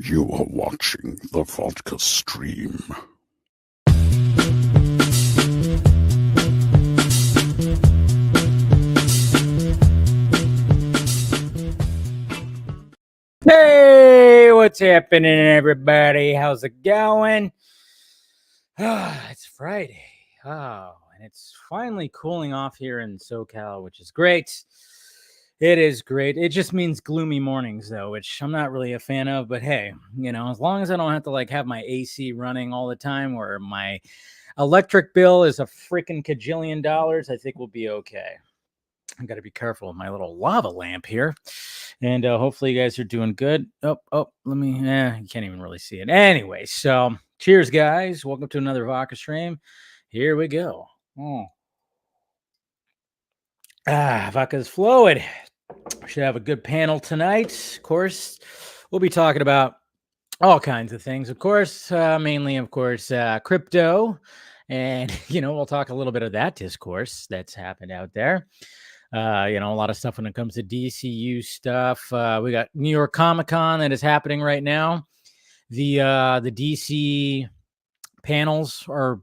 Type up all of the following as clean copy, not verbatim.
You are watching the Vodka stream. Hey, what's happening, everybody? How's it going? It's Friday. Oh, and it's finally cooling off here in SoCal, which is great. It is great. It just means gloomy mornings, though, which I'm not really a fan of. But hey, you know, as long as I don't have to have my AC running all the time, or my electric bill is a freaking $1,000,000,000, I think we'll be okay. I got to be careful with my little lava lamp here. And hopefully you guys are doing good. Let me, you can't even really see it. Anyway, so cheers, guys. Welcome to another Vodka stream. Here we go. Vodka's flowing. We should have a good panel tonight. Of course, we'll be talking about all kinds of things. Of course, mainly, crypto. And, we'll talk a little bit of that discourse that's happened out there. A lot of stuff when it comes to DCU stuff. We got New York Comic-Con that is happening right now. The DC panels are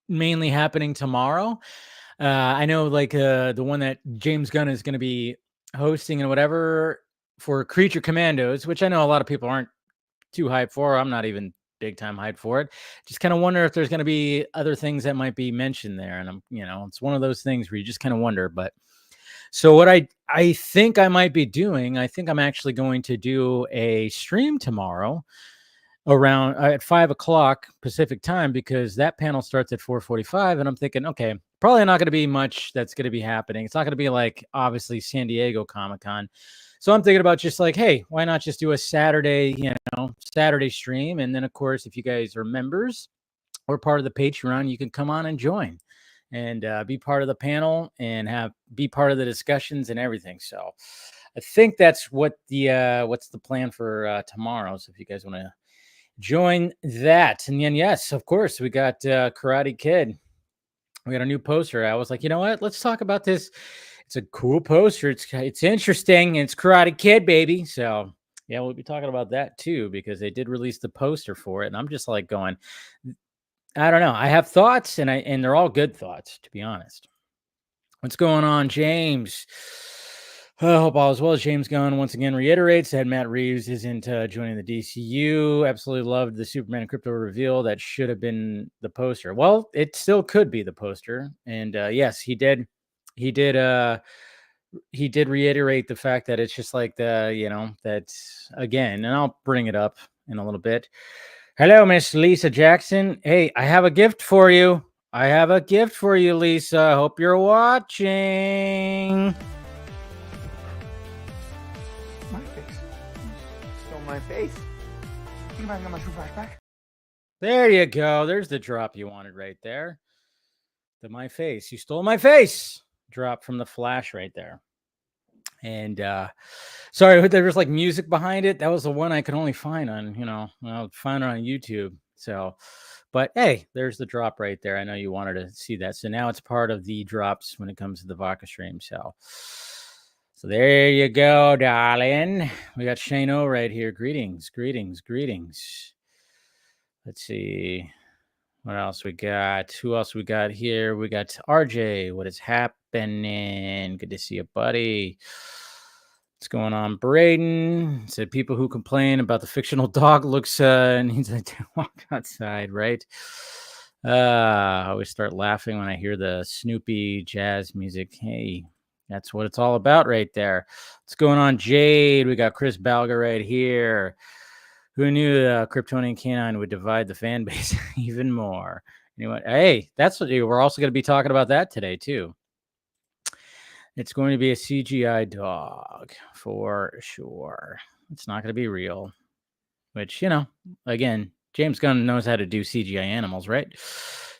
mainly happening tomorrow. I know the one that James Gunn is going to be hosting and whatever for Creature Commandos, which I know a lot of people aren't too hyped for. I'm not even big time hyped for it. Just kind of wonder if there's going to be other things that might be mentioned there. And it's one of those things where you just kind of wonder, but so what I think I might be doing, I think I'm actually going to do a stream tomorrow around at 5 o'clock Pacific time, because that panel starts at 4:45. And I'm thinking, okay, probably not going to be much that's going to be happening. It's not going to be like, obviously, San Diego Comic-Con. So I'm thinking about just hey, why not just do a Saturday stream? And then, of course, if you guys are members or part of the Patreon, you can come on and join and be part of the panel and be part of the discussions and everything. So I think that's what's the plan for tomorrow. So if you guys want to join that. And then, yes, of course, we got Karate Kid. We got a new poster. I was like, you know what? Let's talk about this. It's a cool poster. It's interesting. It's Karate Kid, baby. So yeah, we'll be talking about that too, because they did release the poster for it. And I'm just going, I don't know. I have thoughts, and they're all good thoughts, to be honest. What's going on, James? I hope all is well. James Gunn once again reiterates that Matt Reeves isn't joining the DCU. Absolutely loved the Superman and Krypto reveal. That should have been the poster. Well, it still could be the poster. And yes, he did reiterate the fact that it's just that's again, and I'll bring it up in a little bit. Hello, Miss Lisa Jackson. Hey, I have a gift for you. Lisa. Hope you're watching. My face. Stole my face. Think about my true flashback. There you go. There's the drop you wanted right there. My face. You stole my face. Drop from the Flash right there. And sorry, there was music behind it. That was the one I could only find on, find it on YouTube. So, but hey, there's the drop right there. I know you wanted to see that. So now it's part of the drops when it comes to the Vodka stream. So there you go, darling. We got Shane O right here. Greetings. Let's see. What else we got? Who else we got here? We got RJ. What is happening? Good to see you, buddy. What's going on? Braden said people who complain about the fictional dog looks needs to walk outside, right? I always start laughing when I hear the Snoopy jazz music. Hey, that's what it's all about right there. What's going on, Jade? We got Chris Balga right here. Who knew Kryptonian Canine would divide the fan base even more? Anyway, hey, that's what we're also going to be talking about that today, too. It's going to be a CGI dog for sure. It's not going to be real, which, again, James Gunn knows how to do CGI animals, right?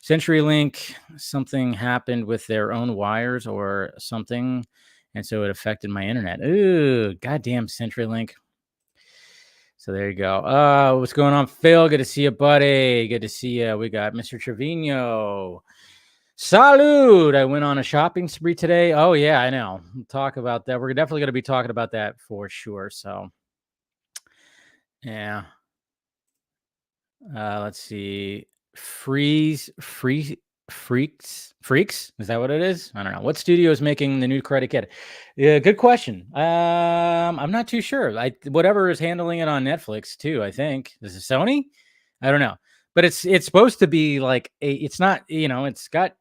CenturyLink, something happened with their own wires or something, and so it affected my internet. Ooh, goddamn CenturyLink. So there you go. What's going on, Phil? Good to see you, buddy. Good to see you. We got Mr. Trevino. Salud. I went on a shopping spree today. Oh, yeah, I know. We'll talk about that. We're definitely going to be talking about that for sure. So, yeah. Let's see. Freaks. Is that what it is? I don't know. What studio is making the new Karate Kid? Yeah, good question. I'm not too sure. Whatever is handling it on Netflix too. I think is it Sony. I don't know, but it's supposed to be like it's not. It's got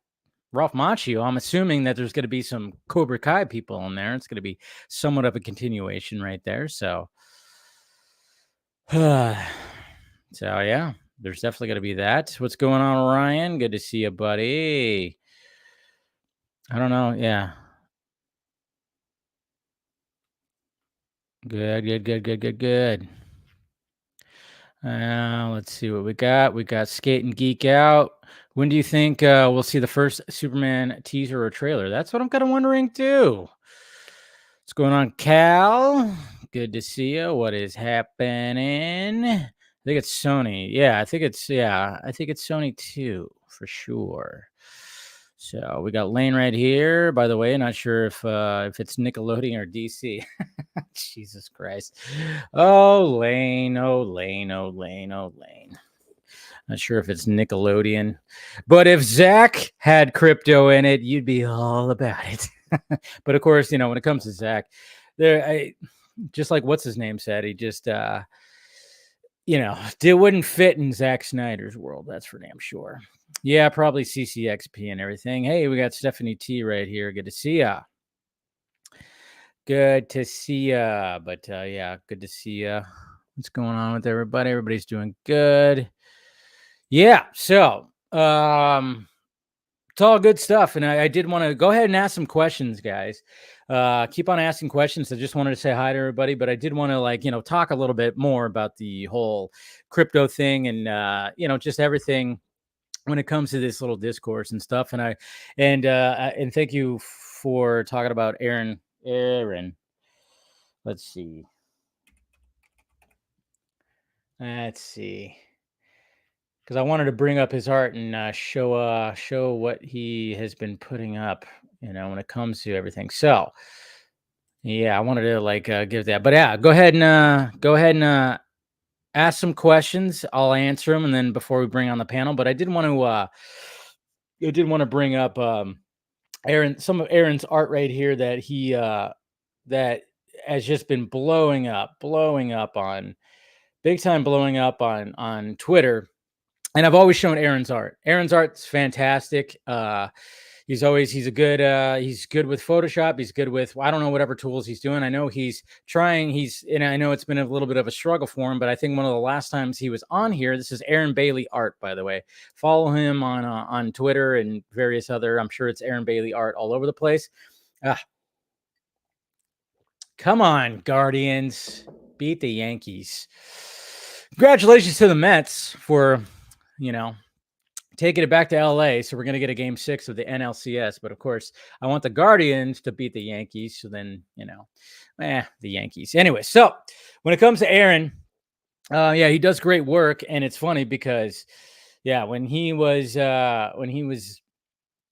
Ralph Macchio. I'm assuming that there's going to be some Cobra Kai people in there. It's going to be somewhat of a continuation right there. So, so yeah. There's definitely going to be that. What's going on, Ryan? Good to see you, buddy. I don't know. Yeah. Good. Let's see what we got. We got Skate and Geek Out. When do you think we'll see the first Superman teaser or trailer? That's what I'm kind of wondering, too. What's going on, Cal? Good to see you. What is happening? I think it's Sony. Yeah, I think it's Sony too, for sure. So we got Lane right here. By the way, not sure if it's Nickelodeon or DC. Jesus Christ. Oh, Lane. Not sure if it's Nickelodeon. But if Zach had Krypto in it, you'd be all about it. But of course, when it comes to Zach, just like what's his name said, he just it wouldn't fit in Zack Snyder's world. That's for damn sure. Yeah, probably CCXP and everything. Hey, we got Stephanie T right here. Good to see ya. Good to see ya. But yeah, good to see ya. What's going on with everybody? Everybody's doing good. Yeah, so it's all good stuff. And I did want to go ahead and ask some questions, guys. Keep on asking questions. I just wanted to say hi to everybody, but I did want to talk a little bit more about the whole crypto thing and just everything when it comes to this little discourse and stuff. And thank you for talking about Aaron. Let's see. Because I wanted to bring up his art and show what he has been putting up, when it comes to everything. So, yeah, I wanted to give that. But yeah, go ahead and ask some questions. I'll answer them, and then before we bring on the panel. But I did want to bring up some of Aaron's art right here that he that has just been blowing up on Twitter. And I've always shown Aaron's art. Aaron's art's fantastic. He's good with Photoshop. He's good with, I don't know, whatever tools he's doing. I know he's trying, and I know it's been a little bit of a struggle for him, but I think one of the last times he was on here, this is Aaron Bailey Art, by the way. Follow him on Twitter and various other, I'm sure it's Aaron Bailey Art all over the place. Come on, Guardians. Beat the Yankees. Congratulations to the Mets for, taking it back to LA. So we're going to get a game 6 of the NLCS. But of course, I want the Guardians to beat the Yankees. So then, the Yankees. Anyway, so when it comes to Aaron, he does great work. And it's funny because, when he was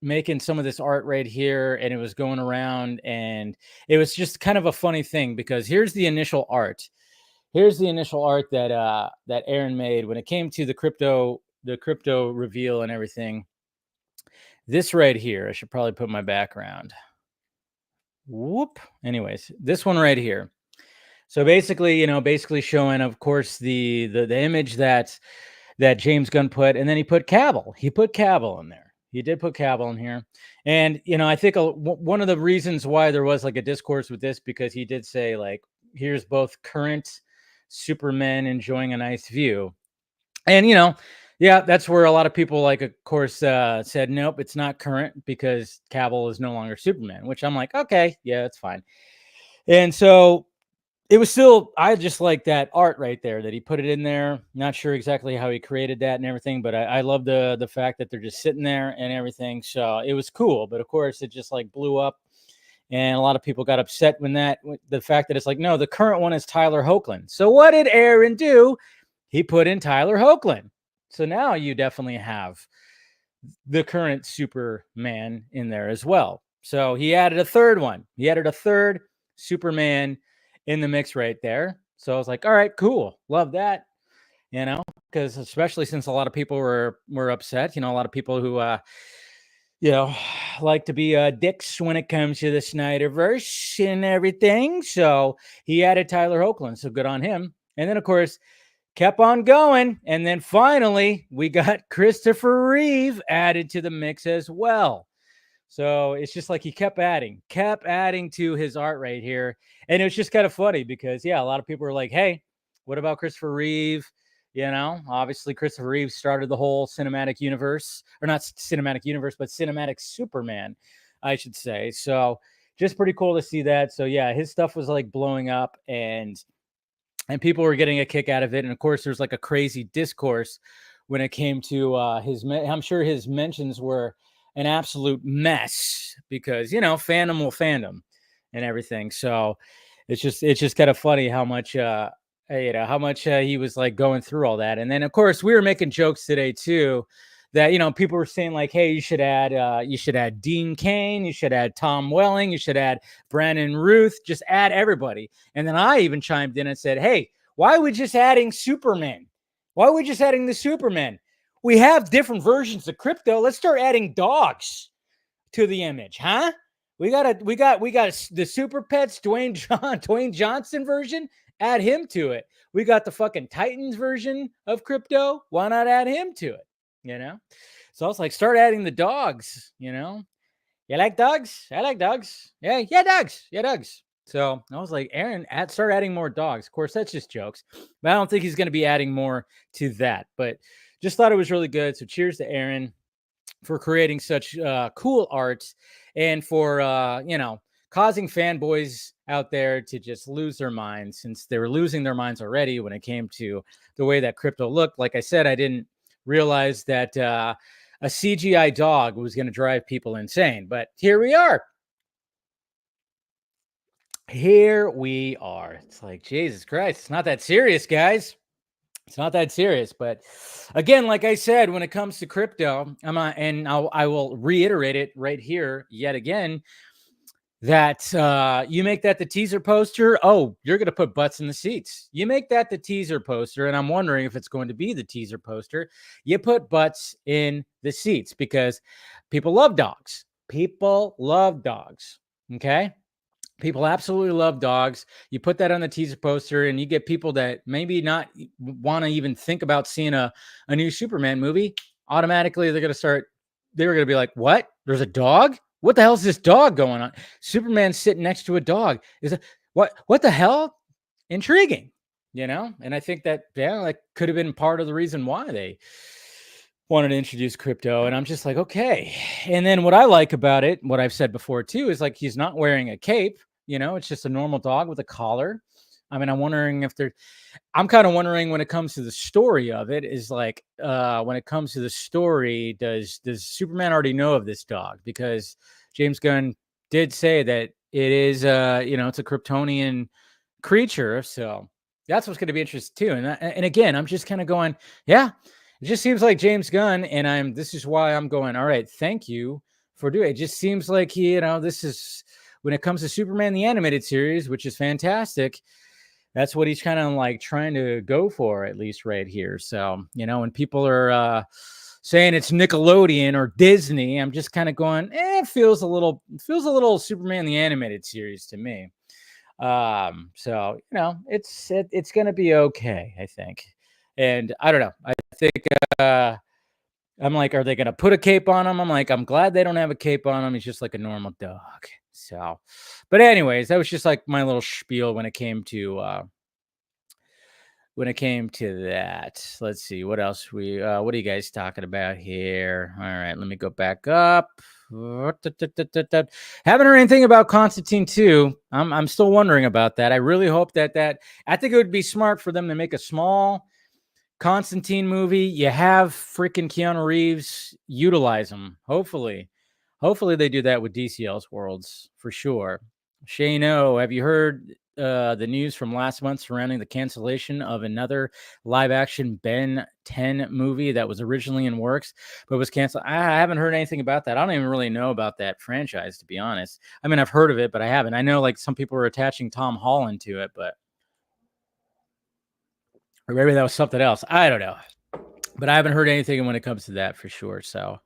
making some of this art right here and it was going around, and it was just kind of a funny thing because here's the initial art. Here's the initial art that Aaron made when it came to the crypto reveal and everything. This right here, I should probably put my background. Whoop. Anyways, this one right here. So basically, showing, of course, the image that James Gunn put, and then he put Cavill. He put Cavill in there. He did put Cavill in here. And, I think one of the reasons why there was a discourse with this, because he did say here's both current Supermen enjoying a nice view. And, that's where a lot of people, of course, said, nope, it's not current because Cavill is no longer Superman, which I'm like, okay, yeah, that's fine. And so it was still, I just like that art right there that he put it in there. Not sure exactly how he created that and everything, but I love the fact that they're just sitting there and everything. So it was cool. But of course, it just blew up. And a lot of people got upset when the fact that it's no, the current one is Tyler Hoechlin. So what did Aaron do? He put in Tyler Hoechlin. So now you definitely have the current Superman in there as well. So he added a third one. He added a third Superman in the mix right there. So I was like, all right, cool. Love that. because especially since a lot of people were upset. A lot of people who you know, like to be dicks when it comes to the Snyderverse and everything. So he added Tyler Hoechlin. So good on him. And then, of course, kept on going. And then finally, we got Christopher Reeve added to the mix as well. So it's just like he kept adding to his art right here. And it was just kind of funny because, yeah, a lot of people were like, hey, what about Christopher Reeve? Obviously Christopher Reeve started the whole cinematic universe, or not cinematic universe, but cinematic Superman, I should say. So just pretty cool to see that. So yeah, his stuff was like blowing up and people were getting a kick out of it. And of course, there's like a crazy discourse when it came to I'm sure his mentions were an absolute mess because, fandom will fandom and everything. So it's just kind of funny how much, he was like going through all that. And then, of course, we were making jokes today, too, that, people were saying like, hey, you should add Dean Cain. You should add Tom Welling. You should add Brandon Ruth. Just add everybody. And then I even chimed in and said, hey, why are we just adding Superman? Why are we just adding the Superman? We have different versions of Krypto. Let's start adding dogs to the image, huh? We got the Super Pets Dwayne Johnson version. Add him to it. We got the fucking Titans version of Krypto. Why not add him to it? So I was like, start adding the dogs. You like dogs? I like dogs. Yeah, dogs. Yeah, dogs. So I was like, Aaron, start adding more dogs. Of course, that's just jokes, but I don't think he's going to be adding more to that. But just thought it was really good. So cheers to Aaron for creating such cool art and for, causing fanboys out there to just lose their minds, since they were losing their minds already when it came to the way that Krypto looked. Like I said, I didn't realize that a CGI dog was going to drive people insane. But here we are. It's like, Jesus Christ, it's not that serious, guys. It's not that serious. But again, like I said, when it comes to Krypto, I will reiterate it right here yet again, that you make that the teaser poster. Oh, you're going to put butts in the seats. You make that the teaser poster, and I'm wondering if it's going to be the teaser poster. You put butts in the seats because people love dogs. People love dogs. Okay? People absolutely love dogs. You put that on the teaser poster, and you get people that maybe not want to even think about seeing a new Superman movie. Automatically, they're going to be like, what? There's a dog? What the hell is this dog going on? Superman's sitting next to a dog. What the hell? Intriguing, And I think that, that could have been part of the reason why they wanted to introduce Krypto. And I'm just like, okay. And then what I like about it, what I've said before too, is like he's not wearing a cape. It's just a normal dog with a collar. I mean, I'm kind of wondering when it comes to the story of it, is like, when it comes to the story, does Superman already know of this dog? Because James Gunn did say that it is, it's a Kryptonian creature. So that's what's going to be interesting too. And again, I'm just kind of going, yeah, it just seems like James Gunn, and this is why I'm going, all right, thank you for doing it. It just seems like this is, when it comes to Superman, the animated series, which is fantastic, that's what he's kind of like trying to go for, at least right here. So, when people are saying it's Nickelodeon or Disney, I'm just kind of going, it feels a little Superman, the animated series to me. So, it's going to be okay, I think. And I don't know. I think, I'm like, are they going to put a cape on him? I'm like, I'm glad they don't have a cape on him. He's just like a normal dog. So, but anyways, that was just like my little spiel when it came to that. Let's see what else what are you guys talking about here? All right, let me go back up. Haven't heard anything about Constantine 2. I'm still wondering about that. I really hope that I think it would be smart for them to make a small Constantine movie. You have freaking Keanu Reeves, utilize him. Hopefully they do that with DCL's Worlds for sure. Shano, have you heard the news from last month surrounding the cancellation of another live-action Ben 10 movie that was originally in works but was canceled? I haven't heard anything about that. I don't even really know about that franchise, to be honest. I mean, I've heard of it, but I haven't. I know like some people are attaching Tom Holland to it, but or maybe that was something else. I don't know. But I haven't heard anything when it comes to that for sure. So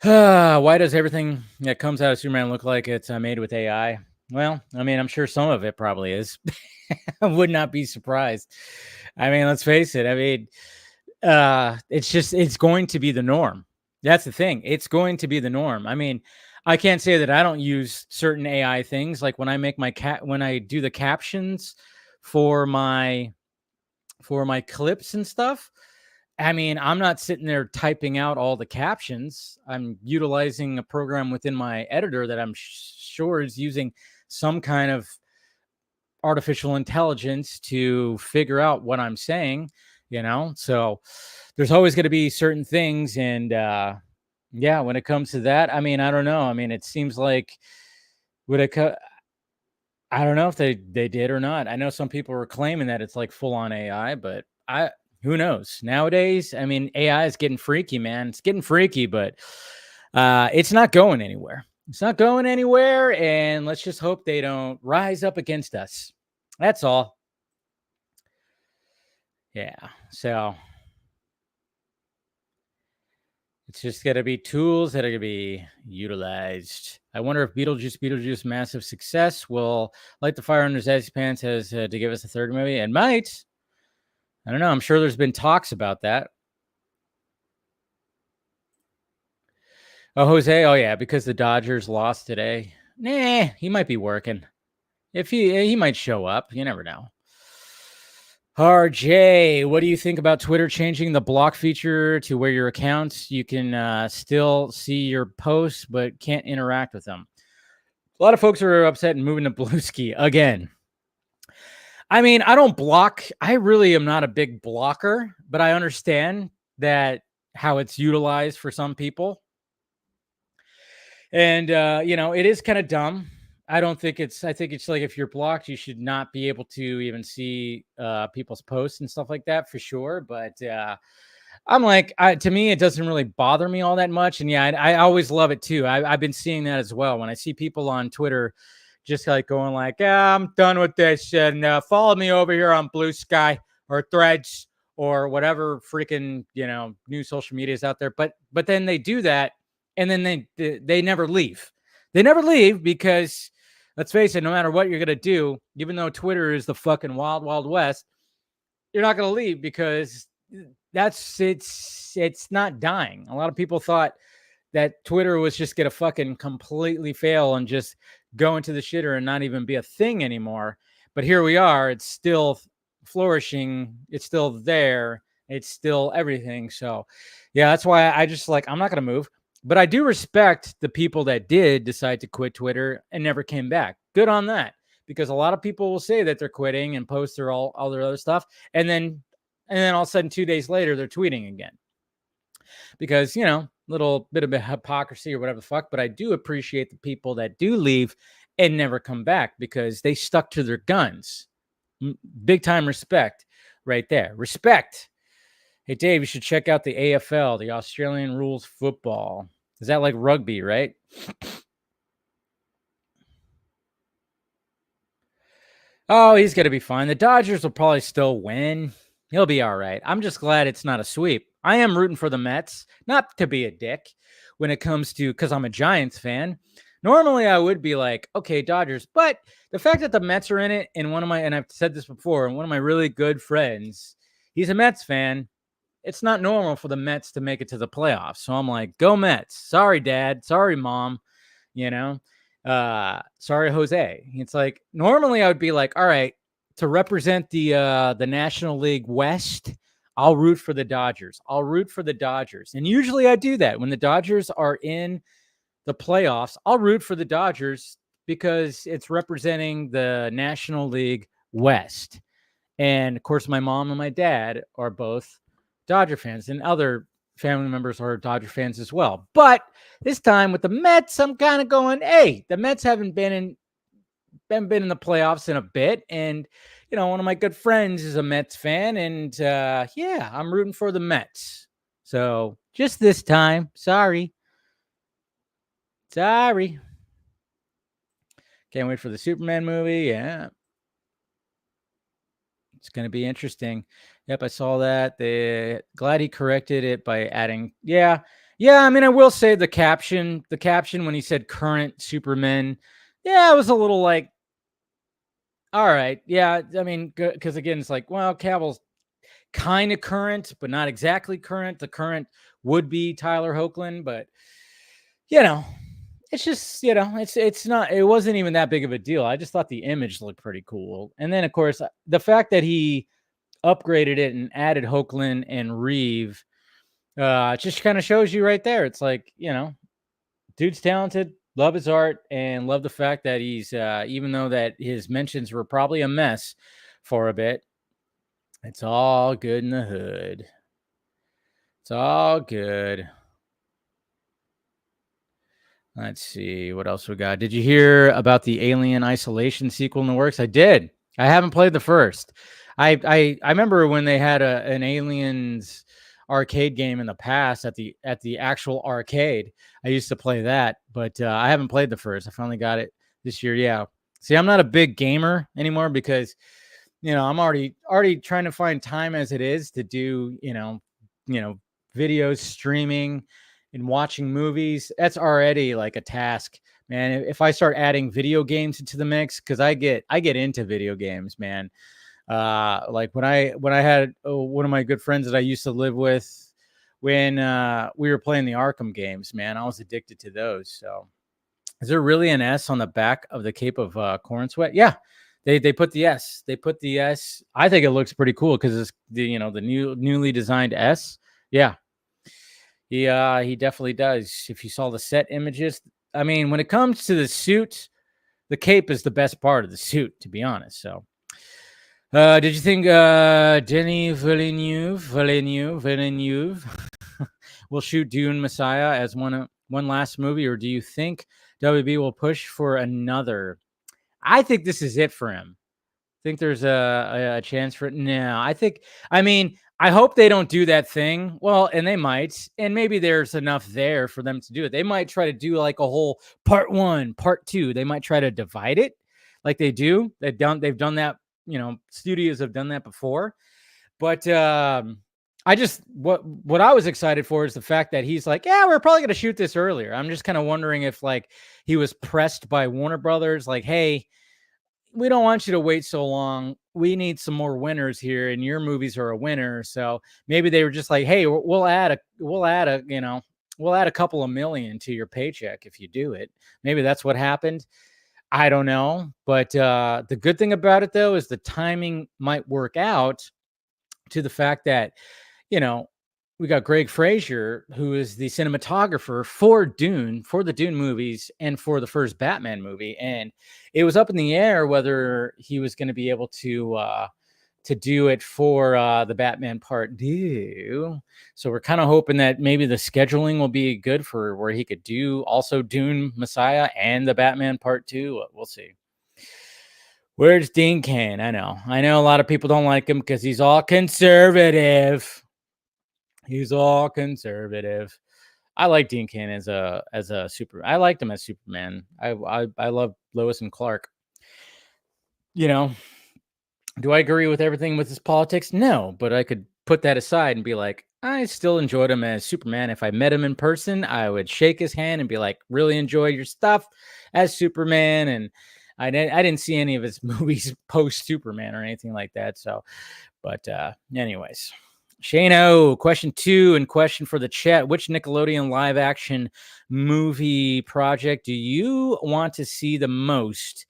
why does everything that comes out of Superman look like it's made with AI? Well, I mean, I'm sure some of it probably is. I would not be surprised. I mean, let's face it. I mean, it's going to be the norm. That's the thing. It's going to be the norm. I mean, I can't say that I don't use certain AI things. Like when I make when I do the captions for my clips and stuff. I mean, I'm not sitting there typing out all the captions. I'm utilizing a program within my editor that I'm sure is using some kind of artificial intelligence to figure out what I'm saying, So there's always going to be certain things. And yeah, when it comes to that, I mean, I don't know. I mean, it seems like I don't know if they did or not. I know some people were claiming that it's like full on AI, but who knows? Nowadays, I mean, AI is getting freaky, man. It's getting freaky, but it's not going anywhere. It's not going anywhere, and let's just hope they don't rise up against us. That's all. Yeah, so it's just got to be tools that are going to be utilized. I wonder if Beetlejuice massive success will light the fire under Zazzy's pants as to give us a third movie. It might. I don't know. I'm sure there's been talks about that. Oh, Jose. Oh, yeah, because the Dodgers lost today. Nah, he might be working. If he might show up. You never know. RJ, what do you think about Twitter changing the block feature to where your accounts, you can still see your posts, but can't interact with them? A lot of folks are upset and moving to Bluesky again. I mean, I don't block. I really am not a big blocker, but I understand that how it's utilized for some people. And, it is kind of dumb. I think it's like if you're blocked, you should not be able to even see people's posts and stuff like that for sure. But I'm like, to me, it doesn't really bother me all that much. And yeah, I always love it too. I've been seeing that as well. When I see people on Twitter just like going like, I'm done with this and follow me over here on Blue Sky or Threads or whatever freaking, new social media is out there. But then they do that and then they never leave. They never leave because let's face it, no matter what you're going to do, even though Twitter is the fucking wild, wild west, you're not going to leave because it's not dying. A lot of people thought that Twitter was just going to fucking completely fail and just go into the shitter and not even be a thing anymore. But here we are. It's still flourishing. It's still there. It's still everything. So yeah, that's why I just I'm not going to move. But I do respect the people that did decide to quit Twitter and never came back. Good on that. Because a lot of people will say that they're quitting and post their all their other stuff. And then all of a sudden 2 days later, they're tweeting again. Because, little bit of hypocrisy or whatever the fuck. But I do appreciate the people that do leave and never come back because they stuck to their guns. Big time respect right there. Respect. Hey, Dave, you should check out the AFL, the Australian Rules Football. Is that like rugby, right? Oh, he's going to be fine. The Dodgers will probably still win. He'll be all right. I'm just glad it's not a sweep. I am rooting for the Mets, not to be a dick when it comes to, because I'm a Giants fan. Normally, I would be like, okay, Dodgers. But the fact that the Mets are in it, and I've said this before, and one of my really good friends, he's a Mets fan. It's not normal for the Mets to make it to the playoffs. So I'm like, go Mets. Sorry, Dad. Sorry, Mom. Sorry, Jose. It's like, normally I would be like, all right, to represent the National League West, I'll root for the Dodgers. I'll root for the Dodgers. And usually I do that. When the Dodgers are in the playoffs, I'll root for the Dodgers because it's representing the National League West. And of course, my mom and my dad are both Dodger fans, and other family members are Dodger fans as well. But this time with the Mets, I'm kind of going, hey, the Mets haven't been in the playoffs in a bit. And, one of my good friends is a Mets fan. And yeah, I'm rooting for the Mets. So just this time, sorry. Can't wait for the Superman movie. Yeah. It's going to be interesting. Yep, I saw that. Glad he corrected it by adding, yeah. I mean, I will say the caption when he said current Superman, yeah, it was a little like, all right, yeah. I mean, because again, it's like, well, Cavill's kind of current, but not exactly current. The current would be Tyler Hoechlin, but you know, it's just, it's not. It wasn't even that big of a deal. I just thought the image looked pretty cool, and then of course the fact that he upgraded it and added Hoechlin and Reeve, just kind of shows you right there. It's like, dude's talented, love his art, and love the fact that he's, even though that his mentions were probably a mess for a bit, it's all good in the hood. It's all good. Let's see what else we got. Did you hear about the Alien Isolation sequel in the works? I did. I haven't played the first. I remember when they had an Aliens arcade game in the past at the actual arcade. I used to play that, but I haven't played the first. I finally got it this year. Yeah. See, I'm not a big gamer anymore because I'm already trying to find time as it is to do videos, streaming, and watching movies. That's already like a task, man. If I start adding video games into the mix, because I get into video games, man. Like when I had one of my good friends that I used to live with, when we were playing the Arkham games, man, I was addicted to those. So, is there really an S on the back of the Cape of Corn Sweat? Yeah, they put the S. They put the S. I think it looks pretty cool because it's the newly designed S. Yeah. He definitely does. If you saw the set images, I mean, when it comes to the suit, the cape is the best part of the suit, to be honest. So, did you think Denis Villeneuve will shoot Dune Messiah as one last movie, or do you think WB will push for another? I think this is it for him. Think there's a chance for it? No, I hope they don't do that thing. Well, and they might, and maybe there's enough there for them to do it. They might try to do like a whole part 1, part 2. They might try to divide it like they do. They've done that. Studios have done that before. But I just what I was excited for is the fact that he's like, yeah, we're probably going to shoot this earlier. I'm just kind of wondering if like he was pressed by Warner Brothers, like, hey, we don't want you to wait so long. We need some more winners here, and your movies are a winner. So maybe they were just like, hey, we'll add a couple of million to your paycheck if you do it. Maybe that's what happened. I don't know. But the good thing about it, though, is the timing might work out to the fact that, we got Greg Fraser, who is the cinematographer for Dune, for the Dune movies, and for the first Batman movie. And it was up in the air whether he was going to be able to do it for the Batman Part 2. So we're kind of hoping that maybe the scheduling will be good for where he could do also Dune Messiah and the Batman Part 2. We'll see. Where's Dean Cain? I know a lot of people don't like him because he's all conservative. He's all conservative. I like Dean Cain as a super. I liked him as Superman. I love Lois and Clark. Do I agree with everything with his politics? No, but I could put that aside and be like, I still enjoyed him as Superman. If I met him in person, I would shake his hand and be like, really enjoy your stuff as Superman. And I didn't see any of his movies post Superman or anything like that. So, but anyways. Shano, question 2 and question for the chat. Which Nickelodeon live action movie project do you want to see the most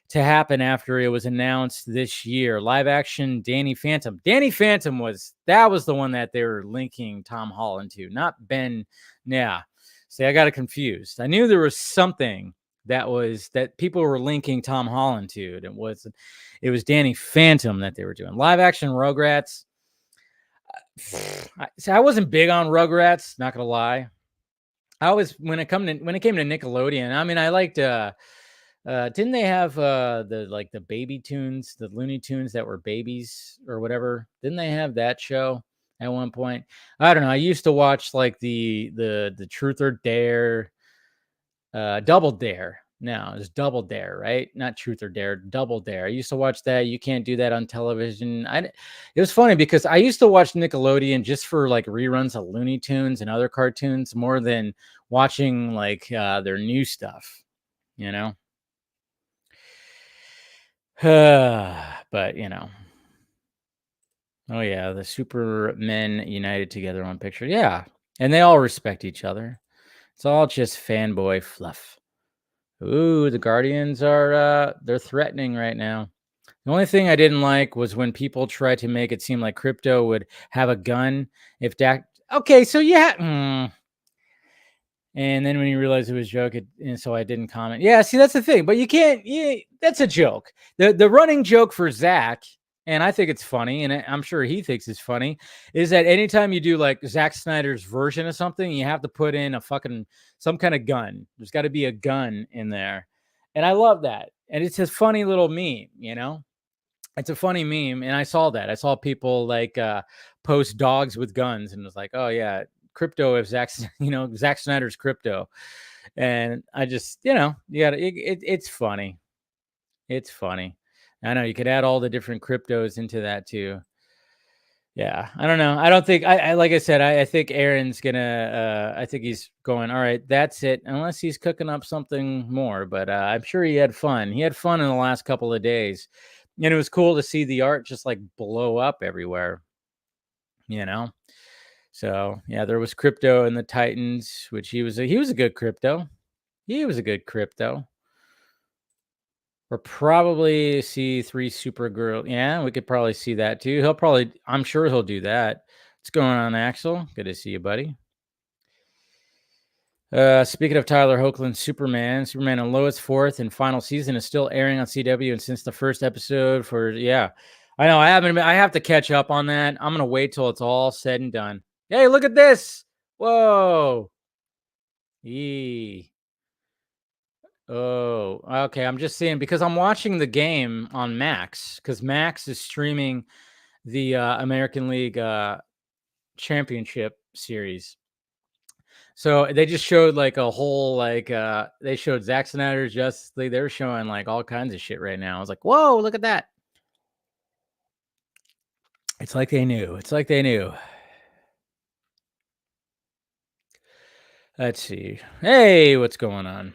to happen after it was announced this year? Live action Danny Phantom. Danny Phantom was the one that they were linking Tom Holland to, not Ben. Yeah. See, I got it confused. I knew there was something that people were linking Tom Holland to. It was Danny Phantom that they were doing. Live action Rugrats. I wasn't big on Rugrats, not gonna lie. I was when it came to Nickelodeon. I mean, I liked didn't they have the baby tunes, the Looney Tunes that were babies or whatever? Didn't they have that show at one point? I don't know. I used to watch like the Truth or Dare, Double Dare. No, it's Double Dare, right? Not Truth or Dare, Double Dare. I used to watch that. You can't do that on television. It was funny because I used to watch Nickelodeon just for like reruns of Looney Tunes and other cartoons more than watching like their new stuff, you know? But, you know. Oh, yeah, the Supermen united together on picture. Yeah, and they all respect each other. It's all just fanboy fluff. Ooh, the Guardians are they're threatening right now. The only thing I didn't like was when people tried to make it seem like Krypto would have a gun if Dak. Okay, so yeah. And then when you realized it was a joke, and so I didn't comment. Yeah, see, that's the thing. But you can't. Yeah, that's a joke. The running joke for Zach, and I think it's funny, and I'm sure he thinks it's funny, is that anytime you do like Zack Snyder's version of something, you have to put in some kind of gun. There's got to be a gun in there, and I love that. And it's a funny little meme, you know. It's a funny meme, and I saw that. I saw people like post dogs with guns, and it was like, oh yeah, Krypto if Zack Snyder's Krypto. And I just, you gotta it's funny. It's funny. I know you could add all the different cryptos into that too. Yeah, I don't know. I don't think I like I said, I think Aaron's gonna I think he's going, all right, that's it, unless he's cooking up something more. But I'm sure he had fun. He had fun in the last couple of days. And it was cool to see the art just like blow up everywhere, you know. So yeah, there was Krypto and the Titans, which he was a good Krypto. He was a good Krypto. We'll probably see 3 Supergirl. Yeah, we could probably see that too. I'm sure he'll do that. What's going on, Axel? Good to see you, buddy. Speaking of Tyler Hoechlin's Superman and Lois' 4th and final season is still airing on CW, and since the first episode I know I have to catch up on that. I'm gonna wait till it's all said and done. Hey, look at this! Whoa! Oh, okay. I'm just seeing because I'm watching the game on Max because Max is streaming the American League Championship series. So they just showed like a whole they showed Zack Snyder's Justice League. They're showing like all kinds of shit right now. I was like, whoa, look at that. It's like they knew. Let's see. Hey, what's going on?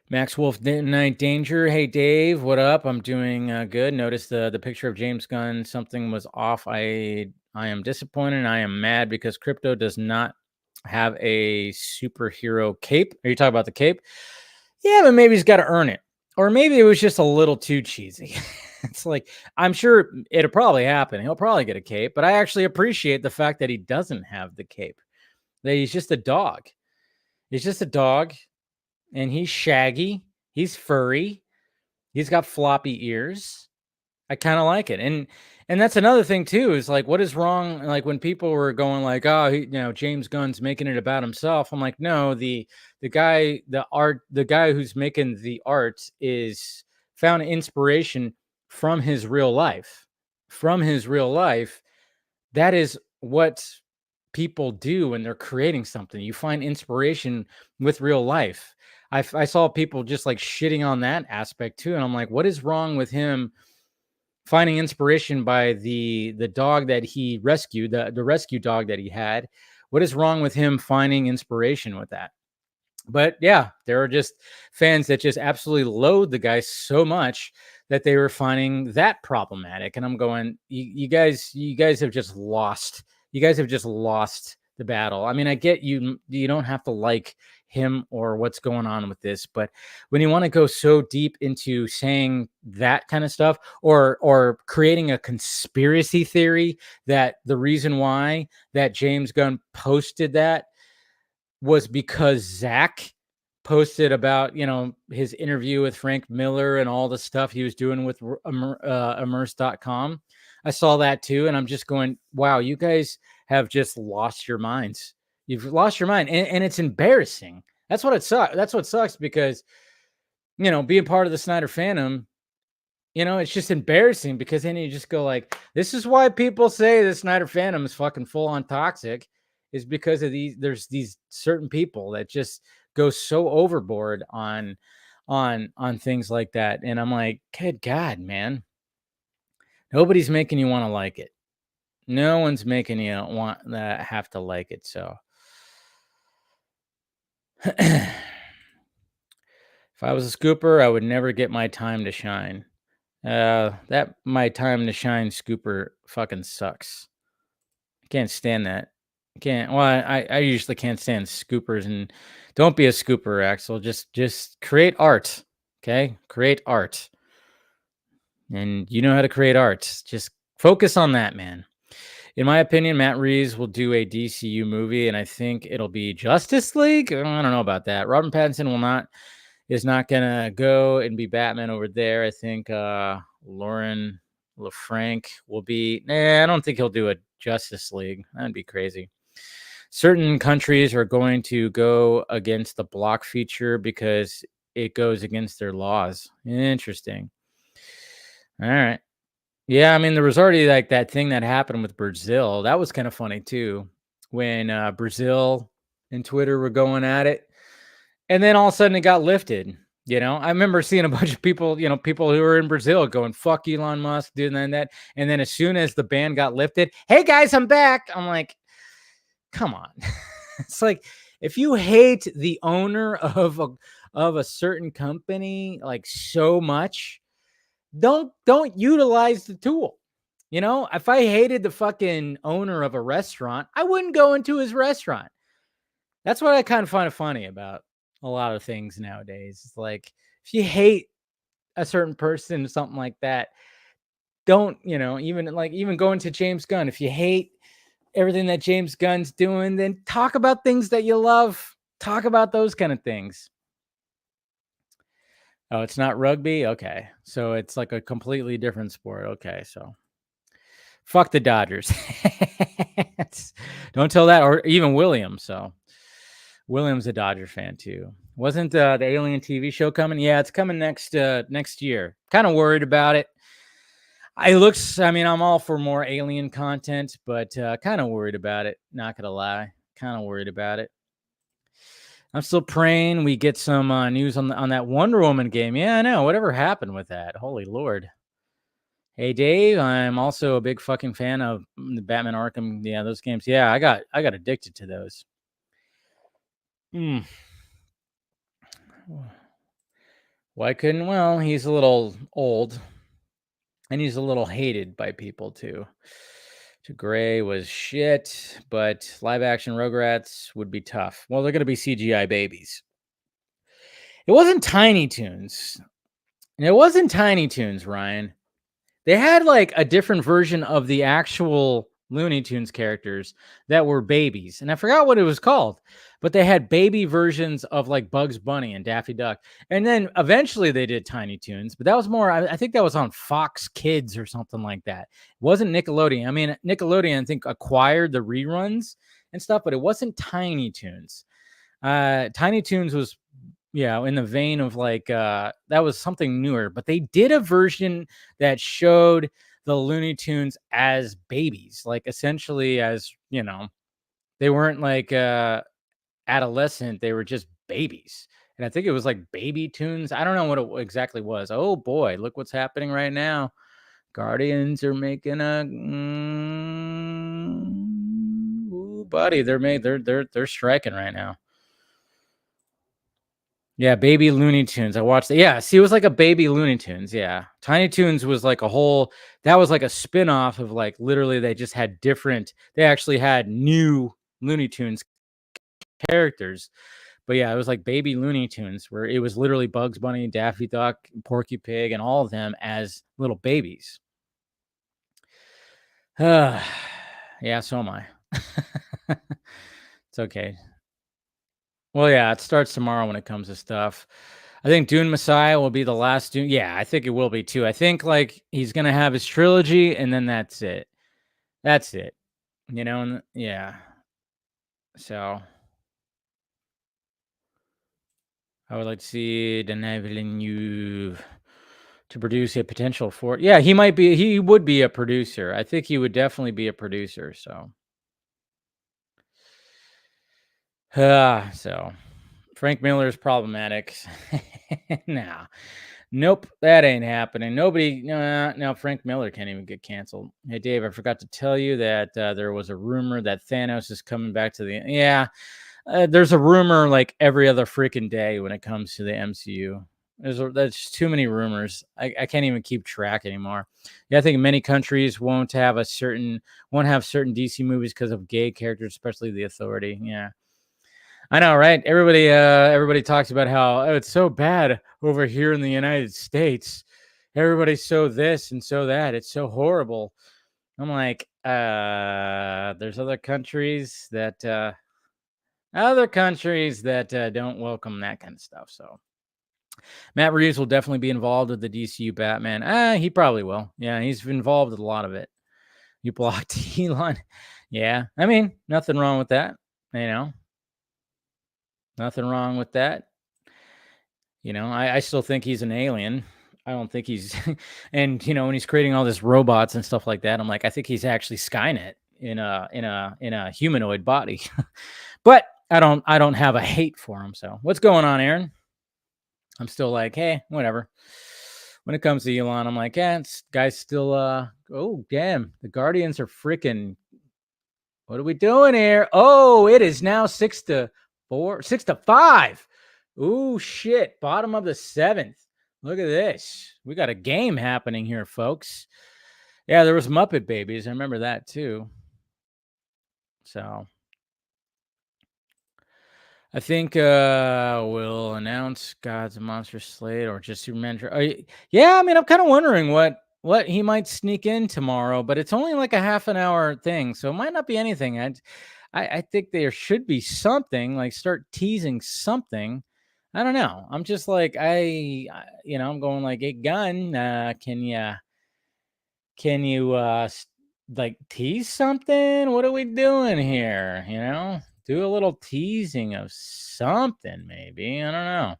Max Wolf Night Danger. Hey, Dave, what up? I'm doing good. Notice the picture of James Gunn. Something was off. I am disappointed. I am mad because Krypto does not have a superhero cape. Are you talking about the cape? Yeah, but maybe he's got to earn it. Or maybe it was just a little too cheesy. It's like, I'm sure it'll probably happen. He'll probably get a cape, but I actually appreciate the fact that he doesn't have the cape. That he's just a dog. He's just a dog, and he's shaggy. He's furry. He's got floppy ears. I kind of like it. And that's another thing too, is like, what is wrong? Like when people were going like, oh, James Gunn's making it about himself. I'm like, no, the guy who's making the art is found inspiration from his real life. That is what people do when they're creating something. You find inspiration with real life. I saw people just like shitting on that aspect too. And I'm like, what is wrong with him finding inspiration by the dog that he rescued, the rescue dog that he had? What is wrong with him finding inspiration with that? But yeah, there are just fans that just absolutely loathe the guy so much that they were finding that problematic. And I'm going, you guys have just lost. You guys have just lost the battle. I mean, I get you don't have to like him or what's going on with this, but when you want to go so deep into saying that kind of stuff or creating a conspiracy theory that the reason why that James Gunn posted that was because Zach posted about, his interview with Frank Miller and all the stuff he was doing with immerse.com. I saw that too. And I'm just going, wow, you guys have just lost your minds. You've lost your mind. And it's embarrassing. That's what it sucks. That's what sucks because, being part of the Snyder fandom, it's just embarrassing because then you just go like, this is why people say the Snyder fandom is fucking full on toxic, is because of there's these certain people that just go so overboard on things like that. And I'm like, good God, man, nobody's making you want to like it. No one's making you have to like it. So if I was a scooper, I would never get my time to shine. That my time to shine scooper fucking sucks. I can't stand that. Can't. Well, I usually can't stand scoopers, and don't be a scooper, Axel. Just create art. Okay, create art. And you know how to create art. Just focus on that, man. In my opinion, Matt Reeves will do a DCU movie, and I think it'll be Justice League. I don't know about that. Robert Pattinson is not gonna go and be Batman over there. I think Lauren LaFranc will be. I don't think he'll do a Justice League. That'd be crazy. Certain countries are going to go against the block feature because it goes against their laws. Interesting. All right. Yeah, I mean, there was already like that thing that happened with Brazil. That was kind of funny too, when Brazil and Twitter were going at it, and then all of a sudden it got lifted. I remember seeing a bunch of people, people who were in Brazil going, "Fuck Elon Musk," doing that, and then as soon as the ban got lifted, "Hey guys, I'm back." I'm like, come on. It's like, if you hate the owner of a certain company like so much, don't utilize the tool. If I hated the fucking owner of a restaurant, I wouldn't go into his restaurant. That's what I kind of find funny about a lot of things nowadays. It's like, if you hate a certain person, something like that, don't, even go into James Gunn. If you hate everything that James Gunn's doing, then talk about things that you love. Talk about those kind of things. Oh, it's not rugby? Okay. So it's like a completely different sport. Okay. So fuck the Dodgers. Don't tell that. Or even William. So William's a Dodger fan too. Wasn't the Alien TV show coming? Yeah, it's coming next year. Kind of worried about it. I'm all for more Alien content, but kind of worried about it. Not gonna lie. Kind of worried about it. I'm still praying we get some news on that Wonder Woman game. Yeah, I know. Whatever happened with that? Holy Lord. Hey, Dave. I'm also a big fucking fan of the Batman Arkham. Yeah, those games. Yeah, I got addicted to those. Why couldn't? Well, he's a little old, and he's a little hated by people too. Gray was shit, but live action Rugrats would be tough. Well, they're going to be CGI babies. It wasn't Tiny Toons. It wasn't Tiny Toons, Ryan. They had like a different version of the actual Looney Tunes characters that were babies. And I forgot what it was called, but they had baby versions of like Bugs Bunny and Daffy Duck. And then eventually they did Tiny Toons, but that was more, I think that was on Fox Kids or something like that. It wasn't Nickelodeon. I mean, Nickelodeon, I think, acquired the reruns and stuff, but it wasn't Tiny Toons. Tiny Toons was, in the vein of like, that was something newer, but they did a version that showed the Looney Tunes as babies, like essentially as, they weren't like adolescent, they were just babies. And I think it was like Baby Tunes. I don't know what it exactly was. Oh boy, look what's happening right now. Guardians are making a ooh, buddy, they're striking right now. Yeah, Baby Looney Tunes. I watched it. Yeah, see, it was like a Baby Looney Tunes. Yeah. Tiny Toons was like that was like a spin-off of like literally they actually had new Looney Tunes characters. But yeah, it was like Baby Looney Tunes where it was literally Bugs Bunny, Daffy Duck, Porky Pig, and all of them as little babies. Yeah, so am I. It's okay. Well, yeah, it starts tomorrow when it comes to stuff. I think Dune Messiah will be the last Dune. Yeah, I think it will be too. I think like he's going to have his trilogy and then that's it. That's it. And yeah. So I would like to see Denis Villeneuve to produce a potential for. Yeah, he would be a producer. I think he would definitely be a producer. So Frank Miller is problematic. Nah. Nope, that ain't happening. Nobody, no, Frank Miller can't even get canceled. Hey, Dave, I forgot to tell you that there was a rumor that Thanos is coming back to the. Yeah, there's a rumor like every other freaking day when it comes to the MCU. There's too many rumors. I can't even keep track anymore. Yeah, I think many countries won't have certain DC movies because of gay characters, especially the Authority. Yeah. I know, right? Everybody talks about how it's so bad over here in the United States. Everybody's so this and so that. It's so horrible. I'm like, there's other countries that don't welcome that kind of stuff. So Matt Reeves will definitely be involved with the DCU Batman. He probably will. Yeah, he's involved with a lot of it. You blocked Elon. Yeah, I mean, nothing wrong with that. Nothing wrong with that. I still think he's an alien. I don't think he's, and when he's creating all this robots and stuff like that, I'm like, I think he's actually Skynet in a humanoid body. But I don't have a hate for him. So what's going on, Aaron? I'm still like, hey, whatever. When it comes to Elon, I'm like, yeah, guy's still, oh, damn, the Guardians are freaking, what are we doing here? Oh, it is now 6-5. Ooh, shit. Bottom of the 7th. Look at this. We got a game happening here, folks. Yeah, there was Muppet Babies. I remember that too. So I think we'll announce Gods and Monsters Slate or just Superman. Yeah, I mean, I'm kind of wondering what he might sneak in tomorrow, but it's only like a half an hour thing, so it might not be anything. I think there should be something, like start teasing something. I don't know. I'm just like, I'm going like, hey, Gun, can you like tease something? What are we doing here? Do a little teasing of something, maybe. I don't know.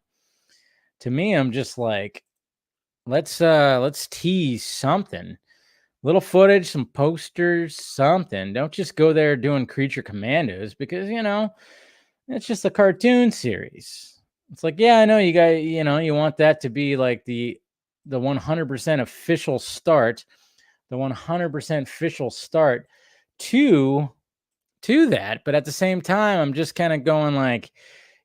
To me, I'm just like, let's tease something. Little footage, some posters, something. Don't just go there doing Creature Commandos because, it's just a cartoon series. It's like, yeah, I know you guys, you want that to be like the 100% official start, the 100% official start to that. But at the same time, I'm just kind of going like,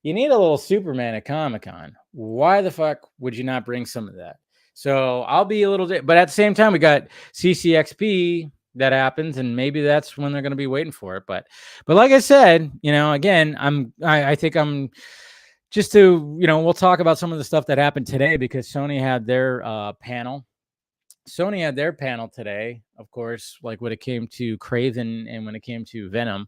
you need a little Superman at Comic-Con. Why the fuck would you not bring some of that? So I'll be a little, but at the same time, we got CCXP that happens, and maybe that's when they're going to be waiting for it. But like I said, again, I think I'm just to, we'll talk about some of the stuff that happened today because Sony had their panel. Sony had their panel today, of course, like when it came to Craven and when it came to Venom.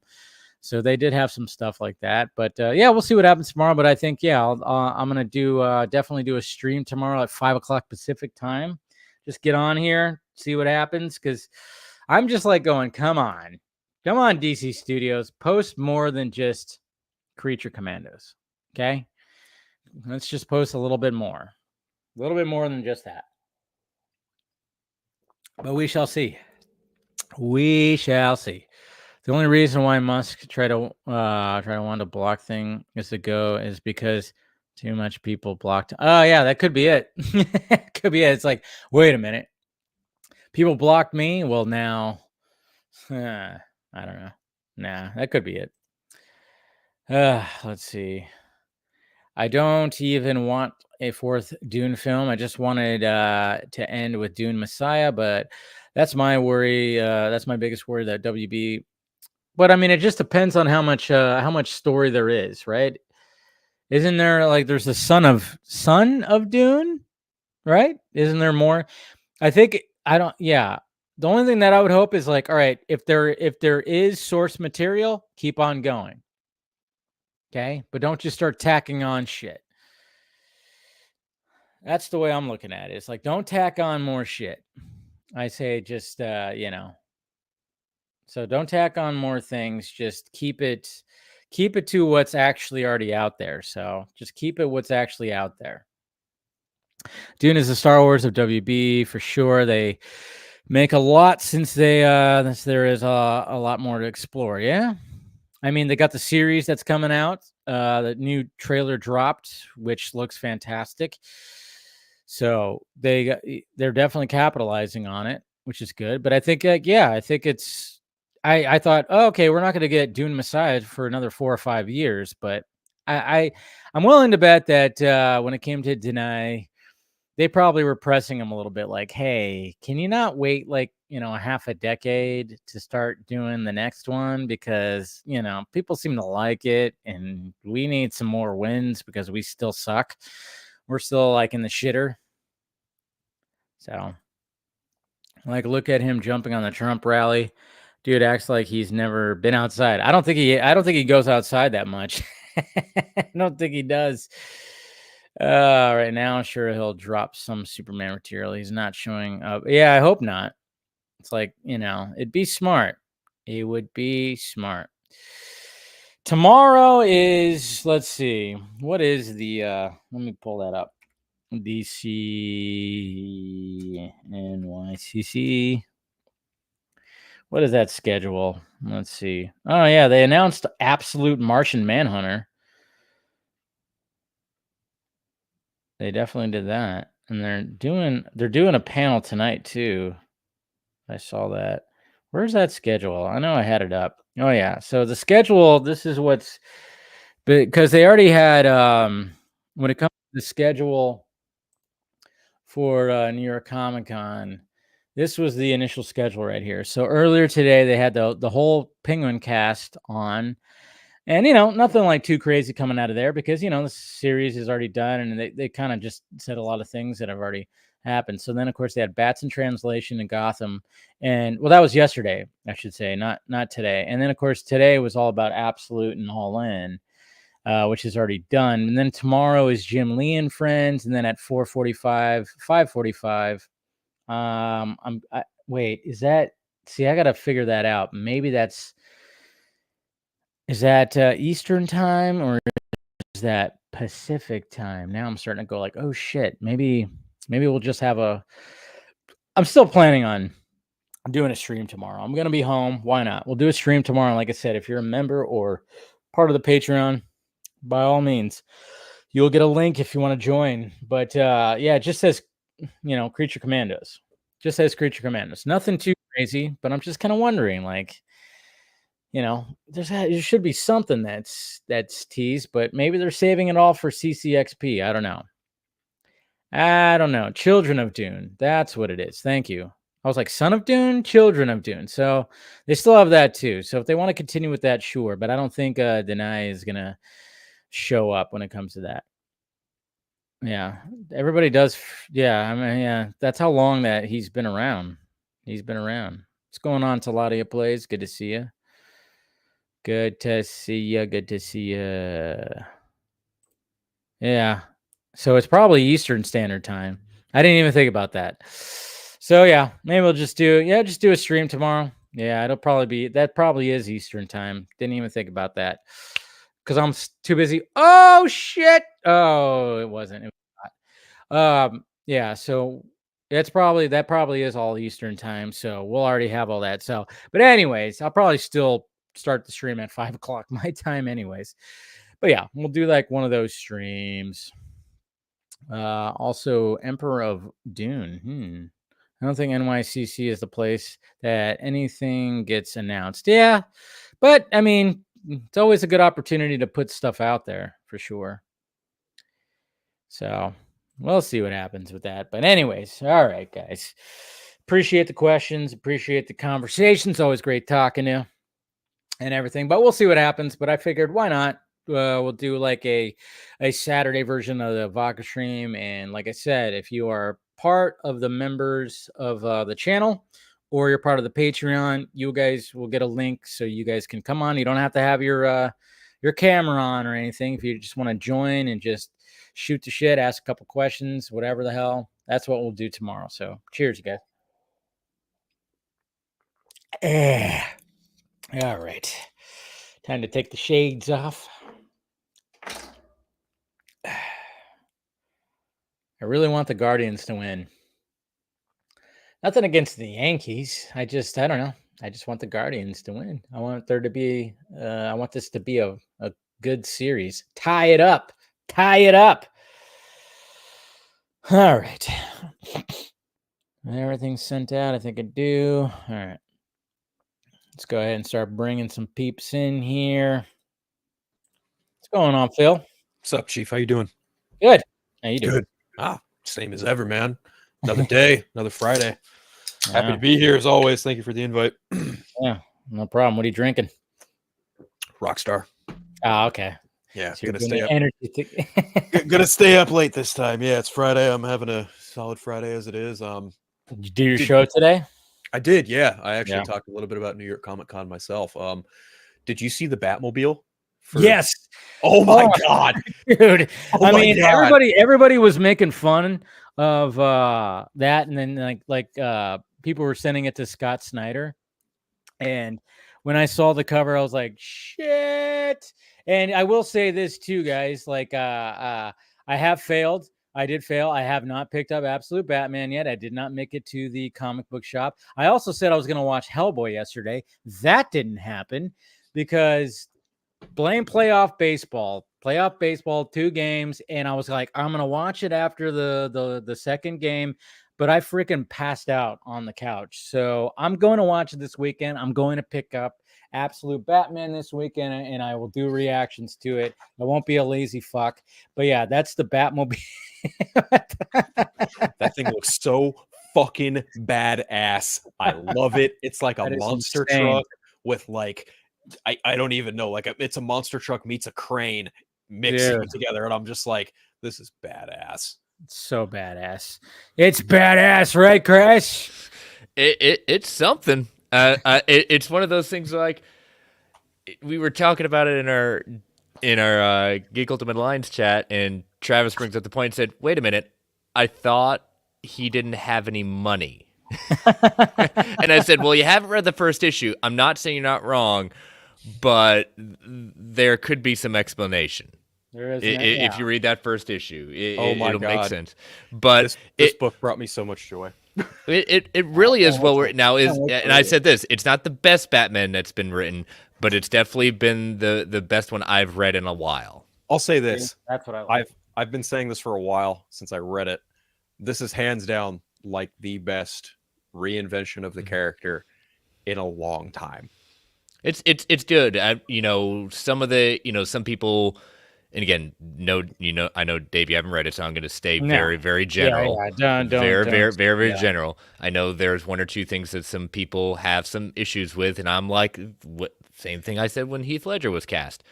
So they did have some stuff like that, but yeah, we'll see what happens tomorrow. But I think, yeah, I'm gonna definitely do a stream tomorrow at 5:00 Pacific time. Just get on here, see what happens, because I'm just like going, come on, DC Studios, post more than just Creature Commandos. Okay, let's just post a little bit more than just that. But we shall see. We shall see. The only reason why Musk try to want to block thing is because too much people blocked. Oh yeah, that could be it. Could be it. It's like, wait a minute, people blocked me. Well, now, I don't know. Nah, that could be it. Let's see. I don't even want a 4th Dune film. I just wanted to end with Dune Messiah, but that's my worry. That's my biggest worry, that WB. But I mean, it just depends on how much story there is, right? Isn't there like there's the son of Dune, right? Isn't there more? I think yeah. The only thing that I would hope is like, all right, if there is source material, keep on going. Okay, but don't just start tacking on shit. That's the way I'm looking at it. It's like, don't tack on more shit. I say just so don't tack on more things. Just keep it to what's actually already out there. So just keep it what's actually out there. Dune is the Star Wars of WB for sure. They make a lot since there is a lot more to explore. Yeah, I mean, they got the series that's coming out. The new trailer dropped, which looks fantastic. So they're definitely capitalizing on it, which is good. But I think, I think it's. I thought, oh, okay, we're not going to get Dune Messiah for another 4 or 5 years, but I'm willing to bet that when it came to Deny, they probably were pressing him a little bit, like, hey, can you not wait like a half a decade to start doing the next one, because people seem to like it and we need some more wins because we still suck. We're still like in the shitter. So like, look at him jumping on the Trump rally. Dude acts like he's never been outside. I don't think he goes outside that much. I don't think he does. Right now, I'm sure he'll drop some Superman material. He's not showing up. Yeah, I hope not. It's like, it'd be smart. It would be smart. Tomorrow is, let's see, what is the, let me pull that up. DC NYCC. What is that schedule? Let's see. Oh, yeah, they announced Absolute Martian Manhunter. They definitely did that. And they're doing a panel tonight too. I saw that. Where's that schedule? I know I had it up. Oh yeah. So the schedule, this is what's, because they already had when it comes to the schedule for New York Comic Con, this was the initial schedule right here. So earlier today they had the whole Penguin cast on. And, nothing like too crazy coming out of there because, the series is already done and they kind of just said a lot of things that have already happened. So then, of course, they had Bats in Translation in Gotham. And, well, that was yesterday, I should say, not today. And then, of course, today was all about Absolute and All In, which is already done. And then tomorrow is Jim Lee and Friends. And then at 5:45, wait, is that, see, I got to figure that out. Maybe is that Eastern time or is that Pacific time? Now I'm starting to go like, oh shit, maybe we'll just have I'm still planning on doing a stream tomorrow. I'm going to be home. Why not? We'll do a stream tomorrow. Like I said, if you're a member or part of the Patreon, by all means, you'll get a link if you want to join. But yeah, it just says, Creature Commandos. Just says Creature Commandos. Nothing too crazy, but I'm just kind of wondering, like, there should be something that's teased, but maybe they're saving it all for CCXP. I don't know. Children of Dune. That's what it is. Thank you. I was like, Son of Dune, Children of Dune. So they still have that too. So if they want to continue with that, sure. But I don't think Denai is gonna show up when it comes to that. Yeah, everybody does. Yeah, I mean, yeah, that's how long that he's been around. He's been around. What's going on, Taladia Plays? Good to see you. Good to see you. Good to see you. Yeah. So it's probably Eastern Standard Time. I didn't even think about that. So yeah, maybe we'll just do a stream tomorrow. Yeah, that probably is Eastern Time. Didn't even think about that because I'm too busy. Oh shit. Oh, it wasn't. It was not. Yeah. So that probably is all Eastern Time. So we'll already have all that. So, but anyways, I'll probably still start the stream at 5:00 my time anyways. But yeah, we'll do like one of those streams. Also Emperor of Dune. I don't think NYCC is the place that anything gets announced. Yeah, but I mean, it's always a good opportunity to put stuff out there for sure. So we'll see what happens with that. But anyways, all right, guys. Appreciate the questions. Appreciate the conversations. Always great talking to you and everything. But we'll see what happens. But I figured, why not? We'll do like a Saturday version of the Vodka stream. And like I said, if you are part of the members of the channel or you're part of the Patreon, you guys will get a link so you guys can come on. You don't have to have your camera on or anything. If you just want to join and just shoot the shit, ask a couple questions, whatever the hell, that's what we'll do tomorrow. So cheers, you guys. All right. Time to take the shades off. I really want the Guardians to win. Nothing against the Yankees. I don't know. I just want the Guardians to win. I want there to be I want this to be a Good series. Tie it up. Tie it up. All right. Everything's sent out. I think I do. All right. Let's go ahead and start bringing some peeps in here. What's going on, Phil? What's up, Chief? How you doing? Good. How you doing? Good. Same as ever, man. Another day, another Friday. Happy Yeah. to be here as always. Thank you for the invite. Yeah, no problem. What are you drinking? Rockstar. Oh, okay. Yeah, So you're gonna doing stay the up. energy Gonna stay up late this time. Yeah, it's Friday. I'm having a solid Friday as it is. Did you do your show today? I did. Yeah, I actually Yeah. talked a little bit about New York Comic Con myself. Did you see the Batmobile? Yes. Oh my Oh, god, dude. Oh I my mean, God. everybody was making fun of that, and then people were sending it to Scott Snyder. And when I saw the cover, I was like, shit. And I will say this too, guys. I have failed. I did fail. I have not picked up Absolute Batman yet. I did not make it to the comic book shop. I also said I was going to watch Hellboy yesterday. That didn't happen because blame playoff baseball, 2 games. And I was like, I'm going to watch it after the second game. But I freaking passed out on the couch. So I'm going to watch it this weekend. I'm going to pick up Absolute Batman this weekend, and I will do reactions to it. I won't be a lazy fuck. But yeah, that's the Batmobile. that thing looks so fucking badass. I love it. It's like a That is monster insane. truck with like, I don't even know. Like it's a monster truck meets a crane mixing Dude. together, and I'm just like, this is badass. It's so badass. It's badass, right, Chris? It's something. It's one of those things like we were talking about it in our Geek Ultimate Alliance chat, and Travis brings up the point and said, "Wait a minute, I thought he didn't have any money." And I said, "Well, you haven't read the first issue. I'm not saying you're not wrong, but there could be some explanation." There is If you read that first issue, Oh my it'll make God. sense. But This book brought me so much joy. it really is well written. Now wait for and I it. said this, it's not the best Batman that's been written, but it's definitely been the best one I've read in a while. I'll say this. That's what I like. I've been saying this for a while since I read it. This is hands down like the best reinvention of the character in a long time. It's good. Some of the some people, and again, I know Dave, you haven't read it, so I'm going to stay very, very general. Yeah. Don't. Very Yeah. general. I know there's one or two things that some people have some issues with, and I'm like, same thing I said when Heath Ledger was cast.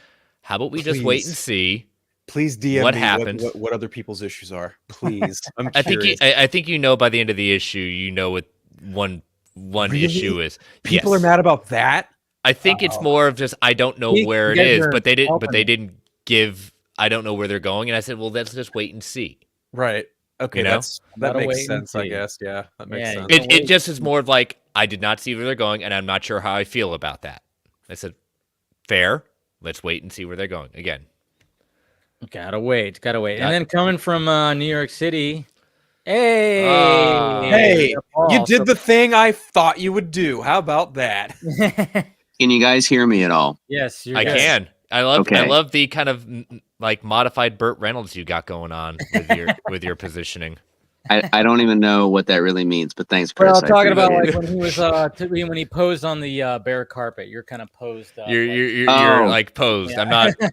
How about we just wait and see? Please DM What me happens? what other people's issues are. Please. I'm I think curious. I think by the end of the issue, what one Really? issue is. People Yes. are mad about that. I think it's more of just I don't know where it you guys is, are but they helping didn't give. I don't know where they're going, and I said, well, let's just wait and see. Right. Okay, You know? that Gotta wait makes and sense, I see. guess. Yeah, that makes Yeah, sense. you It just is more of like I did not see where they're going, and I'm not sure how I feel about that. I said, fair. Let's wait and see where they're going again. Gotta wait. And then coming from New York City, hey, Hey, Paul, you did the thing I thought you would do. How about that? Can you guys hear me at all? Yes, you're I good. can. I Okay. love the kind of like modified Burt Reynolds you got going on with your positioning. I don't even know what that really means, but thanks, Chris. Well, I talking about appreciate like it. when he was when he posed on the bare carpet, you're kind of posed. You're Oh. like posed. Yeah.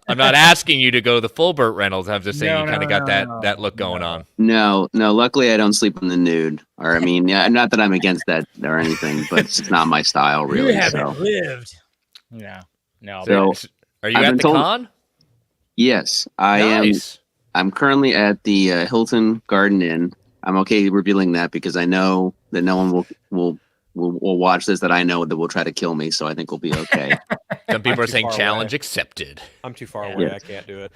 I'm not asking you to go the full Burt Reynolds. I'm just saying No, you kind no, of got no, that look going no. on. No. Luckily, I don't sleep in the nude. Or I mean, yeah, not that I'm against that or anything, but it's not my style, really. You haven't So lived. Yeah. No. So, Are you I've at been the told- con? yes, I am. Nice. I'm currently at the Hilton Garden Inn. I'm okay revealing that because I know that no one will watch this that I know that will try to kill me. So I think we'll be okay. Some people I'm are too saying far challenge away. accepted. I'm too far Yeah. away. Yeah. I can't do it.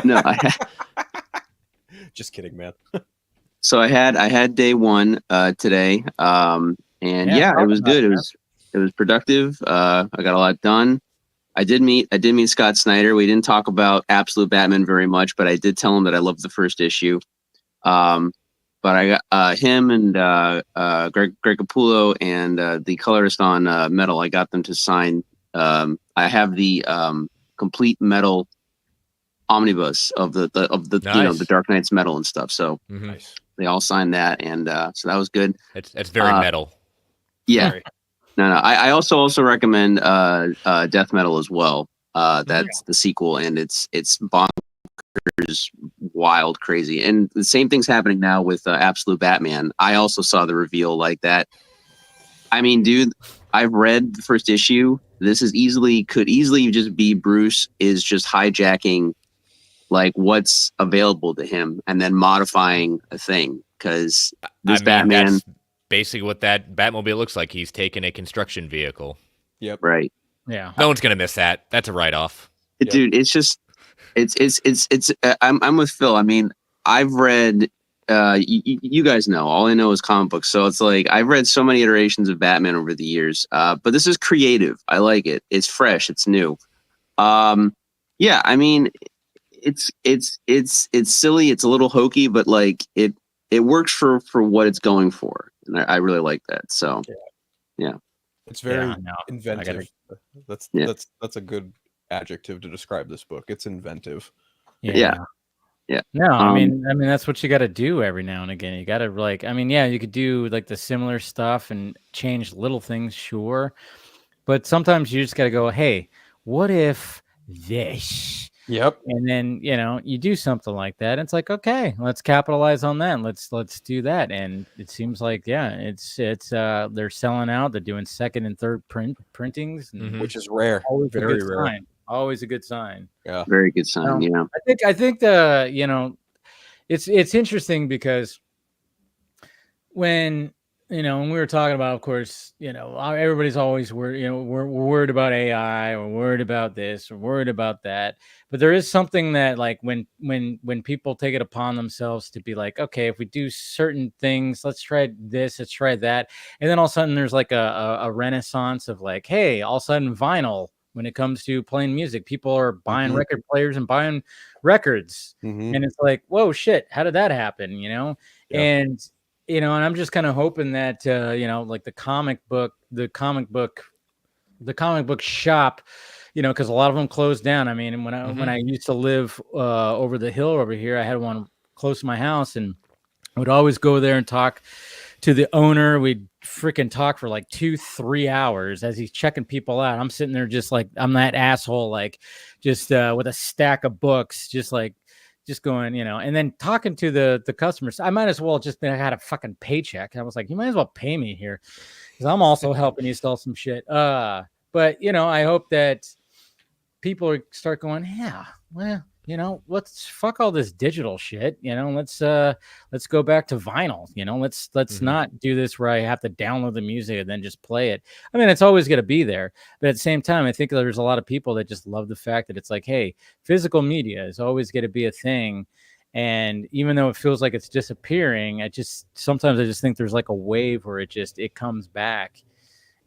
No, Just kidding, man. so I had day one today, and Yeah, it was talk about good. that. It was productive. I got a lot done. I did meet Scott Snyder. We didn't talk about Absolute Batman very much, but I did tell him that I loved the first issue. But I got him and Greg Capullo and the colorist on Metal. I got them to sign. I have the complete metal omnibus of the Nice. the Dark Knight's metal and stuff. So Mhm. Nice. they all signed that, and so that was good. It's very metal. Yeah. Sorry. No. I also recommend Death Metal as well. That's the sequel, and it's bonkers, wild, crazy, and the same thing's happening now with Absolute Batman. I also saw the reveal like that. I mean, dude, I've read the first issue. This could easily just be Bruce is just hijacking like what's available to him and then modifying a thing, because this Batman, that's basically what that Batmobile looks like. He's taken a construction vehicle. Yep. right? Yeah. No one's gonna miss that. That's a write-off. Yep. Dude, it's just it's I'm with Phil. I mean, I've read you guys know, all I know is comic books, so it's like I've read so many iterations of Batman over the years, but this is creative. I like it. It's fresh, it's new. Yeah, I mean, it's silly, it's a little hokey, but like it works for what it's going for, and I really like that. So It's very Yeah, no, inventive. Yeah. That's a good adjective to describe this book. It's inventive. Yeah. No, I mean that's what you got to do every now and again. You got to like, I mean, yeah, you could do like the similar stuff and change little things, sure, but sometimes you just got to go, hey, what if this? Yep. And then you do something like that. It's like, okay, let's capitalize on that. Let's do that. And it seems like it's they're selling out. They're doing second and third printings, and Which is rare. always a Very good rare. sign. Always a good sign. Yeah. very good sign. Yeah, I think it's interesting because when when we were talking about, of course, everybody's always worried, we're worried about AI, we're worried about this, we're worried about that. But there is something that like when people take it upon themselves to be like, okay, if we do certain things, let's try this, let's try that. And then all of a sudden there's like a renaissance of like, hey, all of a sudden vinyl, when it comes to playing music, people are buying record players and buying records. Mhm. And it's like, whoa, shit, how did that happen? Yeah. And and I'm just kind of hoping that like the comic book shop, because a lot of them closed down. I mean, when I used to live over the hill over here, I had one close to my house, and I would always go there and talk to the owner. We'd freaking talk for like 2-3 hours as he's checking people out. I'm sitting there just like I'm that asshole, like just with a stack of books, just going, and then talking to the customers. I might as well I had a fucking paycheck. I was like, you might as well pay me here because I'm also helping you sell some shit. But I hope that people start going, yeah, well, let's fuck all this digital shit. Let's go back to vinyl. Let's not do this where I have to download the music and then just play it. I mean, it's always going to be there, but at the same time, I think there's a lot of people that just love the fact that it's like, hey, physical media is always going to be a thing. And even though it feels like it's disappearing, sometimes I just think there's like a wave where it comes back.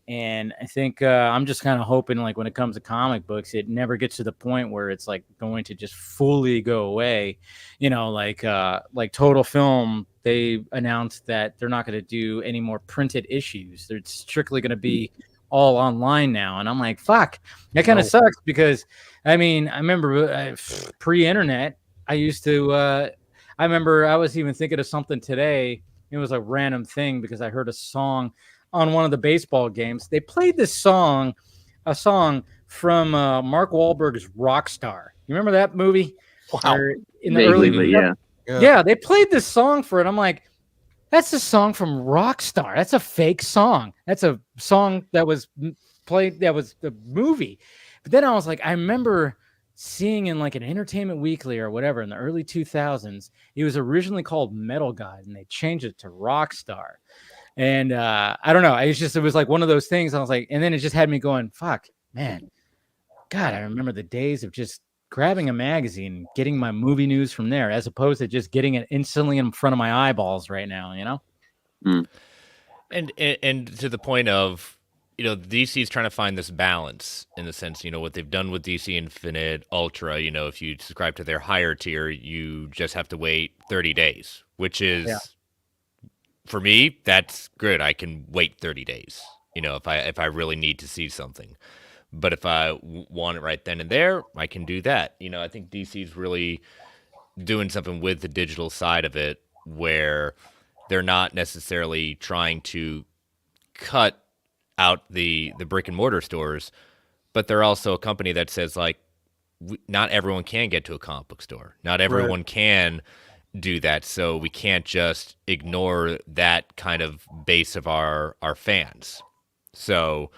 And I think I'm just kind of hoping, like when it comes to comic books, it never gets to the point where it's like going to just fully go away. Like Total Film, they announced that they're not going to do any more printed issues. They're strictly going to be all online now. And I'm like, fuck, that kind of sucks because, I mean, I remember pre-internet, I remember I was even thinking of something today. It was a random thing because I heard a song on one of the baseball games. They played a song from Mark Wahlberg's Rockstar. You remember that movie? Wow. in the early, but yeah, they played this song for it. I'm like, that's a song from Rockstar. That's a fake song. That's a song that was played. That was the movie. But then I was like, I remember seeing in like an Entertainment Weekly or whatever in the early 2000s, it was originally called Metal Guide, and they changed it to Rockstar. And I don't know. It was like one of those things. I was like, and then it just had me going, fuck, man. God, I remember the days of just grabbing a magazine and getting my movie news from there, as opposed to just getting it instantly in front of my eyeballs right now, And to the point of, DC's trying to find this balance in the sense, what they've done with DC Infinite Ultra, if you subscribe to their higher tier, you just have to wait 30 days, which is, for me, that's good. I can wait 30 days, if I really need to see something. But if I want it right then and there, I can do that. I think DC's really doing something with the digital side of it where they're not necessarily trying to cut out the brick and mortar stores, but they're also a company that says, like, not everyone can get to a comic book store. Not everyone can do that. So we can't just ignore that kind of base of our fans. So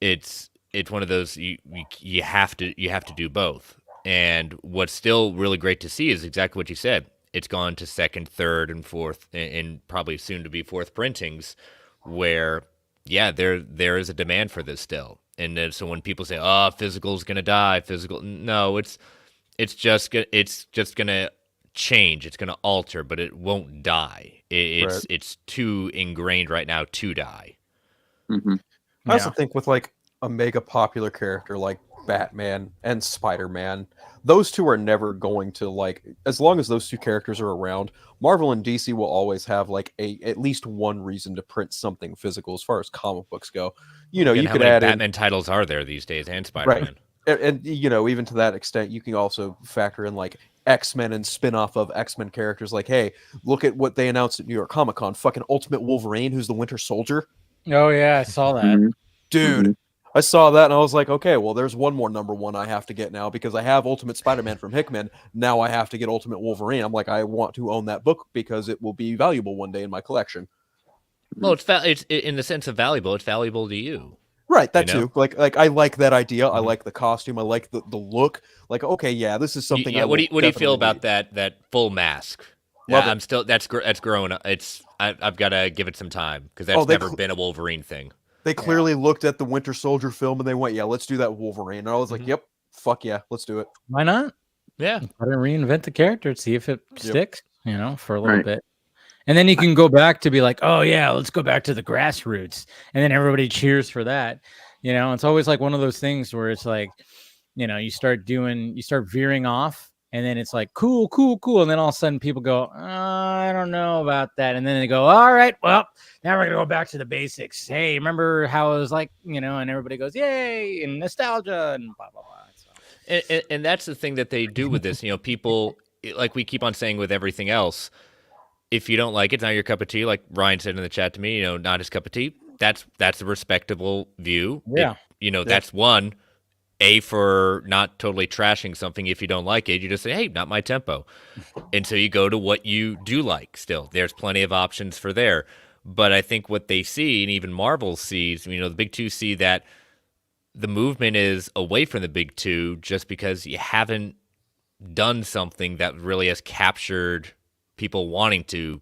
it's one of those, you have to do both. And what's still really great to see is exactly what you said. It's gone to second, third, and fourth, and probably soon to be fourth printings, where there is a demand for this still. And then, so when people say, "Oh, physical's gonna die," no, it's just gonna change. It's gonna alter, but it won't die. It's too ingrained right now to die. Mm-hmm. I also think with like a mega popular character like Batman and Spider-Man, those two are never going to, like, as long as those two characters are around, Marvel and DC will always have like at least one reason to print something physical as far as comic books go. You And could how many add Batman titles are there these days, and Spider-Man? and even to that extent, you can also factor in like X-Men and spin-off of X-Men characters. Like, hey, look at what they announced at New York Comic Con. Fucking Ultimate Wolverine, who's the Winter Soldier. Oh yeah, I saw that. Dude, I saw that and I was like, okay, well, there's one more #1 I have to get now because I have Ultimate Spider-Man from Hickman. Now I have to get Ultimate Wolverine. I'm like, I want to own that book because it will be valuable one day in my collection. Well, it's in the sense of valuable. It's valuable to you. Right, that too. Like I like that idea. I like the costume. I like the look. Like, okay, yeah, this is something. What do you feel about that full mask? Love it. I'm still that's growing. I've got to give it some time because that's never been a Wolverine thing. They clearly looked at the Winter Soldier film and they went, yeah, let's do that with Wolverine. And I was like, yep, fuck yeah, let's do it. Why not? Yeah. Try to reinvent the character, see if it sticks, for a little bit. And then you can go back to be like, oh yeah, let's go back to the grassroots. And then everybody cheers for that. It's always like one of those things where it's like, you start veering off. And then it's like, cool. And then all of a sudden people go, I don't know about that. And then they go, all right, well, now we're going to go back to the basics. Hey, remember how it was like, and everybody goes, yay, and nostalgia and blah, blah, blah. So. And that's the thing that they do with this. People, like we keep on saying with everything else, if you don't like it, it's not your cup of tea. Like Ryan said in the chat to me, not his cup of tea. That's a respectable view. Yeah. That's one. For not totally trashing something. If you don't like it, you just say, hey, not my tempo. And so you go to what you do like still. There's plenty of options for there. But I think what they see, and even Marvel sees, the big two see that the movement is away from the big two just because you haven't done something that really has captured people wanting to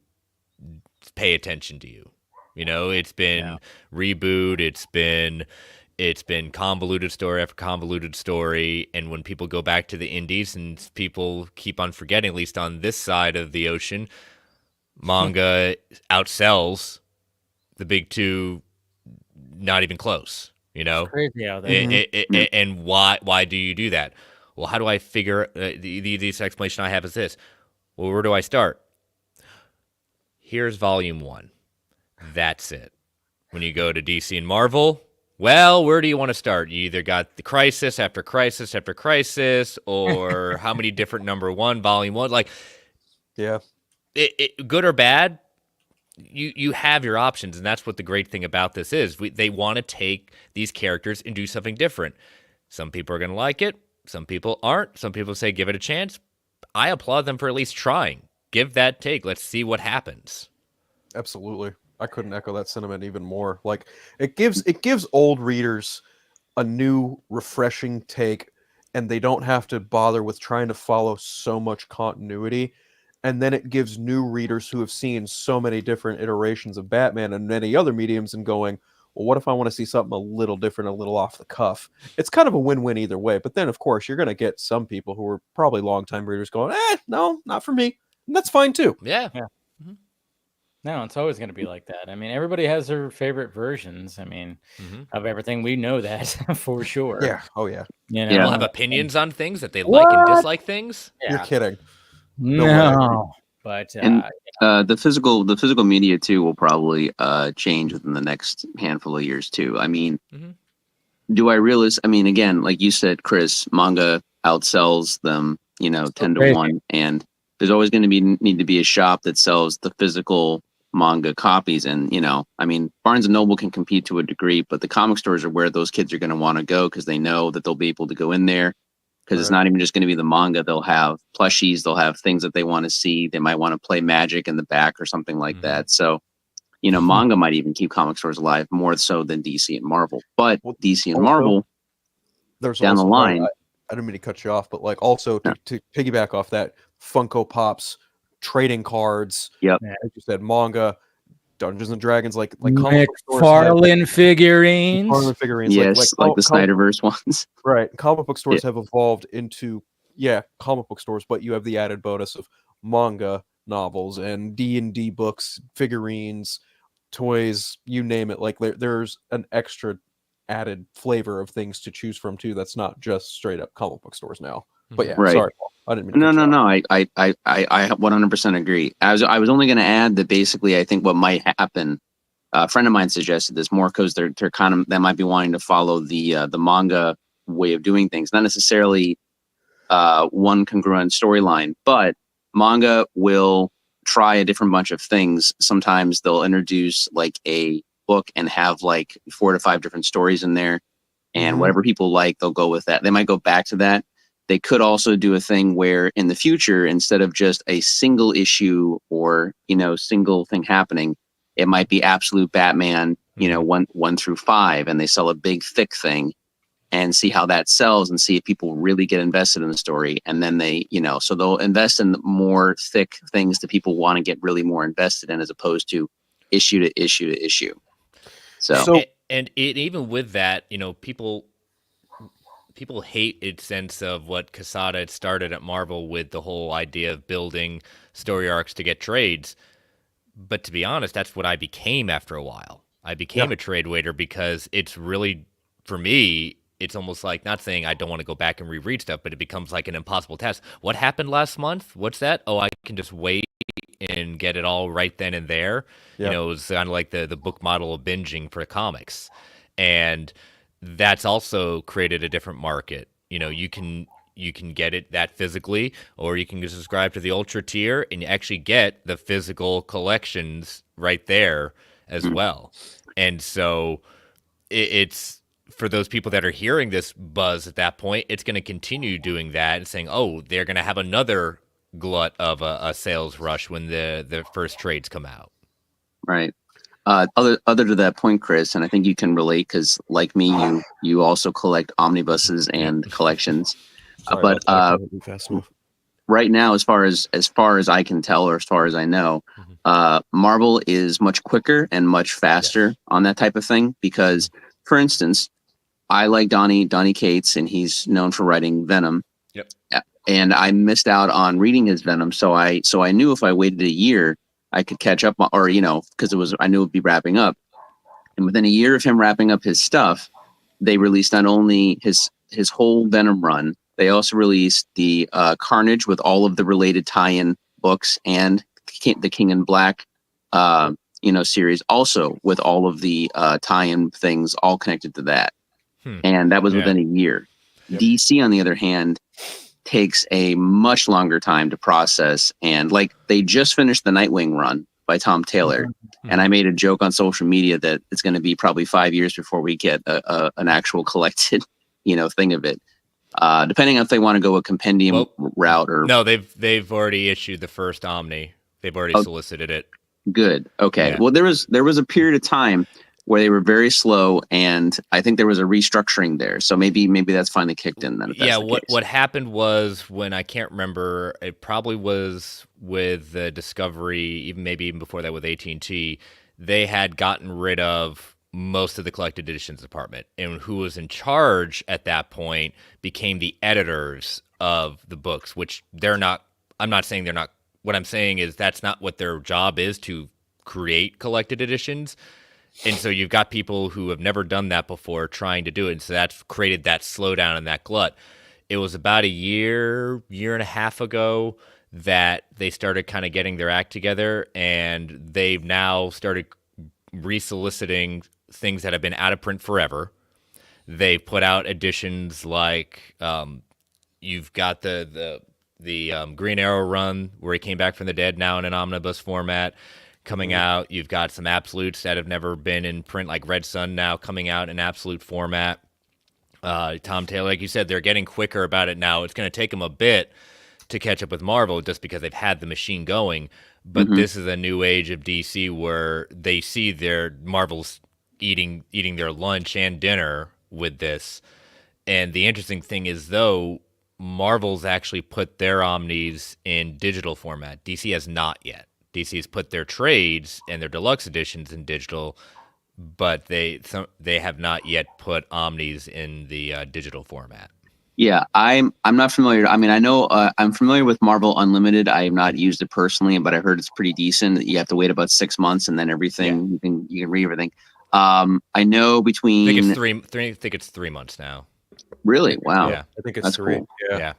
pay attention to you. It's been reboot. It's been convoluted story after convoluted story, and when people go back to the indies, and people keep on forgetting, at least on this side of the ocean, manga outsells the big two, not even close. It's crazy out there. And why do you do that? Well, how do I figure this explanation I have is this? Well, where do I start? Here's volume 1. That's it. When you go to DC and Marvel, well, where do you want to start? You either got the crisis after crisis after crisis, or how many different #1, volume 1? Like, yeah, good or bad, you have your options, and that's what the great thing about this is. They want to take these characters and do something different. Some people are going to like it. Some people aren't. Some people say give it a chance. I applaud them for at least trying. Give that take. Let's see what happens. Absolutely. I couldn't echo that sentiment even more. Like, it gives old readers a new, refreshing take, and they don't have to bother with trying to follow so much continuity. And then it gives new readers who have seen so many different iterations of Batman and many other mediums and going, well, what if I want to see something a little different, a little off the cuff? It's kind of a win-win either way. But then, of course, you're going to get some people who are probably longtime readers going, no, not for me. And that's fine too. Yeah. No, it's always going to be like that. I mean, everybody has their favorite versions. I mean, of everything. We know that for sure. Yeah. Oh, yeah. People have opinions on things that they like and dislike things. Yeah. You're kidding. No. But the physical media too will probably change within the next handful of years too. I mean, Do I realize? I mean, again, like you said, Chris, manga outsells them, 10-1, and there's always going to need to be a shop that sells the physical manga copies. And I mean, Barnes and Noble can compete to a degree, but the comic stores are where those kids are going to want to go because they know that they'll be able to go in there. Because it's not even just going to be the manga. They'll have plushies. They'll have things that they want to see. They might want to play Magic in the back or something like that. So, manga might even keep comic stores alive more so than DC and Marvel. But DC and Marvel, there's down the line. I didn't mean to cut you off, but like also to piggyback off that, Funko Pops, trading cards. Yep. As you said, manga, Dungeons and Dragons, like comic book stores McFarlane figurines. McFarlane figurines, yes, like the Snyderverse ones. Right. Comic book stores have evolved into comic book stores, but you have the added bonus of manga, novels, and D&D books, figurines, toys, you name it. Like there's an extra added flavor of things to choose from too. That's not just straight up comic book stores now. But yeah, right. Sorry, Paul. I didn't mean to No. I 100% agree. I was only going to add that basically I think what might happen. A friend of mine suggested this more because they're kind of, they might be wanting to follow the manga way of doing things, not necessarily one congruent storyline, but manga will try a different bunch of things. Sometimes they'll introduce like a book and have like 4 to 5 different stories in there, and whatever people like, they'll go with that. They might go back to that. They could also do a thing where in the future, instead of just a single issue or single thing happening, it might be Absolute Batman, 1 through 5, and they sell a big thick thing and see how that sells and see if people really get invested in the story. And then they, so they'll invest in more thick things that people want to get really more invested in, as opposed to issue to issue to issue. So even with that, people hate its sense of what Quesada had started at Marvel with the whole idea of building story arcs to get trades. But to be honest, that's what I became after a while. I became a trade waiter because it's really, for me, it's almost like, not saying I don't want to go back and reread stuff, but it becomes like an impossible task. What happened last month? What's that? Oh, I can just wait and get it all right then and there. It was kind of like the book model of binging for comics. And that's also created a different market. You can get it that physically, or you can subscribe to the ultra tier and you actually get the physical collections right there as well. And so it's for those people that are hearing this buzz at that point, it's going to continue doing that and saying, oh, they're going to have another glut of a sales rush when the first trades come out. Right. Other to that point, Chris, and I think you can relate because, like me, you also collect omnibuses and collections. But right now, as far as I can tell, or as far as I know, Marvel is much quicker and much faster on that type of thing. Because, for instance, I like Donny Cates, and he's known for writing Venom. Yep. And I missed out on reading his Venom, so I knew if I waited a year, I could catch up, or because I knew it would be wrapping up. And within a year of him wrapping up his stuff, they released not only his whole Venom run, they also released the Carnage with all of the related tie-in books, and the King in Black series also with all of the tie-in things all connected to that. And that was within a year. DC, on the other hand, takes a much longer time to process, and like they just finished the Nightwing run by Tom Taylor, and I made a joke on social media that it's going to be probably 5 years before we get an actual collected thing of it, depending on if they want to go a compendium route or no. They've already issued the first Omni. They've already solicited it. Good. Okay. Well, there was a period of time where they were very slow, and I think there was a restructuring there. So maybe that's finally kicked in then. What happened was, when I can't remember, it probably was with the Discovery, maybe even before that with AT&T, they had gotten rid of most of the collected editions department, and who was in charge at that point became the editors of the books, which they're not. I'm not saying they're not. What I'm saying is that's not what their job is, to create collected editions. And so you've got people who have never done that before trying to do it. And so that's created that slowdown and that glut. It was about a year and a half ago that they started kind of getting their act together, and they've now started resoliciting things that have been out of print forever they put out editions like you've got the Green Arrow run where he came back from the dead, now in an omnibus format coming out. You've got some absolutes that have never been in print, like Red Sun, now coming out in absolute format. Tom Taylor, like you said, they're getting quicker about it now. It's going to take them a bit to catch up with Marvel just because they've had the machine going. But this is a new age of DC where they see their Marvel's eating their lunch and dinner with this. And the interesting thing is, though, Marvel's actually put their omnis in digital format. DC has not yet. DC has put their trades and their deluxe editions in digital, but they have not yet put omnis in the digital format. Yeah, I'm not familiar. I mean, I know I'm familiar with Marvel Unlimited. I have not used it personally, but I heard it's pretty decent. You have to wait about 6 months, and then everything you can read everything. I know between. I think it's 3 months now. Really? Wow. Yeah, I think it's That's 3. cool. yeah.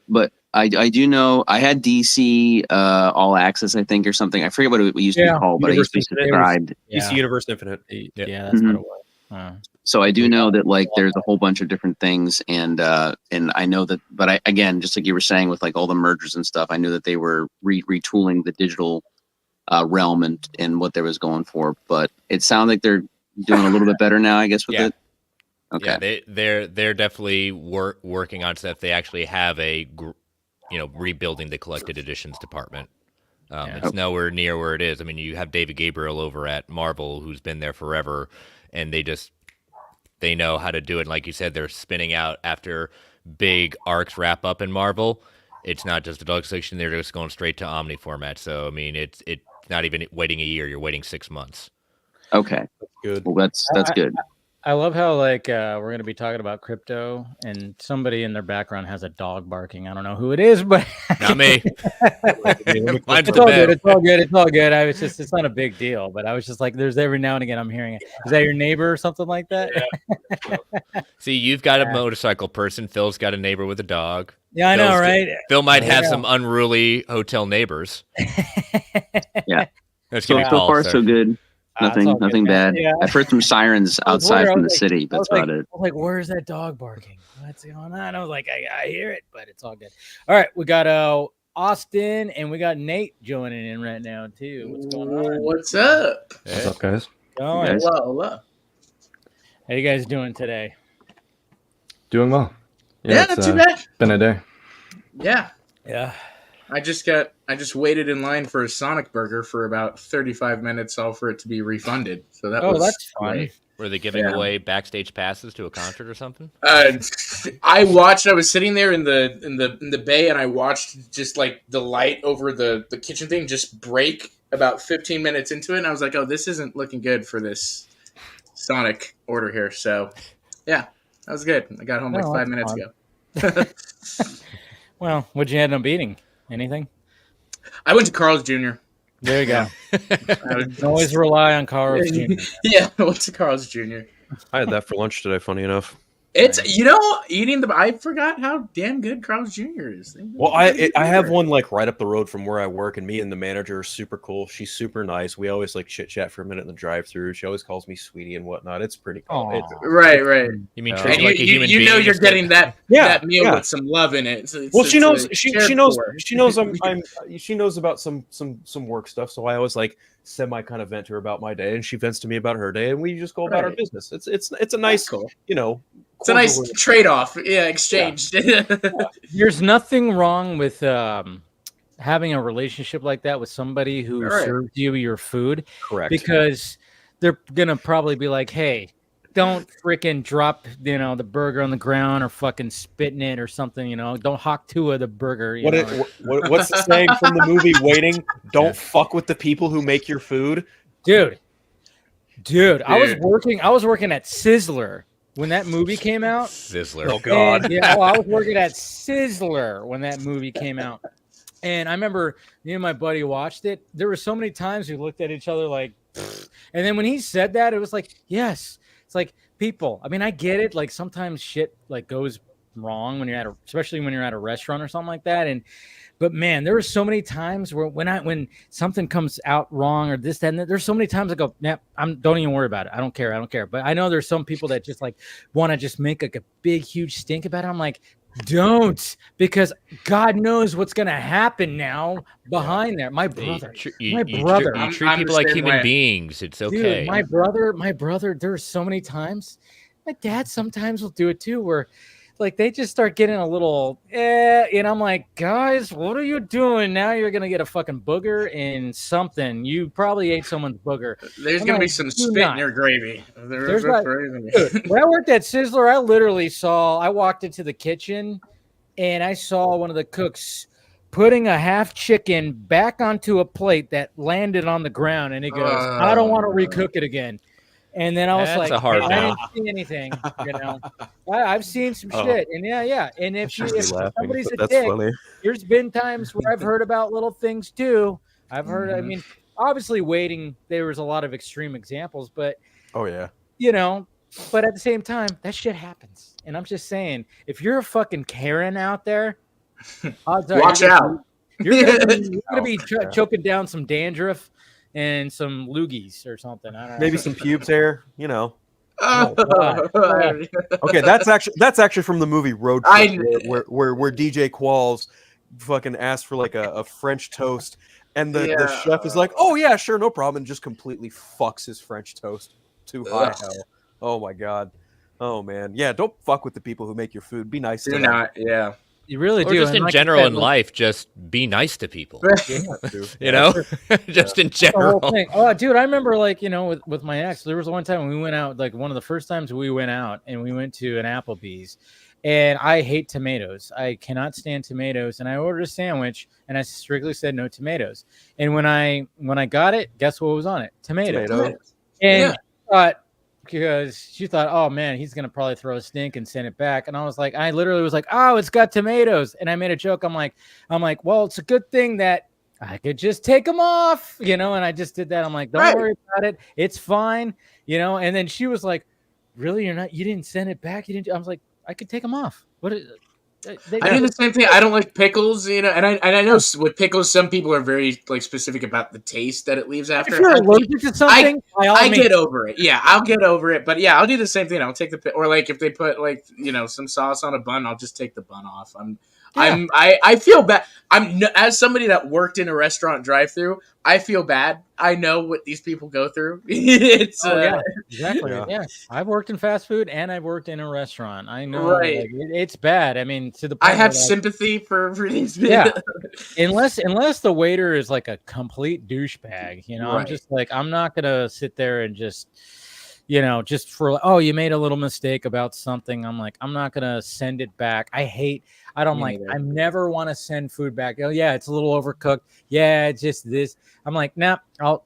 But I do know I had DC All Access, I think, or something. I forget what it used to be called, but I used to be subscribed. DC Universe Infinite. Yeah, that's what it was. So I do know that like there's a whole bunch of different things, and I know that. But again, just like you were saying with like all the mergers and stuff, I knew that they were retooling the digital realm and what they was going for. But it sounds like they're doing a little bit better now, I guess, with it. Okay. Yeah, they're definitely working on stuff. They actually have a rebuilding the collected editions department. It's nowhere near where it is. I mean, you have David Gabriel over at Marvel, who's been there forever, and they know how to do it. And like you said, they're spinning out after big arcs wrap up in Marvel. It's not just a deluxe section; they're just going straight to Omni format. So I mean, it's not even waiting a year; you're waiting 6 months. Okay, That's good. well that's good. I love how like we're going to be talking about Krypto, and somebody in their background has a dog barking. I don't know who it is, but Not me. Mine's it's the all bed. good. It's all good. It's all good. It's not a big deal, but I was just like, there's every now and again I'm hearing it. Is that your neighbor or something like that? See, you've got a motorcycle person. Phil's got a neighbor with a dog. Yeah, I know, right? Phil might have some unruly hotel neighbors. Yeah. That's So gonna be so Paul, far sir. so good. It's all Nothing good, man. bad. Yeah. I've heard some sirens outside from the city. That's about it. I was like, where's that dog barking? What's going on? I was like, I hear it, but it's all good. All right, we got Austin and we got Nate joining in right now too. What's going on? What's up? What's up, guys? Going? Guys. Hello. How you guys doing today? Doing well. Yeah, it's not too bad. been a day. Yeah. Yeah. I just waited in line for a Sonic burger for about 35 minutes, all for it to be refunded. So that was that's fun. great. Were they giving away backstage passes to a concert or something? I was sitting there in the bay, and I watched just like the light over the kitchen thing just break about 15 minutes into it, and I was like, oh, this isn't looking good for this Sonic order here. So yeah, that was good. I got home like 5 minutes ago. Well, what'd you end up eating? Anything? I went to Carl's Jr. There you go. You can always rely on Carl's Jr. Yeah, I went to Carl's Jr. I had that for lunch today, funny enough. It's eating I forgot how damn good Carl's Jr. is. Well, I have one like right up the road from where I work, and me and the manager are super cool. She's super nice. We always like chit chat for a minute in the drive-through. She always calls me sweetie and whatnot. It's pretty cool. Right. You mean And treat And like a human being? you're instead- getting that meal with some love in it. Well, she knows she knows I'm. she knows about some work stuff. So I always like semi kind of vent to her about my day, and she vents to me about her day, and we just go about our Right. business. It's a nice cool. It's It's a nice trade-off. Yeah, exchange. There's nothing wrong with having a relationship like that with somebody who Right. serves you your food, correct. because they're gonna probably be like, "Hey, don't freaking drop the burger on the ground or fucking spit in it or something. Don't hawk two of the burger." What's the saying from the movie Waiting? Don't fuck with the people who make your food. Dude, I was working at Sizzler when that movie came out. Sizzler. Oh God. And, I was working at Sizzler when that movie came out. And I remember me and my buddy watched it. There were so many times we looked at each other like, pfft. And then when he said that, it was like, yes. It's like, people. I mean, I get it. Like sometimes shit like goes wrong when you're especially when you're at a restaurant or something like that. But man, there were so many times where when something comes out wrong or this, that, and that, there's so many times I go, nah, don't even worry about it. I don't care. But I know there's some people that just like want to just make like a big, huge stink about it. I'm like, don't, because God knows what's going to happen now behind there. My brother, you treat people like human beings. It's okay. Dude, my brother, there's so many times. My dad sometimes will do it too, where like they just start getting a little and I'm like, guys, what are you doing? Now you're gonna get a fucking booger in something. You probably ate someone's booger. There's gonna be some spit in your gravy. Dude, when I worked at Sizzler, I walked into the kitchen and I saw one of the cooks putting a half chicken back onto a plate that landed on the ground, and he goes, I don't want to recook it again. And then I was like, I didn't see anything, you know. I've seen some shit, and yeah. And if somebody's a dick, there's been times where I've heard about little things too. I've heard, I mean, obviously waiting, there was a lot of extreme examples, but you know, but at the same time, that shit happens. And I'm just saying, if you're a fucking Karen out there, watch out. You're gonna be choking down some dandruff and some loogies or something. I don't know. Maybe some pubes hair, you know. Oh, okay, that's actually from the movie Road Trip, where DJ Qualls fucking asked for like a French toast, and the chef is like, "Oh yeah, sure, no problem," and just completely fucks his French toast to high hell. Oh my god. Oh man. Yeah, don't fuck with the people who make your food. Be nice to them. Not, yeah. You really or do. Just in general in life, just be nice to people. You know, just in general. Oh, dude, I remember like, you know, with my ex, there was one time when we went out, like one of the first times we went out and we went to an Applebee's, and I hate tomatoes. I cannot stand tomatoes. And I ordered a sandwich and I strictly said no tomatoes. And when I got it, guess what was on it? Tomatoes. And because she thought, oh man, he's gonna probably throw a stink and send it back. And I literally was like, oh, it's got tomatoes. And I made a joke. I'm like, well, it's a good thing that I could just take them off, you know. And I just did that. I'm like, don't worry about it. It's fine, you know. And then she was like, really, you didn't send it back? You didn't? I was like, I could take them off. What? I do the same thing. I don't like pickles, you know, and I know with pickles, some people are very like specific about the taste that it leaves after. If you're allergic to something, I get over it. Yeah, I'll get over it. But yeah, I'll do the same thing. I'll take or like if they put like, you know, some sauce on a bun, I'll just take the bun off. I feel bad. As somebody that worked in a restaurant drive-thru, I feel bad. I know what these people go through. It's exactly. Yeah, I've worked in fast food and I've worked in a restaurant. I know, like, it's bad. I mean, to the point I have sympathy for these people. Yeah, unless the waiter is like a complete douchebag, you know. I'm just like, I'm not gonna sit there and just, you know, just for, oh, you made a little mistake about something. I'm like, I'm not gonna send it back. I never want to send food back. Oh yeah, it's a little overcooked. Yeah, it's just this. I'm like, nah, I'll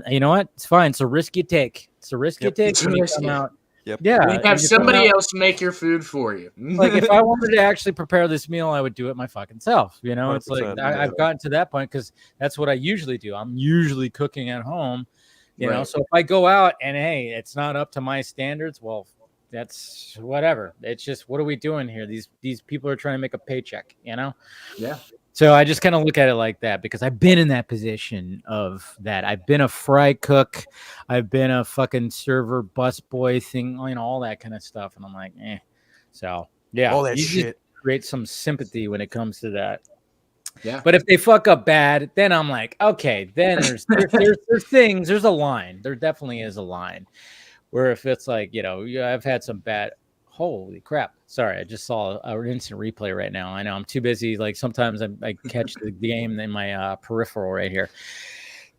you know what? It's fine. It's a risk you take. It's a risk you take when you come out. Yeah, you have somebody else make your food for you. Like if I wanted to actually prepare this meal, I would do it my fucking self. You know, it's like I've gotten to that point because that's what I usually do. I'm usually cooking at home. You know, so if I go out and hey, it's not up to my standards, well, that's whatever. It's just, what are we doing here? These people are trying to make a paycheck, you know? Yeah. So I just kind of look at it like that because I've been in that position of that. I've been a fry cook. I've been a fucking server busboy thing, you know, all that kind of stuff. And I'm like, So yeah, all that shit. Create some sympathy when it comes to that. Yeah. But if they fuck up bad, then I'm like, okay, then there's things, there's a line. There definitely is a line. Where if it's like, you know, I've had some bad, holy crap. Sorry, I just saw an instant replay right now. I know I'm too busy. Like sometimes I catch the game in my peripheral right here.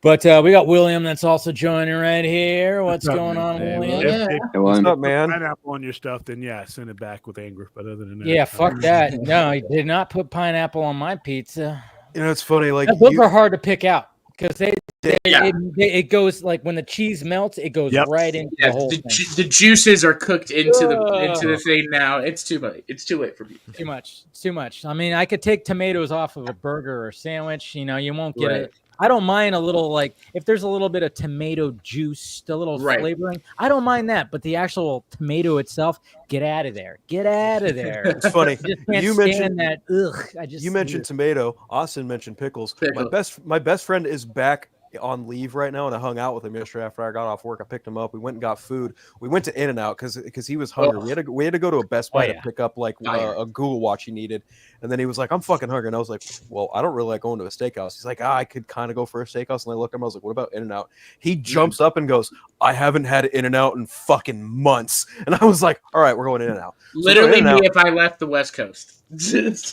But we got William that's also joining right here. What's going on, William? What's up, man? Pineapple on your stuff, then yeah, send it back with anger. But other than that, yeah, fuck that. No, he did not put pineapple on my pizza. You know, it's funny. Like those are hard to pick out because it goes like when the cheese melts, it goes right into the whole thing. The juices are cooked into the thing now. It's too late. It's too late for me. Too much. It's too much. I mean, I could take tomatoes off of a burger or sandwich. You know, you won't get it. I don't mind a little, like, if there's a little bit of tomato juice, the little Right. flavoring, I don't mind that. But the actual tomato itself, get out of there. Get out of there. It's funny. I just can't You stand mentioned that. Ugh. I just. You mentioned tomato. Austin mentioned pickles. Pickle. My best friend is back on leave right now, and I hung out with him yesterday after I got off work. I picked him up. We went and got food. We went to In-N-Out because he was hungry. We had to go to a Best Buy to pick up like a Google Watch he needed, and then he was like, "I'm fucking hungry," and I was like, "Well, I don't really like going to a steakhouse." He's like, I could kind of go for a steakhouse, and I looked at him. I was like, "What about In-N-Out?" He jumps up and goes, "I haven't had In-N-Out in fucking months," and I was like, "All right, we're going In-N-Out." Literally me if I left the West Coast.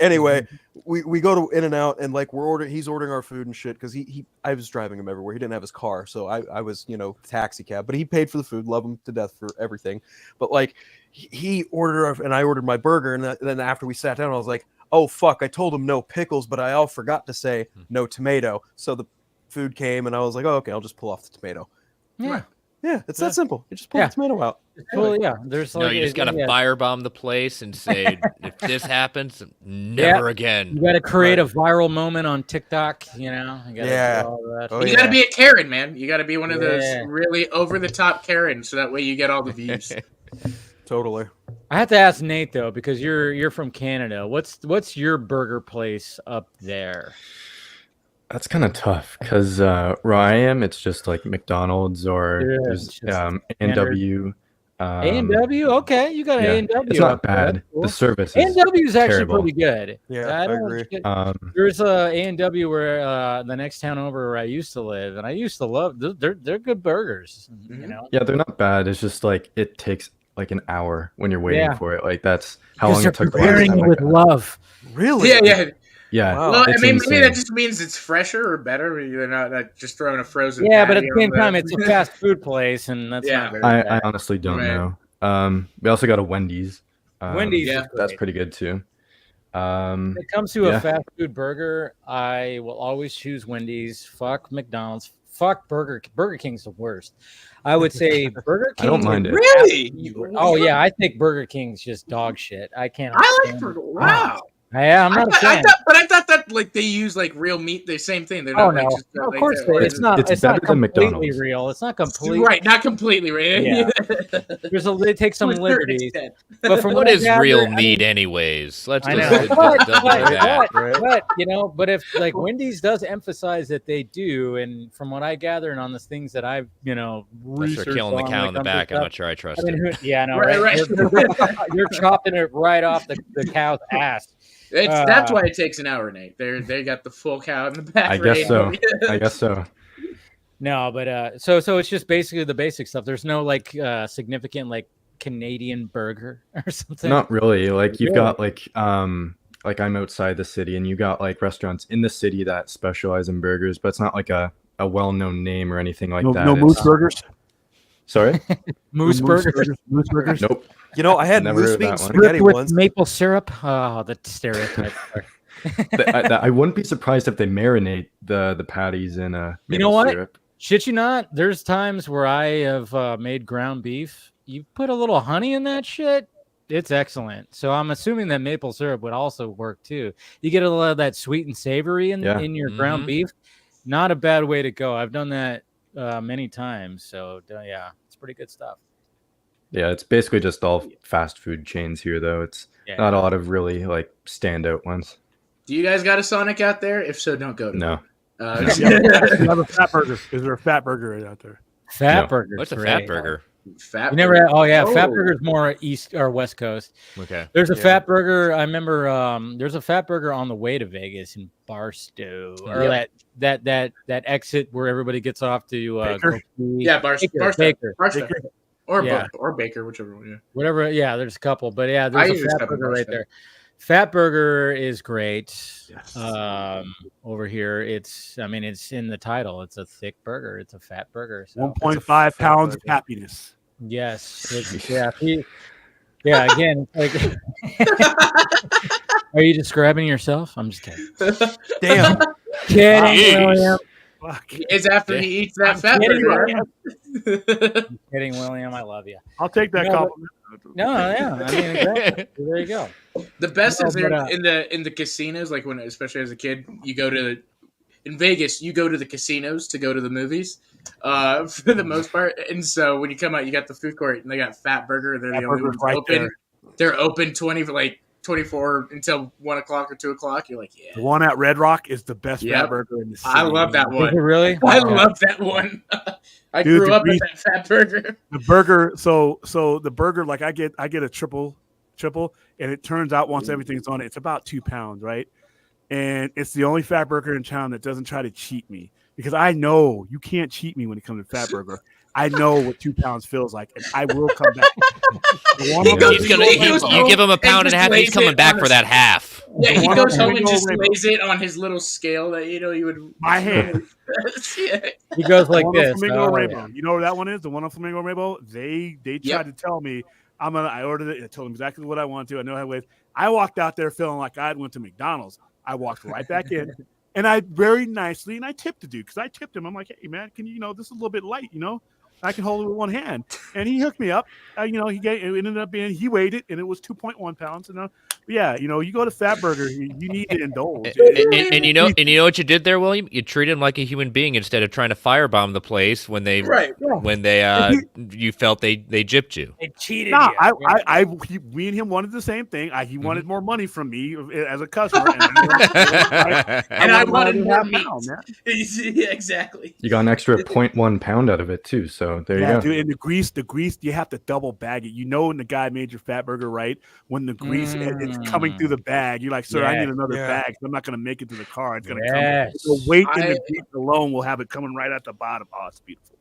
Anyway, we go to In-N-Out and like he's ordering our food and shit because I was driving him everywhere. He didn't have his car, so I was taxi cab, but he paid for the food. Love him to death for everything. But like he ordered and I ordered my burger, and then after we sat down, I was like, oh fuck, I told him no pickles, but I all forgot to say no tomato. So the food came and I was like, oh okay, I'll just pull off the tomato. Yeah, it's that simple. You just pull the tomato out. Well, yeah, there's No, like, you just gotta firebomb the place and say, if this happens, never again. You got to create a viral moment on TikTok. You gotta do all that. You got to be a Karen, man. You got to be one of those really over the top Karens, so that way you get all the views. Totally. I have to ask Nate though, because you're from Canada. What's your burger place up there? That's kind of tough because where I am, it's just like McDonald's or there's A&W. A&W, okay, you got an A&W. It's not bad. Cool. The service is A&W is actually terrible. pretty good. Yeah, I agree. There's a A&W where the next town over where I used to live, and I used to love. They're good burgers. Yeah, they're not bad. It's just like it takes like an hour when you're waiting for it. Like that's how long it took. Preparing it with love. Really? Yeah. Wow. Well, I mean, insane. maybe that just means it's fresher or better. You're not just throwing a frozen. Yeah, but at the patty same time, it's a fast food place, and that's not very bad. I honestly don't know. We also got a Wendy's. Wendy's, that's pretty good too. When it comes to a fast food burger, I will always choose Wendy's. Fuck McDonald's. Fuck Burger King's the worst. I would say Burger King. I don't mind it. Really? Oh yeah, I think Burger King's just dog shit. I can't. I like Burger. Wow. Yeah, I'm not a fan. I thought that like they use like real meat. The same thing. They're not, no, like, just, of like, course it's not. It's better not than completely McDonald's. real. It's not completely right. Not completely real. Yeah. They take some liberties. But from what is real meat, anyways? Let's I just know. don't do that. But if like Wendy's does emphasize that they do, and from what I gather and on the things that I've Unless you're killing the cow in the back, I'm not sure I trust it. Right. You're chopping it right off the cow's ass. That's why it takes an hour, Nate. They got the full cow in the back. I guess so. No, but so it's just basically the basic stuff. There's no like significant like Canadian burger or something. Not really. Like you've got like I'm outside the city, and you got like restaurants in the city that specialize in burgers, but it's not like a well-known name or anything like that. No Moose Burgers. Sorry, Moose Burgers. Moose Burgers. Nope. I had Never moose heard meat that and one. spaghetti with once. maple syrup. Oh, the stereotype. I wouldn't be surprised if they marinate the patties in maple You know what? syrup. Shit you not. There's times where I have made ground beef. You put a little honey in that shit. It's excellent. So I'm assuming that maple syrup would also work too. You get a lot of that sweet and savory in your ground beef. Not a bad way to go. I've done that many times. So yeah, it's pretty good stuff. Yeah, it's basically just all fast food chains here, though. It's not a lot of really like standout ones. Do you guys got a Sonic out there? If so, don't go to No. You have a fat burger. Is there a fat burger out there? Fat burger. What's a fat burger? Fat You never had, Fat Oh. Burger's more east or west coast. Okay. There's a Fat Burger. I remember there's a Fat Burger on the way to Vegas in Barstow, or that exit where everybody gets off to Baker? Baker. Or Baker, whichever one. Yeah. Whatever. Yeah, there's a couple, but yeah, there's a Fat Burger right there. Fat Burger is great. Yes. Over here, it's in the title. It's a thick burger. It's a fat burger. So. 1.5 pounds of happiness. Yes. Again, like, are you describing yourself? I'm just kidding. Damn. Kidding, William. It's after he eats that fat burger. I'm kidding, William. I love you. I'll take that compliment. No, yeah. I mean, exactly. There you go. The best is there in the casinos, like when, especially as a kid, you go to in Vegas, you go to the casinos to go to the movies, for the most part. And so when you come out, you got the food court, and they got Fat Burger. They're Fat the only Burger's ones right open. there. They're open 24 until 1 o'clock or 2 o'clock. You're like, yeah. The one at Red Rock is the best Yep. Fat Burger in the city. I love that Is one. it really? I Okay. love that one. I Dude, grew the up grease- with that Fat Burger. The burger, so the burger, like I get a triple, and it turns out once everything's on it, it's about 2 pounds, right? And it's the only Fat Burger in town that doesn't try to cheat me, because I know you can't cheat me when it comes to Fat Burger. I know what 2 pounds feels like, and I will come back. He goes- He's gonna, he you, goes you home give him a pound and just a half, and he's lays coming it back on for a- that half. Yeah, he One goes of home them and go just rainbow. lays it on his little scale that you would. My hand. Yeah. He goes like The one on this. Flamingo Oh, Rainbow. yeah. You know where that one is? The one on Flamingo Rainbow. They tried to tell me I ordered it. I told them exactly what I wanted to. I know how to wait. I walked out there feeling like I went to McDonald's. I walked right back in, and I very nicely, and I tipped the dude, because I tipped him. I'm like, hey man, can you this is a little bit light, I can hold it with one hand. And he hooked me up. He ended up being, he weighed it, and it was 2.1 pounds. And you go to Fat Burger, you need to indulge. And you know what you did there, William? You treated him like a human being instead of trying to firebomb the place when they you felt they gypped you. They cheated No, you. we and him wanted the same thing. He wanted more money from me as a customer, and I wanted more half meat. pound, man. Yeah, exactly. You got an extra 0.1 pound out of it too. So there you go. Dude, and the grease, you have to double bag it. When the guy made your Fat Burger right, when the grease it's coming through the bag, you're like, sir, I need another bag. I'm not going to make it to the car. It's going to come. The weight in the grease alone will have it coming right at the bottom. Oh, it's beautiful.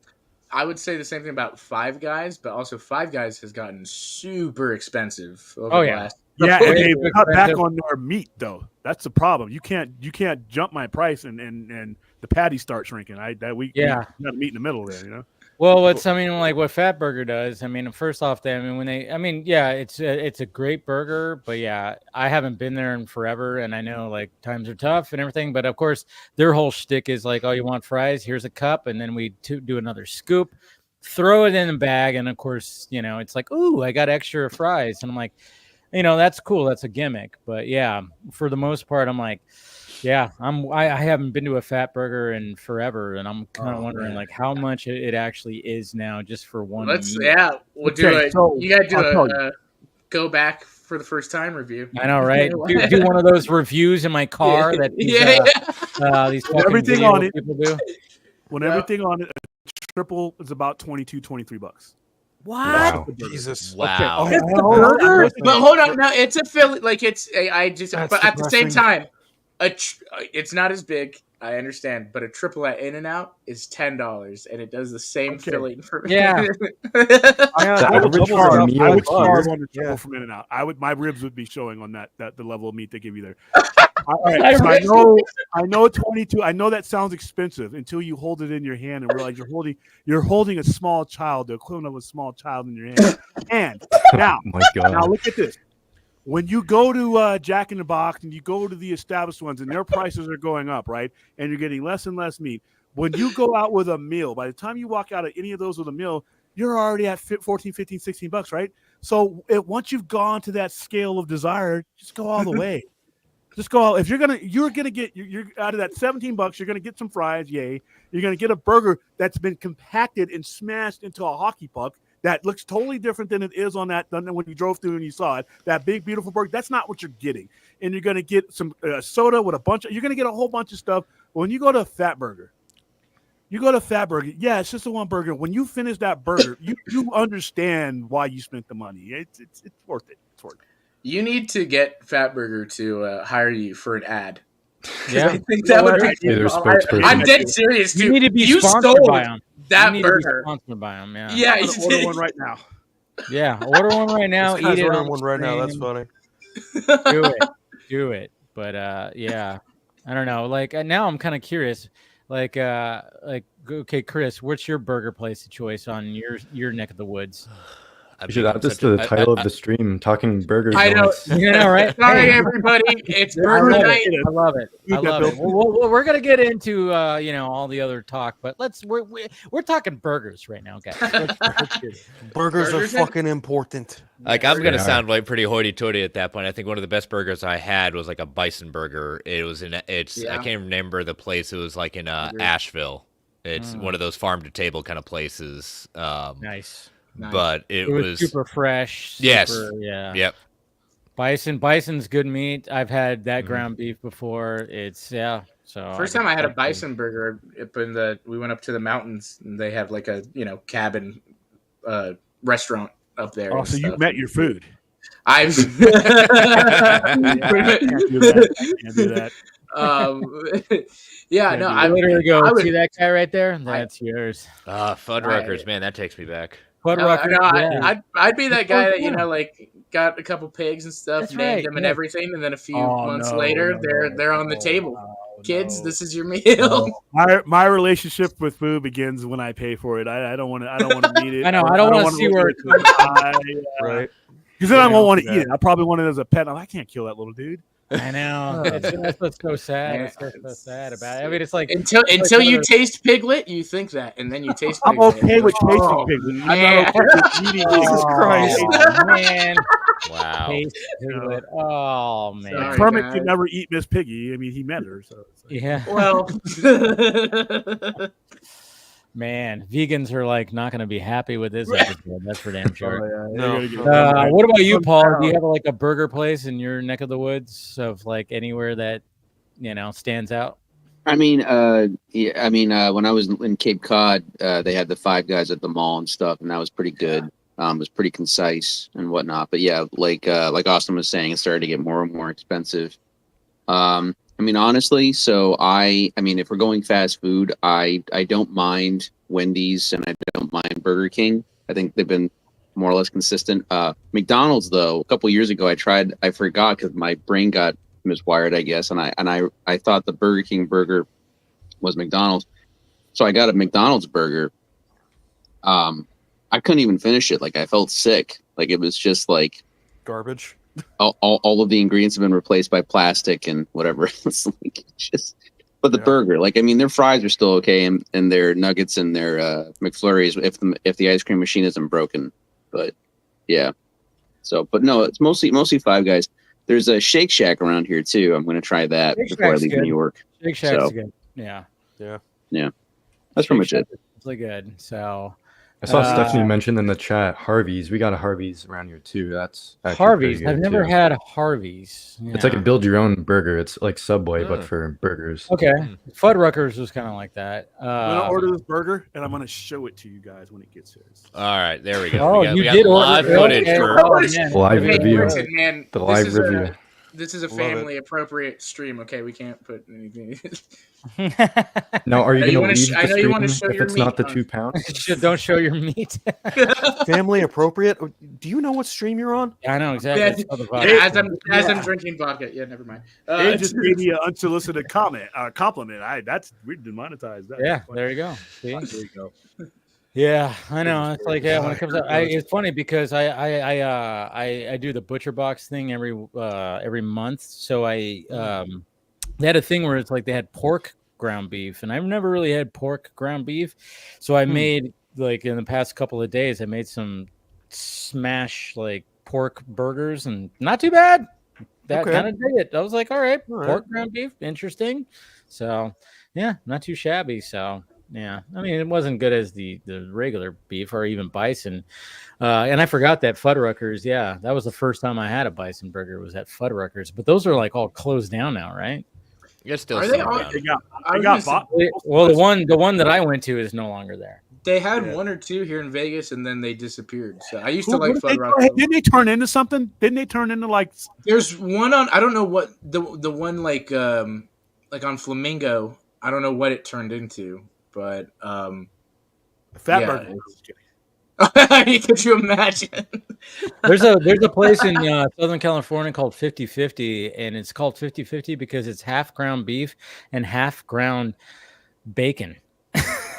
I would say the same thing about Five Guys, but also Five Guys has gotten super expensive over the last. Yeah, and they've cut back on their meat though. That's the problem. You can't jump my price and the patties start shrinking. We got to meet in the middle there, Well, what Fat Burger does, first off, it's a great burger, but I haven't been there in forever, and I know times are tough and everything, but of course their whole shtick is oh, you want fries? Here's a cup, and then we do another scoop, throw it in a bag, and of course, it's like, ooh, I got extra fries, and I'm like, that's cool, that's a gimmick, but for the most part, I'm like, I haven't been to a Fat Burger in forever, and I'm kind of wondering how much it actually is now just for one. We'll do it. You gotta do a go back for the first time review. I know, right? do one of those reviews in my car that these everything on it. People do. When everything on it, a triple is about $22-23. What? Wow. Jesus. Wow. Okay. But hold on, no, it's a Philly. But at the same time, it's not as big. I understand, but a triple at In-N-Out is $10, and it does the same filling for me. Yeah. I would average carve for a meal on the here. triple from In-N-Out. My ribs would be showing on that the level of meat they give you there. All right, so I know 22. I know that sounds expensive until you hold it in your hand and realize you're holding a small child, the equivalent of a small child in your hand. And now, Oh my God. now look at this. When you go to Jack in the Box and you go to the established ones and their prices are going up, right? And you're getting less and less meat. When you go out with a meal, by the time you walk out of any of those with a meal, you're already at $14, $15, $16, right? So once you've gone to that scale of desire, just go all the way. Just go. If you're gonna get you're out of that $17, you're gonna get some fries. Yay! You're gonna get a burger that's been compacted and smashed into a hockey puck that looks totally different than it is on that than when you drove through and you saw it. That big beautiful burger. That's not what you're getting. And you're gonna get some soda with a bunch of. You're gonna get a whole bunch of stuff. When you go to Fat Burger, yeah, it's just the one burger. When you finish that burger, you understand why you spent the money. It's worth it. It's worth it. You need to get Fat Burger to hire you for an ad. Yeah. I think that would be. Be their spokesperson. I'm dead serious, dude. You need to be You sponsored stole by them. that You need to be burger. sponsored by them. Yeah. Yeah, I'm you gonna order did. one right now. Yeah. Order one right now. This guy's Eat it ordering on one right now. That's stream. funny. Do it. But I don't know. Now I'm kind of curious. Okay, Chris, what's your burger place of choice on your neck of the woods? You should add this to the title of the stream, Talking Burger I know. Joints. You know, right? Sorry, everybody. It's burger night. I love it. I love it. We're gonna get into all the other talk, but we're talking burgers right now, guys. Let's do it. Burgers are fucking important. Like I'm gonna sound like pretty hoity-toity at that point. I think one of the best burgers I had was like a bison burger. It was I can't remember the place. It was like in Asheville. It's one of those farm to table kind of places. Nice. But it was super fresh. Yes. Yeah. Yep. Bison's good meat. I've had that ground beef before. So first time I had a bison burger we went up to the mountains and they have like a cabin restaurant up there. Oh, so you met your food. I've Can't do that. I literally go see that guy right there. That's yours. Fuddruckers, man, that takes me back. I'd be that guy that got a couple pigs and stuff, named them and everything, and then a few months later they're on the table. Kids, this is your meal. My relationship with food begins when I pay for it. I don't want to meet it. I know. I don't want to see where it's right. Because then I won't want to eat it. I probably want it as a pet. I can't kill that little dude. I know. That's what's so sad. It's so sad about it. I mean, it's like until you taste piglet, you think that, and then you taste. I'm okay with tasting piglet. I'm not okay with eating Jesus Christ. Man. Wow. Piglet. Oh man. Sorry, Kermit guys. could never eat Miss Piggy. I mean, he met her. So yeah. Well. Man, vegans are not going to be happy with this episode. That's for damn sure. What about you, Paul? Do you have a burger place in your neck of the woods of anywhere that stands out? I mean, when I was in Cape Cod, they had the Five Guys at the mall and stuff, and that was pretty good. It was pretty concise and whatnot. But yeah, like Austin was saying, it started to get more and more expensive. I mean, honestly, if we're going fast food, I don't mind Wendy's and I don't mind Burger King. I think they've been more or less consistent. McDonald's, though, a couple years ago, I forgot because my brain got miswired, I guess, and I thought the Burger King burger was McDonald's, so I got a McDonald's burger. I couldn't even finish it. I felt sick. It was just Garbage. All of the ingredients have been replaced by plastic and whatever. It's but the burger, their fries are still okay, and their nuggets and their McFlurries if the ice cream machine isn't broken. But yeah, but no, it's mostly Five Guys. There's a Shake Shack around here too. I'm going to try that before I leave New York. Shake Shack's good. Yeah. That's pretty much it. It's really good. So. I saw Stephanie mention in the chat Harvey's. We got a Harvey's around here too. That's Harvey's. I've never had a Harvey's. Yeah. It's like a build your own burger. It's like Subway, but for burgers. Okay. Fuddruckers was kind of like that. I'm gonna order this burger and I'm gonna show it to you guys when it gets here. All right, there we go. Oh, we got live footage for live review. Man, the live review. This is a family appropriate stream. Okay, we can't put anything. Now, are you going to leave I know the you want to stream show if your it's meat not the on- 2 pounds? Don't show your meat. Family appropriate. Do you know what stream you're on? I know exactly. As I'm drinking vodka. Yeah, never mind. They just gave me an unsolicited compliment. We're demonetized. That. Yeah, there you go. See? There you go. Yeah, I know. It's when it comes up, it's funny because I do the butcher box thing every month. So they had a thing where it's they had pork ground beef, and I've never really had pork ground beef. So I made in the past couple of days, I made some smash pork burgers, and not too bad. That kind of did it. I was like, all right, pork ground beef, interesting. So yeah, not too shabby. So. Yeah, I mean, it wasn't good as the regular beef or even bison. And I forgot that Fuddruckers. Yeah, that was the first time I had a bison burger was at Fuddruckers. But those are all closed down now, right? You're still. Are they some all- around. They got bought. Well, the one that I went to is no longer there. They had one or two here in Vegas, and then they disappeared. So I used to like Fuddruckers. Didn't they turn into something? Didn't they turn into There's one on. I don't know what the one on Flamingo. I don't know what it turned into. But Fat burger? Could you imagine? There's a place in Southern California called 50/50, and it's called 50/50 because it's half ground beef and half ground bacon.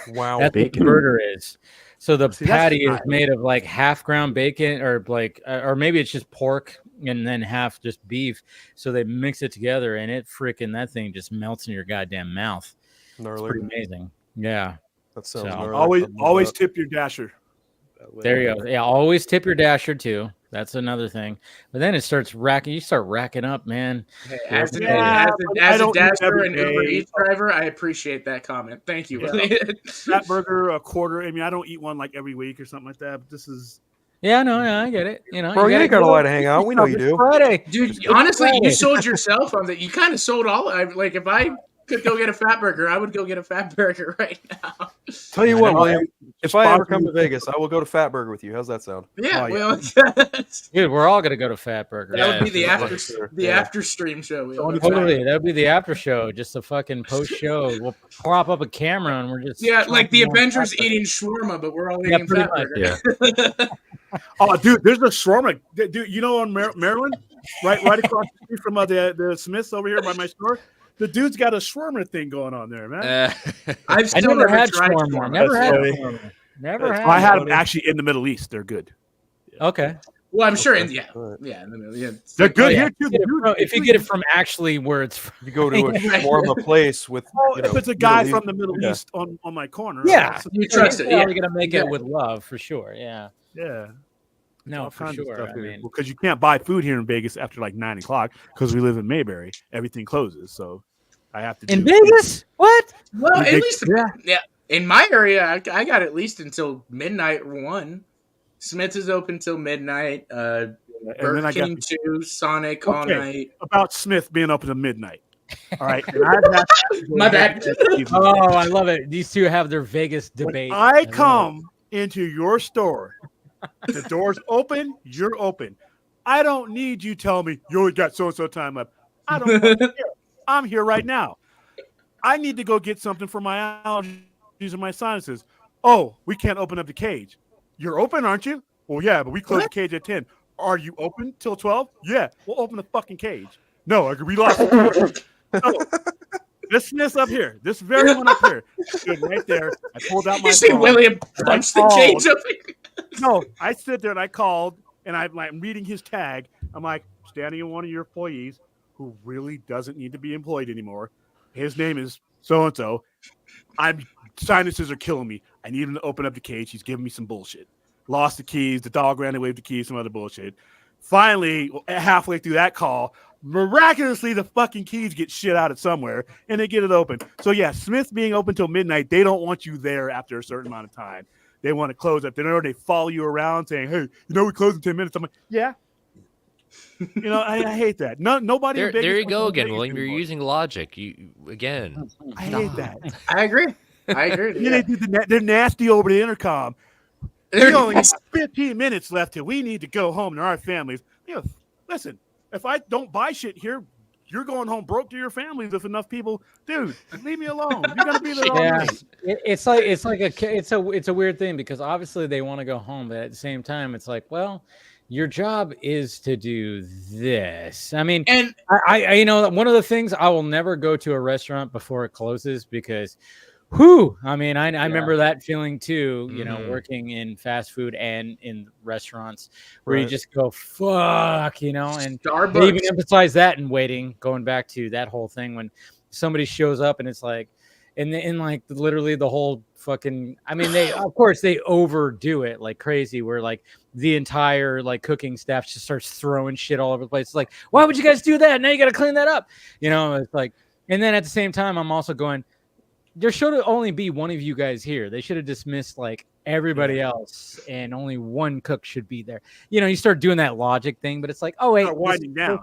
Wow, That's bacon. what the burger is. So the See, that's patty is nice. made of like half ground bacon, or like, or maybe it's just pork and then half just beef. So they mix it together, and that thing just melts in your goddamn mouth. It's Gnarly. pretty amazing. Yeah. That sounds So- gnarly. Always tip your dasher. There you go. Yeah, always tip your dasher too. That's another thing. But then it starts racking. You start racking up, man. Hey, as a I don't eat dasher every and Uber day. Eats driver, I appreciate that comment. Thank you. Yeah. Fat burger, a quarter. I mean, I don't eat one like every week or something like that. But this is Yeah, no, I get it. You know, Bro, you ain't got a lot to hang out. We know you It's do. Friday. Dude, honestly, you sold yourself on that. You kind of sold all. Like, if I could go get a fat burger, I would go get a fat burger right now. Tell you I what, know. William, if I ever come to Vegas, I will go to Fat Burger with you. How's that sound? Yeah, Oh, yeah. well, Dude, we're all gonna go to Fat Burger. that would be the Yeah, after sure. the Yeah. after stream show. Totally, that would be the after show, just a fucking post show. We'll prop up a camera and we're just Yeah, like the chomping on Avengers Fat Burger. eating shawarma, but we're all Yeah, eating pretty fat much, burger. Oh, dude, there's a shawarma. Dude, you know, on Maryland, right across the street from the Smiths over here by my store. The dude's got a shawarma thing going on there, man. I've I still never never had tried shawarma. shawarma. Never That's had funny. shawarma. Never had. I had it. them actually in the Middle East. They're good. Okay. Well, I'm sure, Okay. yeah, Alright. yeah, in the middle, yeah. It's They're like, good oh, yeah. here too. Dude, If you get it from actually where it's from. You go to a shawarma place with, Oh, you if know, it's a guy Middle from the Middle yeah. East on my corner. Yeah, You trust it, You're yeah. probably gonna make it with love for sure. Yeah. yeah. No, All for kinds of sure. stuff I here. mean, Because you can't buy food here in Vegas after like 9:00 because we live in Mayberry. Everything closes, so I have to. in do Vegas, what? Well, at Big- least yeah. yeah. In my area, I got at least until midnight. One, Smith's is open till midnight. And Burger then I got King 2, Sonic all Okay. night. about Smith being open to midnight. All right, and I've had My bad. Oh, I love it. These two have their Vegas debate. When I I love it. come into your store, the door's open, you're open. I don't need you telling me you only got so and so time left. I don't fucking care. I'm here right now. I need to go get something for my allergies and my sinuses. Oh, we can't open up the cage. You're open, aren't you? Well, yeah, but we close the cage at 10. Are you open till 12? Yeah, we'll open the fucking cage. No, we lost it. No. This Smith's up here. This very one up here. Stood right there. I pulled out my You see phone. William punch the called. cage up. No, I sit there and I called and I'm like reading his tag. I'm like standing in one of your employees who really doesn't need to be employed anymore. His name is so and so. I'm sinuses are killing me. I need him to open up the cage. He's giving me some bullshit. Lost the keys. The dog ran away with the keys. Some other bullshit. Finally, halfway through that call, miraculously the fucking keys get shit out of somewhere and they get it open. So yeah, Smith's being open till midnight. They don't want you there after a certain amount of time. They want to close up. They follow you around saying, "Hey, we close in 10 minutes." I'm like, "Yeah." I hate that. Nobody. in Vegas There you wants go to again, Vegas William. You're anymore. using logic. You again. I hate that. I agree. Then Yeah. they do they're nasty over the intercom. We only got 15 minutes left till we need to go home to our families. Listen, if I don't buy shit here, you're going home broke to your families if enough people. Dude, leave me alone. You're gonna be there all Yeah, night. it's a weird thing because obviously they want to go home, but at the same time, it's like, well, your job is to do this. I mean, And I one of the things I will never go to a restaurant before it closes because, I mean, I remember that feeling too. You know, Mhm. working in fast food and in restaurants where you Right. just go fuck, and they even Starbucks. emphasize that in waiting. Going back to that whole thing when somebody shows up and it's like, and like literally the whole fucking. I mean, they of course they overdo it like crazy. Where like the entire like cooking staff just starts throwing shit all over the place. It's like, why would you guys do that? Now you got to clean that up. It's like, and then at the same time, I'm also going. There should only be one of you guys here. They should have dismissed like everybody else, and only one cook should be there. You start doing that logic thing, but it's like, oh wait, Start winding down.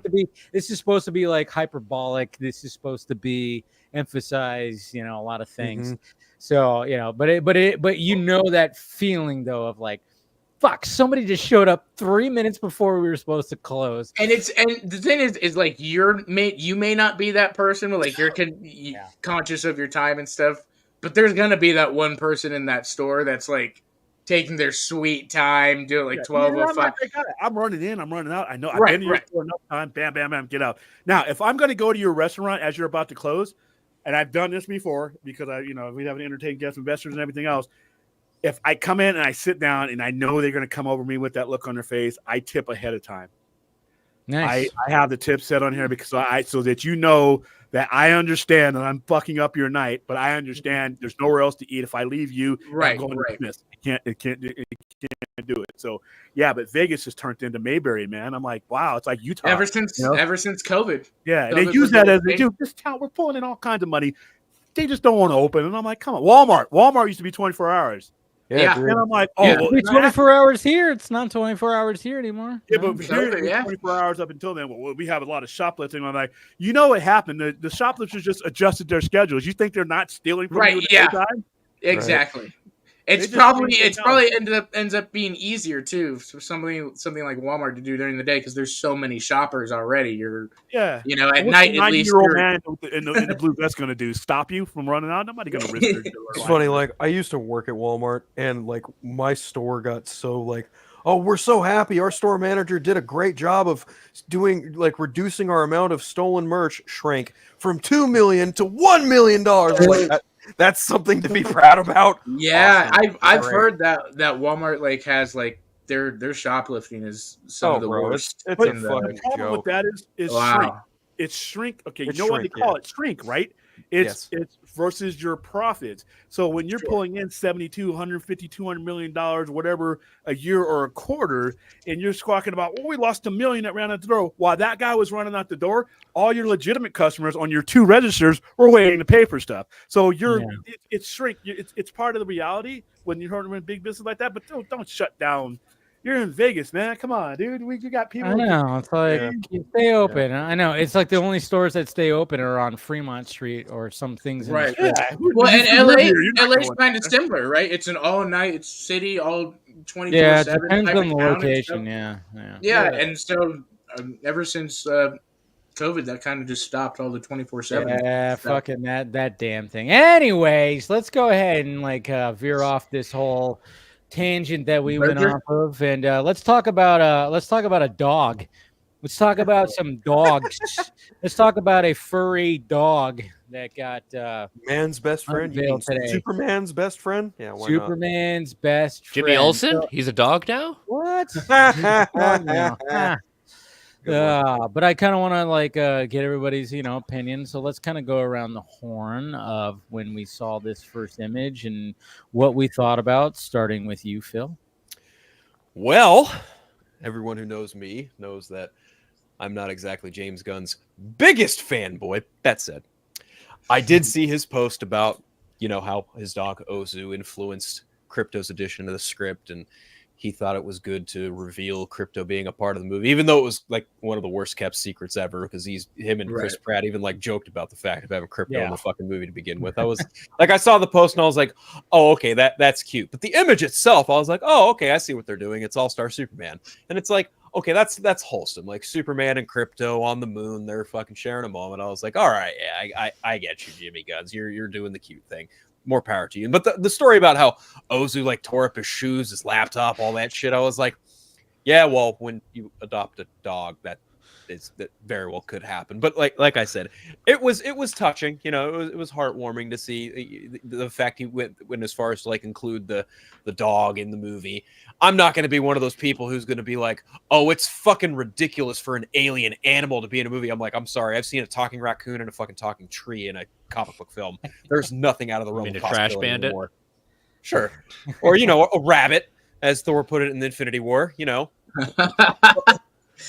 This is supposed to be like hyperbolic. This is supposed to be emphasize, a lot of things. Mhm. So but that feeling though of like, fuck, somebody just showed up 3 minutes before we were supposed to close. And the thing is like you may not be that person, but like you're conscious of your time and stuff. But there's gonna be that one person in that store that's like taking their sweet time, doing like 12:05. I'm running in, I'm running out. I know I've Right, been here right. for enough time. Bam, bam, bam, get out. Now, if I'm going to go to your restaurant as you're about to close, and I've done this before because we have an entertained guest investors and everything else. if I come in and I sit down and I know they're going to come over me with that look on their face, I tip ahead of time. Nice. I have the tip set on here because so that you know that I understand that I'm fucking up your night, but I understand there's nowhere else to eat. If I leave you, I'm going to dismiss. It can't do it. So yeah, but Vegas has turned into Mayberry, man. I'm like, wow, it's like Utah. Ever since COVID. Yeah, and they use that as they do. This town, we're pulling in all kinds of money. They just don't want to open. And I'm like, come on, Walmart used to be 24 hours. Yeah. And I'm like, Well, it's 24 hours here. It's not 24 hours here anymore. Yeah, but here it was 24 hours up until then. Well, we have a lot of shoplifting. I'm like, what happened? The shoplifters just adjusted their schedules. You think they're not stealing from you at the time? Exactly. Right. It's probably ends up being easier too for something like Walmart to do during the day because there's so many shoppers already. At night at least. What's a 9-year-old man in the blue vest going to do? Stop you from running out? Nobody going to risk their It's funny. Like I used to work at Walmart, and like my store got so like, oh, we're so happy. Our store manager did a great job of reducing our amount of stolen merch shrink from $2 million to $1 million. Like that's something to be proud about. Yeah, awesome. I've heard that Walmart has their shoplifting is some of the worst. It's a fucking joke. What that is shrink. It's shrink. Okay, you know what they call it? Shrink, right? It's versus your profits. So when you're pulling in 72, 150, $200 million, whatever, a year or a quarter, and you're squawking about, we lost $1 million that ran out the door. While that guy was running out the door, all your legitimate customers on your 2 registers were waiting to pay for stuff. So it's shrink. It's part of the reality when you're in big business like that. But don't shut down. You're in Vegas, man. Come on, dude. You got people. I know. It's like you stay open. Yeah. I know. It's like the only stores that stay open are on Fremont Street or some things. Right. Well, and LA's kind of similar, right? It's an all-night city, all 24/7. Yeah, it depends on the location. Yeah. And so ever since COVID, that kind of just stopped all the 24/7. Yeah, fucking that damn thing. Anyways, let's go ahead and veer off this whole tangent that we went off of, and let's talk about a dog. Let's talk about some dogs. Let's talk about a furry dog that got man's best friend today. Superman's best friend. Yeah, why Superman's best friend. Jimmy Olsen. He's a dog now. What? But I kind of want to get everybody's opinion. So let's kind of go around the horn of when we saw this first image and what we thought about. Starting with you, Phil. Well, everyone who knows me knows that I'm not exactly James Gunn's biggest fanboy. That said, I did see his post about how his dog Ozu influenced Krypto's addition to the script, and he thought it was good to reveal Krypto being a part of the movie, even though it was one of the worst kept secrets ever. Because him and Chris Pratt even joked about the fact of having Krypto in the fucking movie to begin with. I was I saw the post and I was like, oh, okay, that's cute. But the image itself, I was like, oh, okay, I see what they're doing. It's All-Star Superman, and it's like, okay, that's wholesome. Superman and Krypto on the moon, they're fucking sharing a moment. I was like, all right, yeah, I get you, Jimmy Guns. You're doing the cute thing. More power to you. But the story about how Ozu tore up his shoes, his laptop, all that shit, I was like, yeah, well, when you adopt a dog, that very well could happen. But like I said, it was touching. It was heartwarming to see the fact he went as far as to include the dog in the movie. I'm not going to be one of those people who's going to be like, oh, it's fucking ridiculous for an alien animal to be in a movie. I'm like, I'm sorry, I've seen a talking raccoon and a fucking talking tree in a comic book film. There's nothing out of the realm of possibility trash bandit anymore. Sure. Or a rabbit, as Thor put it in the Infinity War. But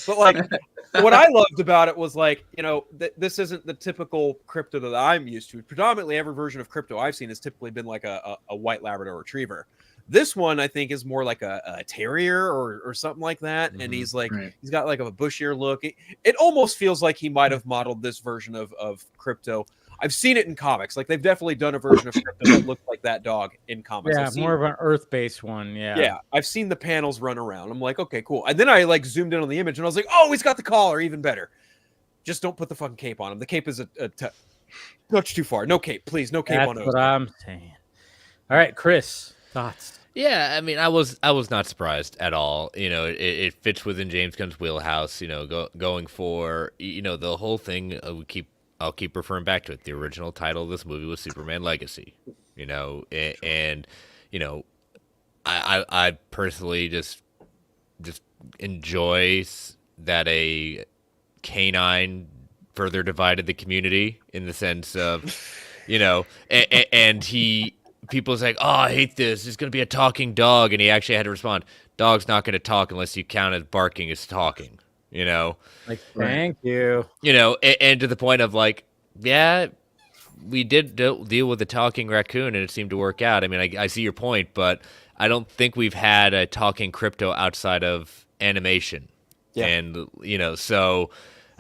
what I loved about it was this isn't the typical Krypto that I'm used to. Predominantly every version of Krypto I've seen has typically been a white Labrador retriever. This one I think is more like a terrier or something like that. And he's he's got a bushier look. It almost feels like he might have modeled this version of Krypto. I've seen it in comics. They've definitely done a version of Krypto that looked like that dog in comics. Yeah, more of an Earth-based one. Yeah. Yeah, I've seen the panels run around. I'm like, okay, cool. And then I zoomed in on the image and I was like, oh, he's got the collar, even better. Just don't put the fucking cape on him. The cape is a touch too far. No cape, please. No cape on him. That's what I'm saying. All right, Chris, thoughts? Yeah, I mean, I was not surprised at all. It fits within James Gunn's wheelhouse. Going for the whole thing. I'll keep referring back to it. The original title of this movie was Superman Legacy. And I personally just enjoy that a canine further divided the community in the sense of, and people's like, oh, I hate this. It's going to be a talking dog. And he actually had to respond, dog's not going to talk unless you count as barking as talking, Like, thank you. And to the point of like, yeah, we did deal with a talking raccoon and it seemed to work out. I mean, I see your point, but I don't think we've had a talking Krypto outside of animation. Yeah. And, so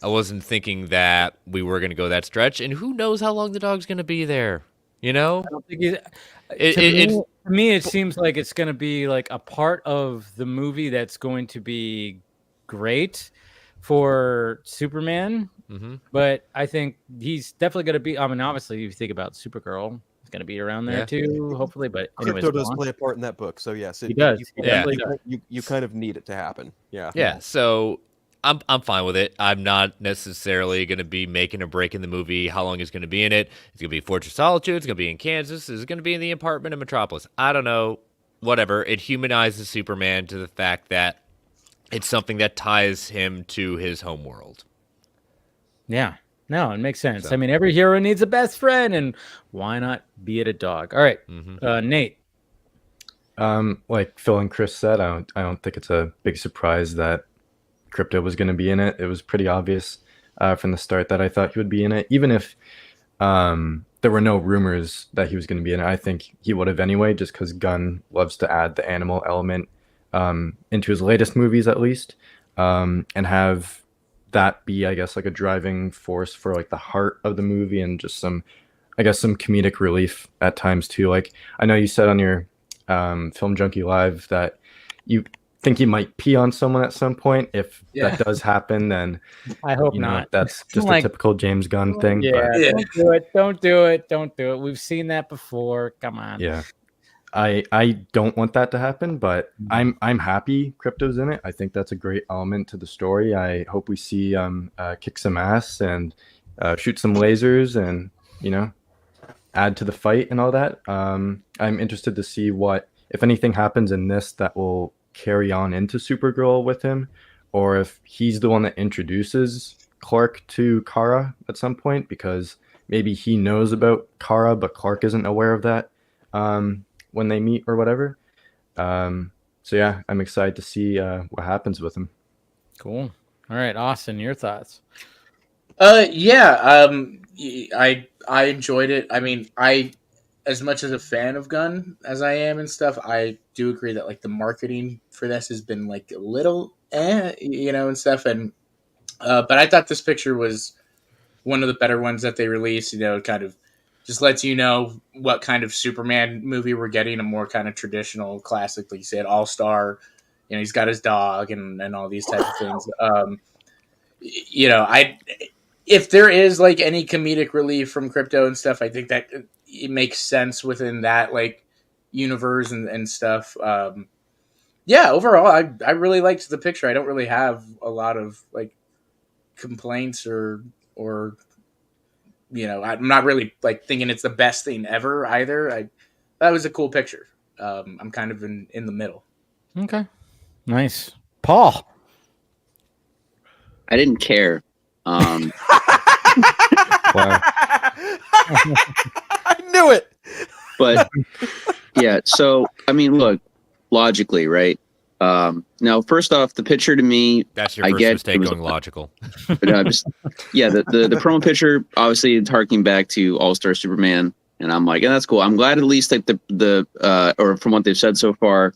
I wasn't thinking that we were going to go that stretch. And who knows how long the dog's going to be there, I don't think to me, it seems like it's going to be like a part of the movie that's going to be great for Superman. Mm-hmm. But I think he's definitely going to be. I mean, obviously, if you think about Supergirl, he's going to be around there too, hopefully. But anyways, Krypto does play a part in that book, so yes, he does. You kind of need it to happen. Yeah. Yeah. So I'm fine with it. I'm not necessarily going to be making or breaking the movie. How long is going to be in it? It's going to be Fortress of Solitude. It's going to be in Kansas. Is it going to be in the apartment in Metropolis? I don't know. Whatever. It humanizes Superman to the fact that it's something that ties him to his home world. Yeah. No, it makes sense. So. I mean, every hero needs a best friend, and why not be it a dog? All right, Nate. Like Phil and Chris said, I don't think it's a big surprise that Krypto was going to be in it. It was pretty obvious from the start that I thought he would be in it. Even if there were no rumors that he was going to be in it, I think he would have anyway, just because Gunn loves to add the animal element into his latest movies, at least, and have that be, I guess, like a driving force for like the heart of the movie and just some comedic relief at times too. Like I know you said on your Film Junkie Live that you think he might pee on someone at some point. If that does happen, then I hope not. That's just a typical James Gunn thing. Yeah, don't do it. We've seen that before. Come on. Yeah. I don't want that to happen, but I'm happy Krypto's in it. I think that's a great element to the story. I hope we see kick some ass and shoot some lasers and add to the fight and all that. I'm interested to see what, if anything, happens in this that will carry on into Supergirl with him, or if he's the one that introduces Clark to Kara at some point, because maybe he knows about Kara but Clark isn't aware of that when they meet or whatever. So yeah, I'm excited to see what happens with him. Cool. All right, Austin, your thoughts? I enjoyed it. I mean, as much as a fan of Gunn as I am and stuff, I do agree that like the marketing for this has been like a little and stuff. And but I thought this picture was one of the better ones that they released. It kind of just lets you know what kind of Superman movie we're getting, a more kind of traditional, classic, like you said, all-star. He's got his dog and all these type of things. If there is like any comedic relief from Krypto and stuff, I think that it makes sense within that like universe and stuff. Overall, I really liked the picture. I don't really have a lot of like complaints or I'm not really like thinking it's the best thing ever either. That was a cool picture. I'm kind of in the middle. Okay, nice, Paul. I didn't care. Wow. I knew it. But yeah, so I mean, look, logically, right? Now, first off, the picture to me, that's your first mistake going logical. But, the promo picture, obviously, it's harking back to All-Star Superman, and I'm like, that's cool. I'm glad at least like or from what they've said so far,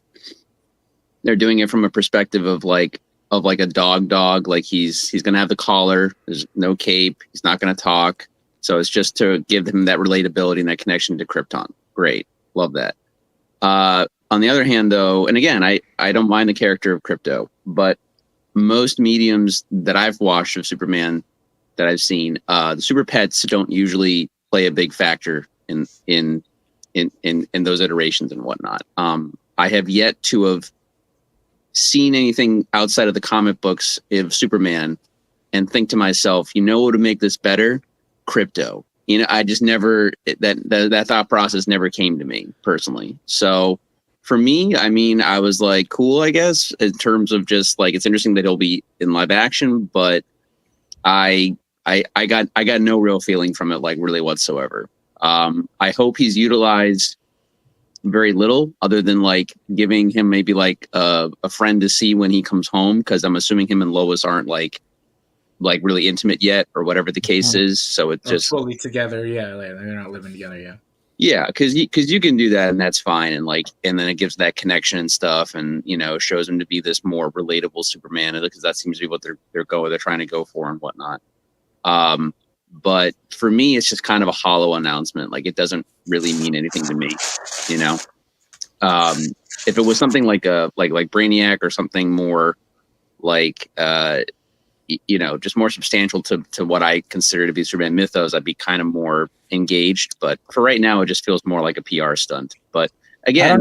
they're doing it from a perspective of like a dog. Like he's gonna have the collar. There's no cape. He's not gonna talk. So it's just to give him that relatability and that connection to Krypton. Great, love that. On the other hand, though, and again, I don't mind the character of Krypto, but most mediums that I've watched of Superman that I've seen, the super pets don't usually play a big factor in those iterations and whatnot. I have yet to have seen anything outside of the comic books of Superman and think to myself, what would make this better? Krypto. I just never that thought process never came to me personally. So for me, I mean, I was like, cool, I guess, in terms of just like, it's interesting that he'll be in live action, but I got no real feeling from it, like really whatsoever. I hope he's utilized very little, other than like giving him maybe like a friend to see when he comes home, because I'm assuming him and Lois aren't like really intimate yet, or whatever the case is. So it's just fully together. Yeah, they're not living together yet. Yeah, because you can do that, and that's fine, and then it gives that connection and stuff, and shows him to be this more relatable Superman, because that seems to be what they're trying to go for and whatnot. But for me, it's just kind of a hollow announcement. Like, it doesn't really mean anything to me, If it was something like Brainiac, or something more like just more substantial to what I consider to be Superman mythos, I'd be kind of more engaged. But for right now, it just feels more like a PR stunt. But again, I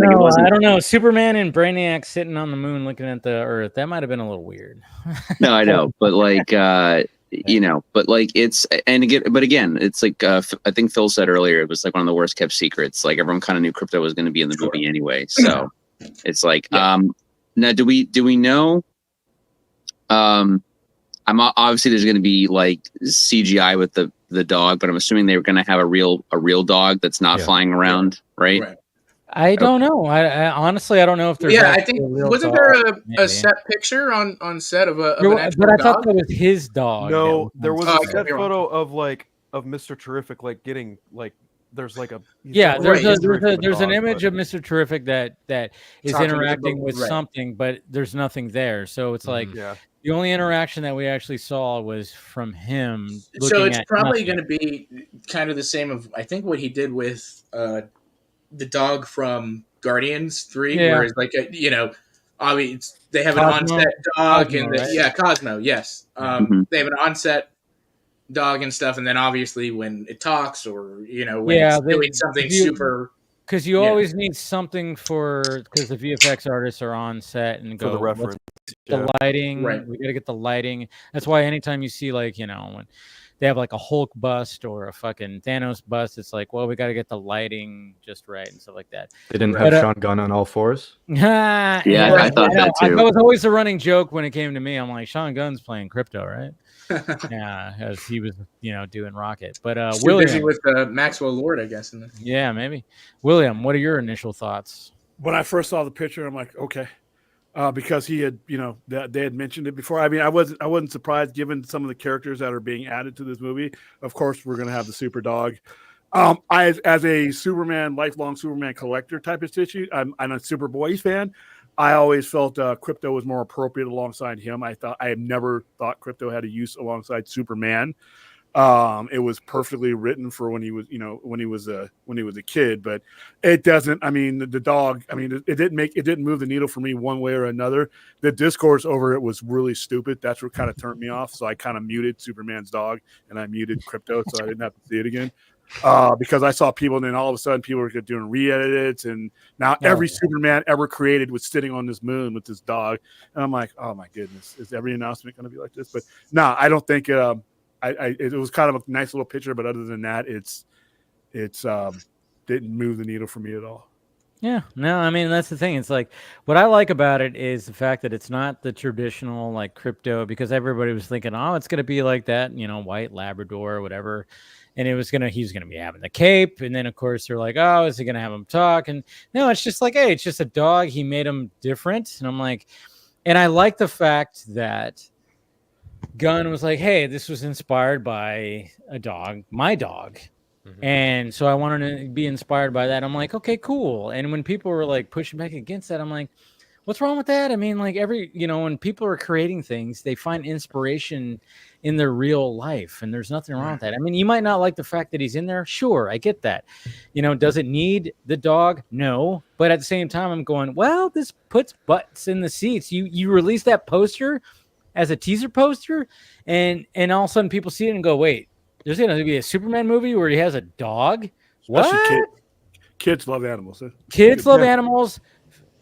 don't know. Superman and Brainiac sitting on the moon looking at the Earth, that might have been a little weird. No, I know, but but again, it's like I think Phil said earlier, it was like one of the worst kept secrets. Like, everyone kind of knew Krypto was going to be in the movie anyway, so it's like, now do we know? I'm obviously there's going to be like CGI with the dog, but I'm assuming they were going to have a real dog that's not flying around, right? I don't know. I honestly, I don't know if there's. Yeah, I think wasn't there a set picture on set of an actual but I dog? thought that was his dog. No, there was a set photo of Mr. Terrific, like getting like there's like a there's an image of Mr. Terrific that is Talking interacting with something, but there's nothing there. So it's like the only interaction that we actually saw was from him. So it's probably going to be kind of the same of, I think, what he did with the dog from Guardians 3, where it's like I mean, they have Cosmo, an onset dog, Cosmo, and right? Cosmo, yes. They have an onset dog and stuff, and then obviously when it talks, or when it's doing something super. Because you always need something because the VFX artists are on set and go for the reference. The lighting, Right. We got to get the lighting. That's why anytime you see when they have like a Hulk bust or a fucking Thanos bust, it's like, well, we got to get the lighting just right and stuff like that. They didn't have Sean Gunn on all fours. I thought that too. That was always a running joke when it came to me. I'm like, Sean Gunn's playing Krypto, right? Yeah, as he was, doing Rocket. But William, busy with Maxwell Lord, I guess. Yeah, maybe. William, what are your initial thoughts? When I first saw the picture, I'm like, okay. Because he had, they had mentioned it before. I mean, I wasn't surprised given some of the characters that are being added to this movie. Of course, we're going to have the Superdog. As a lifelong Superman collector type of situation, I'm a Superboy fan. I always felt Krypto was more appropriate alongside him. I have never thought Krypto had a use alongside Superman. It was perfectly written for when he was, when he was a kid, but it doesn't. I mean, the dog. I mean, it didn't move the needle for me one way or another. The discourse over it was really stupid. That's what kind of turned me off. So I kind of muted Superman's dog and I muted Krypto, so I didn't have to see it again. Because I saw people, and then all of a sudden people were doing re-edits, and now every Superman ever created was sitting on this moon with this dog, and I'm like, oh my goodness, is every announcement going to be like this? But no, I don't think. It was kind of a nice little picture, but other than that, it's didn't move the needle for me at all. Yeah, no, I mean, that's the thing. It's like, what I like about it is the fact that it's not the traditional like Krypto, because everybody was thinking, oh, it's going to be like that, white Labrador or whatever. And he's going to be having the cape. And then of course they're like, oh, is he going to have him talk? And no, it's just like, hey, it's just a dog. He made him different. And I'm like, and I like the fact that Gunn was like, hey, this was inspired by a dog, my dog. And so I wanted to be inspired by that. I'm like, okay, cool. And when people were like pushing back against that, I'm like, what's wrong with that? I mean, like when people are creating things, they find inspiration in their real life, and there's nothing wrong with that. I mean, you might not like the fact that he's in there. Sure, I get that. Does it need the dog? No. But at the same time, I'm going, well, this puts butts in the seats. You release that poster as a teaser poster, and all of a sudden people see it and go, wait, there's going to be a Superman movie where he has a dog? What? Kids love animals. Kids love animals.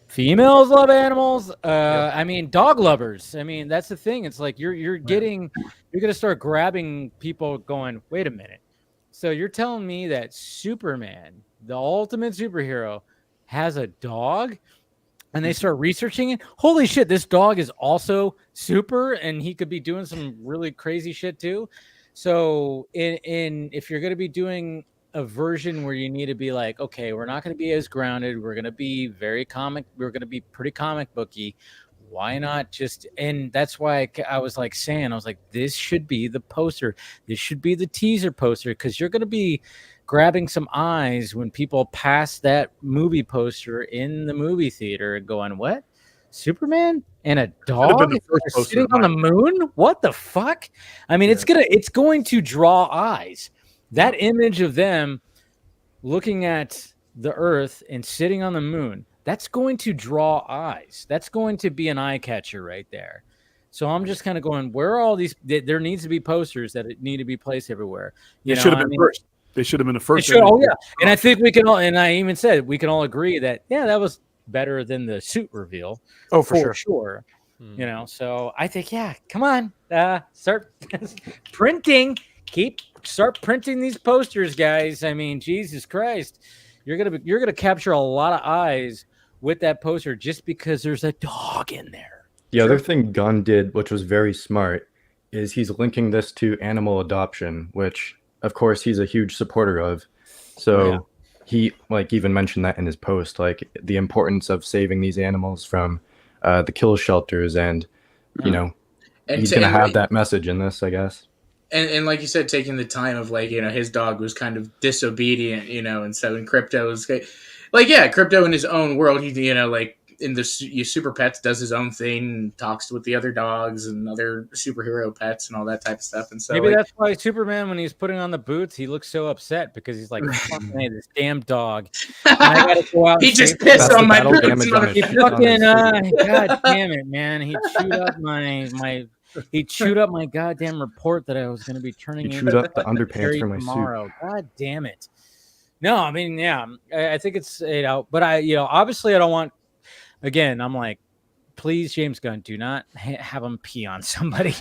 Females love animals. I mean, dog lovers. I mean, that's the thing. It's like you're going to start grabbing people going, wait a minute. So you're telling me that Superman, the ultimate superhero, has a dog and they start researching it, holy shit, this dog is also super and he could be doing some really crazy shit too. So in if you're going to be doing a version where you need to be like, okay, we're not going to be as grounded, we're going to be we're going to be pretty comic booky, why not just, and that's why I was like saying, I was like, this should be the poster, this should be the teaser poster, because you're going to be grabbing some eyes when people pass that movie poster in the movie theater and going, what? Superman and a dog sitting on the moon? What the fuck? I mean, it's going to draw eyes. That image of them looking at the Earth and sitting on the moon, that's going to draw eyes. That's going to be an eye catcher right there. So I'm just kind of going, where are all these? There needs to be posters that need to be placed everywhere. It should have been first. They should have been the first. Oh yeah, and I think we can all, and I even said we can all agree that that was better than the suit reveal. Oh, for sure. You know, so I think come on, start printing. Start printing these posters, guys. I mean, Jesus Christ, you're gonna capture a lot of eyes with that poster just because there's a dog in there. The other thing Gunn did, which was very smart, is he's linking this to animal adoption, which of course he's a huge supporter of. So he even mentioned that in his post, like the importance of saving these animals from the kill shelters, and you know, he's gonna have that message in this, I guess. And like you said, taking the time of like, you know, his dog was kind of disobedient, you know, and so in Krypto was like, Krypto in his own world, he, you know, like in the Super Pets does his own thing, talks with the other dogs and other superhero pets and all that type of stuff. And so maybe that's why Superman, when he's putting on the boots, he looks so upset because he's like, hey, this damn dog. And I gotta go out. He just pissed on my boots. He fucking, God damn it, man. He chewed up he chewed up my goddamn report that I was going to be turning in. He chewed up the underpants for my tomorrow. suit. God damn it. No, I mean, I think it's, you know, but obviously I don't want, again, I'm like, please, James Gunn, do not have him pee on somebody.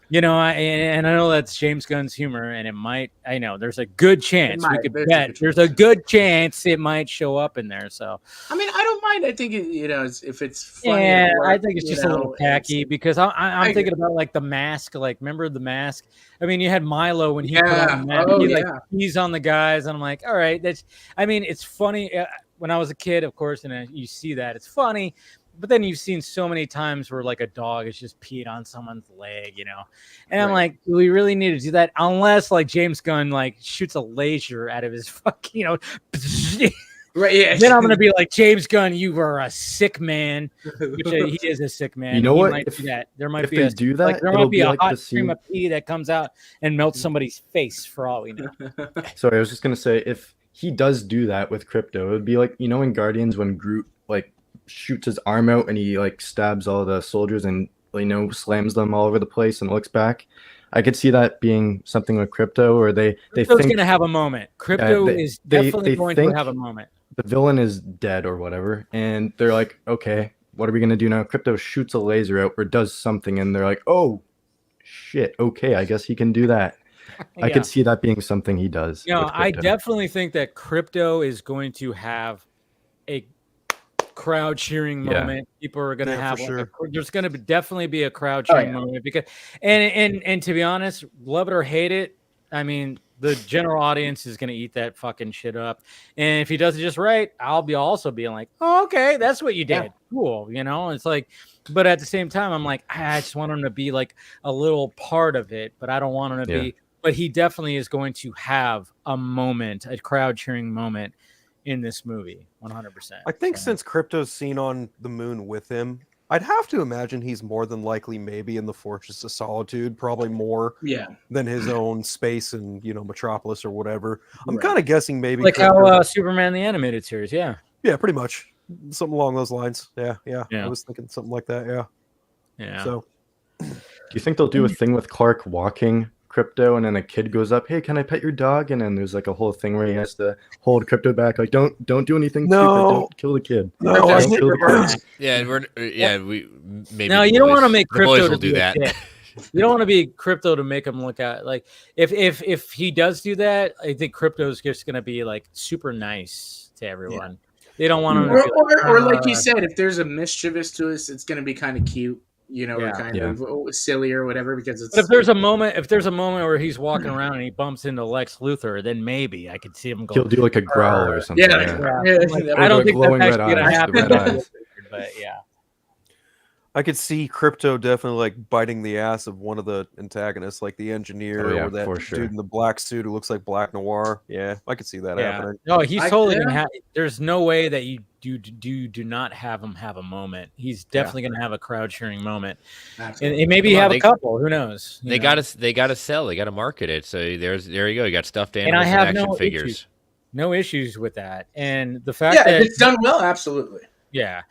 You know, and I know that's James Gunn's humor, and it might, I know there's a good chance we could bet there's a good chance it might show up in there. So, I mean, I don't mind. I think, you know, if it's funny. Yeah, I think it's just a little tacky because I'm thinking about like the mask, like, remember the mask? I mean, you had Milo when he put on the mask, he's on the guys, and I'm like, all right, it's funny. When I was a kid, of course, and you see that, it's funny. But then you've seen so many times where like a dog is just peed on someone's leg, you know, and I'm like, do we really need to do that? Unless like James Gunn like shoots a laser out of his fucking, you know, right? Yeah. Then I'm gonna be like, James Gunn, you are a sick man. Which he is a sick man. You know what? Might do that. There might if be they do that, like, there might be a like hot stream of pee that comes out and melts somebody's face for all we know. Sorry, I was just gonna say, if he does do that with Krypto, it would be like, you know, in Guardians when Groot like shoots his arm out and he like stabs all the soldiers and, you know, slams them all over the place and looks back. I could see that being something with Krypto, or they think going to have a moment. Krypto is definitely going to have a moment. The villain is dead or whatever, and they're like, okay, what are we gonna do now? Krypto shoots a laser out or does something, and they're like, oh shit, okay, I guess he can do that. I could see that being something he does. No, I definitely think that Krypto is going to have a crowd cheering moment. People are going to have there's going to definitely be a crowd cheering moment, because and to be honest, love it or hate it, I mean, the general audience is going to eat that fucking shit up. And if he does it just right, I'll be also being like, oh, okay, that's what you did. Cool. You know, it's like, but at the same time, I'm like, I just want him to be like a little part of it, but I don't want him to be, but he definitely is going to have a moment, a crowd cheering moment in this movie, 100%. I think since Krypto's seen on the moon with him, I'd have to imagine he's more than likely maybe in the Fortress of Solitude, probably more than his own space and, you know, Metropolis or whatever. I'm kind of guessing maybe like how Superman the Animated Series, yeah, pretty much something along those lines. Yeah. I was thinking something like that. Yeah. So, do you think they'll do a thing with Clark walking Krypto, and then a kid goes up, hey, can I pet your dog? And then there's like a whole thing where he has to hold Krypto back, like, don't do anything stupid, don't kill the kid. We maybe. No, you don't want to make Krypto to do that. You don't want to be Krypto to make him look at, like, if he does do that, I think Krypto's just gonna be like super nice to everyone. They don't want him to be or like you said, if there's a mischievous twist, it's going to be kind of cute, or kind of silly or whatever. Because it's. But if there's a moment where he's walking around and he bumps into Lex Luthor, then maybe I could see him go. He'll do like a growl or something. Yeah. I don't think that's actually going to happen. But yeah. I could see Krypto definitely like biting the ass of one of the antagonists, like the engineer or that dude in the black suit who looks like Black Noir. Yeah, I could see that happening. No, he's totally gonna have. There's no way that you do not have him have a moment. He's definitely gonna have a crowd cheering moment, and maybe have a couple. Who knows? They got to sell. They got to market it. So there you go. You got stuffed animals and action figures. No issues with that, and the fact that it's done well, absolutely. Yeah.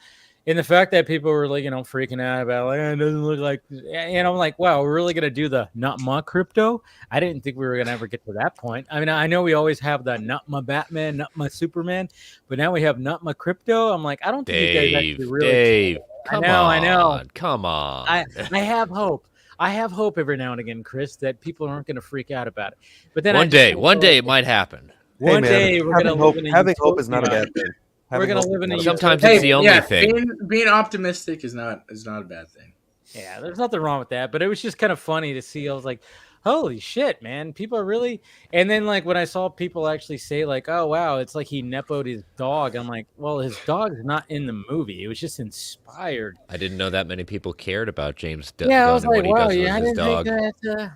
And the fact that people were like, freaking out about like, it doesn't look like, and I'm like, wow, we're really gonna do the not my Krypto? I didn't think we were gonna ever get to that point. I mean, I know we always have the not my Batman, not my Superman, but now we have not my Krypto. I'm like, I don't think you guys actually really. Dave, I know. Come on. I have hope. I have hope every now and again, Chris, that people aren't gonna freak out about it. But then one day it might happen. One day we're gonna live in having hope is not a bad thing. We're gonna live in a sometimes it's the only thing. Being optimistic is not a bad thing. Yeah, there's nothing wrong with that. But it was just kind of funny to see. I was like, holy shit, man. People are really. And then like when I saw people actually say like, oh wow, it's like he nepoed his dog. I'm like, well, his dog's not in the movie. It was just inspired. I didn't know that many people cared about James Gunn I was like, and what wow, he does with his dog. Think that,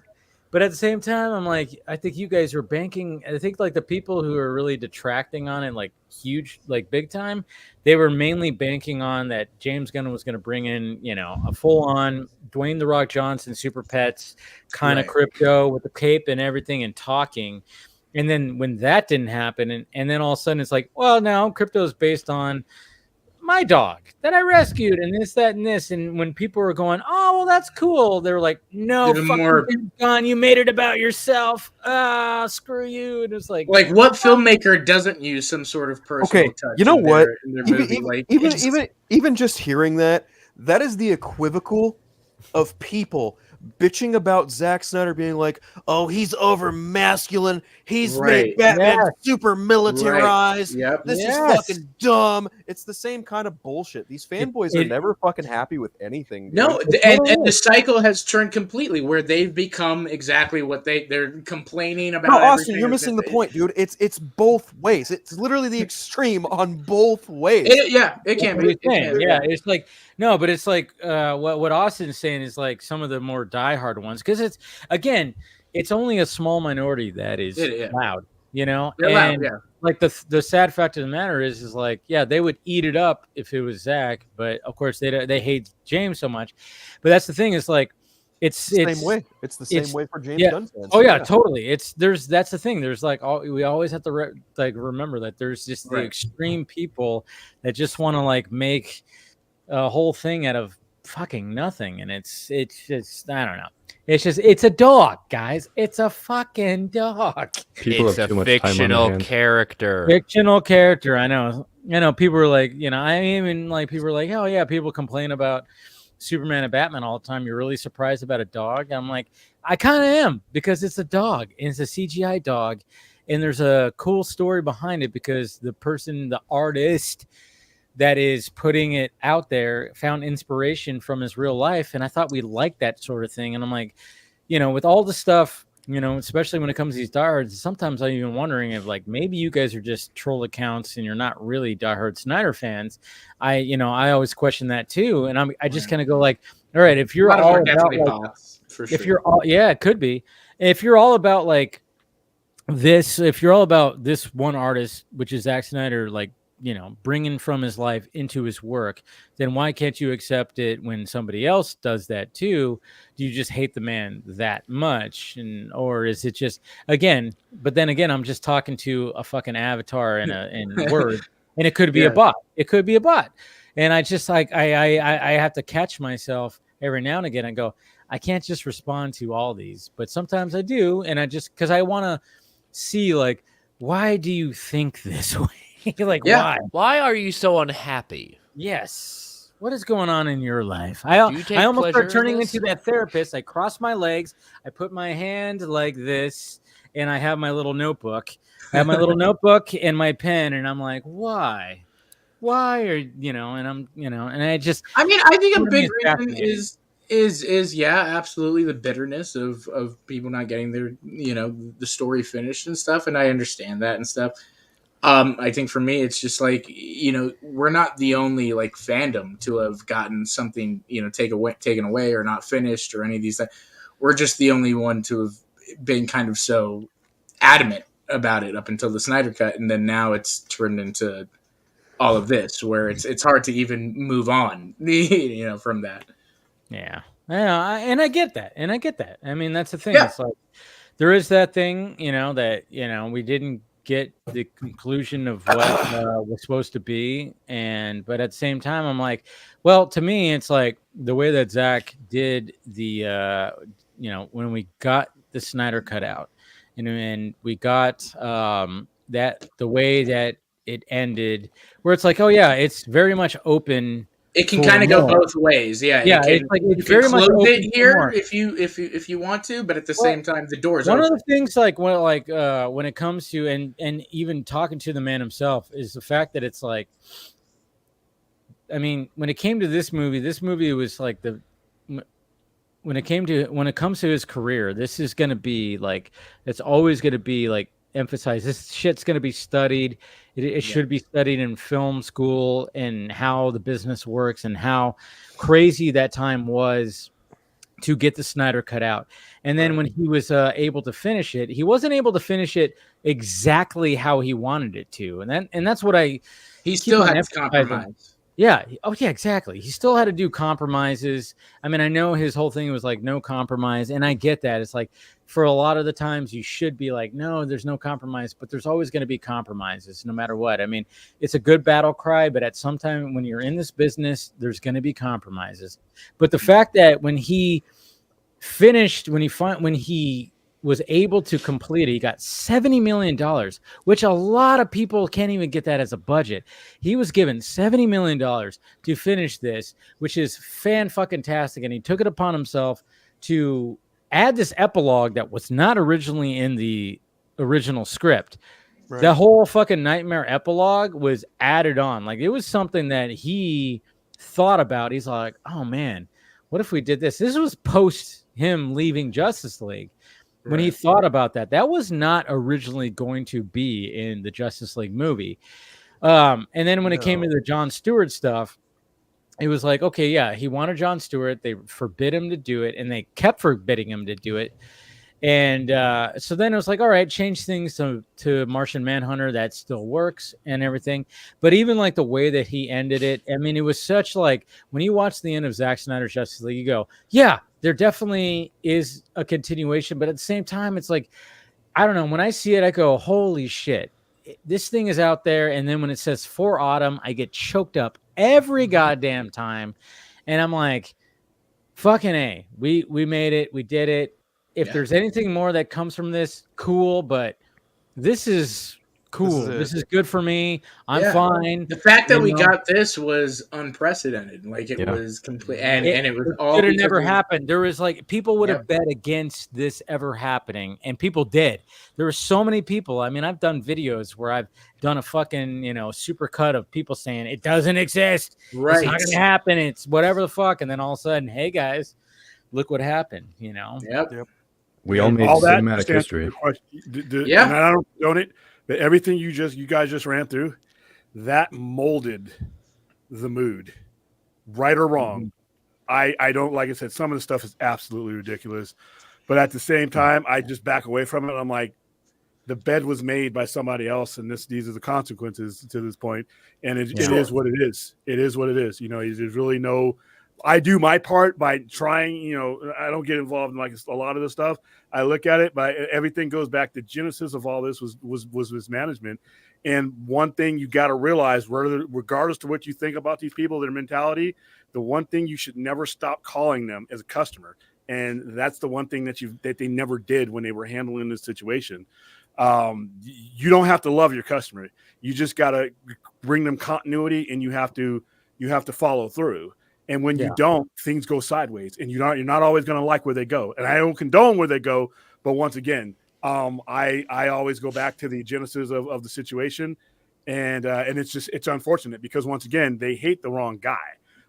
but at the same time, I'm like, I think you guys are banking. I think like the people who are really detracting on it, like huge, like big time, they were mainly banking on that James Gunn was going to bring in, a full on Dwayne The Rock Johnson, Super Pets kind of Krypto with the cape and everything and talking. And then when that didn't happen, and then all of a sudden it's like, well, now Krypto is based on my dog that I rescued and this, that, and this. And when people were going, oh, well, that's cool. They were like, no, fucking Gun, you made it about yourself. Screw you. And it's like what filmmaker doesn't use some sort of personal touch? You know what? In their movie? Even just hearing that is the equivocal of people bitching about Zack Snyder being like, oh, he's over masculine. He's made Batman super militarized. Yep. This is fucking dumb. It's the same kind of bullshit. These fanboys are never fucking happy with anything. Dude. No, and the cycle has turned completely where they've become exactly what they're complaining about. No, Austin, you're missing the point, dude. It's both ways. It's literally the extreme on both ways. It can be. It's like no, but it's like what Austin's saying is like some of the more diehard ones because it's only a small minority that is loud, They're loud, like the sad fact of the matter is like they would eat it up if it was Zach, but of course they hate James so much. But that's the thing is like it's the same way. It's the same way for James Gunn fans. Oh yeah, totally. That's the thing. There's like we always have to remember that there's just the extreme people that just want to like make a whole thing out of fucking nothing, and it's just I don't know. It's a dog, guys. It's a fucking dog. It's a fictional character. Fictional character. I know. People were like, I even like people were like, oh yeah, people complain about Superman and Batman all the time. You're really surprised about a dog? I'm like, I kind of am because it's a dog and it's a CGI dog, and there's a cool story behind it because the artist that is putting it out there found inspiration from his real life. And I thought we liked that sort of thing. And I'm like, with all the stuff, especially when it comes to these diehards, sometimes I'm even wondering if like, maybe you guys are just troll accounts and you're not really diehard Snyder fans. I always question that too. And I just kind of go like, all right, if you're all about it could be. If you're all about like this, if you're all about this one artist, which is Zack Snyder, like, bringing from his life into his work, then why can't you accept it when somebody else does that too? Do you just hate the man that much? Or is it just, but then again, I'm just talking to a fucking avatar in Word, and it could be a bot. It could be a bot. And I just like, I have to catch myself every now and again and go, I can't just respond to all these, but sometimes I do. And because I want to see like, why do you think this way? Like, why are you so unhappy? Yes. What is going on in your life? I almost start turning into that therapist. I cross my legs. I put my hand like this, and I have my little notebook. I have my little notebook and my pen, and I'm like, why? why, or and I'm and I just I mean, I think a part of me big is reason fascinated. is yeah, absolutely the bitterness of people not getting their the story finished and stuff, and I understand that and stuff. I think for me, it's just like we're not the only like fandom to have gotten something taken away or not finished or any of these things. We're just the only one to have been kind of so adamant about it up until the Snyder Cut, and then now it's turned into all of this, where it's hard to even move on, from that. Yeah, and I get that, I mean, that's the thing. Yeah. It's like there is that thing, that we didn't get the conclusion of what was supposed to be, but at the same time, I'm like, well, to me, it's like the way that Zach did the, when we got the Snyder cut out, and we got that the way that it ended, where it's like, oh yeah, it's very much open. It can for kind of go more. both ways. Yeah, Yeah, it can. it's like You it's can very much close open it for here more. if you want to, but at the Well, same time, the door's one open. of the things, like when it comes to and even talking to the man himself, is the fact that it's like, I mean, when it came to this movie was like when it comes to his career, this is going to be like, it's always going to be like emphasized. This shit's going to be studied. It should be studied in film school, and how the business works, and how crazy that time was to get the Snyder cut out. And then when he was able to finish it, he wasn't able to finish it exactly how he wanted it to. And that's what he keep still on had to emphasizing. compromise. Yeah. Oh, yeah, exactly. He still had to do compromises. I mean, I know his whole thing was like no compromise, and I get that. It's like, for a lot of the times you should be like, no, there's no compromise, but there's always going to be compromises no matter what. I mean, it's a good battle cry, but at some time when you're in this business, there's going to be compromises. But the fact that when he finished, when he was able to complete it, he got $70 million, which a lot of people can't even get that as a budget. He was given $70 million to finish this, which is fan-fucking-tastic, and he took it upon himself to add this epilogue that was not originally in the original script. Right. The whole fucking nightmare epilogue was added on. Like, it was something that he thought about. He's like, oh man, what if we did this? This was post him leaving Justice League. When he thought about that, that was not originally going to be in the Justice League movie. And then when it came to the Jon Stewart stuff, it was like, okay, yeah, he wanted Jon Stewart. They forbid him to do it, and they kept forbidding him to do it. And so then it was like, all right, change things to Martian Manhunter. That still works and everything. But even like the way that he ended it, I mean, it was such like, when you watch the end of Zack Snyder's Justice League, you go, yeah, there definitely is a continuation. But at the same time, it's like, I don't know. When I see it, I go, holy shit, this thing is out there. And then when it says For Autumn, I get choked up every goddamn time. And I'm like, fucking A, we made it. We did it. If there's anything more that comes from this, cool. But this is cool. This is good for me. I'm fine. The fact that we got this was unprecedented. Like, it was complete, and it was all. It never happened. There was like, people would have bet against this ever happening, and people did. There were so many people. I mean, I've done videos where I've done a fucking super cut of people saying it doesn't exist. Right. It's not gonna happen. It's whatever the fuck. And then all of a sudden, hey guys, look what happened. Yep. We all made cinematic history. And I don't own it, but everything you guys just ran through, that molded the mood, right or wrong. I don't, like I said, some of the stuff is absolutely ridiculous, but at the same time, I just back away from it. I'm like, the bed was made by somebody else, and these are the consequences to this point. And it is what it is. It is what it is. There's really no. I do my part by trying, I don't get involved in like a lot of the stuff. I look at it, but everything goes back to genesis of all this was mismanagement. And one thing you got to realize, regardless to what you think about these people, their mentality, the one thing you should never stop calling them as a customer. And that's the one thing that they never did when they were handling this situation. You don't have to love your customer. You just got to bring them continuity, and you have to follow through. And when you don't, things go sideways, and you're not always going to like where they go. And I don't condone where they go, but once again, I always go back to the genesis of the situation, And it's unfortunate because once again they hate the wrong guy.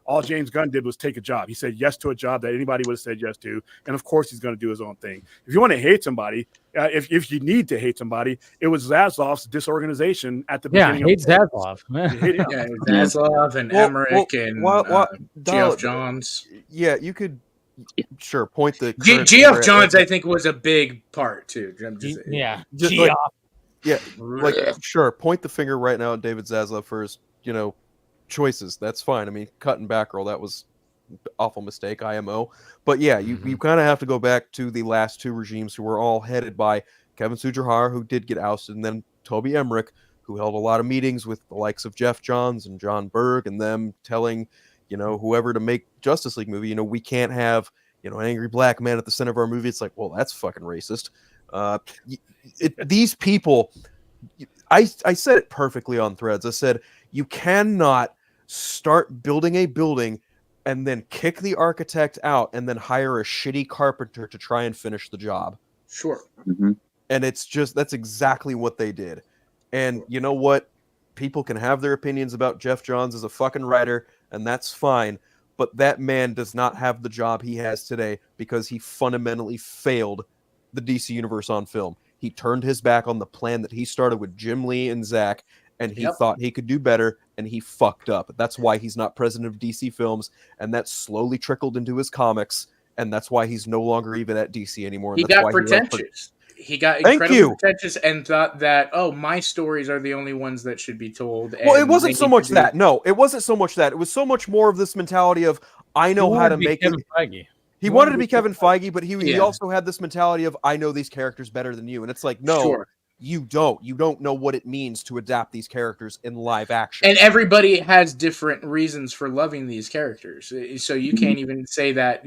All James Gunn did was take a job. He said yes to a job that anybody would have said yes to, and of course he's going to do his own thing. If you want to hate somebody, if you need to hate somebody, it was Zaslav's disorganization at the beginning. Hate Zaslav. Zaslav and Emmerich and Geoff Johns. Yeah, you could sure point the Geoff Johns. I think was a big part too. Sure, point the finger right now at David Zaslav for his choices. That's fine. I mean, cut and Batgirl, that was awful mistake, IMO. But yeah, you kind of have to go back to the last two regimes who were all headed by Kevin Tsujihara, who did get ousted, and then Toby Emmerich, who held a lot of meetings with the likes of Geoff Johns and John Berg, and them telling, whoever to make Justice League movie, we can't have, an angry black man at the center of our movie. It's like, well, that's fucking racist. These people, I said it perfectly on Threads. I said, you cannot start building a building and then kick the architect out and then hire a shitty carpenter to try and finish the job. Sure. Mm-hmm. And that's exactly what they did. And you know what? People can have their opinions about Geoff Johns as a fucking writer, and that's fine. But that man does not have the job he has today because he fundamentally failed the DC Universe on film. He turned his back on the plan that he started with Jim Lee and Zach, and he thought he could do better, and he fucked up. That's why he's not president of DC Films, and that slowly trickled into his comics, and that's why he's no longer even at DC anymore. He got pretentious. He got incredibly pretentious and thought that, my stories are the only ones that should be told. Well, it wasn't so much that. No, it wasn't so much that. It was so much more of this mentality of, I know how to make it. He wanted to be Kevin Feige, but he also had this mentality of, I know these characters better than you. And it's like, no, you don't. You don't know what it means to adapt these characters in live action. And everybody has different reasons for loving these characters. So you can't even say that,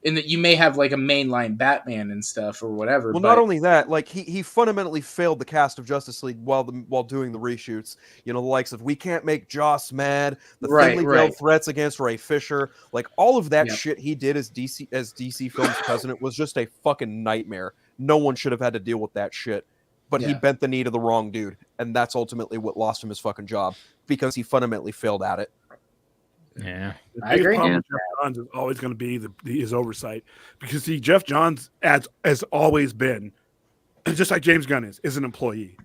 in that you may have like a mainline Batman and stuff or whatever. Well, not only that, like he fundamentally failed the cast of Justice League while doing the reshoots. The likes of we can't make Joss mad, the thinly veiled threats against Ray Fisher, like all of that shit he did as DC Films president was just a fucking nightmare. No one should have had to deal with that shit. But he bent the knee to the wrong dude, and that's ultimately what lost him his fucking job because he fundamentally failed at it. Yeah, I agree. Geoff Johns is always going to be his oversight because Geoff Johns has always been, just like James Gunn is an employee.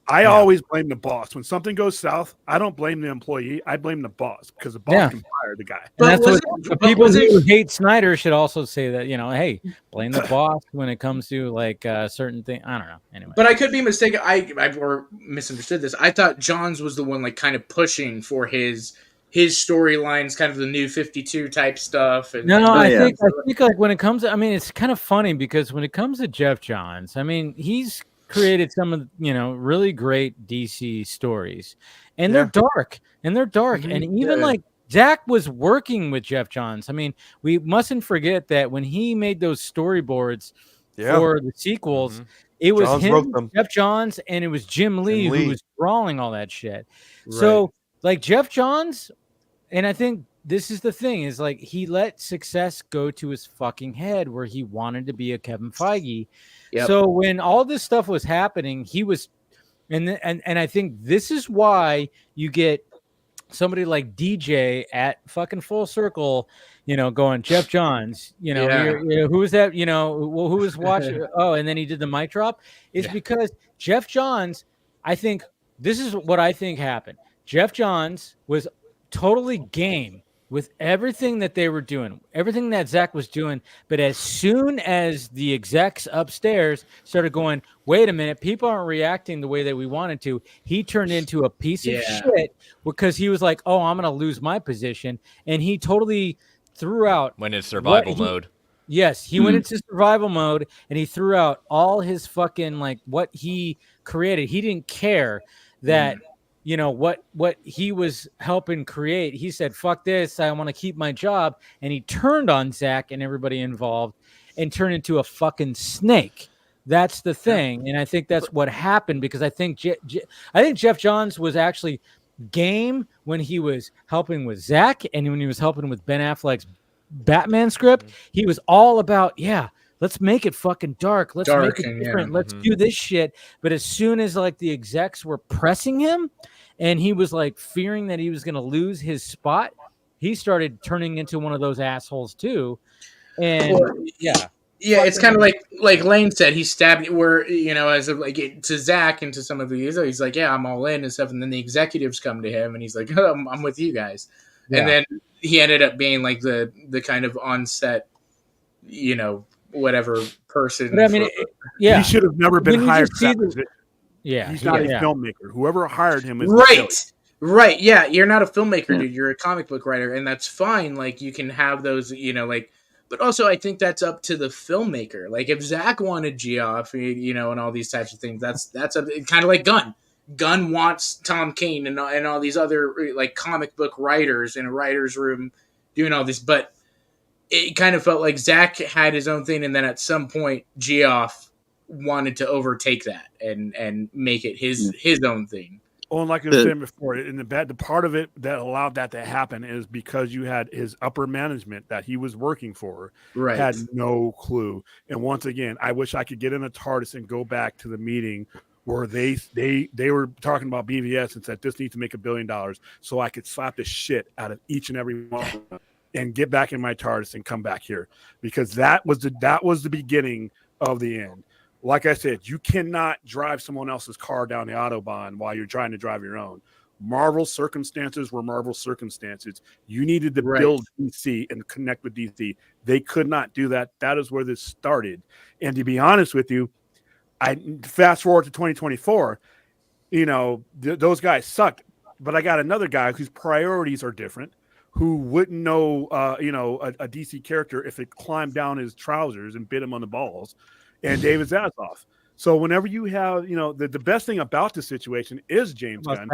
I always blame the boss when something goes south. I don't blame the employee. I blame the boss because the boss can fire the guy. But that's what people who hate Snyder should also say that hey, blame the boss when it comes to like certain things. I don't know. Anyway, but I could be mistaken. I misunderstood this. I thought Johns was the one like kind of pushing for his storylines, kind of the New 52 type stuff. And, I think like when it comes to, it's kind of funny because when it comes to Geoff Johns, he's created some of really great DC stories, and they're dark, and even like Zach was working with Geoff Johns. We mustn't forget that when he made those storyboards for the sequels, it was him, Geoff Johns, and it was Jim Lee who was drawing all that shit. Right. So like Geoff Johns, and I think this is the thing, is like he let success go to his fucking head where he wanted to be a Kevin Feige. Yep. So when all this stuff was happening, he was, and I think this is why you get somebody like DJ at fucking Full Circle, going Geoff Johns, who was that, who was watching? And then he did the mic drop. It's because Geoff Johns, I think this is what I think happened. Geoff Johns was totally game with everything that they were doing, everything that Zach was doing. But as soon as the execs upstairs started going, wait a minute, people aren't reacting the way that we wanted to, he turned into a piece of shit because he was like, I'm going to lose my position. And he totally threw out. Went in survival mode. Yes, he went into survival mode and he threw out all his fucking, like, what he created. He didn't care that, what he was helping create. He said, fuck this, I want to keep my job. And he turned on Zach and everybody involved and turned into a fucking snake. That's the thing. And I think that's what happened because I think Geoff Johns was actually game when he was helping with Zach and when he was helping with Ben Affleck's Batman script. He was all about, let's make it fucking dark. Let's make it different. Let's do this shit. But as soon as like the execs were pressing him and he was like fearing that he was going to lose his spot, he started turning into one of those assholes too. And yeah, it's kind of like Lane said, he stabbed where, as of to Zach and to some of these, he's like, yeah, I'm all in and stuff. And then the executives come to him and he's like, oh, I'm with you guys. Yeah. And then he ended up being like the kind of on-set, whatever person. But I mean, he should have never been hired for that position. Yeah, he's not a filmmaker. Whoever hired him is right. Yeah, you're not a filmmaker, dude. You're a comic book writer, and that's fine. Like you can have those, but also I think that's up to the filmmaker. Like if Zach wanted Geoff, and all these types of things, that's kind of like Gunn. Gunn wants Tom King and all these other like comic book writers in a writer's room doing all this, but it kind of felt like Zach had his own thing, and then at some point Geoff wanted to overtake that and make it his own thing. Oh, and like I was saying before, the part of it that allowed that to happen is because you had his upper management that he was working for had no clue. And once again, I wish I could get in a TARDIS and go back to the meeting where they were talking about BVS and said this needs to make $1 billion, so I could slap the shit out of each and every one of them and get back in my TARDIS and come back here, because that was the beginning of the end. Like I said, you cannot drive someone else's car down the Autobahn while you're trying to drive your own. Marvel circumstances were Marvel circumstances. You needed to build DC and connect with DC. They could not do that. That is where this started. And to be honest with you, I fast forward to 2024, those guys sucked. But I got another guy whose priorities are different, who wouldn't know, a DC character if it climbed down his trousers and bit him on the balls. And David Zaslav. So whenever you have, the best thing about the situation is James Gunn,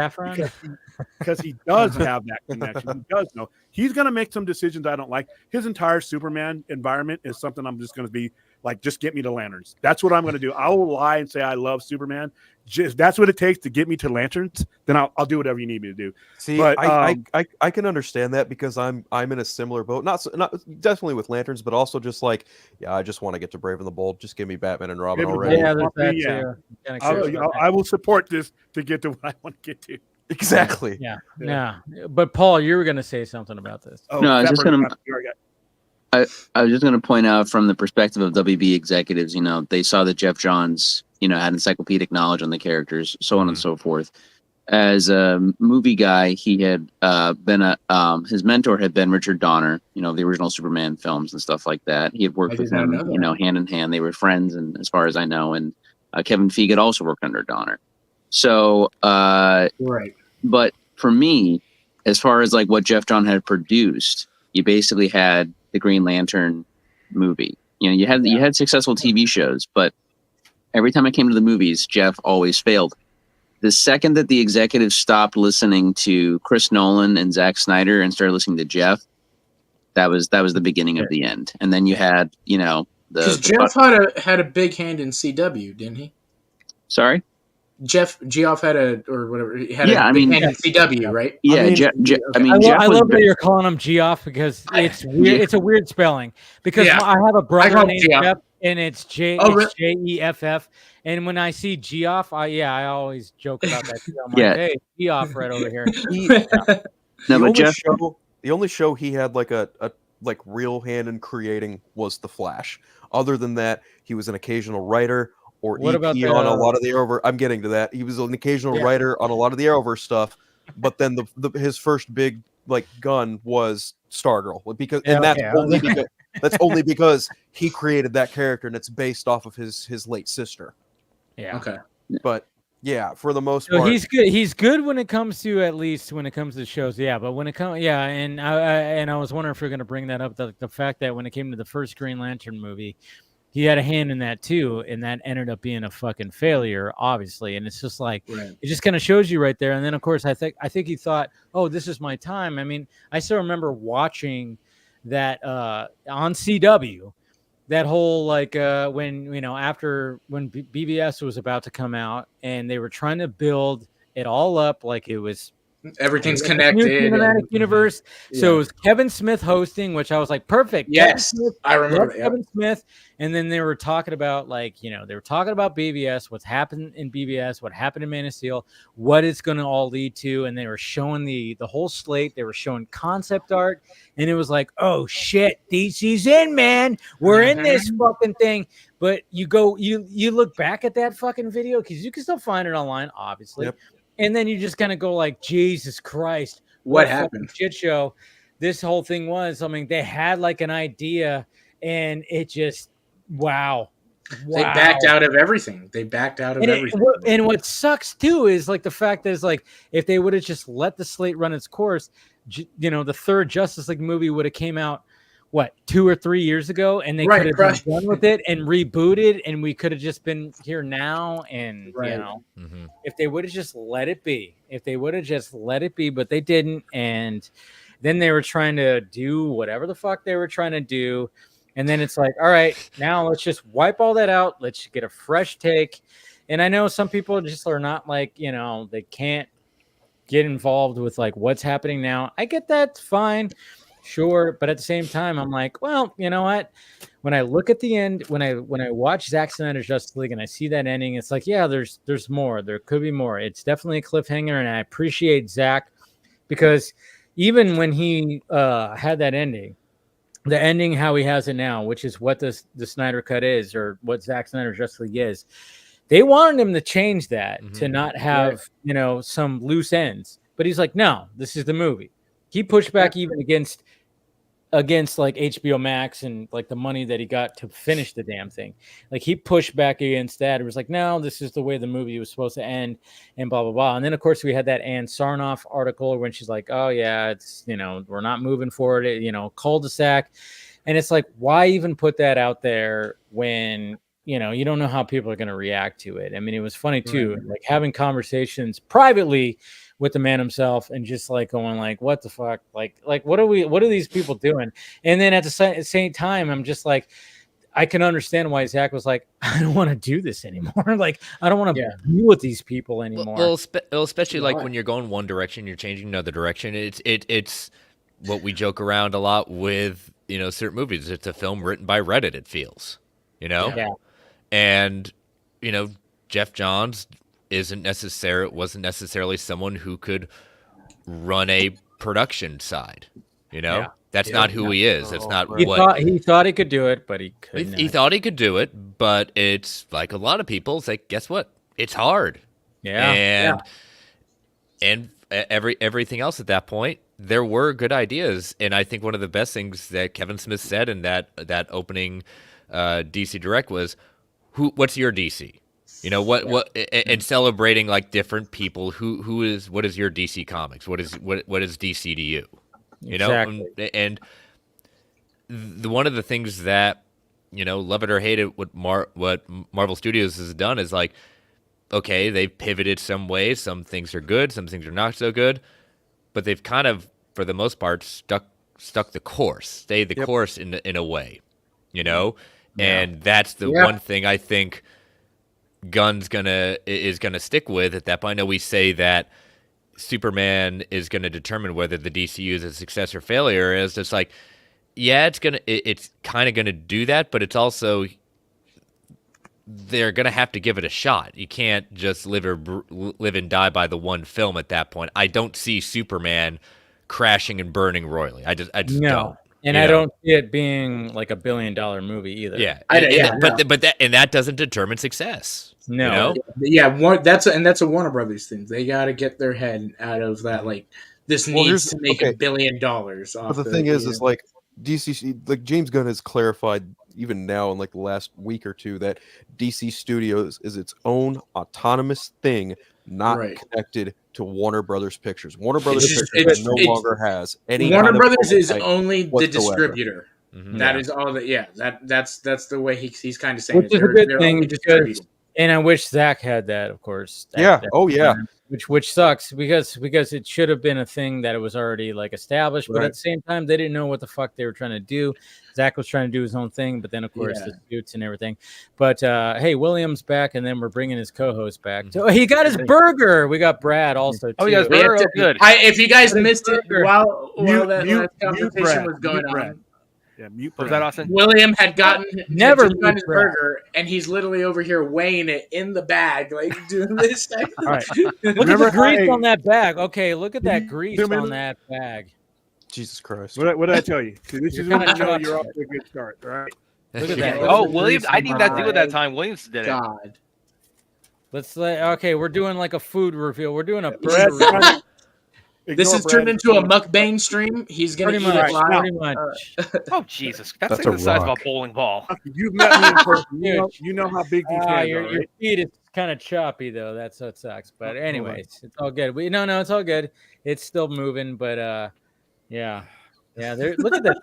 because he does have that connection. He does know he's going to make some decisions I don't like. His entire Superman environment is something I'm just going to be like, just get me to Lanterns. That's what I'm going to do. I will lie and say I love Superman. If that's what it takes to get me to Lanterns, then I'll do whatever you need me to do. See, but I can understand that, because I'm in a similar boat. Not definitely with Lanterns, but also just like, I just want to get to Brave and the Bold. Just give me Batman and Robin already. I will support this to get to what I want to get to. Exactly. Yeah. But Paul, you were going to say something about this. No, I was just going to. I was just going to point out from the perspective of WB executives, they saw that Jeff Johns, had encyclopedic knowledge on the characters, so on and so forth. As a movie guy, he had been his mentor had been Richard Donner, the original Superman films and stuff like that. He had worked with him, hand in hand. They were friends, and as far as I know, and Kevin Feige had also worked under Donner. So, but for me, as far as like what Jeff John had produced, you basically had the Green Lantern movie. You had successful TV shows, but every time I came to the movies, Jeff always failed. The second that the executives stopped listening to Chris Nolan and Zack Snyder and started listening to Jeff, that was the beginning of the end. And then you had, because Jeff had a big hand in CW, didn't he? Sorry? Geoff had a big hand in CW, right? Yeah, I love that you're calling him Geoff, because it's weird. It's a weird spelling, because I have a brother named Jeff, and it's Jeff. And when I see Geoff, I always joke about that too. I'm like, hey, Geoff right over here. The only show he had like a real hand in creating was The Flash. Other than that, he was an occasional writer or EP on a lot of the Arrowverse. I'm getting to that. He was an occasional writer on a lot of the Arrowverse stuff, but then his first big gun was Stargirl, because that's only because he created that character, and it's based off of his late sister. Yeah. Okay. But for the most part, he's good. He's good when it comes to, at least when it comes to shows. Yeah, but when it comes, and I was wondering if you're going to bring that up, the fact that when it came to the first Green Lantern movie, he had a hand in that too, and that ended up being a fucking failure, obviously. And it's just like it just kind of shows you right there. And then of course I think he thought, oh, this is my time. I mean, I still remember watching that on CW, that whole when after BVS was about to come out, and they were trying to build it all up like it was Everything's New connected. cinematic universe. So Yeah. it was Kevin Smith hosting, which I was like, perfect. Yes, Kevin Smith, I remember love that. Yeah. Kevin Smith. And then they were talking about they were talking about BVS, what's happened in BVS, what happened in Man of Steel, what it's going to all lead to. And they were showing the whole slate. They were showing concept art. And it was like, oh shit, DC's in, man. We're in this fucking thing. But you look back at that fucking video, because you can still find it online, obviously. Yep. And then you just kind of go like, Jesus Christ, What a happened? shit show this whole thing was. I mean, they had like an idea, and it just wow. They backed out of everything. Everything. And what sucks too is like the fact that it's like, if they would have just let the slate run its course, the third Justice League movie would have came out 2 or 3 years ago, and they could have been done with it and rebooted, and we could have just been here now. And if they would have just let it be, but they didn't. And then they were trying to do whatever the fuck they were trying to do. And then it's like, all right, now let's just wipe all that out. Let's get a fresh take. And I know some people just are not like, they can't get involved with like what's happening now. I get that. It's fine. Sure. But at the same time, I'm like, well, you know what? When I look at the end, when I watch Zack Snyder's Justice League and I see that ending, it's like, yeah, there's more. There could be more. It's definitely a cliffhanger. And I appreciate Zack, because even when he had that ending, the ending how he has it now, which is what the Snyder Cut is, or what Zack Snyder's Justice League is, they wanted him to change that to not have, some loose ends. But he's like, no, this is the movie. He pushed back even against like HBO Max and like the money that he got to finish the damn thing. Like he pushed back against that. It was like, no, this is the way the movie was supposed to end, and blah, blah, blah. And then of course we had that Ann Sarnoff article when she's like, oh yeah, it's, we're not moving forward, cul-de-sac. And it's like, why even put that out there when, you don't know how people are going to react to it. I mean, it was funny too, like having conversations privately with the man himself and just like going like, what the fuck? Like, what are these people doing? And then at the same time, I'm just like, I can understand why Zack was like, I don't want to do this anymore. Like, I don't want to deal with these people anymore. Well, especially like when you're going one direction, you're changing another direction. It's what we joke around a lot with, certain movies. It's a film written by Reddit, it feels, Yeah. And, Jeff Johns wasn't necessarily someone who could run a production side, That's not who he is. That's not he thought he could do it, but he couldn't. He thought he could do it, but it's like a lot of people. It's like, guess what? It's hard. Yeah. And everything else at that point, there were good ideas, and I think one of the best things that Kevin Smith said in that opening DC Direct was, what's your DC? And celebrating like different people. What is your DC Comics? What is DC to you? Exactly. And one of the things that, love it or hate it, what Marvel Studios has done is like, okay, they've pivoted some ways. Some things are good, some things are not so good, but they've kind of, for the most part, stuck the course, stayed the course in a way, and that's the one thing I think Gunn's is gonna stick with at that point. I know we say that Superman is gonna determine whether the DCU is a success or failure. It's just like, it's kind of gonna do that, but it's also they're gonna have to give it a shot. You can't just live and die by the one film at that point. I don't see Superman crashing and burning royally. I just don't. And I don't see it being like $1 billion movie either. Yeah, but that doesn't determine success. No. That's a Warner Brothers thing. They got to get their head out of that. Like, this needs to make $1 billion. But the thing is like DC, like James Gunn has clarified even now in like the last week or two that DC Studios is its own autonomous thing, not connected to Warner Brothers Pictures. Warner Brothers Pictures no longer has any. Warner Brothers is only whatsoever. the distributor. That is all that. Yeah, that's the way he's kind of saying Which is a good thing, because And I wish Zach had that, of course. Yeah. Oh, yeah. Which sucks because it should have been a thing that it was already like established, but Right. at the same time they didn't know what the fuck they were trying to do. Zach was trying to do his own thing, but then of course the suits and everything. But hey, William's back, and then we're bringing his co-host back. So he got his burger. We got Brad also. Oh, too. you guys burger? Oh, good. If you guys missed it burger. while that Mute conversation Brad, was going mute Brad. on, Yeah, mute. What was Brad. that, Austin? William had gotten Never just gotten his mute Brad. burger, and he's literally over here weighing it in the bag, like doing this. All right. Look at Remember the grease how- on that bag. Okay, look at that grease Zoom in. on that bag. Jesus Christ. What did I tell you? See, this You're is when kinda you know chuffed. you're off to a good start, all right? Look at that. Oh, Look at the Williams. grease I on didn't that that do it bag. that time. Williams did it. God, Let's okay, we're doing like a food reveal. We're doing a Brad, burger reveal. this has turned into a mukbang stream. He's gonna Pretty eat much. it live. Pretty much. Oh, Jesus. That's That's like a the size of rock. a bowling ball. You've met me in person. You know how big these hands Your are, your right? feet is kind of choppy though. That's what sucks. But anyways, it's all good. No, it's all good. It's still moving, but yeah. There. Look at that.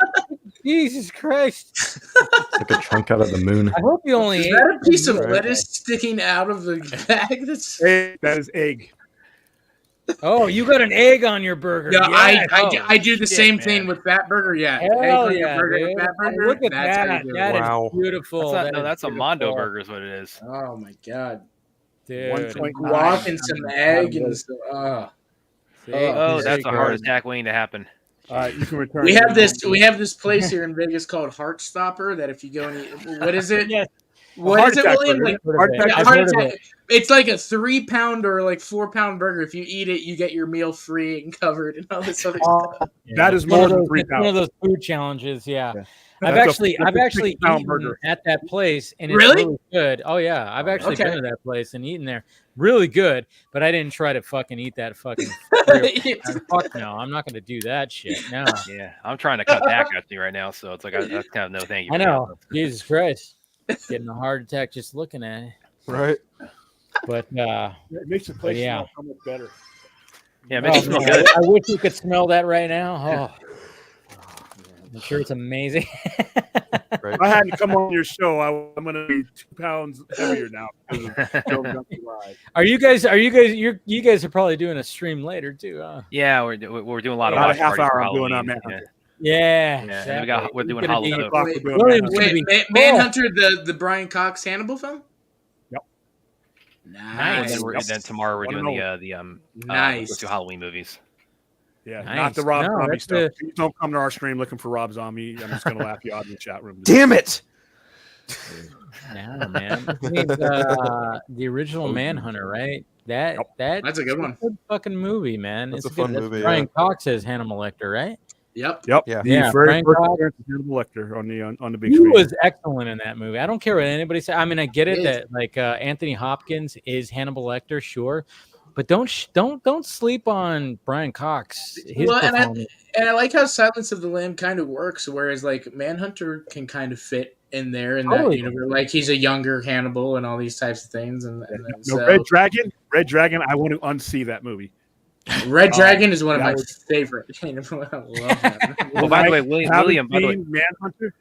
Jesus Christ! It's like a chunk out of the moon. I hope you only Is ate that a piece of one. lettuce sticking out of the bag? That's Egg, that is egg. Oh, you got an egg on your burger. yeah. Yes. I do the shit, same man. thing with that burger. Yeah, egg Hell on your yeah, burger, dude. Fat burger. Look at That's how that. you do That it. is Wow. beautiful. That's not, That is that's a Mondo beautiful. burger is what it is. Oh my god, Dude. 1.9. guac and some egg and stuff. See? Oh, There that's you a go. heart attack waiting to happen. All right, you can return. We it. have this place here in Vegas called Heartstopper that if you go and eat, what is it? Yes. What Heart is it, attack William? burger. Like, Heart Yeah, attack yeah, I've heart heard of attack. it. It's like a 3-pound or like 4-pound burger. If you eat it, you get your meal free and covered and all this other stuff. Yeah. That is It's one more of than those- 3 it's one of pounds. those food challenges. Yeah. Yeah. I've That's a actually 6-pound eaten burger. at that place, and it's Really? really good. Oh yeah, I've actually Okay. been to that place and eaten there. Really good, but I didn't try to fucking eat that fucking. Fuck no, I'm not going to do that shit. No, Yeah, I'm trying to cut back actually right now, so it's like that's kind of no thank you. I know. Jesus Christ, getting a heart attack just looking at it. Right. But It makes the place yeah. smell so much better. Yeah, it makes oh, it smell man, good. I wish you could smell that right now. Oh, I'm sure it's amazing. Right. If I had to come on your show, I'm going to be 2 pounds heavier now. Because of Joe Gunsy Live. You guys are probably doing a stream later too, huh? Yeah, we're doing a lot of About a watch half parties for hour I'm doing on Halloween. Manhunter. Yeah. Yeah, exactly. we're doing It's gonna be- Halloween. O'clock we're Wait, doing Williams Manhunter. gonna be Wait, Manhunter, the Brian Cox Hannibal film. Yep. Nice. And then tomorrow we're doing Nice. let's do Halloween movies. Yeah, Nice. not the Rob No, Zombie that's stuff. Please don't come to our stream looking for Rob Zombie. I'm just going to laugh you out in the chat room. Damn it! No, man. It's, the original Manhunter, right? That's a good one. Fucking movie, man. That's It's a fun good. movie, Brian yeah. Cox as Hannibal Lecter, right? Yep. Yep. Yeah. The very Brian first Cox. appearance of Hannibal Lecter on the big He screen. was excellent in that movie. I don't care what anybody says. I mean, I get it He is. that like Anthony Hopkins is Hannibal Lecter, sure, but don't sleep on Brian Cox. His Well, performance. and I like how Silence of the Lamb kind of works, whereas like Manhunter can kind of fit in there in that Totally. universe. Like he's a younger Hannibal and all these types of things. And then, No, so Red Dragon. I want to unsee that movie. Red Dragon is one of that my was- favorite. I love that. Well, by the way, William, by the way,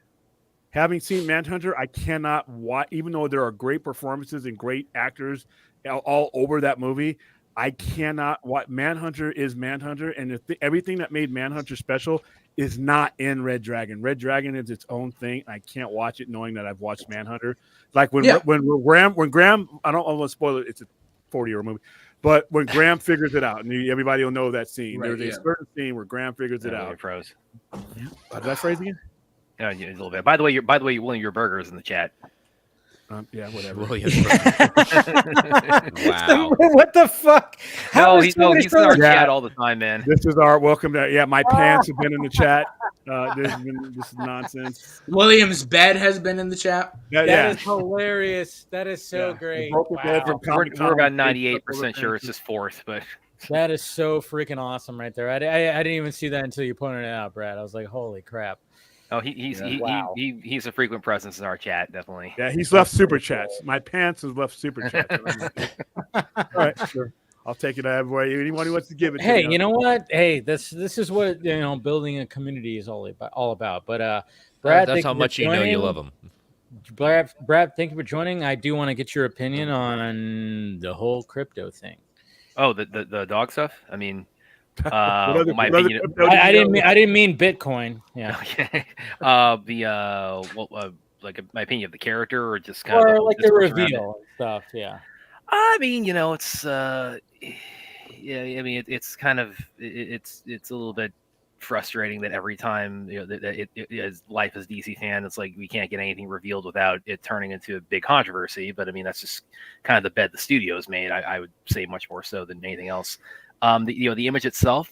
Having seen Manhunter, I cannot watch, even though there are great performances and great actors all over that movie. I cannot watch. Manhunter is Manhunter, and everything that made Manhunter special is not in Red Dragon. Red Dragon is its own thing. I can't watch it knowing that I've watched Manhunter. Like when Graham, I don't want to spoil it. It's a 40-year-old movie, but when Graham figures it out, and everybody will know that scene. Right, There's a certain scene where Graham figures it out. Pros. Did I phrase again? Yeah, a little bit. By the way, William, your burger is in the chat. Yeah, whatever. Wow. What the fuck? How No, is he's somebody in our so- chat all the time, man. This is our welcome to my pants have been in the chat. This is nonsense. William's bed has been in the chat. Yeah, That is hilarious. That is so Yeah. great. Broke the bed Wow. from We're Comic-Con. about 98% sure it's his fourth, but That is so freaking awesome right there. I didn't even see that until you pointed it out, Brad. I was like, holy crap. oh, he's Wow. he's a frequent presence in our chat, definitely. Yeah, he's left super chats. My pants has left super chats. All right, sure. I'll take it everywhere. Anyone who wants to give it. Hey, to me, you know what? Hey, this is what building a community is all about. But Brad, That's thank how you much for you know you joining. love him. Brad, thank you for joining. I do want to get your opinion on the whole crypto thing. Oh, the dog stuff. I mean, what my other opinion. crypto did I you didn't know? I didn't mean Bitcoin. Yeah. Okay. Like my opinion of the character, or just kind of the Or whole like the discourse around it. reveal and stuff. Yeah. I mean, it's yeah. I mean, it's kind of it's a little bit frustrating that every time that as life as DC fan, it's like we can't get anything revealed without it turning into a big controversy. But I mean, that's just kind of the bed the studios made. I would say much more so than anything else. The image itself,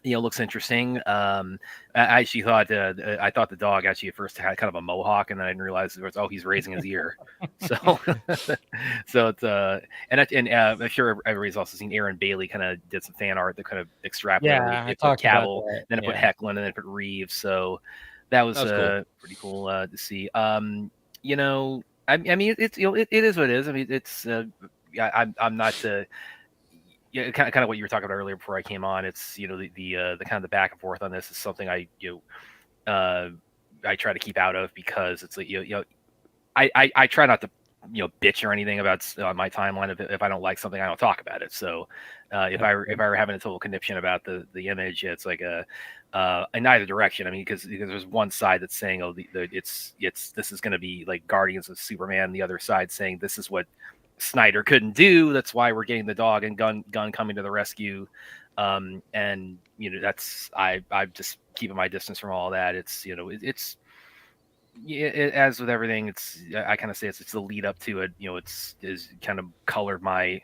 looks interesting. I actually thought I thought the dog actually at first had kind of a mohawk, and then I didn't realize it was, he's raising his ear. So so it's I'm sure everybody's also seen Aaron Bailey kind of did some fan art that kind of extrapolated. Yeah, I It put talked about Cavill, that. then it put Yeah. Hecklin, and then it put Reeves. So that was cool. pretty cool to see. I mean, it's it is what it is. I mean, it's I'm not yeah, kind of what you were talking about earlier before I came on. It's the kind of the back and forth on this is something I try to keep out of, because it's like I try not to bitch or anything about on my timeline. If I don't like something, I don't talk about it. So if I were having a total conniption about the image, it's like in either direction. I mean, because there's one side that's saying, oh, this is going to be like Guardians of Superman. The other side saying this is what Snyder couldn't do. That's why we're getting the dog and gun coming to the rescue. And that's I'm just keeping my distance from all that. It's as with everything, I kind of say it's the lead up to it. It's kind of colored my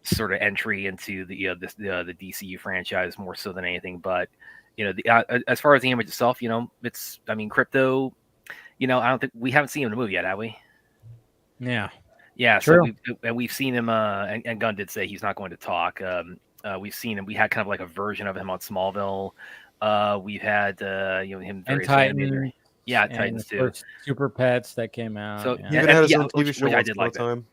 sort of entry into the DCU franchise more so than anything. But as far as the image itself, it's Krypto. I don't think we haven't seen him in the movie yet, have we? Yeah. Yeah, True. so we've seen him, and Gunn did say he's not going to talk. We've seen him. We had kind of like a version of him on Smallville. We've had him And various Titan. Yeah, And Titans of too. course, Super Pets that came out. So He yeah. even had his yeah, own TV show which I once did upon like a that. time.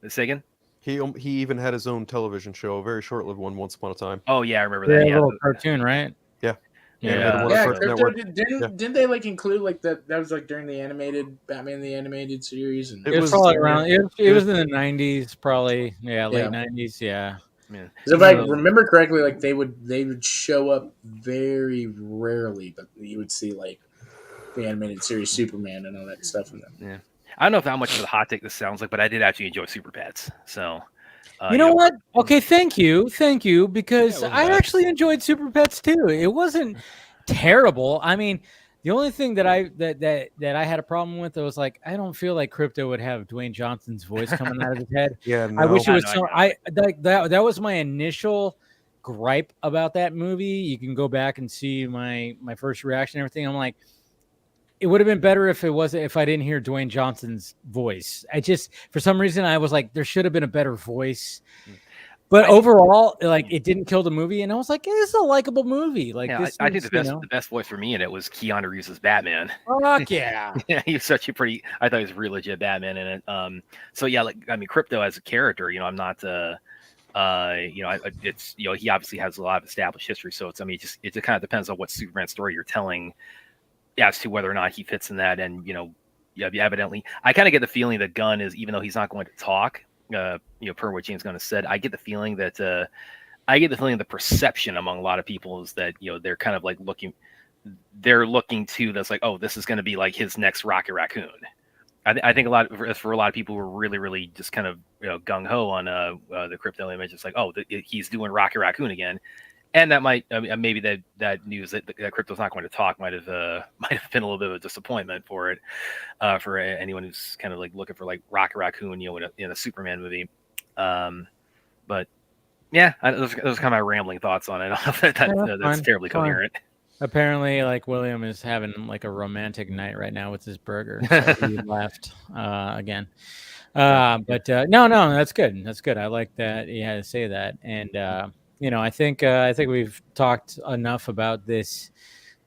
Say again? He even had his own television show, a very short-lived one, once upon a time. Oh yeah, I remember Yeah, that. a Yeah, little cartoon, right? Yeah. Yeah. Animated one on Yeah, Cartoon Krypto Network. didn't they like include like that was like during the animated Batman the Animated Series, and It was probably around. It was in the '90s, probably. Yeah, late Yeah. '90s. Yeah. Yeah. So if I remember correctly, like they would show up very rarely, but you would see like the animated series Superman and all that stuff in them. Yeah. I don't know how much of a hot take this sounds like, but I did actually enjoy Super Pets. So You know what? Okay, thank you, because Yeah, it wasn't I bad. actually enjoyed Super Pets too. It wasn't terrible. I mean, the only thing that I had a problem with, was like, I don't feel like Krypto would have Dwayne Johnson's voice coming out of his head. Yeah, I wish it no. was so. That was my initial gripe about that movie. You can go back and see my first reaction and everything. I'm like, it would have been better if I didn't hear Dwayne Johnson's voice. I just, for some reason, I was like, there should have been a better voice. But overall, like, it didn't kill the movie, and I was like, it's a likable movie. Like, yeah, this I think is, the best voice for me in it was Keanu Reeves' Batman. Fuck yeah. Yeah, he was such a pretty. I thought he was a real legit Batman in it. So yeah, like Krypto as a character, I'm not. It's he obviously has a lot of established history, so it just kind of depends on what Superman story you're telling, as to whether or not he fits in that. And evidently, I kind of get the feeling that Gunn is, even though he's not going to talk, per what James Gunn has said, I get the feeling that the perception among a lot of people is that they're kind of like looking to that's like, oh, this is going to be like his next Rocket Raccoon. I think for a lot of people who are really, really just kind of gung ho on the Krypto image, it's like, oh, he's doing Rocket Raccoon again. And that might maybe that news that Krypto's not going to talk might have been a little bit of a disappointment for it, for anyone who's kind of like looking for like Rocket Raccoon, in a Superman movie. But yeah, those are kind of my rambling thoughts on it. I don't know if that's terribly coherent. Apparently, like, William is having like a romantic night right now with his burger. So he left again. But no, that's good. That's good. I like that he had to say that. And I think we've talked enough about this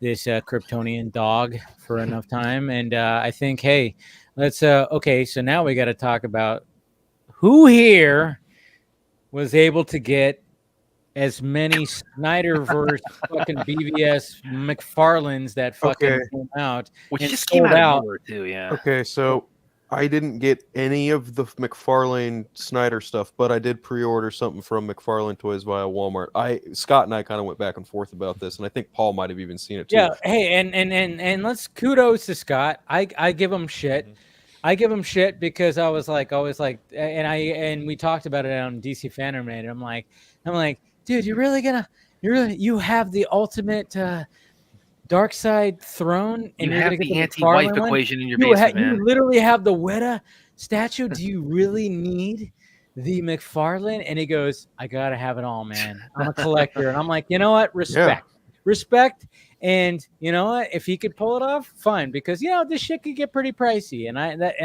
Kryptonian dog for enough time. And I think, hey, let's okay. So now we got to talk about who here was able to get as many Snyderverse fucking BVS McFarlanes that fucking came out, which and just came sold out out. of nowhere too. Yeah. Okay, so I didn't get any of the McFarlane Snyder stuff, but I did pre-order something from McFarlane Toys via Walmart. Scott and I kind of went back and forth about this, and I think Paul might have even seen it too. Yeah, hey, and let's kudos to Scott. I give him shit. I give him shit because I was like, and we talked about it on DC Fandom Night. I'm like, dude, you have the ultimate dark side throne, and You you're have gonna get the anti-wife McFarlane one? equation in your basement, man. You literally have the Weta statue. Do you really need the McFarlane? And he goes, I gotta have it all, man. I'm a collector. And I'm like, you know what? Respect. And you know what? If he could pull it off, fine. Because this shit could get pretty pricey, and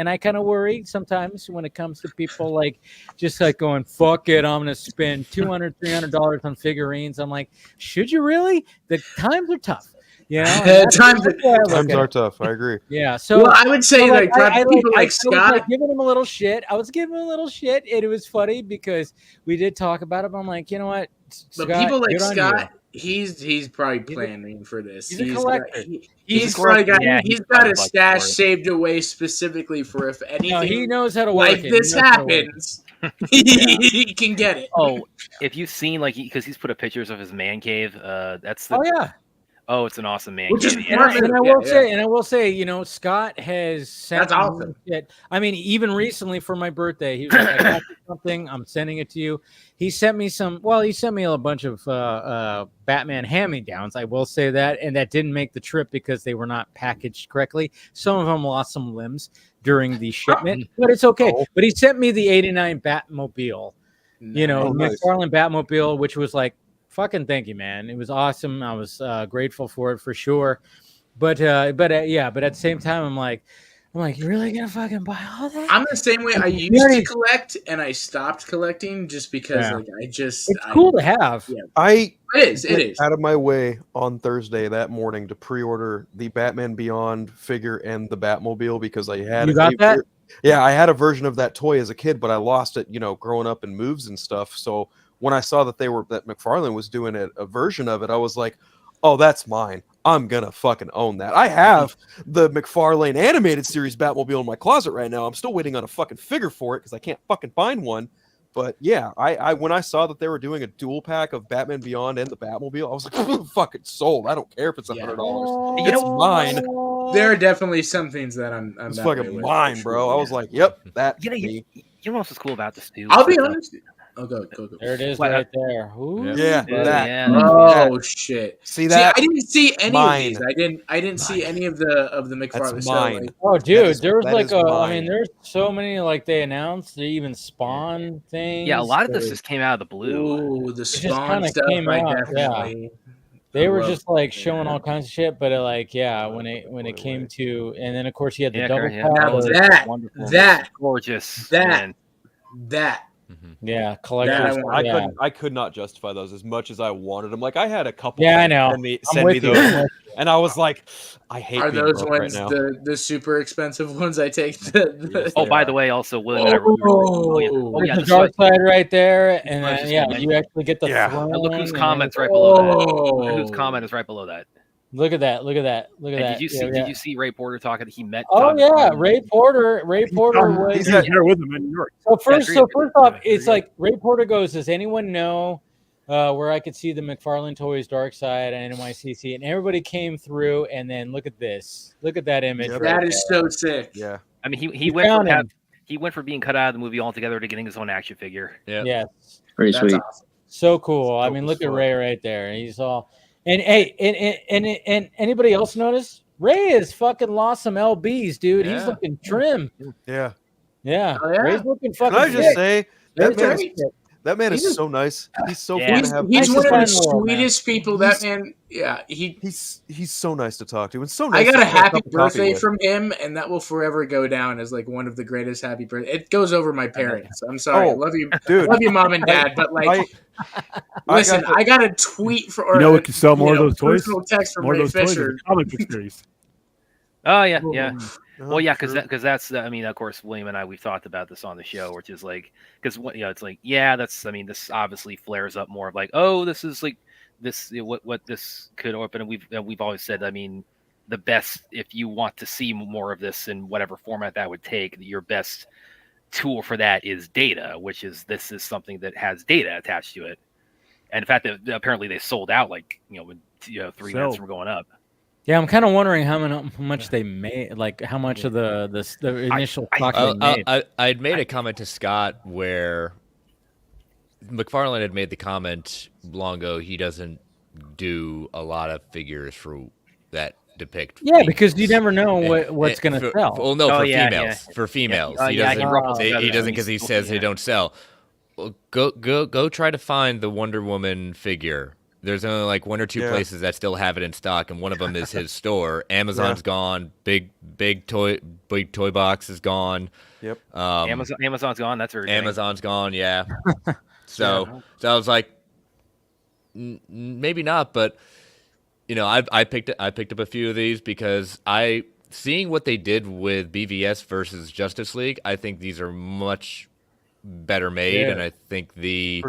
I kind of worry sometimes when it comes to people like just like going, fuck it, I'm gonna spend $200, $300 on figurines. I'm like, should you really? The times are tough. Times are tough. I agree. Yeah. So I would say I people like was Scott. giving him a little shit. I was giving him a little shit, and it was funny because we did talk about it. But I'm like, you know what? But Scott, people like good on Scott, you. he's probably planning for this. He's a collector. He's got a stash saved away specifically for if anything. He knows how to work like this happens. He can get it. Oh, if you've seen because he's put up pictures of his man cave. That's the. Oh yeah. Oh, it's an awesome man Which cave. is Yeah. And I will say, Scott has sent That's awesome. shit. I mean, even recently for my birthday, he was like, I got you something. I'm sending it to you. He sent me he sent me a bunch of Batman hand-me-downs. I will say that. And that didn't make the trip because they were not packaged correctly. Some of them lost some limbs during the shipment, but it's okay. But he sent me the 89 Batmobile, McFarlane Batmobile, which was like, fucking thank you, man. It was awesome. I was grateful for it for sure. But at the same time, I'm like, you really gonna fucking buy all that? I'm the same way. I used to collect, and I stopped collecting just because, it's cool to have. Yeah. It is. Out of my way on Thursday that morning to pre-order the Batman Beyond figure and the Batmobile because I had. You got that? Yeah, I had a version of that toy as a kid, but I lost it, growing up in moves and stuff. So when I saw that that McFarlane was doing a version of it, I was like, oh, that's mine. I'm gonna fucking own that. I have the McFarlane animated series Batmobile in my closet right now. I'm still waiting on a fucking figure for it because I can't fucking find one. But yeah, I when I saw that they were doing a dual pack of Batman Beyond and the Batmobile, I was like, fucking sold. I don't care if it's $100. It's mine. There are definitely some things that I'm it's fucking mine, bro. I was like, yep, that. You know what's cool about this too? I'll be honest. Oh, go. There it is, right there. Ooh. Yeah, that. Oh shit! See that? I didn't see any mine. of these. I didn't see any of the McFarlane. That's mine. Oh, dude, there was like mine. there's so many they announced. They even Spawn things. Yeah, a lot of this just came out of the blue. Ooh, the Spawn stuff. They were just showing all kinds of shit, but when it came to, and then of course you had the double that wonderful, that gorgeous, that. Yeah, collectors. I could not justify those as much as I wanted them. Like I had a couple. Yeah, I know. Send me those, and I was like, I hate. Are being those broke ones right now. the super expensive ones I take? By the way, also William. The dark side right there, and then, you actually get the throne. Now look whose comments right below that. Whose comment is right below that. Look at that! Look at that! Look at that! Did you see Ray Porter talking? He met. Oh yeah, Ray Porter. Ray Porter was. He's here with him in New York. So first off, it's like Ray Porter goes. Does anyone know where I could see the McFarlane Toys Dark Side and NYCC? And everybody came through. And then look at this. Look at that image. Yep. Right that is so sick. Yeah. I mean, he went from being cut out of the movie altogether to getting his own action figure. Yeah. Yes. Pretty sweet. Awesome. So cool. I mean, look at Ray right there. He's all. And hey, and anybody else notice? Ray has fucking lost some lbs, dude. He's looking trim. Yeah. Yeah. Oh, yeah. Ray's looking fucking. Can I just say that man is so nice. He's so fun He's to have. one of the world, sweetest people. That man. Yeah. He's so nice to talk to. And so nice. I got to a happy cup of coffee birthday with. from him, and that will forever go down as one of the greatest happy birthdays. It goes over my parents. I'm sorry. I love you, dude. Love you, mom and dad. But listen, I got a tweet for. We can sell more of those toys. Personal text from More Ray of those toys. Fisher. Comic book series. Oh yeah, yeah. Well, yeah, because that's I mean, of course, William and I we've talked about this on the show, which is like because it's like that's I mean, this obviously flares up more of like, oh, this is like this what this could open, and we've always said, I mean, the best if you want to see more of this in whatever format that would take, your best tool for that is data, which is this is something that has data attached to it, and in fact, apparently they sold out like when 3 minutes from going up. Yeah, I'm kind of wondering how much they made, like how much of the initial stock they made. I'd made a comment to Scott where McFarlane had made the comment long ago he doesn't do a lot of figures for that depict. Yeah, females. Because you never know what's going to sell. Well, no, for females. For females, he doesn't because he says they don't sell. Well, go try to find the Wonder Woman figure. There's only like 1 or 2 places that still have it in stock, and one of them is his store. Amazon's gone. Big toy box is gone. Yep. Amazon's gone. That's very Amazon's gone. Yeah. So I was like, maybe not, but I picked up a few of these because seeing what they did with BVS versus Justice League, I think these are much better made, and I think the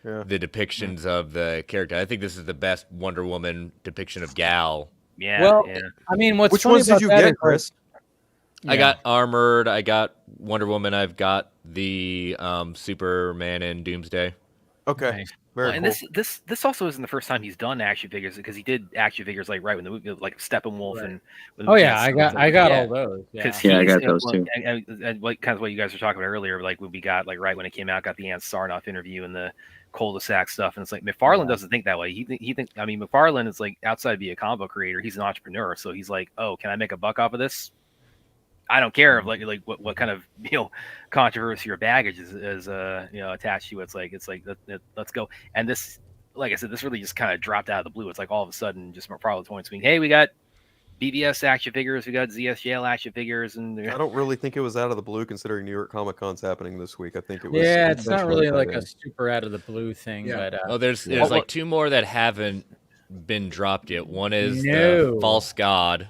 depictions of the character. I think this is the best Wonder Woman depiction of Gal. Yeah. Well, I mean, which ones did you get, Chris? I got Armored. I got Wonder Woman. I've got the Superman and Doomsday. Okay. Nice. And this also isn't the first time he's done action figures because he did action figures like right when the movie like Steppenwolf and. I got all those. I got those too. And like kind of what you guys were talking about earlier, like when we got like right when it came out, got the Ann Sarnoff interview and the cul-de-sac stuff, and it's like McFarlane doesn't think that way. He thinks. I mean, McFarlane is like outside of being a comic book creator, he's an entrepreneur, so he's like, oh, can I make a buck off of this? I don't care if like what kind of controversy or baggage is attached to it. It's like let's go. And this, like I said, this really just kind of dropped out of the blue. It's like all of a sudden just McFarlane points being, hey, we got BVS action figures, we got ZSJL action figures, and I don't really think it was out of the blue considering New York Comic Con's happening this week. I think it was. Yeah, it's not really like a super out of the blue thing. Yeah. But there's like 2 more that haven't been dropped yet. One is the False God.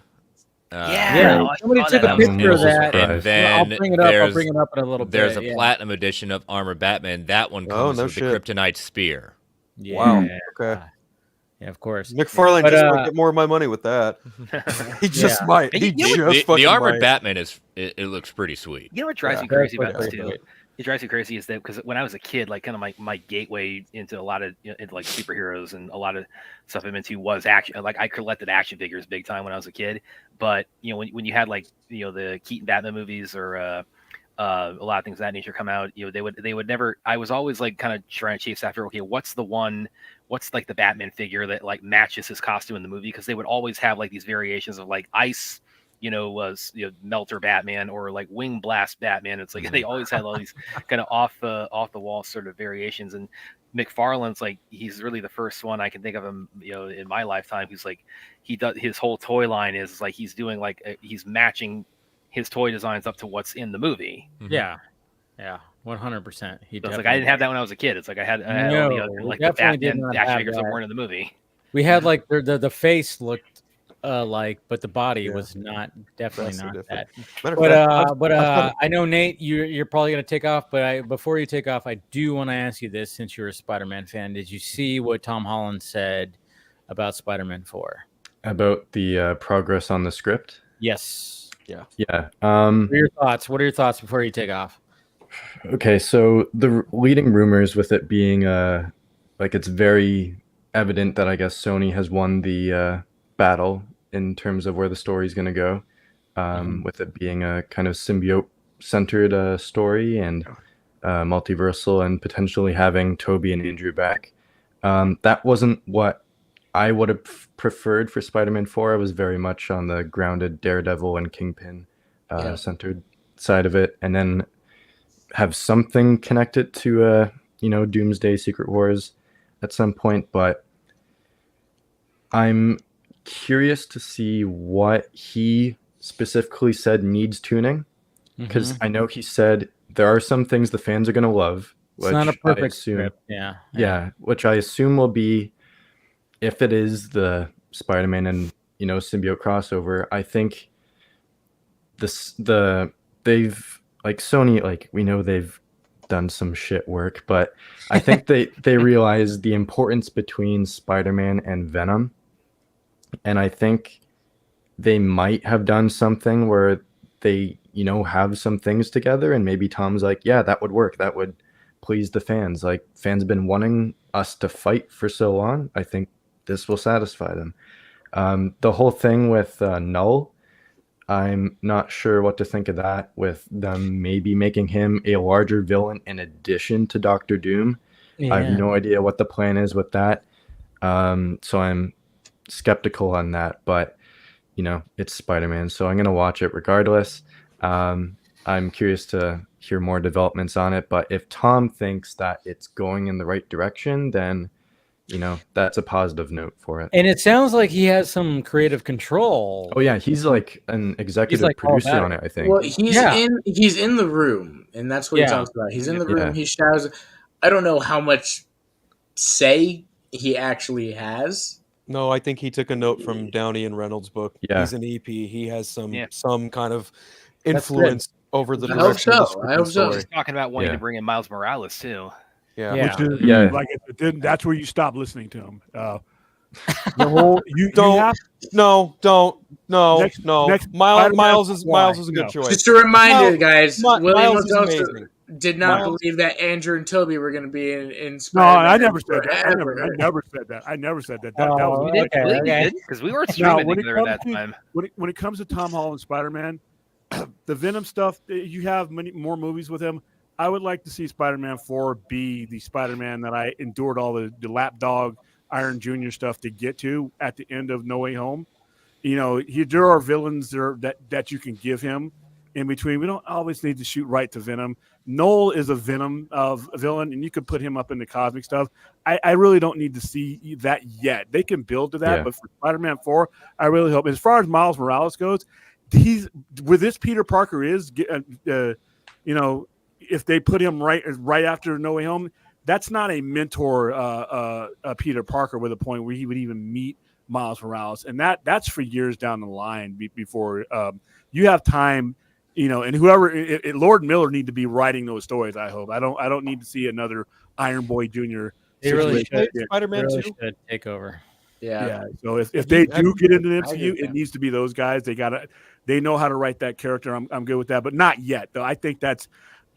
Somebody took a picture of that, and then I'll bring it up in a little bit. There's a platinum edition of Armor Batman. That one comes with the Kryptonite spear. Yeah. Wow. Okay. Yeah, of course. McFarlane just might get more of my money with that. He just might. The Armored Batman it looks pretty sweet. You know what drives me crazy about this too? It drives me crazy is that because when I was a kid, like kind of my gateway into a lot of into like superheroes and a lot of stuff I'm into was action. Like I collected action figures big time when I was a kid. But when you had like the Keaton Batman movies or a lot of things of that nature come out, they would never. I was always like kind of trying to chase after what's like the Batman figure that like matches his costume in the movie, because they would always have like these variations of like ice. Was Melter Batman or like Wing Blast Batman. It's like they always had all these kind of off the wall sort of variations. And McFarlane's like he's really the first one I can think of him in my lifetime who's like he does his whole toy line is like he's doing like he's matching his toy designs up to what's in the movie. Yeah. 100%. It's like I didn't have that when I was a kid. It's like I had all the like the Batman action figures that weren't in the movie. We had like the face looked but the body was definitely not that. But I know Nate, you're probably gonna take off. But before you take off, I do want to ask you this: since you're a Spider-Man fan, did you see what Tom Holland said about Spider-Man 4? About the progress on the script? Yes. Yeah. What are your thoughts? What are your thoughts before you take off? Okay, so the leading rumors with it being like it's very evident that I guess Sony has won the battle in terms of where the story is going to go, with it being a kind of symbiote-centered story and multiversal, and potentially having Toby and Andrew back. That wasn't what I would have preferred for Spider-Man 4. I was very much on the grounded Daredevil and Kingpin centered side of it, and then have something connected to Doomsday, Secret Wars at some point. But I'm curious to see what he specifically said needs tuning, because I know he said there are some things the fans are going to love. It's not a perfect script. Yeah, which I assume will be, if it is the Spider-Man and symbiote crossover, I think they've like Sony, like we know they've done some shit work, but I think they realize the importance between Spider-Man and Venom, and I think they might have done something where they have some things together, and maybe Tom's like, yeah, that would work, that would please the fans. Like, fans have been wanting us to fight for so long. I think this will satisfy them. The whole thing with Null, I'm not sure what to think of that, with them maybe making him a larger villain in addition to Doctor Doom. Yeah. I have no idea what the plan is with that. So I'm skeptical on that, but it's Spider-Man, so I'm going to watch it regardless. I'm curious to hear more developments on it, but if Tom thinks that it's going in the right direction, then that's a positive note for it. And it sounds like he has some creative control. Oh yeah, he's like an executive producer on it, I think. Well, he's in the room, and that's what he talks about. He's in the room. Yeah. He shouts. I don't know how much say he actually has. No, I think he took a note from Downey and Reynolds' book. Yeah. He's an EP. He has some kind of influence over the I direction hope of the so. script I hope and so. story. He's talking about wanting to bring in Miles Morales too. Yeah. Which is Yeah. that's where you stop listening to him. The whole Don't Miles is a good choice. Just a reminder, guys. William Miles is also amazing. did not believe that Andrew and Toby were going to be in No, Spider-Man. I never said that. I never said that. That was You did, because we weren't streaming together at that time. When it comes to Tom Holland Spider-Man, the Venom stuff, you have many more movies with him. I would like to see Spider-Man 4 be the Spider-Man that I endured all the lapdog Iron Jr. stuff to get to at the end of No Way Home. There are villains there that you can give him in between. We don't always need to shoot right to Venom. Noel is a Venom villain, and you could put him up in the cosmic stuff. I really don't need to see that yet. They can build to that, but for Spider-Man 4, I really hope. As far as Miles Morales goes, he's where this Peter Parker is. If they put him right after No Way Home, that's not a mentor Peter Parker with a point where he would even meet Miles Morales, and that's for years down the line before you have time. And whoever Lord Miller need to be writing those stories. I hope. I don't need to see another Iron Boy Jr. They really should. Spider-Man really 2 should take over. Yeah. So if they do get into the MCU, it needs to be those guys. They know how to write that character. I'm good with that, but not yet though. I think that's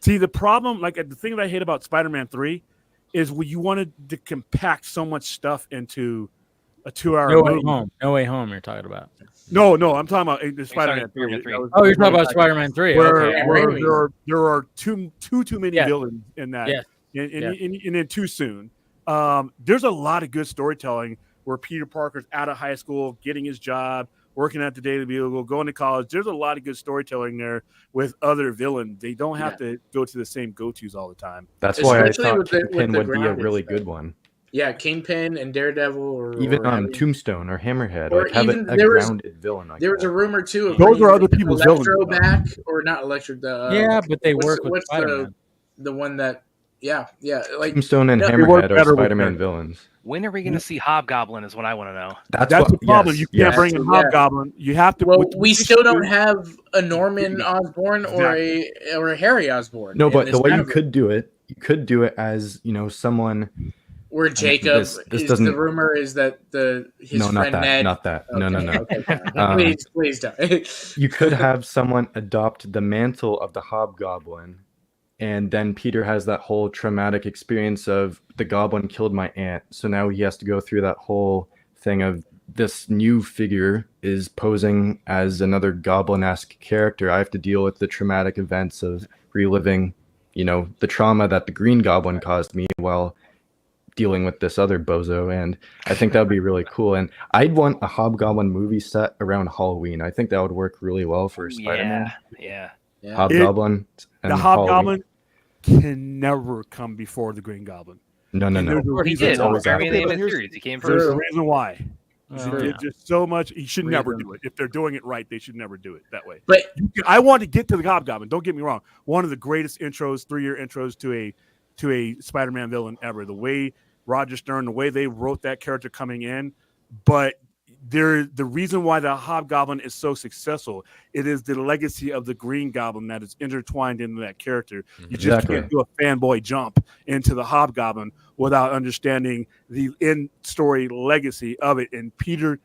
the problem. Like the thing that I hate about Spider-Man 3 is when you wanted to compact so much stuff into a 2-hour movie. No Way Home. You're talking about. No, I'm talking about the Spider-Man 3. Oh, you're talking about Spider-Man 3. Where there are too many villains in that, and then too soon. There's a lot of good storytelling where Peter Parker's out of high school, getting his job, working at the Daily Bugle, going to college. There's a lot of good storytelling there with other villains. They don't have to go to the same go-tos all the time. That's why I thought Kingpin would be a really good one. Yeah, Kingpin and Daredevil, or even Tombstone or Hammerhead, or like have even, a grounded villain. Like there was a rumor too. Of those are other people's villains. Back or not Electro? But they work with Spider-Man. The one that, like Tombstone and Hammerhead are Spider-Man villains. When are we going to see Hobgoblin? Is what I want to know. That's the problem. You can't bring in Hobgoblin. You have to. Well, we still don't have a Norman Osborn or a Harry Osborn. No, but the way you could do it as someone. Where Jacob this the rumor is that his friend Ned. Not that. Okay. No. Okay. Please don't. You could have someone adopt the mantle of the Hobgoblin, and then Peter has that whole traumatic experience of the goblin killed my aunt. So now he has to go through that whole thing of this new figure is posing as another goblin-esque character. I have to deal with the traumatic events of reliving, the trauma that the Green Goblin caused me while dealing with this other bozo, and I think that would be really cool. And I'd want a Hobgoblin movie set around Halloween. I think that would work really well for Spider-Man. Yeah. Hobgoblin. The Hobgoblin can never come before the Green Goblin. No. He did. Very name of series. He came There's first. a reason why. Did just so much. He should never do it. If they're doing it right, they should never do it that way. But I want to get to the Hobgoblin. Don't get me wrong. One of the greatest intros, 3-year intros to a Spider-Man villain ever. The way Roger Stern, the way they wrote that character coming in, but the reason why the Hobgoblin is so successful, it is the legacy of the Green Goblin that is intertwined into that character. You just Exactly. can't do a fanboy jump into the Hobgoblin without understanding the in-story legacy of it. And Peter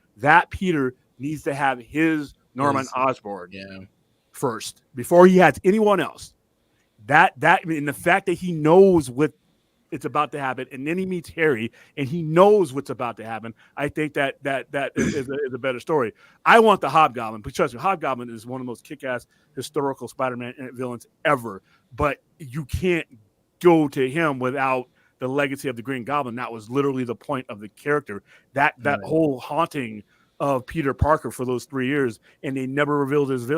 needs to have his Norman Osborn first before he has anyone else. And the fact that he knows what it's about to happen, and then he meets Harry, and he knows what's about to happen. I think that is a better story. I want the Hobgoblin, but trust me, Hobgoblin is one of the most kick-ass historical Spider-Man villains ever. But you can't go to him without the legacy of the Green Goblin. That was literally the point of the character. That whole haunting of Peter Parker for those 3 years, and they never revealed his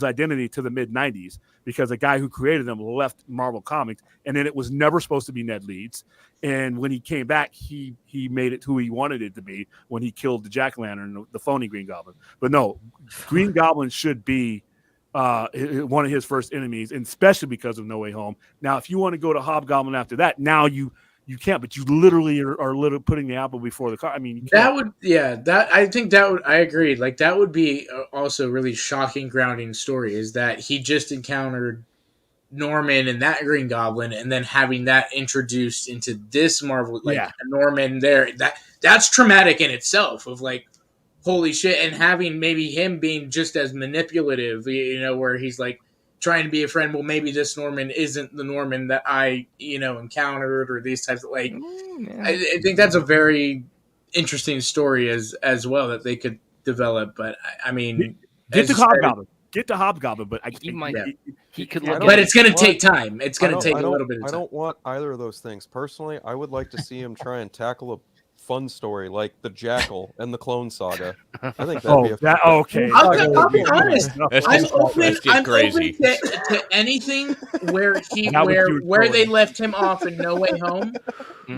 identity to the mid-90s because the guy who created him left Marvel Comics, and then it was never supposed to be Ned Leeds. And when he came back, he made it who he wanted it to be when he killed the Jack-o'-lantern, the phony Green Goblin. But no, Green Goblin should be one of his first enemies, and especially because of No Way Home. Now, if you want to go to Hobgoblin after that, now you can't, but you literally are putting the apple before the car. I mean, I agree. Like, that would be also a really shocking grounding story, is that he just encountered Norman and that Green Goblin, and then having that introduced into this Marvel, Norman there, that's traumatic in itself, of like, holy shit. And having maybe him being just as manipulative, where he's like, trying to be a friend. Well, maybe this Norman isn't the Norman that I, encountered, or these types of I think that's a very interesting story as well that they could develop. But I mean, get the Hobgoblin, but he could look. But it's going to take time. It's going to take a little bit of time. I don't want either of those things personally. I would like to see him try and tackle a fun story like the Jackal and the Clone Saga. I think that'd be okay. I'll be honest. I'm open to anything where they left him off in No Way Home,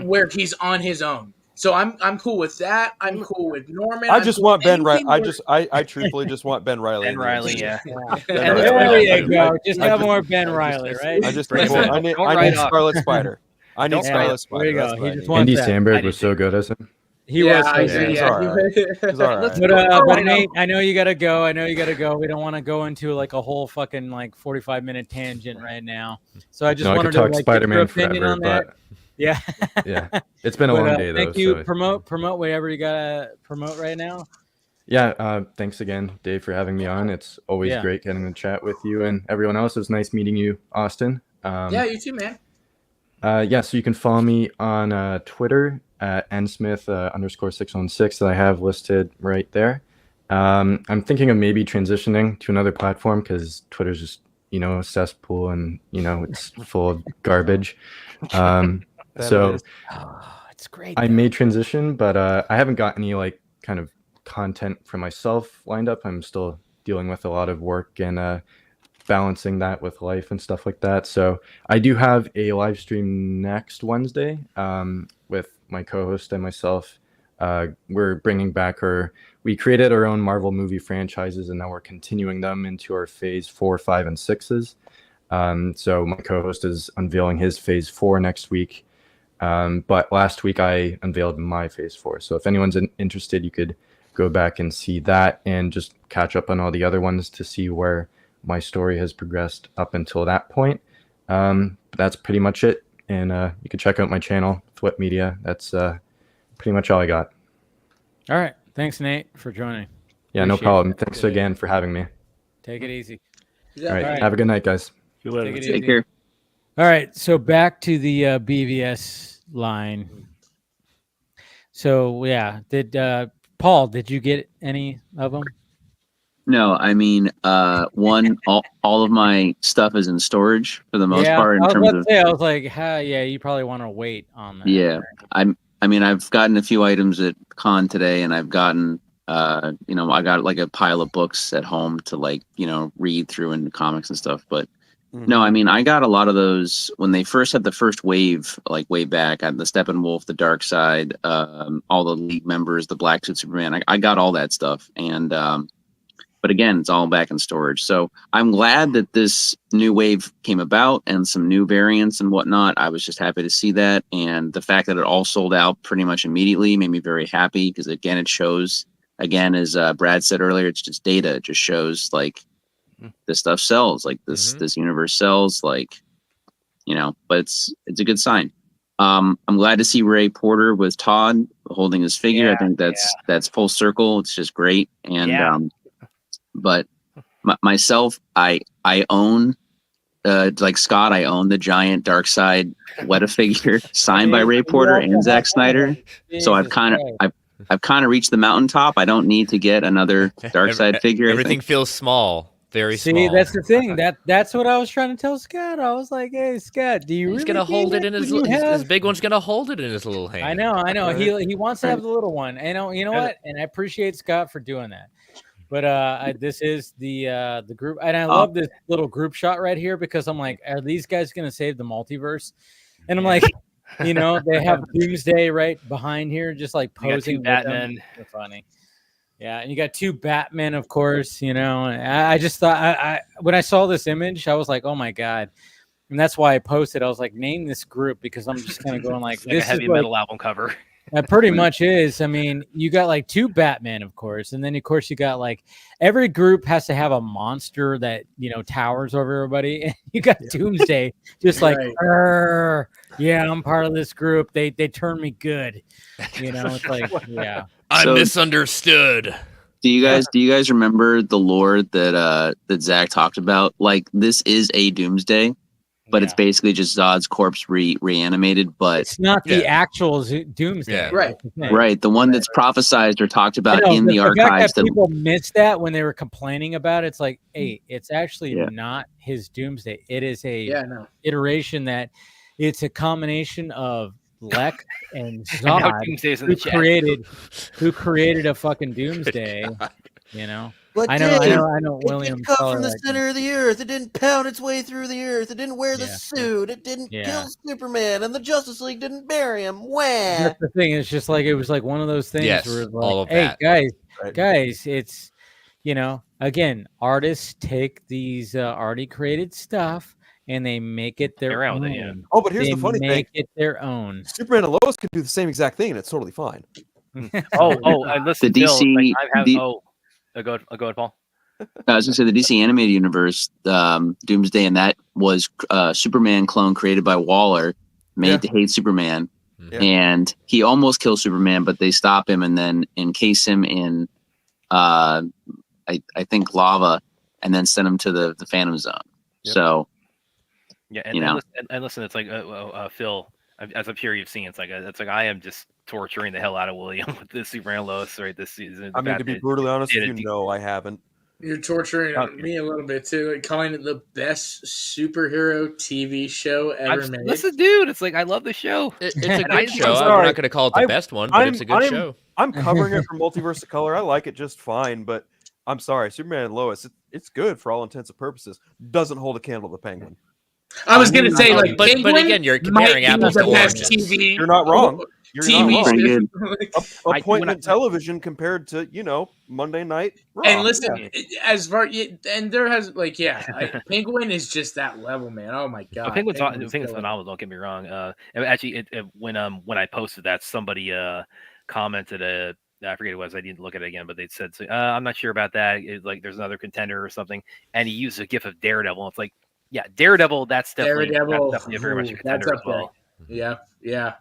where he's on his own. So I'm cool with that. I'm cool with Norman. I just want Ben Riley. I truthfully just want Ben Riley. Ben Riley, yeah. There you go. Just have more Ben Riley, right? I just need more. I need Scarlet Spider. I need Scarlet Spider. There you go. He just wants Andy that. Samberg was so good as him. He was. He's all right. He's all right. But Nate, I know you gotta go. We don't want to go into like a whole fucking 45-minute tangent right now. So I just wanted to talk to Spider-Man get your opinion forever, on that. but Yeah. yeah, it's been a long day though. Thank you. So. Promote whatever you gotta promote right now. Yeah. Thanks again, Dave, for having me on. It's always great getting to chat with you and everyone else. It was nice meeting you, Austin. Yeah, you too, man. So you can follow me on Twitter at nsmith_616 that I have listed right there. I'm thinking of maybe transitioning to another platform because Twitter's just, a cesspool and, it's full of garbage. So it's great. I may transition, but I haven't got any kind of content for myself lined up. I'm still dealing with a lot of work and balancing that with life and stuff like that. So I do have a live stream next Wednesday with my co-host and myself. We're bringing back we created our own Marvel movie franchises, and now we're continuing them into our phase 4, 5, and 6s. So my co-host is unveiling his phase 4 next week. But last week I unveiled my phase 4. So if anyone's interested, you could go back and see that and just catch up on all the other ones to see where my story has progressed up until that point. But that's pretty much it. And you can check out my channel, Thwip Media. That's pretty much all I got. All right. Thanks, Nate, for joining. Yeah, no problem. Thanks again for having me. Take it easy. All right. Have a good night, guys. Take care. All right. So back to the BVS line. So, yeah. Paul, did you get any of them? No, I mean, all of my stuff is in storage for the most part. I was like, you probably want to wait on that. Yeah, I mean, I've gotten a few items at con today, and I've gotten, I got like a pile of books at home to read through and comics and stuff. But no, I mean, I got a lot of those when they first had the first wave, way back. I had the Steppenwolf, the Dark Side, all the League members, the Black Suit Superman. I got all that stuff, and but again, it's all back in storage. So I'm glad that this new wave came about and some new variants and whatnot. I was just happy to see that. And the fact that it all sold out pretty much immediately made me very happy because, again, it shows again, as Brad said earlier, it's just data. It just shows like this stuff sells, like this universe sells, like, you know. But it's a good sign. I'm glad to see Ray Porter with Todd holding his figure. I think that's full circle. It's just great. And but myself, I own. Like Scott, I own the giant Darkseid Weta figure signed by Ray Porter and Zack Snyder. So I've kind of reached the mountaintop. I don't need to get another Darkseid figure. Everything feels small, very small. See, that's the thing. That's what I was trying to tell Scott. I was like, "Hey, Scott, do you He's really gonna hold it in his big one's gonna hold it in his little hand." I know. He wants to have the little one. And you know what? And I appreciate Scott for doing that. But this is the group, and I love this little group shot right here because I'm like, are these guys gonna save the multiverse? And I'm like, you know, they have Doomsday right behind here, just like posing. Batman. They're funny. Yeah, and you got 2 Batmen, of course. You know, and I just thought, I when I saw this image, I was like, oh my god. And that's why I posted. I was like, name this group, because I'm just kind of going like, this is a heavy metal album cover. That pretty much is. I mean, you got like 2 Batman, of course, and then of course you got like every group has to have a monster that, you know, towers over everybody. And you got Doomsday, just like, yeah, I'm part of this group. They turn me good. You know, it's like, yeah, I'm misunderstood. Do you guys remember the lore that Zach talked about? Like, this is a Doomsday. But it's basically just Zod's corpse reanimated, but it's not the actual Doomsday. Yeah. Right. The one that's prophesized or talked about in the archives. That people missed that when they were complaining about it. It's like, hey, it's actually not his Doomsday. It is a iteration that it's a combination of Lex and Zod who created a fucking Doomsday. You know. But I know. William didn't come from the center of the earth. It didn't pound its way through the earth. It didn't wear the suit. It didn't kill Superman, and the Justice League didn't bury him. Wah. That's the thing. It's just like, it was like one of those things where it's like, all of hey, that. guys, it's, you know, again, artists take these already created stuff and they make it their own. Oh, but here's the funny thing. Make it their own. Superman and Lois can do the same exact thing, and it's totally fine. Listen, the DC. Go ahead, Paul. I was gonna say the DC animated universe, Doomsday, and that was Superman clone created by Waller, made to hate Superman, and he almost kills Superman, but they stop him and then encase him in, I think lava, and then send him to the Phantom Zone. So, and listen, it's like Phil, as I'm sure you've seen, it's like I am just torturing the hell out of William with this Superman Lois right this season. I mean, to be brutally honest with you, no, I haven't. You're torturing me a little bit too, like calling it the best superhero TV show ever made. Listen, dude, it's like I love the show. It's a good show. I'm not going to call it the best one, but it's a good show. I'm covering it for Multiverse of Color. I like it just fine, but I'm sorry, Superman and Lois, it's good for all intents and purposes. Doesn't hold a candle to Penguin. I was going to say, like, but again, you're comparing apples to oranges. You're not wrong. TV Appointment television compared to, you know, Monday Night Raw. And listen, as far and there has Penguin is just that level, man. Oh my god, Penguin's phenomenal. Don't get me wrong. Actually, when I posted that, somebody commented I forget what it was. I didn't look at it again, but they said, I'm not sure about that. Like, there's another contender or something, and he used a gif of Daredevil. It's like, yeah, Daredevil. That's definitely very much a contender as well. Yeah,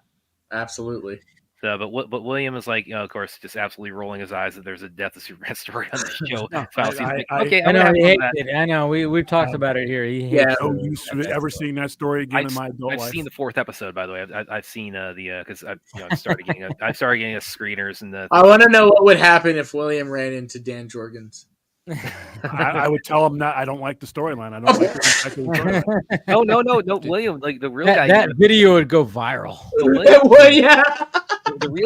absolutely. So, but William is like, of course, just absolutely rolling his eyes that there's a Death of Superman story on the show. I know. We've talked about it here. Ever seen that story again in my adult life? I've seen the 4th episode, by the way. I've seen because I started getting us screeners and I want to know what would happen if William ran into Dan Jorgens. I would tell him that I don't like the storyline. I don't like the storyline. No, William, like the real guy. That video would go viral. The real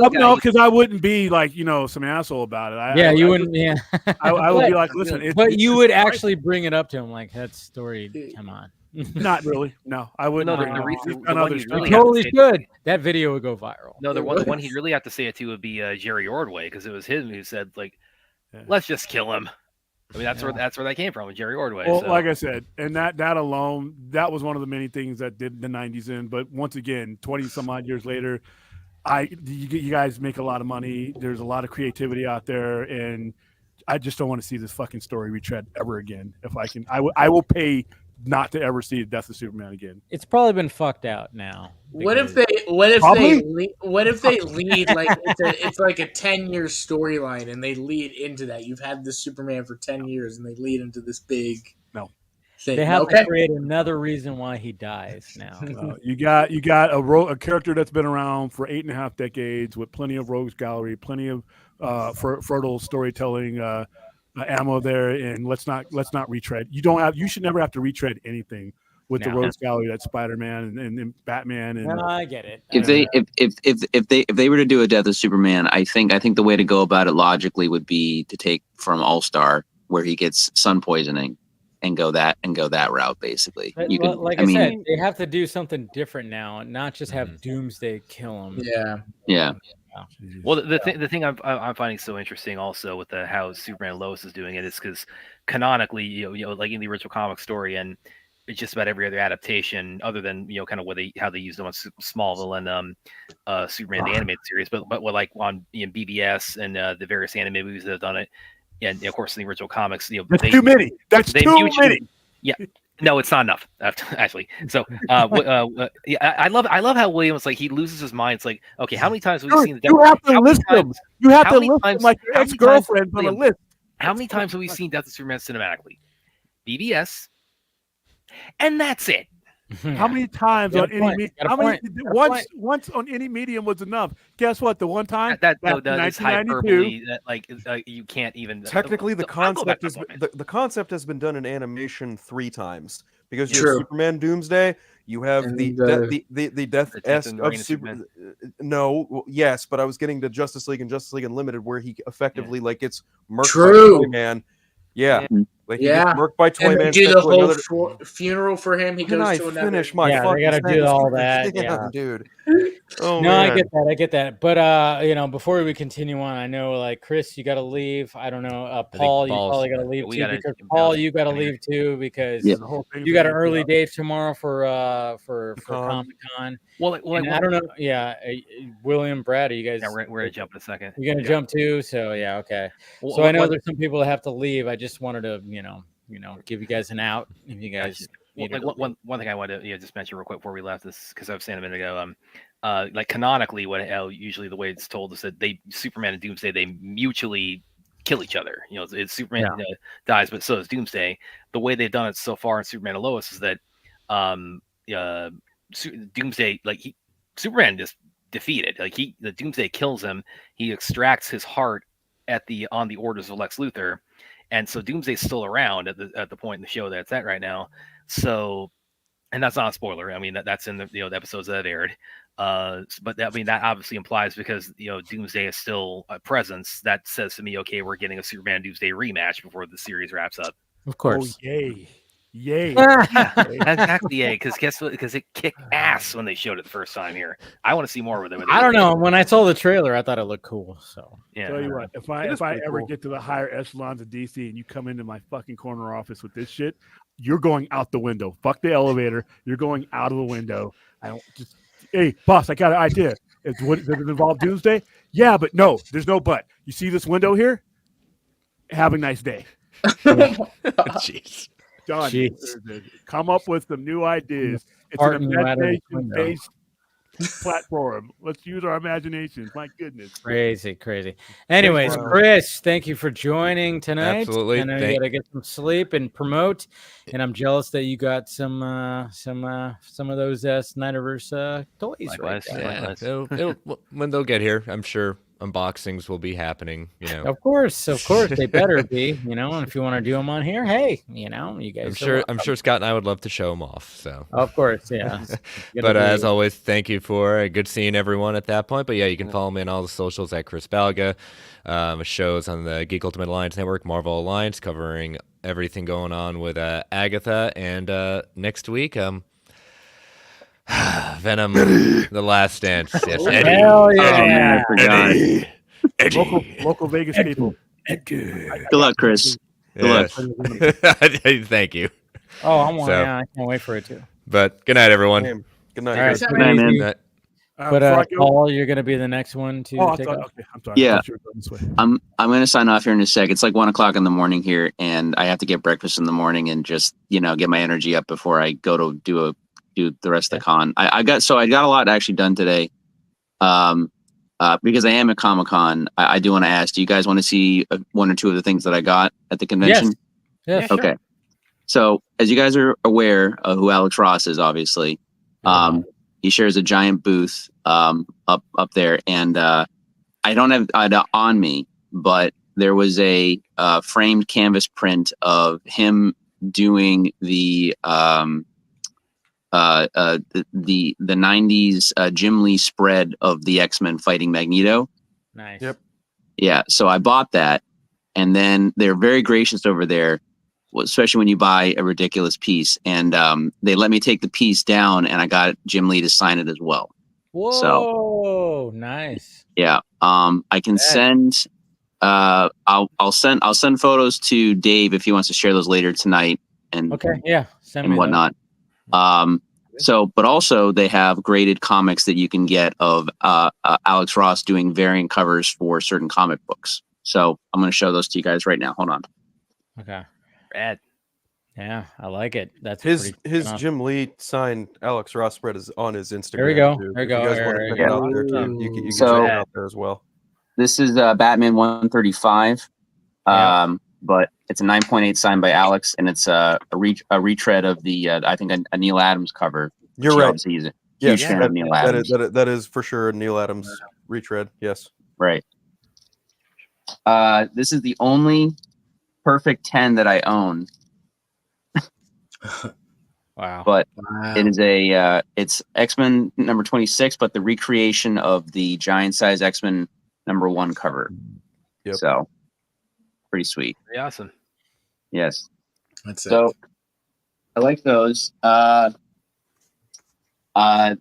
guy. No, because I wouldn't be like, you know, some asshole about it. You wouldn't. Yeah, I would be like, listen. But you would actually bring it up to him, like, that story. Come on. Not really. No, I wouldn't. You totally should. That video would go viral. No, the one he'd really have to say it to would be Jerry Ordway, because it was him who said, like, let's just kill him. I mean, that's where that came from, Jerry Ordway. Well, like I said, and that alone, that was one of the many things that did the 90s in. But once again, 20 some odd years later, You guys make a lot of money. There's a lot of creativity out there, and I just don't want to see this fucking story retread ever again. If I can, I will pay not to ever see the death of Superman again. It's probably been fucked out now. What if they lead like it's like a 10-year storyline and they lead into that? You've had this Superman for 10 years and they lead into this big thing. They have to create another reason why he dies now. You got a character that's been around for 8.5 decades with plenty of rogues gallery, plenty of fertile storytelling ammo there, and let's not retread. You should never have to retread anything with the rogues gallery. That's Spider-Man and Batman. And I get it. If they were to do a Death of Superman, I think the way to go about it logically would be to take from All-Star where he gets sun poisoning and go that route basically. But, like I said, they have to do something different now, and not just have Doomsday kill him. Yeah. Well, the thing I'm finding so interesting also with how Superman and Lois is doing it is because canonically, you know, like in the original comic story and just about every other adaptation, other than kind of how they used them on Smallville and Superman the animated series, but what like on BBS and the various animated movies that have done it, and of course in the original comics, that's too many. That's too many. Yeah. No, it's not enough, actually. So, I love how Williams he loses his mind. It's like, okay, how many times have we seen the? You have to list them. You have to list them like your ex-girlfriend's on a list. How many times have we seen Death of Superman cinematically? BBS, and that's it. How many times on any medium? Once on any medium was enough. Guess what? The one time that is hyperbole. That you can't even. Technically, the concept has been done in animation 3 times because you have Superman Doomsday. You have the death of Superman. Yes, but I was getting to Justice League and Justice League Unlimited where he effectively gets murked by Toyman. Yeah. Like he gets murked by Toyman. And do the whole funeral for him. He goes to another. They got to do all that. Yeah, dude. Oh, no, man. I get that. But before we continue on, I know Chris, you got to leave. I don't know, Paul, you probably got to leave too. Because Paul, you got to leave too because you got an early day tomorrow for Comic-Con. Well, I don't know. Yeah, William, Brad, are you guys? Yeah, we're gonna jump in a second. You're gonna jump too. So yeah, okay. So I know there's some people that have to leave. I just wanted to give you guys an out. If you guys. One thing I wanted to just mention real quick before we left this, because I was saying a minute ago, canonically, usually the way it's told is that Superman and Doomsday, they mutually kill each other. It's Superman dies, but so does Doomsday. The way they've done it so far in Superman and Lois is that Doomsday, Superman just defeated. The Doomsday kills him. He extracts his heart on the orders of Lex Luthor. And so Doomsday's still around at the point in the show that it's at right now. So, and that's not a spoiler. I mean, that's in the episodes that have aired. But that obviously implies because Doomsday is still a presence. That says to me, okay, we're getting a Superman Doomsday rematch before the series wraps up. Of course. Oh, yay! Exactly, yay! Because guess what? Because it kicked ass when they showed it the first time here. I want to see more with it. I don't know. When I saw the trailer, I thought it looked cool. So yeah. Tell you what, if I ever get to the higher echelons of DC and you come into my fucking corner office with this shit, you're going out the window. Fuck the elevator. You're going out of the window. I don't just. Hey, boss, I got an idea. Does it involve Doomsday? Yeah, but no, there's no but. You see this window here? Have a nice day. Jeez. Done. Come up with some new ideas. It's an imagination-based platform. Let's use our imaginations. My goodness. Crazy. Anyways, Chris, thank you for joining tonight. Absolutely. I know you gotta get some sleep and promote. And I'm jealous that you got some of those Snyderverse toys. Likewise, it'll, when they'll get here, I'm sure unboxings will be happening. Of course, they better be. And if you want to do them on here, hey, you guys. I'm sure Scott and I would love to show them off. So of course, yeah. But as always, thank you for good seeing everyone at that point. But yeah, you can follow me on all the socials at Chris Balga. Shows on the Geek Ultimate Alliance Network, Marvel Alliance, covering everything going on with Agatha, and next week, Venom, The Last Dance. Yes, Eddie. Hell yeah. Eddie. Local Vegas people. Good luck, Chris. Good luck. Thank you. Oh, I can't wait for it too. But good night, everyone. Good night. All right. Good night, man. But before I go- Paul, you're going to be the next one to I take thought- off. okay, I'm sorry. I Yeah. thought you were going this way. I'm going to sign off here in a sec. It's like 1:00 in the morning here, and I have to get breakfast in the morning and just get my energy up before I go to do the rest of the con. I got a lot actually done today. Because I am at Comic-Con, I do want to ask, do you guys want to see one or two of the things that I got at the convention? Yes. Yeah, Okay. sure. So, as you guys are aware of who Alex Ross is, obviously, he shares a giant booth up there, and I don't have it on me, but there was a framed canvas print of him doing the 90s Jim Lee spread of the X-Men fighting Magneto. Nice. Yep. Yeah, so I bought that, and then they're very gracious over there, especially when you buy a ridiculous piece, and they let me take the piece down, and I got Jim Lee to sign it as well. Whoa, So, nice. yeah, I can send. I'll send photos to Dave if he wants to share those later tonight, and Okay, yeah, send me and whatnot. So, but also they have graded comics that you can get of Alex Ross doing variant covers for certain comic books. So I'm going to show those to you guys right now. Hold on. Okay. Rad. Yeah, I like it. That's His pretty enough. Jim Lee signed Alex Ross spread is on his Instagram. There we go. Too. There If you go. You guys want to There check you it go. out there too. You can So- check it out there as well. This is Batman 135, but it's a 9.8 signed by Alex, and it's a retread of the I think a Neil Adams cover. You're Which right. obviously he's a Yes, huge fan of Neil Adams. that is for sure a Neil Adams retread. Yes. Right. This is the only perfect 10 that I own, Wow. but it is it's X-Men number 26, but the recreation of the giant size X-Men number 1 cover. Yep. So pretty sweet. Pretty awesome. Yes. That's So I like those. Yeah,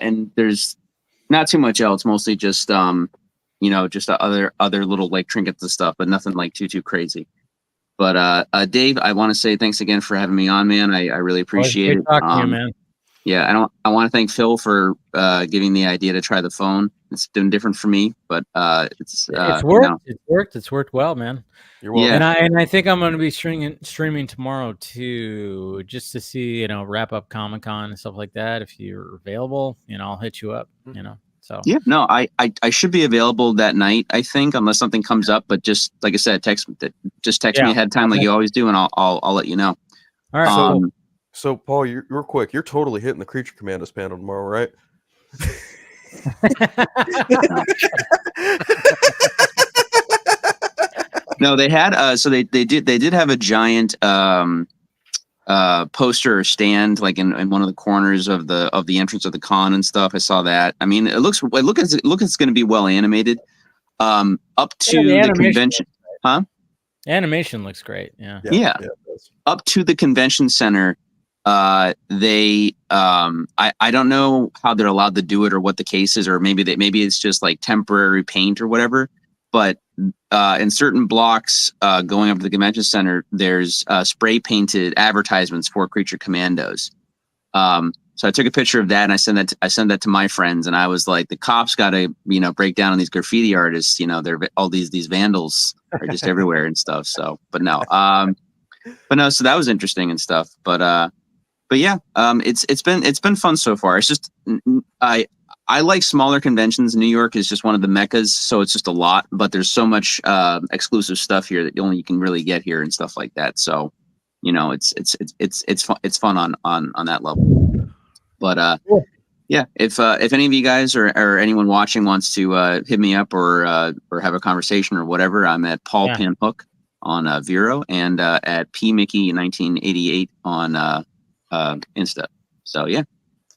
and there's not too much else, mostly just just other little like trinkets and stuff, but nothing like too crazy. But Dave, I want to say thanks again for having me on, man. I really appreciate Great it. talking to you, man. Yeah, I want to thank Phil for giving the idea to try the phone. It's been different for me, but it's worked. It's worked. It's worked well, man. You're welcome. Yeah. And I think I'm going to be streaming tomorrow too, just to see wrap up Comic-Con and stuff like that. If you're available, I'll hit you up. So Yeah, no, I should be available that night, I think, unless something comes up. But just like I said, text me ahead of time like you always do, and I'll let you know. All right. So Paul, you're quick. You're totally hitting the Creature Commandos panel tomorrow, right? No, they had so they did have a giant poster or stand like in one of the corners of the entrance of the con and stuff. I saw that. I mean, it looks it's going to be well animated. Up to the convention, huh? Animation looks great. Yeah. Up to the convention center. They I don't know how they're allowed to do it or what the case is, or maybe it's just like temporary paint or whatever. But in certain blocks going up to the convention center, there's spray painted advertisements for Creature Commandos. So I took a picture of that and I sent that to my friends, and I was like, the cops got to break down on these graffiti artists. They're all these vandals are just everywhere and stuff. So, but no, so that was interesting and stuff. But yeah, it's been fun so far. It's just I like smaller conventions. New York is just one of the meccas, so it's just a lot. But there's so much exclusive stuff here that only you can really get here and stuff like that. So, it's fun on that level. But cool. Yeah, if any of you guys or anyone watching wants to hit me up or have a conversation or whatever, I'm at Paul Panhook on Vero and at pmickey1988 on Insta. So yeah.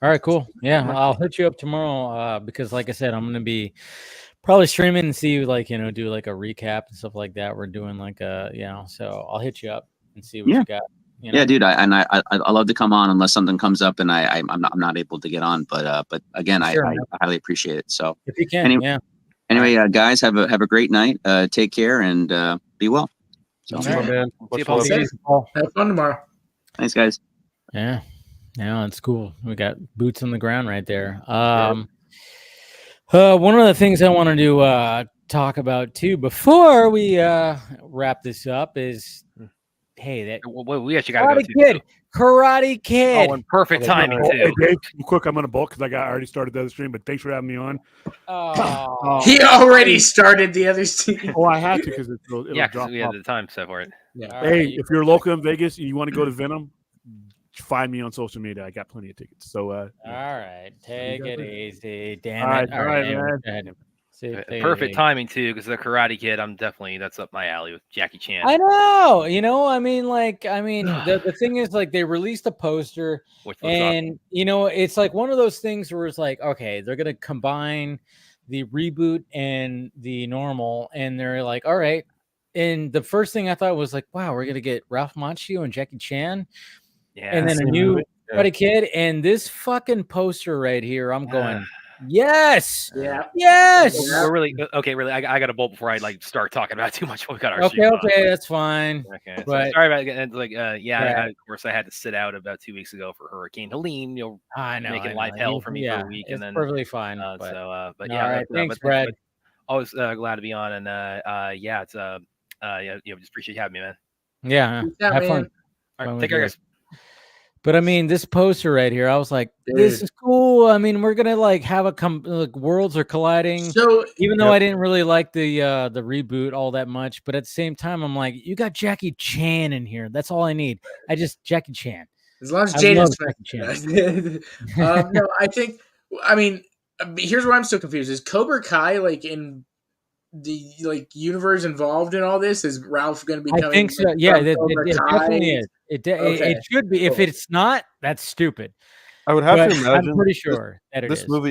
All right, cool. Yeah, I'll hit you up tomorrow because, like I said, I'm gonna be probably streaming and see you, do like a recap and stuff like that. We're doing like so I'll hit you up and see what you got. Yeah, dude. I love to come on unless something comes up and I'm not able to get on. But again, Sure, I highly appreciate it. So if you can, Anyway, guys, have a great night. Take care and be well. So, All right. Man. See you, Paul. Have fun tomorrow. Thanks, guys. Yeah, it's cool. We got boots on the ground right there. One of the things I wanted to talk about too before we wrap this up is, hey, that we actually got to go Kid, Karate Kid. Oh, and perfect timing Hey, too. Dave, real quick, I'm gonna bulk because I already started the other stream. But thanks for having me on. He already started the other stream. Oh, I had to because it'll drop we had off. the time set for it. Yeah. Hey, if you're local in Vegas and you want to go to Venom, find me on social media. I got plenty of tickets. So, all right, take it easy. Damn All it! right, all right, man. Perfect timing too, because the Karate Kid, that's up my alley with Jackie Chan. I know, the thing is, like, they released a poster, and it's like one of those things where it's like, okay, they're gonna combine the reboot and the normal, and they're like, all right. And the first thing I thought was like, wow, we're gonna get Ralph Macchio and Jackie Chan, and then a new Karate Kid, and this fucking poster right here, I'm going. Yes. Yes. We're really okay. Really, I got a bolt before I start talking about too much. We got our okay, that's fine. Okay, but, sorry about it. Of course, I had to sit out about 2 weeks ago for Hurricane Helene. Making life hell for me for a week, and then perfectly fine. All right, thanks, Brad. Always glad to be on, and it's just appreciate you having me, man. Yeah, have fun. All right, take care, guys. But I mean, this poster right here, I was like, this is cool. I mean, we're gonna have worlds are colliding. So even though I didn't really like the reboot all that much, but at the same time, I'm like, you got Jackie Chan in here. That's all I need. Jackie Chan. As long as Jaden's no, I mean, here's where I'm so confused. Is Cobra Kai in the universe involved in all this? Is Ralph going to be coming? I think so. Yeah, it definitely is. It should be. If it's not, that's stupid. I would have to imagine. I'm pretty sure that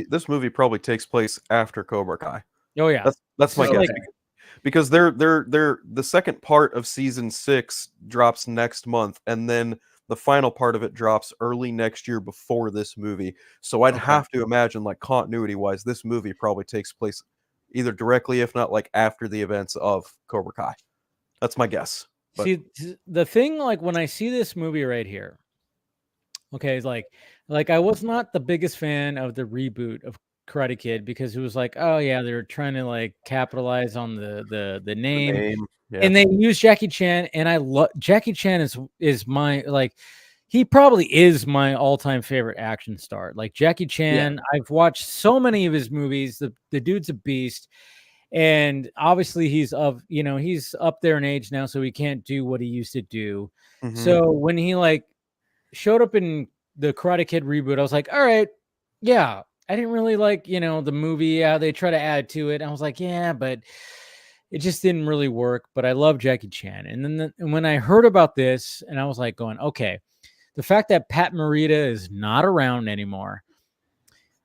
this movie probably takes place after Cobra Kai. Oh yeah, that's my guess. Because they're the second part of season 6 drops next month, and then the final part of it drops early next year before this movie. So I'd have to imagine, continuity wise, this movie probably takes place either directly, if not after the events of Cobra Kai. That's my guess. But see, the thing, when I see this movie right here, okay, it's like I was not the biggest fan of the reboot of Karate Kid because it was like, oh yeah, they're trying to capitalize on the name. Yeah. And they use Jackie Chan, and I love Jackie Chan is my he probably is my all-time favorite action star. Jackie Chan, I've watched so many of his movies. The dude's a beast. And obviously he's up there in age now, so he can't do what he used to do. Mm-hmm. So when he showed up in the Karate Kid reboot, I was like, all right, yeah. I didn't really like, the movie. They try to add to it. I was like, yeah, but it just didn't really work. But I love Jackie Chan. And then when I heard about this, and I was going, okay, the fact that Pat Morita is not around anymore,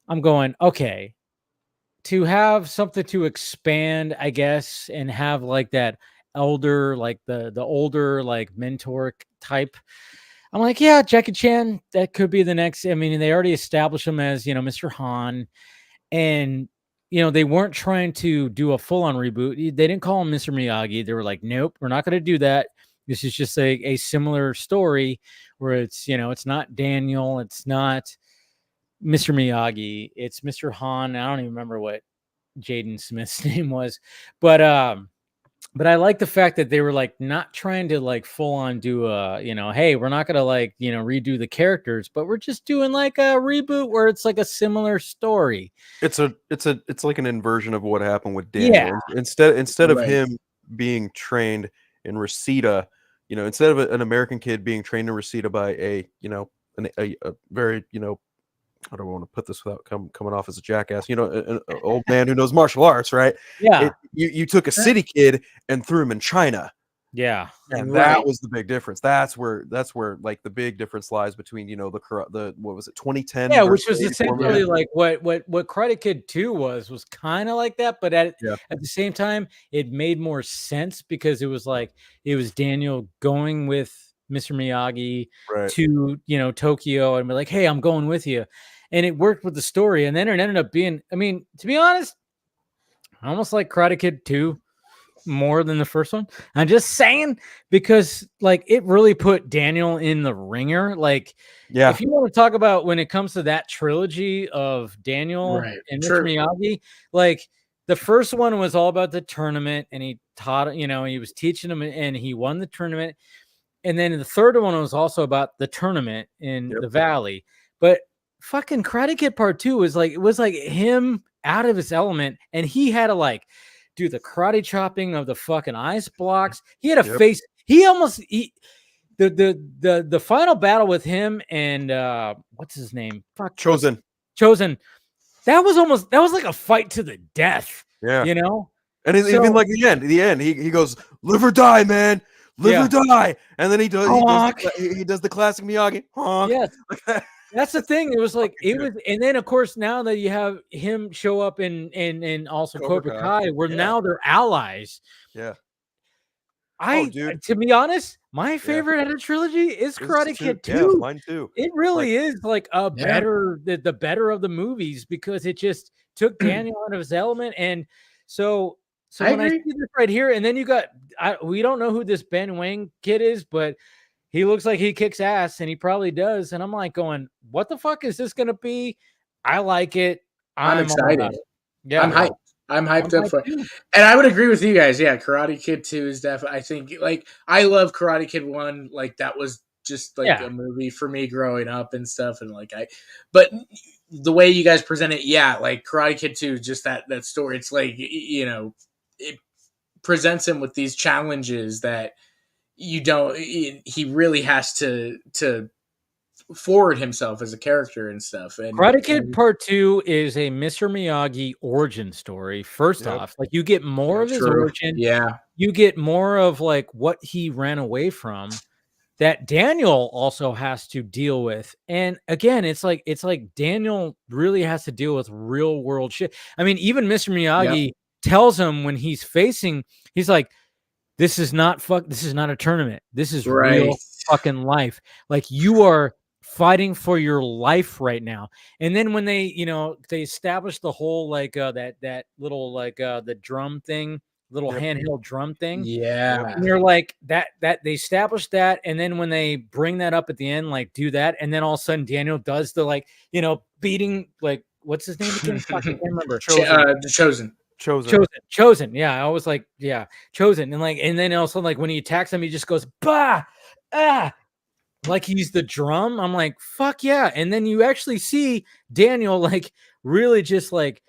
I'm going, okay. To have something to expand, I guess, and have that elder, the older, mentor type. I'm like, yeah, Jackie Chan, that could be the next. I mean, they already established him as, Mr. Han. And, they weren't trying to do a full-on reboot. They didn't call him Mr. Miyagi. They were like, nope, we're not going to do that. This is just a similar story where it's, it's not Daniel. It's not Mr. Miyagi, it's Mr. Han. I don't even remember what Jaden Smith's name was, but I like the fact that they were not trying to full on do a, hey, we're not gonna redo the characters, but we're just doing a reboot where it's a similar story. It's like an inversion of what happened with Daniel. Yeah. Instead of him being trained in Reseda, instead of an American kid being trained in Reseda by a very how do I want to put this without coming off as a jackass? An old man who knows martial arts, right? Yeah. You took a city kid and threw him in China. Yeah. And that was the big difference. That's where the big difference lies between, the what was it, 2010? Yeah, which was essentially what Karate Kid 2 was kind of like that, but at the same time, it made more sense because it was it was Daniel going with Mr. Miyagi to Tokyo and be like, hey, I'm going with you. And it worked with the story. And then it ended up being, I mean, to be honest, almost like Karate Kid 2. more than the first one. I'm just saying, because like it really put Daniel in the ringer. Like, Yeah. if you want to talk about when it comes to that trilogy of Daniel Right. and Mr. True. Miyagi, like the first one was all about the tournament, and he taught, he was teaching him, and he won the tournament. And then the third one was also about the tournament in the valley. But fucking Karate Kid Part 2 was like, it was like him out of his element, and he had to like do the karate chopping of the fucking ice blocks. He had a face. The final battle with him and what's his name? Chosen. That was like a fight to the death. Yeah. You know? And even like the end, he goes, live or die, man. Live or die. And then he does the classic Miyagi. Honk. Yes. That's the thing. It was like and then of course now that you have him show up in also Cobra Kai, where now they're allies. Yeah. To be honest, my favorite out of the trilogy is Karate Kid 2. Yeah, mine too. It really is like a better, the better of the movies, because it just took Daniel out of his element. And so when I see this right here, and then you got, we don't know who this Ben Wang kid is, but he looks like he kicks ass, and he probably does. And I'm like going, what the fuck is this going to be? I like it. I'm excited. Yeah, I'm hyped. I'm hyped up for it. And I would agree with you guys. Yeah, Karate Kid 2 is definitely, I think, like, I love Karate Kid 1. Like, that was just like a movie for me growing up and stuff. And like, but the way you guys present it, like Karate Kid 2, just that story, it's like, it presents him with these challenges that he really has to forward himself as a character and stuff. And Karate Kid Part 2 is a Mr. Miyagi origin story. First off, like you get more of his origin. Yeah. You get more of like what he ran away from that Daniel also has to deal with. And again, it's like Daniel really has to deal with real world shit. I mean, even Mr. Miyagi tells him when he's like, this is not a tournament. This is real fucking life. Like, you are fighting for your life right now. And then when they establish the whole like that little like the drum thing, little handheld drum thing. Yeah. And they're like that they established that, and then when they bring that up at the end, like do that, and then all of a sudden Daniel does the like, beating, like, what's his name again? I can't remember. Chosen. Yeah, I was like, Chosen. And then all of a sudden, like when he attacks him, he just goes, bah, like he's the drum. I'm like, fuck yeah. And then you actually see Daniel like really just like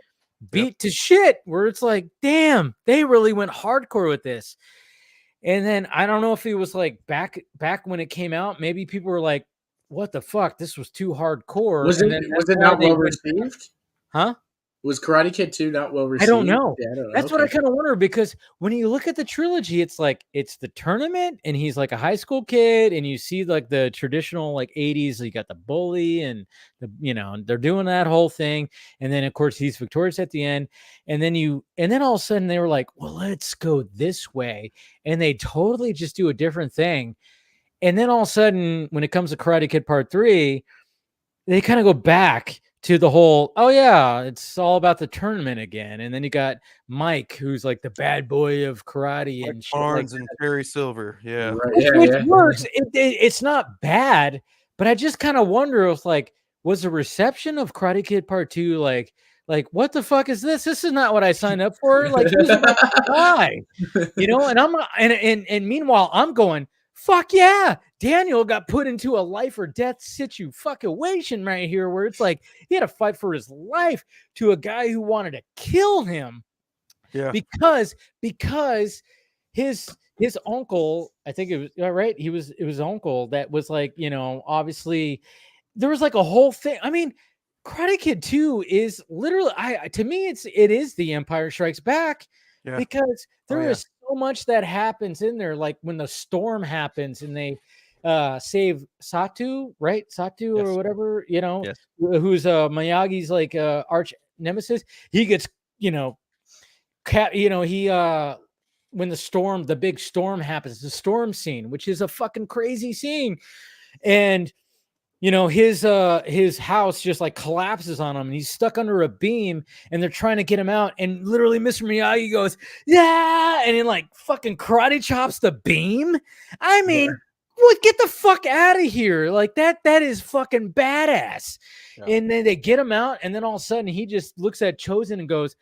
beat to shit, where it's like, damn, they really went hardcore with this. And then I don't know if it was like back when it came out, maybe people were like, what the fuck? This was too hardcore. Was it not well received? Huh? Was Karate Kid 2 not well received? I don't know. Yeah, I don't know. That's what I kind of wonder, because when you look at the trilogy, it's like it's the tournament, and he's like a high school kid, and you see like the traditional like 80s. You got the bully, and they're doing that whole thing, and then of course he's victorious at the end, and then all of a sudden they were like, well, let's go this way, and they totally just do a different thing, and then all of a sudden when it comes to Karate Kid Part 3, they kind of go back to the whole, it's all about the tournament again. And then you got Mike, who's like the bad boy of karate, like and shit Barnes like and Terry Silver. Yeah. Which works. It's not bad, but I just kind of wonder if like, was the reception of Karate Kid Part 2 like what the fuck is this? This is not what I signed up for. Like, who's why? And I'm and meanwhile I'm going, fuck yeah, Daniel got put into a life or death situation right here, where it's like he had to fight for his life to a guy who wanted to kill him. Yeah. Because his uncle, I think it was right. It was uncle that was like, obviously there was like a whole thing. I mean, Karate Kid 2 is literally, to me, it is The Empire Strikes Back, because there is so much that happens in there. Like when the storm happens and they save Satu, right? Satu or whatever, who's Miyagi's like arch nemesis. He gets, when the big storm happens, the storm scene, which is a fucking crazy scene. And his house just like collapses on him and he's stuck under a beam and they're trying to get him out. And literally Mr. Miyagi goes, yeah. And then like fucking karate chops the beam. I mean, what? Get the fuck out of here. Like that is fucking badass. Yeah. And then they get him out. And then all of a sudden he just looks at Chosen and goes,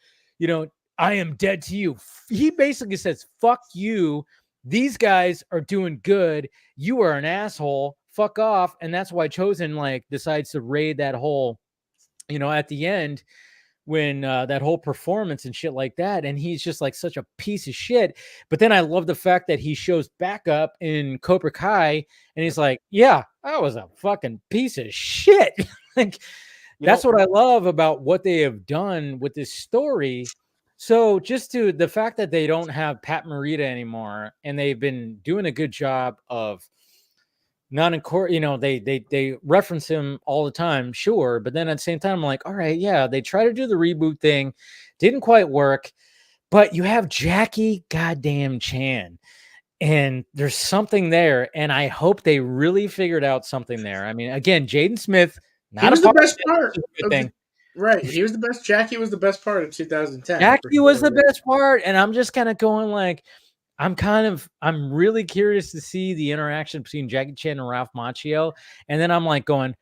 I am dead to you. He basically says, fuck you. These guys are doing good. You are an asshole. Fuck off. And that's why Chosen like decides to raid that whole, at the end when that whole performance and shit like that. And he's just like such a piece of shit. But then I love the fact that he shows back up in Cobra Kai and he's like, yeah, I was a fucking piece of shit. Like that's what I love about what they have done with this story. So just to the fact that they don't have Pat Morita anymore and they've been doing a good job of not in court, they reference him all the time, sure. But then at the same time, I'm like, all right, yeah, they try to do the reboot thing. Didn't quite work. But you have Jackie goddamn Chan. And there's something there. And I hope they really figured out something there. I mean, again, Jaden Smith, he was the best part. Right. He was the best. Jackie was the best part of 2010. Jackie was the best part. And I'm just kind of going like, I'm really curious to see the interaction between Jackie Chan and Ralph Macchio. And then I'm like going,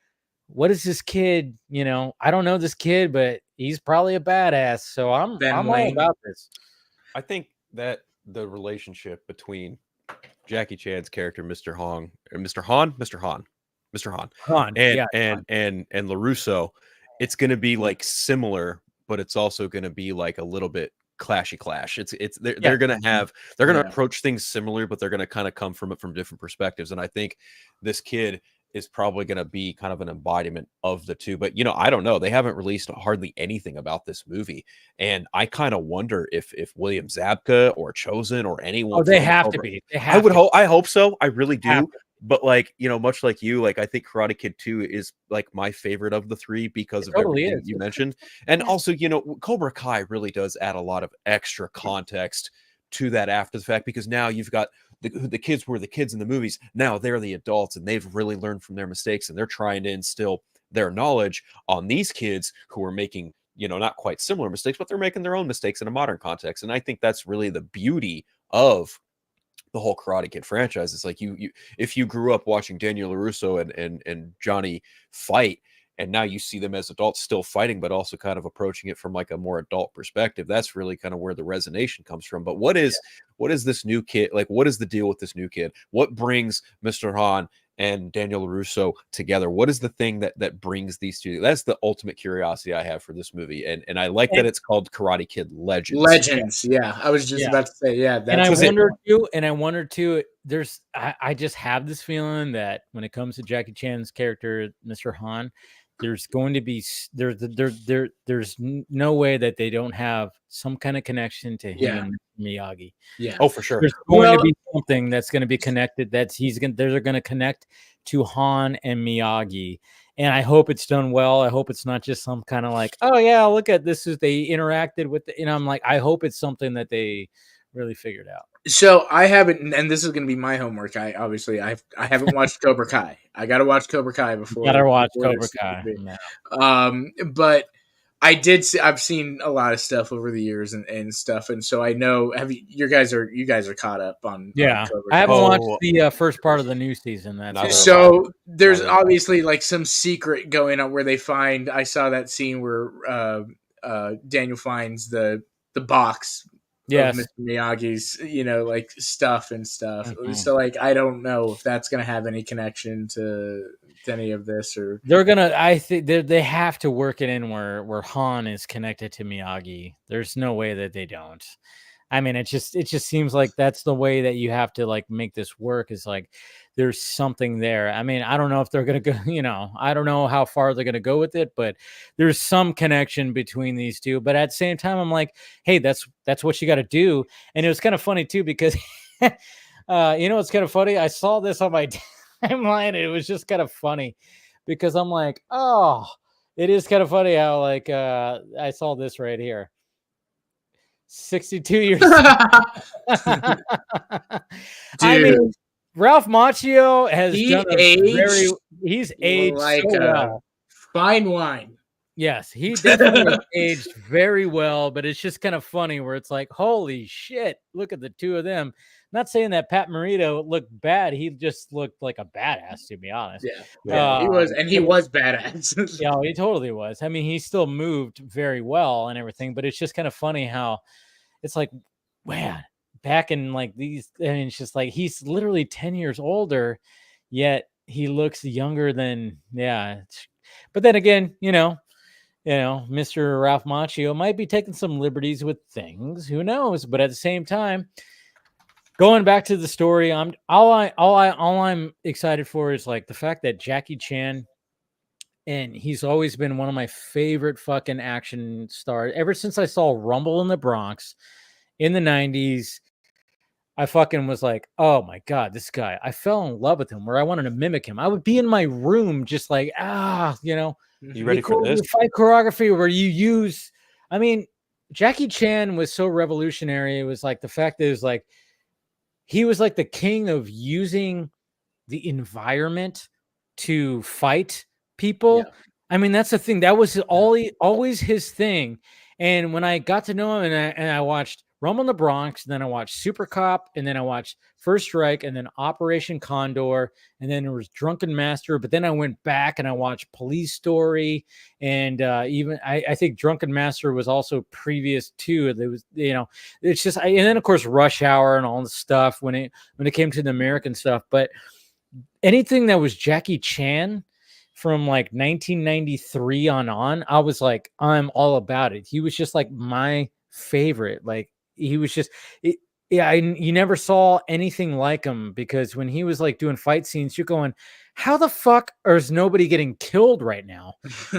what is this kid? I don't know this kid, but he's probably a badass. So I'm all about this. I think that the relationship between Jackie Chan's character, Mr. Han, and LaRusso, it's going to be like similar, but it's also going to be like a little bit clash. They're going to approach things similar, but they're going to kind of come from it from different perspectives. And I think this kid is probably going to be kind of an embodiment of the two. But I don't know. They haven't released hardly anything about this movie, and I kind of wonder if William Zabka or Chosen or anyone. Oh, they have to be. I hope so. I really do. But like, much like you, like I think Karate Kid 2 is like my favorite of the three because of everything you mentioned. And also, Cobra Kai really does add a lot of extra context to that after the fact, because now you've got the kids were the kids in the movies. Now they're the adults and they've really learned from their mistakes and they're trying to instill their knowledge on these kids who are making, not quite similar mistakes, but they're making their own mistakes in a modern context. And I think that's really the beauty of the whole Karate Kid franchise. It's like you if you grew up watching Daniel LaRusso and Johnny fight, and now you see them as adults still fighting, but also kind of approaching it from like a more adult perspective, that's really kind of where the resonation comes from. But what is this new kid? Like, what is the deal with this new kid? What brings Mr. Han and Daniel LaRusso together? What is the thing that brings these two? That's the ultimate curiosity I have for this movie. And I like that it's called Karate Kid Legends. Yeah. I was just about to say, yeah. And I wonder too, I just have this feeling that when it comes to Jackie Chan's character, Mr. Han, there's going to be there's no way that they don't have some kind of connection to him and Miyagi. Yeah. Oh, for sure. There's going to be something that's going to be connected. They're going to connect to Han and Miyagi. And I hope it's done well. I hope it's not just some kind of like, oh yeah, look at this. They interacted with I'm like, I hope it's something that they really figured out. So I haven't, and this is going to be my homework. I haven't watched Cobra Kai. I got to watch Cobra Kai before. Got to watch Cobra Kai. No. But I've seen a lot of stuff over the years and stuff, and so I know. You guys are caught up on? Yeah, on Cobra Kai. I haven't watched the first part of the new season. So there's obviously like some secret going on where they find. I saw that scene where Daniel finds the box. Yes. Mr. Miyagi's, like stuff and stuff. Mm-hmm. So like, I don't know if that's going to have any connection to any of this, or they're going to, I think they have to work it in where Han is connected to Miyagi. There's no way that they don't. I mean, it just seems like that's the way that you have to like make this work, is like, there's something there. I mean, I don't know if they're going to go, I don't know how far they're going to go with it, but there's some connection between these two. But at the same time, I'm like, hey, that's what you got to do. And it was kind of funny too, because, it's kind of funny. I saw this on my timeline. It was just kind of funny because I'm like, oh, it is kind of funny how like, I saw this right here. 62 years. I mean, Ralph Macchio has done a he's aged like so well. fine wine. Yes, he definitely aged very well, but it's just kind of funny where it's like, holy shit, look at the two of them. Not saying that Pat Morita looked bad. He just looked like a badass, to be honest. Yeah, he was, and he was badass. Yeah, he totally was. I mean, he still moved very well and everything, but it's just kind of funny how it's like, man, back in like these, and it's just like he's literally 10 years older, yet he looks younger than, yeah. But then again, Mr. Ralph Macchio might be taking some liberties with things. Who knows? But at the same time, going back to the story, all I'm excited for is like the fact that Jackie Chan, and he's always been one of my favorite fucking action stars ever since I saw Rumble in the Bronx in the 90s. I fucking was like, oh my God, this guy. I fell in love with him where I wanted to mimic him. I would be in my room just like, You ready for this? Fight choreography where you use, I mean, Jackie Chan was so revolutionary. It was like the fact that it was like, he was like the king of using the environment to fight people. Yeah. I mean, that's the thing. That was always his thing. And when I got to know him and I watched Rumble in the Bronx, and then I watched Super Cop, and then I watched First Strike, and then Operation Condor, and then there was Drunken Master. But then I went back and I watched Police Story, and even I think Drunken Master was also previous to. There was, it's just, and then of course Rush Hour and all the stuff when it came to the American stuff. But anything that was Jackie Chan from like 1993 on, I was like, I'm all about it. He was just like my favorite. Like, he was just, you never saw anything like him, because when he was like doing fight scenes, you're going, how the fuck is nobody getting killed right now?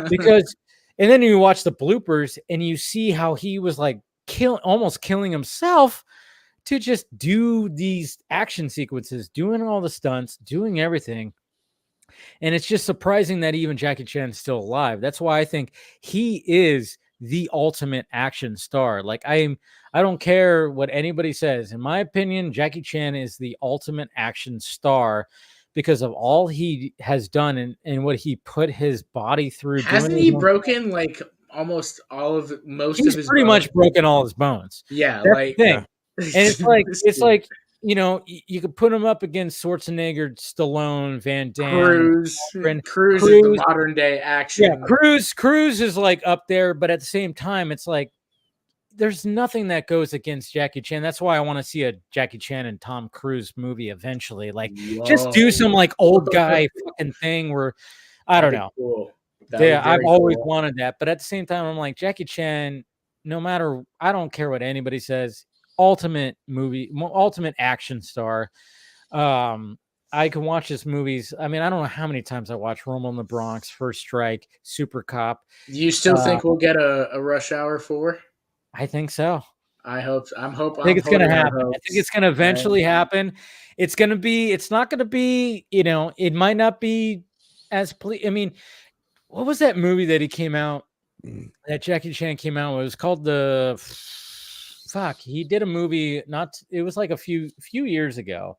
Because, and then you watch the bloopers and you see how he was like almost killing himself to just do these action sequences, doing all the stunts, doing everything. And it's just surprising that even Jackie Chan is still alive. That's why I think he is the ultimate action star. Like, I don't care what anybody says. In my opinion, Jackie Chan is the ultimate action star because of all he has done and what he put his body through. Hasn't he broken like almost all of most of his He's pretty much broken all his bones. Yeah, that's like the thing. And it's like you could put him up against Schwarzenegger, Stallone, Van Damme, Cruz is the modern day action. Yeah, Cruz is like up there, but at the same time, it's like there's nothing that goes against Jackie Chan. That's why I want to see a Jackie Chan and Tom Cruise movie eventually. Like, just do some like old guy fucking thing where I don't know. Cool. Yeah, I've always wanted that, but at the same time, I'm like, Jackie Chan. No matter, I don't care what anybody says. Ultimate action star. I can watch his movies. I mean, I don't know how many times I watched Rumble in the Bronx, First Strike, Super Cop. Do you still think we'll get a Rush Hour 4? I think so. I think it's going to happen. I think it's going to eventually happen. It's not going to be, it might not be as, I mean, what was that movie that he came out, that Jackie Chan came out with? It was called he did a movie, it was like a few years ago,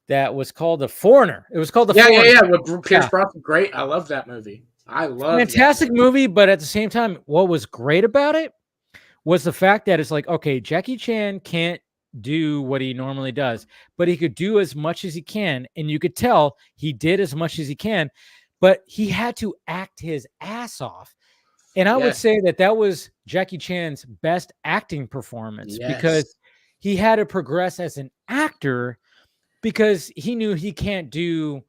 that was called The Foreigner. It was called The Foreigner. Yeah. With Pierce Brosnan. Great. I love that movie. Fantastic movie, but at the same time, what was great about it was the fact that it's like, okay, Jackie Chan can't do what he normally does, but he could do as much as he can, and you could tell he did as much as he can, but he had to act his ass off. And I would say that was Jackie Chan's best acting performance, because he had to progress as an actor, because he knew he can't do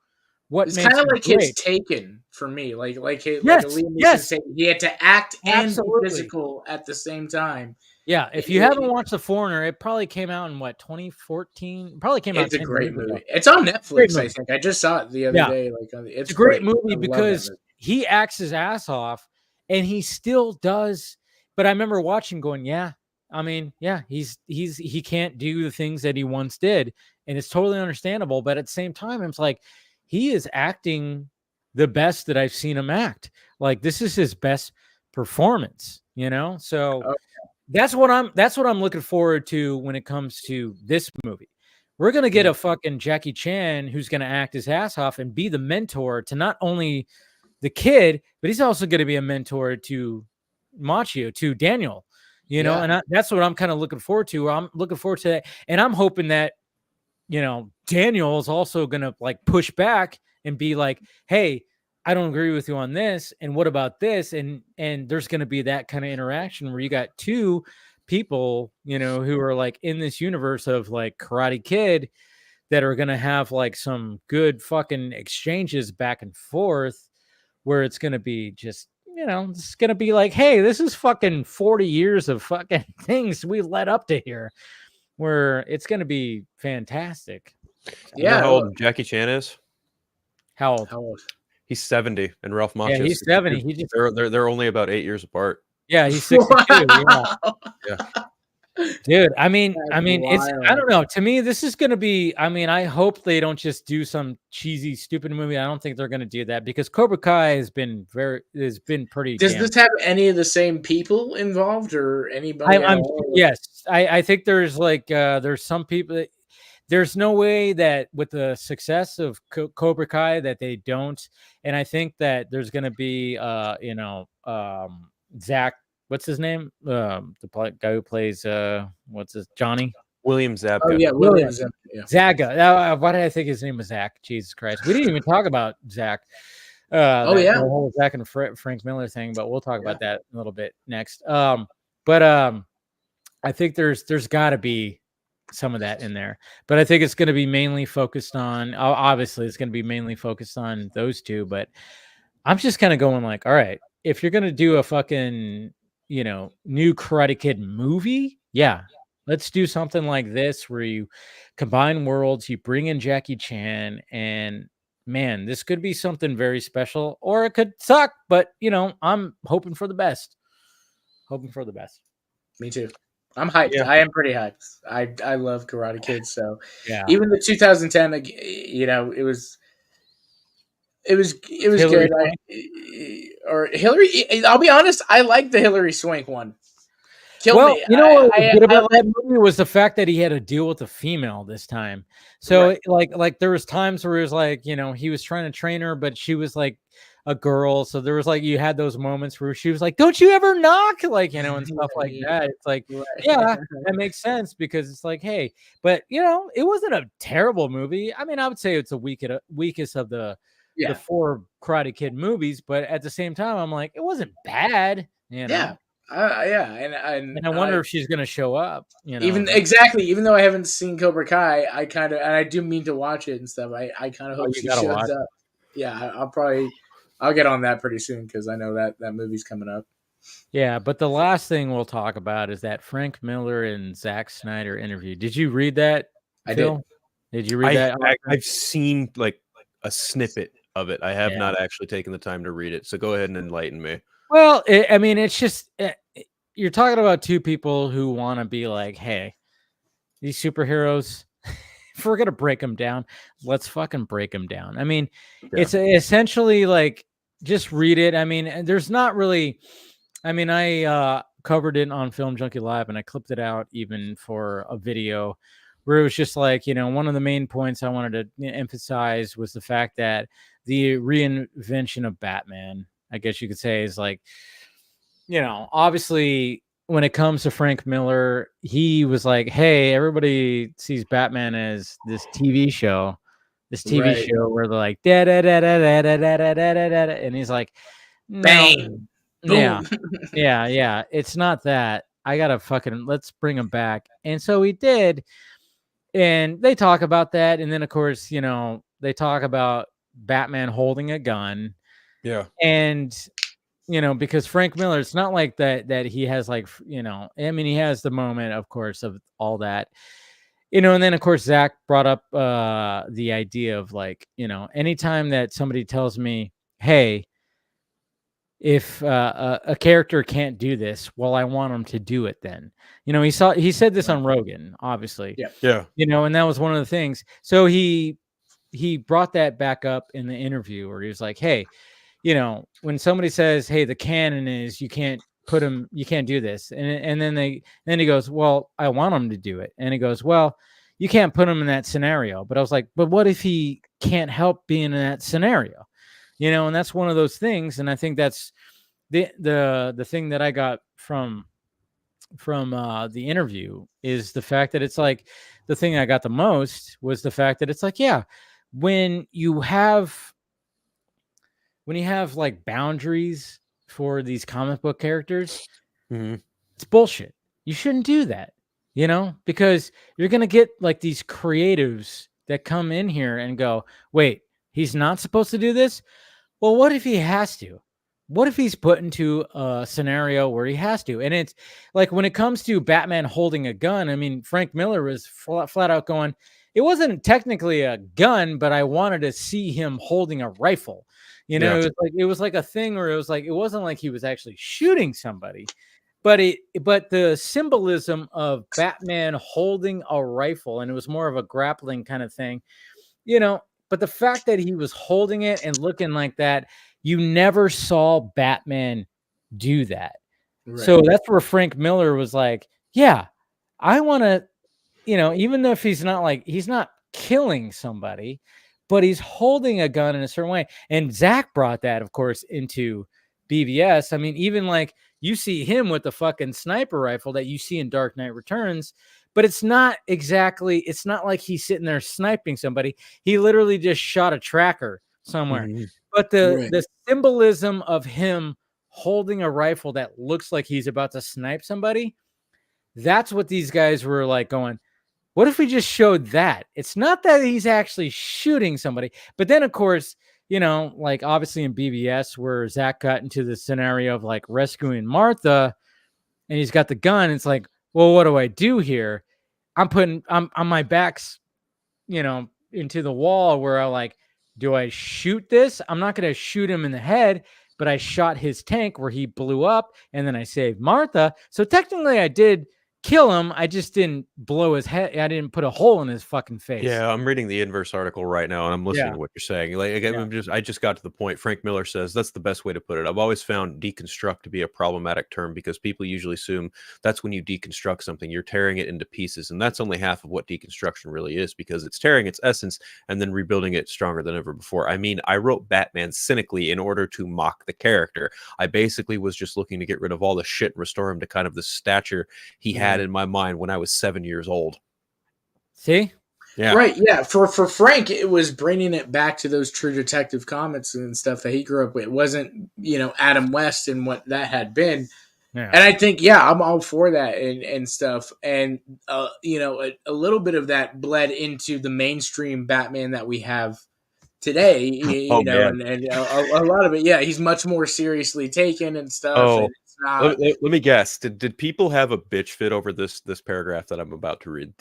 what it's makes kind of him like great. His Taken for me. Like Liam Neeson yes. said, he had to act Absolutely. and be physical at the same time. Yeah, if you haven't watched The Foreigner, it probably came out in 2014. Probably came out. It's a great movie. Ago. It's on Netflix, I think. I just saw it the other day. It's a great movie because he acts his ass off, and he still does. But I remember watching, going, he can't do the things that he once did, and it's totally understandable. But at the same time, it's like he is acting the best that I've seen him act. Like, this is his best performance, So. Okay. That's what I'm looking forward to when it comes to this movie. we're going to get a fucking Jackie Chan who's going to act his ass off and be the mentor to not only the kid, but he's also going to be a mentor to Machio, to Daniel, you know, and that's what I'm kind of looking forward to. I'm looking forward to that. And I'm hoping that, you know, Daniel is also going to like push back and be like, hey, I don't agree with you on this. And what about this? And there's going to be that kind of interaction where you got two people, you know, who are like in this universe of like Karate Kid that are going to have like some good fucking exchanges back and forth where it's going to be just, you know, it's going to be like, hey, this is fucking 40 years of fucking things we led up to here, where it's going to be fantastic. You know how old Jackie Chan is? How old? He's 70, and Ralph Macchio. Yeah, he's 70. He just... they're only about 8 years apart. Yeah, he's 62. Wow. Yeah. Dude, I mean, it's, wild. I don't know. To me, this is going to be, I mean, I hope they don't just do some cheesy, stupid movie. I don't think they're going to do that because Cobra Kai has been pretty. Does this have any of the same people involved or anybody? Yes, I think there's like, there's some people that, there's no way that with the success of Cobra Kai that they don't. And I think that there's going to be, you know, Zach, what's his name? The guy who plays, what's his, Johnny? William Zabka. Oh, yeah, William Zabka. Yeah. Zaga. Why did I think his name was Zach? Jesus Christ. We didn't even talk about Zach. The whole Zach and Frank Miller thing, but we'll talk about that a little bit next. But I think there's got to be some of that in there, but I think it's going to be mainly focused on, obviously it's going to be mainly focused on those two, but I'm just kind of going like, all right, if you're going to do a fucking, you know, new Karate Kid movie, yeah, let's do something like this where you combine worlds, you bring in Jackie Chan, and man, this could be something very special, or it could suck, but you know, I'm hoping for the best. Me too. I'm hyped. Yeah. I am pretty hyped. I love Karate Kid, so yeah. Even the 2010, you know, it was Hillary good. Or Hillary. I'll be honest. I like the Hillary Swank one. Well, me. you know what was good about that movie was the fact that he had to deal with a female this time. So like there was times where it was like, you know, he was trying to train her, but she was like a girl. So there was like, you had those moments where she was like, don't you ever knock? Like, you know, and stuff like that. It's like, yeah, that makes sense because it's like, hey, but you know, it wasn't a terrible movie. I mean, I would say it's the weakest of the 4 Karate Kid movies, but at the same time, I'm like, it wasn't bad. You know? And I wonder if she's gonna show up. You know, even though I haven't seen Cobra Kai, I kind of, and I do mean to watch it and stuff. I kind of hope she shows up. Yeah, I'll get on that pretty soon because I know that movie's coming up. Yeah, but the last thing we'll talk about is that Frank Miller and Zack Snyder interview. Did you read that? I Phil? Did you read that? I've seen like a snippet of it. I have not actually taken the time to read it. So go ahead and enlighten me. Well, I mean, it's just you're talking about two people who want to be like, hey, these superheroes, if we're going to break them down, let's fucking break them down. I mean, it's essentially like, just read it. I mean, there's not really, I mean, I covered it on Film Junkie Live and I clipped it out even for a video where it was just like, you know, one of the main points I wanted to emphasize was the fact that the reinvention of Batman, I guess you could say, is like, you know, obviously when it comes to Frank Miller, he was like, hey, everybody sees Batman as this TV show where they're like, da da da da da da da da da da da, and he's like, no. Bang. Yeah. It's not that. I gotta let's bring him back. And so we did. And they talk about that. And then, of course, you know, they talk about Batman holding a gun. Yeah. And, you know, because Frank Miller, it's not like that he has like, you know, I mean, he has the moment, of course, of all that, you know, and then, of course, Zach brought up the idea of like, you know, anytime that somebody tells me, hey, if a character can't do this, well, I want him to do it then. You know, he said this on Rogan, obviously. Yeah. You know, and that was one of the things. So he brought that back up in the interview where he was like, hey, you know, when somebody says, hey, the canon is you can't do this. And then he goes, well, I want him to do it. And he goes, well, you can't put him in that scenario. But I was like, but what if he can't help being in that scenario? And that's one of those things. And I think that's the thing that I got from the interview is the fact that it's like, the thing I got the most was the fact that it's like, yeah, when you have like boundaries for these comic book characters, it's bullshit. You shouldn't do that, because you're going to get like these creatives that come in here and go, wait, he's not supposed to do this. Well, what if he has to? What if he's put into a scenario where he has to? And it's like, when it comes to Batman holding a gun, I mean, Frank Miller was flat out going, it wasn't technically a gun, but I wanted to see him holding a rifle. It was like a thing where it was like, it wasn't like he was actually shooting somebody, but the symbolism of Batman holding a rifle, and it was more of a grappling kind of thing, but the fact that he was holding it and looking like that, you never saw Batman do that. Right. So that's where Frank Miller was like, yeah, I want to, even though if he's not killing somebody, but he's holding a gun in a certain way. And Zach brought that, of course, into BVS. I mean, even like you see him with the fucking sniper rifle that you see in Dark Knight Returns, but it's not like he's sitting there sniping somebody. He literally just shot a tracker somewhere. Mm-hmm. But the symbolism of him holding a rifle that looks like he's about to snipe somebody, that's what these guys were like going, what if we just showed that? It's not that he's actually shooting somebody. But then, of course, like obviously in BBS where Zach got into the scenario of like rescuing Martha and he's got the gun, it's like, well, what do I do here? I'm on my back's, into the wall where I like, do I shoot this? I'm not going to shoot him in the head, but I shot his tank where he blew up and then I saved Martha. So technically I did kill him. I just didn't blow his head. I didn't put a hole in his fucking face. Yeah, I'm reading the inverse article right now, and I'm listening to what you're saying. Like, again, I just got to the point. Frank Miller says that's the best way to put it. I've always found deconstruct to be a problematic term because people usually assume that's when you deconstruct something, you're tearing it into pieces, and that's only half of what deconstruction really is, because it's tearing its essence and then rebuilding it stronger than ever before. I mean, I wrote Batman cynically in order to mock the character. I basically was just looking to get rid of all the shit and restore him to kind of the stature he had in my mind when I was 7 years old. See? Yeah. Right. Yeah. For Frank, it was bringing it back to those True Detective comics and stuff that he grew up with. It wasn't, Adam West and what that had been. Yeah. And I think, I'm all for that and stuff. And, a little bit of that bled into the mainstream Batman that we have today, and a lot of it. Yeah. He's much more seriously taken and stuff. Oh. And it's not... Let me guess. Did people have a bitch fit over this paragraph that I'm about to read?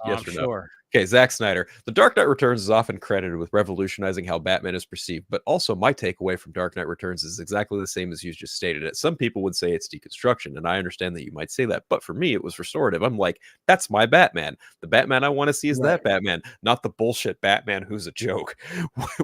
Yes or no? Sure. Okay, Zack Snyder. The Dark Knight Returns is often credited with revolutionizing how Batman is perceived, but also my takeaway from Dark Knight Returns is exactly the same as you just stated it. Some people would say it's deconstruction, and I understand that you might say that, but for me, it was restorative. I'm like, that's my Batman. The Batman I want to see is that Batman, not the bullshit Batman who's a joke,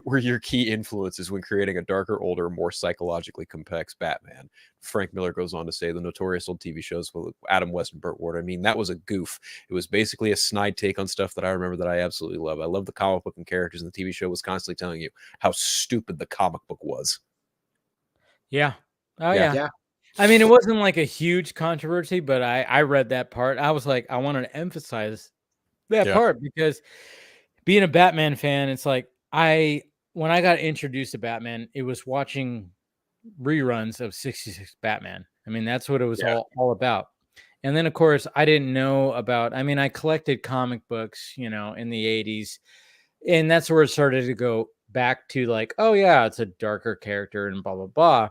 where your key influence is when creating a darker, older, more psychologically complex Batman. Frank Miller goes on to say the notorious old TV shows with Adam West and Burt Ward. I mean, that was a goof. It was basically a snide take on stuff that I remember that I absolutely love. I love the comic book and characters, and the TV show was constantly telling you how stupid the comic book was. Yeah. Oh, yeah. I mean, it wasn't like a huge controversy, but I read that part. I was like, I wanted to emphasize that part because being a Batman fan, it's like when I got introduced to Batman, it was watching reruns of 66 Batman. I mean, that's what it was all about. And then, of course, I didn't know about, I collected comic books, in the 80s. And that's where it started to go back to like, oh, yeah, it's a darker character and blah, blah, blah.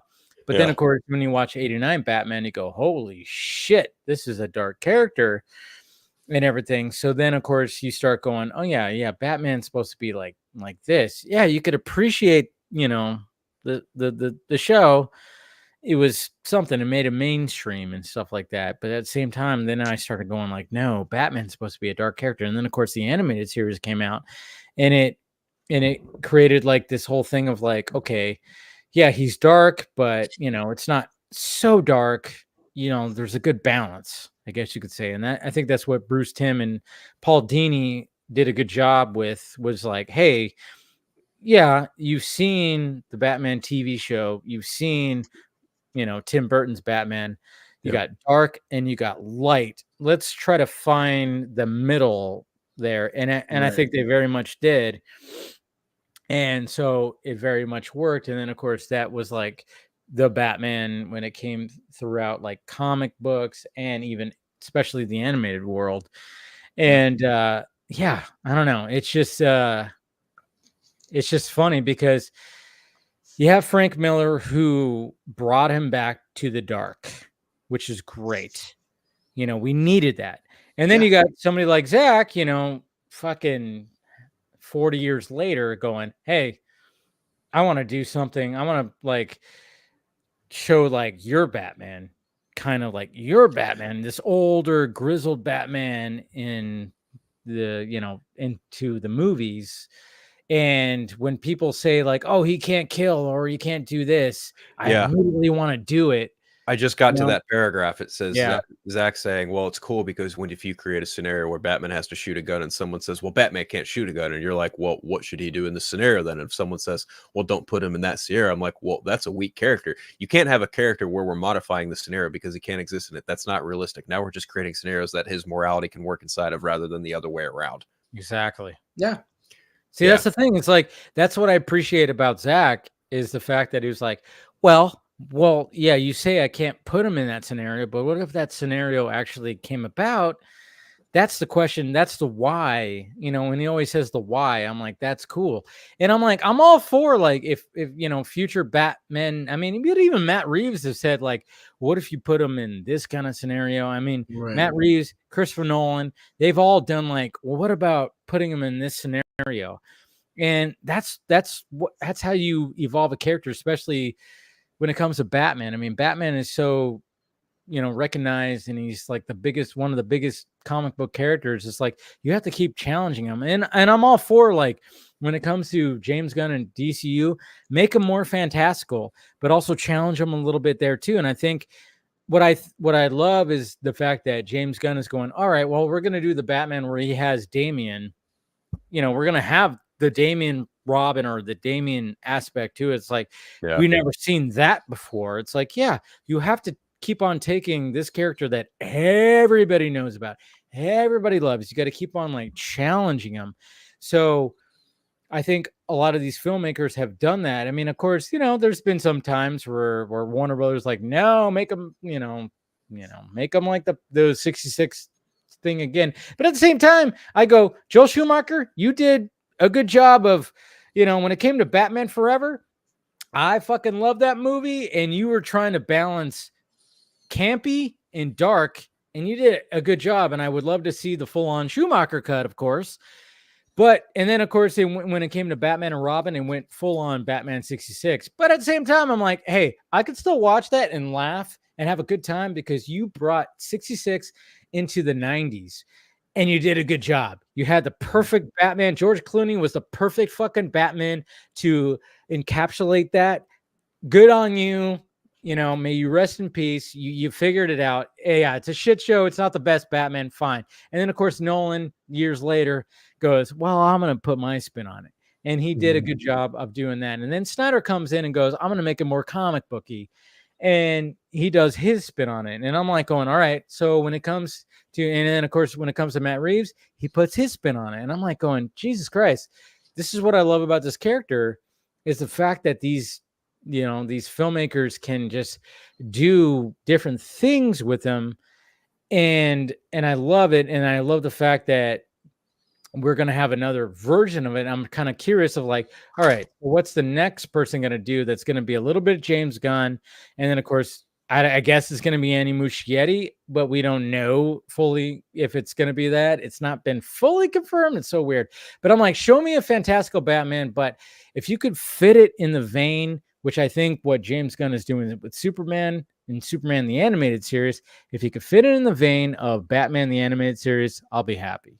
But then, of course, when you watch 89 Batman, you go, holy shit, this is a dark character and everything. So then, of course, you start going, oh, yeah, Batman's supposed to be like this. Yeah, you could appreciate, the show. It was something that made it mainstream and stuff like that. But at the same time, then I started going like, no, Batman's supposed to be a dark character. And then, of course, the animated series came out and it created like this whole thing of like, okay, yeah, he's dark, but, it's not so dark. There's a good balance, I guess you could say. And I think that's what Bruce Timm and Paul Dini did a good job with was like, hey, yeah, you've seen the Batman TV show, you've seen, Tim Burton's Batman. You got dark and you got light. Let's try to find the middle there. And I think they very much did. And so it very much worked. And then, of course, that was like the Batman when it came throughout like comic books and even especially the animated world. And I don't know. It's just funny because you have Frank Miller who brought him back to the dark, which is great. We needed that. And then you got somebody like Zach, fucking 40 years later going, hey, I want to do something. I want to like show like your Batman, kind of like your Batman, this older grizzled Batman in the, into the movies. And when people say like, oh, he can't kill or he can't do this, I immediately want to do it. I just got to that paragraph. It says Yeah. Zach saying, well, it's cool because if you create a scenario where Batman has to shoot a gun and someone says, well, Batman can't shoot a gun. And you're like, well, what should he do in the scenario then? If someone says, well, don't put him in that scenario, I'm like, well, that's a weak character. You can't have a character where we're modifying the scenario because he can't exist in it. That's not realistic. Now we're just creating scenarios that his morality can work inside of rather than the other way around. Exactly. Yeah. See, that's the thing. It's like, that's what I appreciate about Zach is the fact that he was like, well, yeah, you say I can't put him in that scenario, but what if that scenario actually came about? That's the question. That's the why, when he always says the why, I'm like, that's cool. And I'm like, I'm all for like, if future Batman, I mean, even Matt Reeves has said like, what if you put him in this kind of scenario? I mean, Matt Reeves, Christopher Nolan, they've all done like, well, what about putting him in this scenario? And that's how you evolve a character, especially when it comes to Batman. I mean, Batman is so, recognized, and he's like one of the biggest comic book characters. It's like you have to keep challenging him, and I'm all for like when it comes to James Gunn and DCU, make him more fantastical, but also challenge him a little bit there too. And I think what I love is the fact that James Gunn is going, all right, well, we're gonna do the Batman where he has Damian. We're gonna have the Damian Robin or the Damian aspect to it. It's like we've never seen that before. It's like, you have to keep on taking this character that everybody knows about, everybody loves. You got to keep on like challenging him. So I think a lot of these filmmakers have done that. I mean, of course, there's been some times where Warner Brothers like, no, make them, make them like the 66 thing again. But at the same time, I go, Joel Schumacher, you did a good job of, when it came to Batman Forever, I fucking love that movie. And you were trying to balance campy and dark, and you did a good job. And I would love to see the full-on Schumacher cut, of course. And then, of course, when it came to Batman and Robin, it went full-on Batman 66. But at the same time, I'm like, hey, I could still watch that and laugh and have a good time because you brought 66 into the 90s. And you did a good job. You had the perfect Batman. George Clooney was the perfect fucking Batman to encapsulate that. Good on you. May you rest in peace. You figured it out. Yeah, it's a shit show. It's not the best Batman. Fine. And then, of course, Nolan, years later, goes, well, I'm going to put my spin on it. And he did a good job of doing that. And then Snyder comes in and goes, I'm going to make it more comic booky. And he does his spin on it. And I'm like going, all right. So when it comes to, and then of course, when it comes to Matt Reeves, he puts his spin on it. And I'm like going, Jesus Christ, this is what I love about this character is the fact that these filmmakers can just do different things with them. And I love it. And I love the fact that we're going to have another version of it. I'm kind of curious of like, all right, what's the next person going to do that's going to be a little bit of James Gunn? And then, of course, I guess it's going to be Andy Muschietti, but we don't know fully if it's going to be that. It's not been fully confirmed. It's so weird. But I'm like, show me a fantastical Batman. But if you could fit it in the vein, which I think what James Gunn is doing with Superman and Superman the Animated Series, if you could fit it in the vein of Batman the Animated Series, I'll be happy.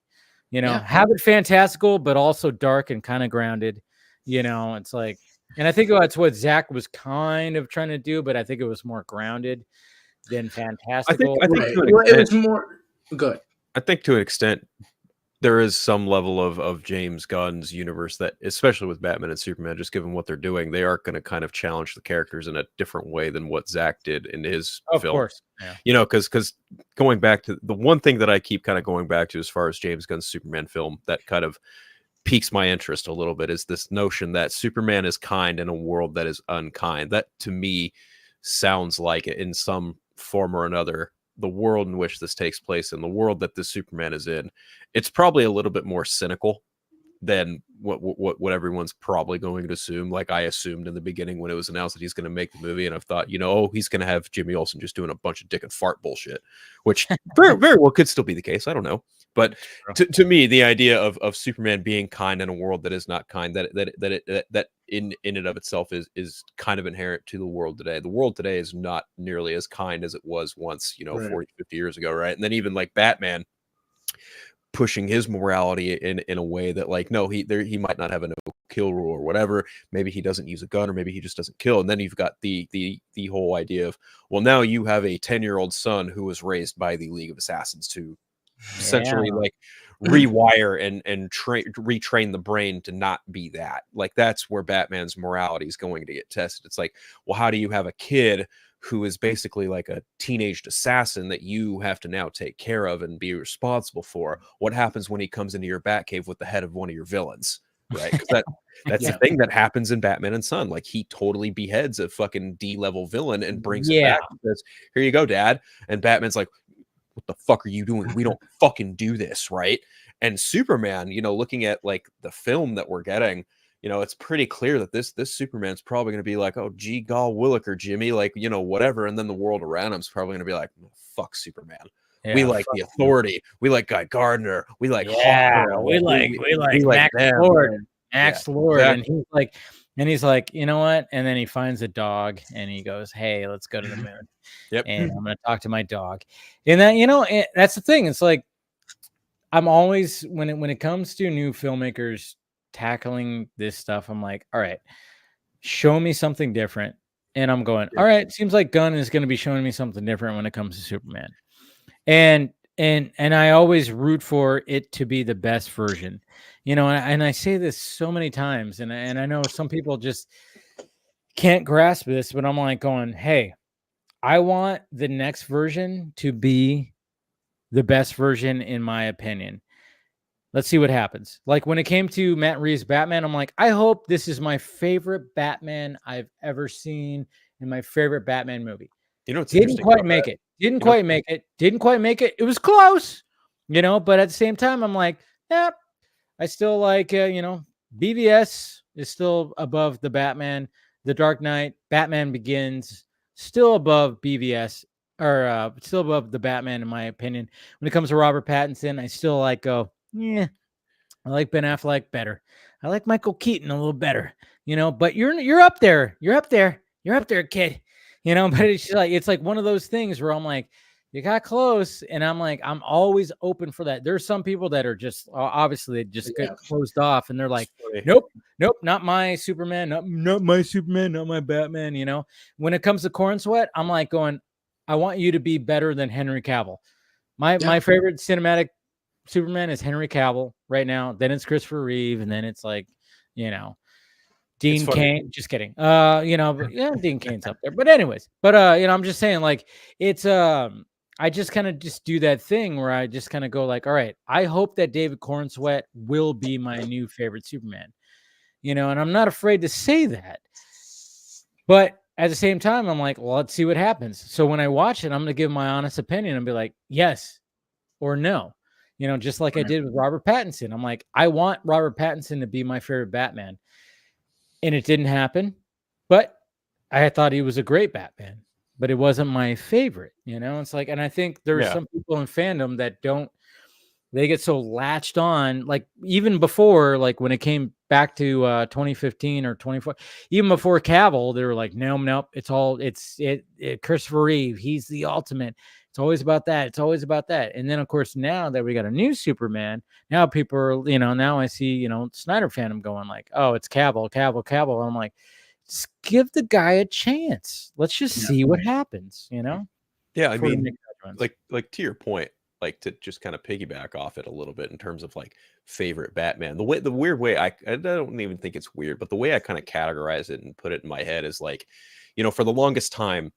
Have it fantastical, but also dark and kind of grounded. It's like, and I think that's what Zach was kind of trying to do, but I think it was more grounded than fantastical. I think it was more good. I think to an extent, there is some level of James Gunn's universe that, especially with Batman and Superman, just given what they're doing, they are going to kind of challenge the characters in a different way than what Zach did in his Of film. course. Yeah. You know, because going back to the one thing that I keep kind of going back to as far as James Gunn's Superman film that kind of piques my interest a little bit is this notion that Superman is kind in a world that is unkind. That to me sounds like it in some form or another. The world in which this takes place and the world that this Superman is in, it's probably a little bit more cynical than what everyone's probably going to assume. Like I assumed in the beginning when it was announced that he's going to make the movie, and I've thought, you know, oh, he's going to have Jimmy Olsen just doing a bunch of dick and fart bullshit, which very, very well could still be the case. I don't know. But to me, the idea of Superman being kind in a world that is not kind, that in and of itself is kind of inherent to the world today. The world today is not nearly as kind as it was once, you know, 40, 50 years ago, right? And then even like Batman pushing his morality in a way that, like, no, he might not have a no kill rule or whatever. Maybe he doesn't use a gun, or maybe he just doesn't kill. And then you've got the whole idea of, well, now you have a 10-year-old son who was raised by the League of Assassins to essentially like rewire and retrain the brain to not be that. Like that's where Batman's morality is going to get tested. It's like, well, how do you have a kid who is basically like a teenaged assassin that you have to now take care of and be responsible for? What happens when he comes into your Batcave with the head of one of your villains? Right? Because that's the thing that happens in Batman and Son. Like he totally beheads a fucking D-level villain and brings it back and says, here you go, Dad. And Batman's like, what the fuck are you doing? We don't fucking do this, right? And Superman, you know, looking at like the film that we're getting, you know, it's pretty clear that this Superman's probably going to be like, oh, gee, gall williker, Jimmy, like, you know, whatever. And then the world around him's probably going to be like, oh, fuck Superman. Yeah, we like the Authority. We like Guy Gardner. We like Hawker. We like Max Lord. Max Lord. Exactly. And he's like, you know what? And then he finds a dog and he goes, hey, let's go to the moon. And I'm going to talk to my dog. And that, you know, that's the thing. It's like, I'm always, when it comes to new filmmakers tackling this stuff, I'm like, all right, show me something different. And I'm going, all right, it seems like Gunn is going to be showing me something different when it comes to Superman. And I always root for it to be the best version, you know, and I say this so many times, and I know some people just can't grasp this, but I'm like going, hey, I want the next version to be the best version, in my opinion. Let's see what happens. Like when it came to Matt Reeves' Batman, I'm like, I hope this is my favorite Batman I've ever seen in my favorite Batman movie. You know, didn't quite make it. Didn't quite make it. It was close, you know, but at the same time, I'm like, yeah, I still like, you know, BVS is still above the Batman. The Dark Knight, Batman Begins, still above BVS, or still above the Batman, in my opinion. When it comes to Robert Pattinson, I still like yeah, I like Ben Affleck better. I like Michael Keaton a little better, you know, but you're up there. You're up there, kid. You know, but it's like one of those things where I'm like, you got close, and I'm like, I'm always open for that. There's some people that are just obviously they just get closed off, and they're like, nope, not my Superman, not my Superman, not my Batman. You know, when it comes to Corn Sweat, I'm like going, I want you to be better than Henry Cavill. My favorite cinematic Superman is Henry Cavill right now. Then it's Christopher Reeve, and then it's like, you know, Dean Cain. Just kidding. You know, but yeah, Dean Cain's up there. But anyways, you know, I'm just saying, like, it's I just kind of just do that thing where I just kind of go like, all right, I hope that David Cornsweet will be my new favorite Superman. You know, and I'm not afraid to say that. But at the same time, I'm like, well, let's see what happens. So when I watch it, I'm gonna give my honest opinion and be like, yes or no. You know, just like I did with Robert Pattinson. I'm like, I want Robert Pattinson to be my favorite Batman. And it didn't happen, but I thought he was a great Batman, but it wasn't my favorite, you know? It's like, and I think there's some people in fandom that they get so latched on, like even before, like when it came back to 2015 or 24, even before Cavill, they were like, nope, it's Christopher Reeve. He's the ultimate. It's always about that. It's always about that. And then, of course, now that we got a new Superman, now people are, you know, now I see, you know, Snyder fandom going like, oh, it's Cavill. And I'm like, just give the guy a chance. Let's just see what happens, you know? Yeah, I mean, like to your point, like to just kind of piggyback off it a little bit in terms of like favorite Batman. The weird way I don't even think it's weird, but the way I kind of categorize it and put it in my head is like, you know, for the longest time,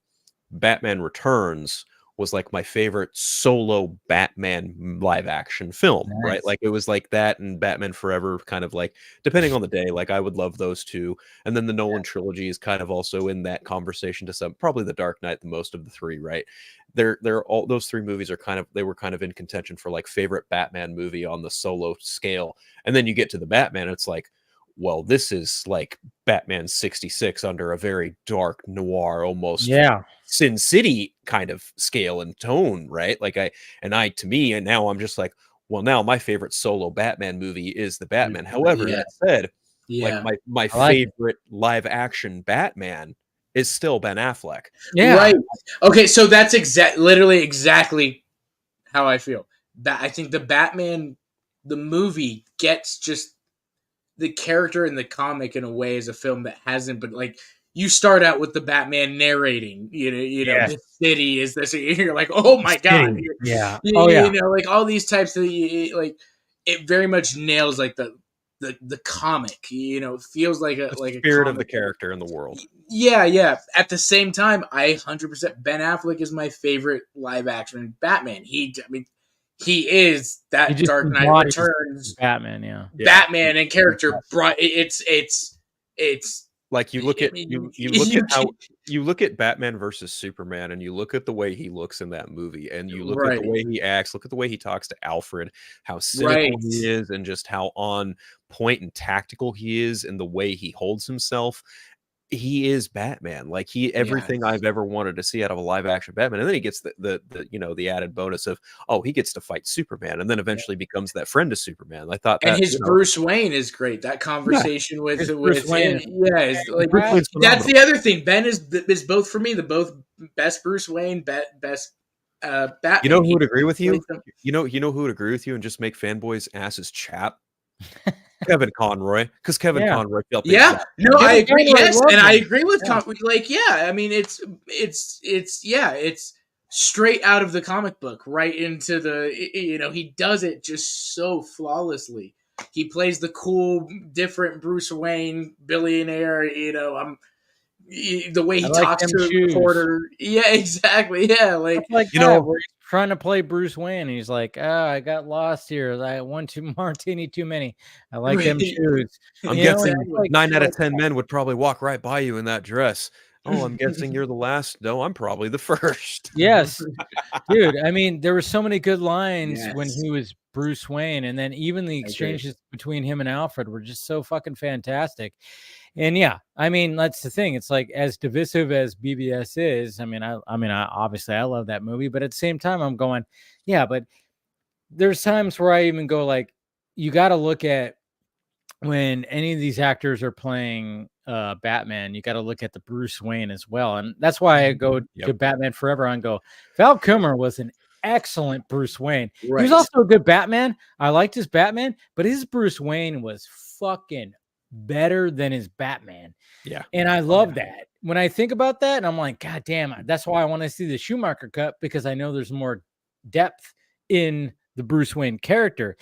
Batman Returns was like my favorite solo Batman live action film, right? Like it was like that and Batman Forever, kind of like, depending on the day, like I would love those two. And then the Nolan trilogy is kind of also in that conversation to some, probably The Dark Knight, the most of the three, right? They're all, those three movies are kind of, they were kind of in contention for like favorite Batman movie on the solo scale. And then you get to the Batman, it's like, well, this is like Batman 66 under a very dark noir, almost Sin City kind of scale and tone, right? Like to me, and now I'm just like, well, now my favorite solo Batman movie is the Batman. However, that said, like my favorite live action Batman is still Ben Affleck. Yeah. Right. Okay, so that's literally exactly how I feel. I think the Batman, the movie, gets just the character in the comic in a way as a film that hasn't, but like you start out with the Batman narrating, you know, the city is this, you're like, oh my God. Yeah. You know, like all these types of, like, it very much nails like the comic, you know, it feels like a spirit of the character in the world. Yeah. At the same time, I 100% Ben Affleck is my favorite live action Batman. He is that Dark Knight Returns Batman, Batman and character. It's like you look at you look at Batman versus Superman, and you look at the way he looks in that movie, and you look at the way he acts, look at the way he talks to Alfred, how cynical he is, and just how on point and tactical he is, and the way he holds himself. He is Batman. Like everything I've ever wanted to see out of a live action Batman. And then he gets the you know, the added bonus of, oh, he gets to fight Superman, and then eventually becomes that friend of Superman. I thought that, and his Bruce Wayne is great. That conversation with him. Like, that's the other thing. Ben is both for me, the both best Bruce Wayne, best Batman. You know who would agree with you? You know who would agree with you and just make fanboys' asses chap? Kevin Conroy, because Kevin Conroy felt I agree. Yes, and I agree with like, I mean, it's straight out of the comic book, right into the, you know, he does it just so flawlessly. He plays the cool, different Bruce Wayne billionaire. You know, the way he talks to a reporter. Yeah, exactly. Yeah, like you know, where he's trying to play Bruce Wayne, and he's like, I got lost here. I won too martini too many. I like them shoes. I'm guessing 9 out of 10 men would probably walk right by you in that dress. Oh, I'm guessing you're the last. No, I'm probably the first. Yes, dude. I mean, there were so many good lines when he was Bruce Wayne, and then even the exchanges between him and Alfred were just so fucking fantastic. And I mean, that's the thing. It's like, as divisive as BBS is, I mean, I obviously I love that movie, but at the same time, I'm going, but there's times where I even go like, you got to look at when any of these actors are playing Batman, you got to look at the Bruce Wayne as well. And that's why I go to Batman Forever and go, Val Kilmer was an excellent Bruce Wayne. Right. He was also a good Batman. I liked his Batman, but his Bruce Wayne was fucking better than his Batman. Yeah. And I love that. When I think about that, and I'm like, God damn it. That's why I want to see the Schumacher cut, because I know there's more depth in the Bruce Wayne character.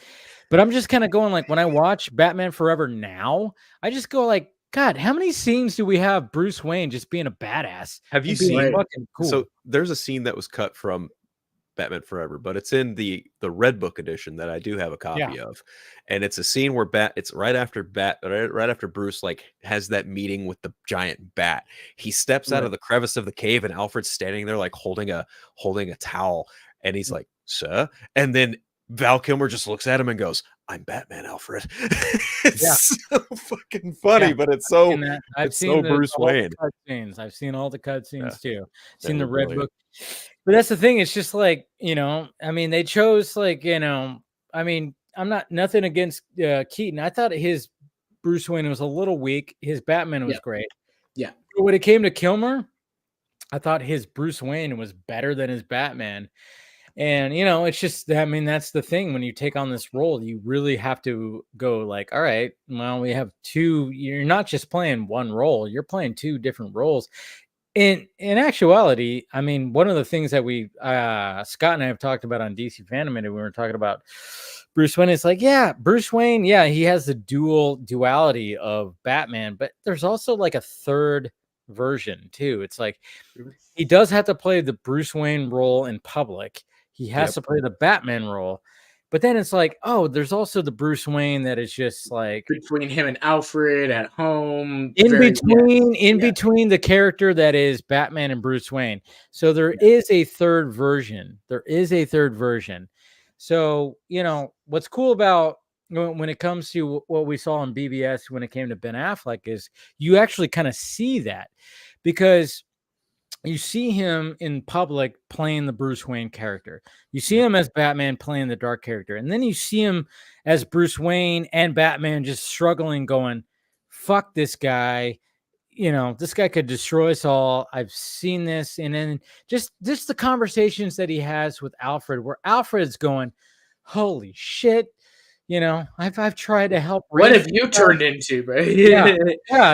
But I'm just kind of going like, when I watch Batman Forever now, I just go like, God, how many scenes do we have Bruce Wayne just being a badass? Have you seen fucking cool? So there's a scene that was cut from Batman Forever, but it's in the Red Book edition that I do have a copy of, and it's a scene where it's right after Bruce like has that meeting with the giant bat. He steps out of the crevice of the cave, and Alfred's standing there like holding a towel, and he's like, "Sir," and then Val Kilmer just looks at him and goes, "I'm Batman, Alfred." It's so fucking funny, but it's so I've seen Bruce Wayne. I've seen all the cutscenes too. I've seen the Red Book. But that's the thing. It's just like, you know, I mean, they chose like, you know, I mean, I'm nothing against Keaton. I thought his Bruce Wayne was a little weak. His Batman was great. Yeah. But when it came to Kilmer, I thought his Bruce Wayne was better than his Batman. And, you know, it's just, I mean, that's the thing. When you take on this role, you really have to go like, all right, well, we have two. You're not just playing one role. You're playing two different roles. in actuality, I mean, one of the things that we Scott and I have talked about on DC Fandom, and we were talking about Bruce Wayne. It's like, yeah, Bruce Wayne, yeah, he has the duality of Batman, but there's also like a third version too. It's like he does have to play the Bruce Wayne role in public. He has to play the Batman role. But then it's like, oh, there's also the Bruce Wayne that is just like between him and Alfred at home, in between the character that is Batman and Bruce Wayne. So there is a third version. So, you know, what's cool about when it comes to what we saw on BBS when it came to Ben Affleck is you actually kind of see that, because you see him in public playing the Bruce Wayne character. You see him as Batman playing the dark character. And then you see him as Bruce Wayne and Batman just struggling, going, fuck this guy. You know, this guy could destroy us all. I've seen this. And then just the conversations that he has with Alfred, where Alfred's going, holy shit. You know, I've tried to help. What have you turned into, bro? Yeah.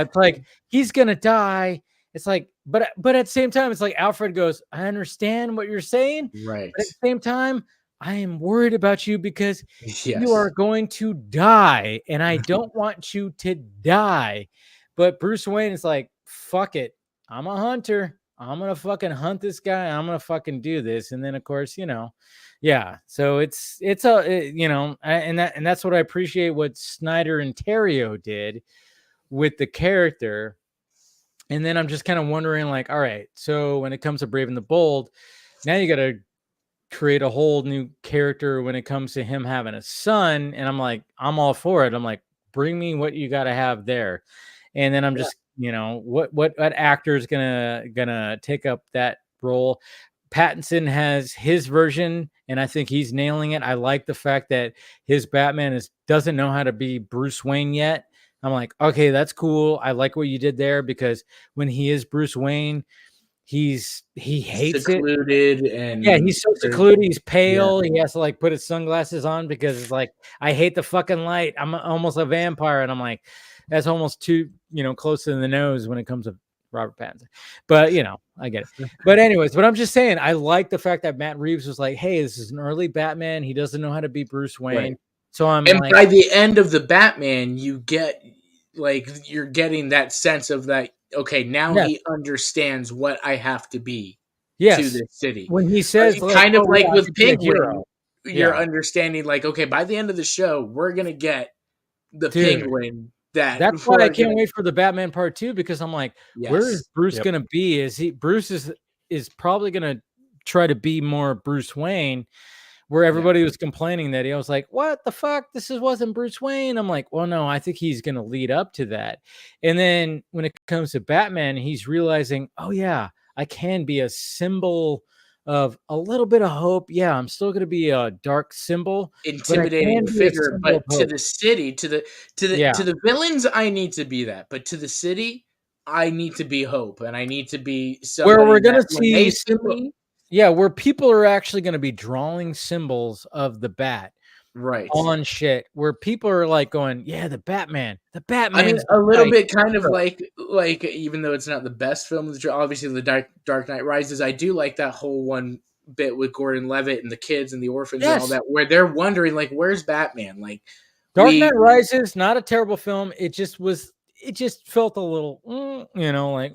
It's like, he's going to die. It's like, but at the same time, it's like Alfred goes, I understand what you're saying. Right. But at the same time, I am worried about you because you are going to die, and I don't want you to die. But Bruce Wayne is like, fuck it. I'm a hunter. I'm going to fucking hunt this guy. I'm going to fucking do this. And then, of course, you know, yeah. So it's you know, and that's what I appreciate what Snyder and Terrio did with the character. And then I'm just kind of wondering, like, all right, so when it comes to Brave and the Bold, now you got to create a whole new character when it comes to him having a son. And I'm like, I'm all for it. I'm like, bring me what you got to have there. And then I'm just, you know, what actor is gonna take up that role? Pattinson has his version, and I think he's nailing it. I like the fact that his Batman doesn't know how to be Bruce Wayne yet. I'm like, okay, that's cool. I like what you did there, because when he is Bruce Wayne, he hates secluded it. And yeah, he's so secluded. He's pale. Yeah. He has to like put his sunglasses on because it's like, I hate the fucking light. I'm almost a vampire, and I'm like, that's almost too, you know, close to the nose when it comes to Robert Pattinson. But you know, I get it. But anyways, but I'm just saying, I like the fact that Matt Reeves was like, hey, this is an early Batman. He doesn't know how to be Bruce Wayne. Right. So I'm and like, by the end of the Batman, you get like, you're getting that sense of that. Okay, now he understands what I have to be to this city. When he says, like, kind of like with Penguin, you're understanding like, okay, by the end of the show, we're gonna get the Penguin. That's why I can't wait for the Batman Part 2, because I'm like, where is Bruce gonna be? Bruce is probably gonna try to be more Bruce Wayne, where everybody was complaining that he was like, what the fuck? Wasn't Bruce Wayne. I'm like, well, no, I think he's gonna lead up to that. And then when it comes to Batman, he's realizing, oh yeah, I can be a symbol of a little bit of hope. Yeah, I'm still going to be a dark symbol, intimidating figure, but to the city, to the villains, I need to be that. But to the city, I need to be hope, and I need to be where we're going to see where people are actually going to be drawing symbols of the bat. Right on shit, where people are like going, yeah, the Batman. I mean, a little bit kind of like even though it's not the best film, obviously the Dark Knight Rises, I do like that whole one bit with Gordon Levitt and the kids and the orphans and all that, where they're wondering like, where's Batman? Like, Dark Knight Rises, not a terrible film. It just felt a little, you know, like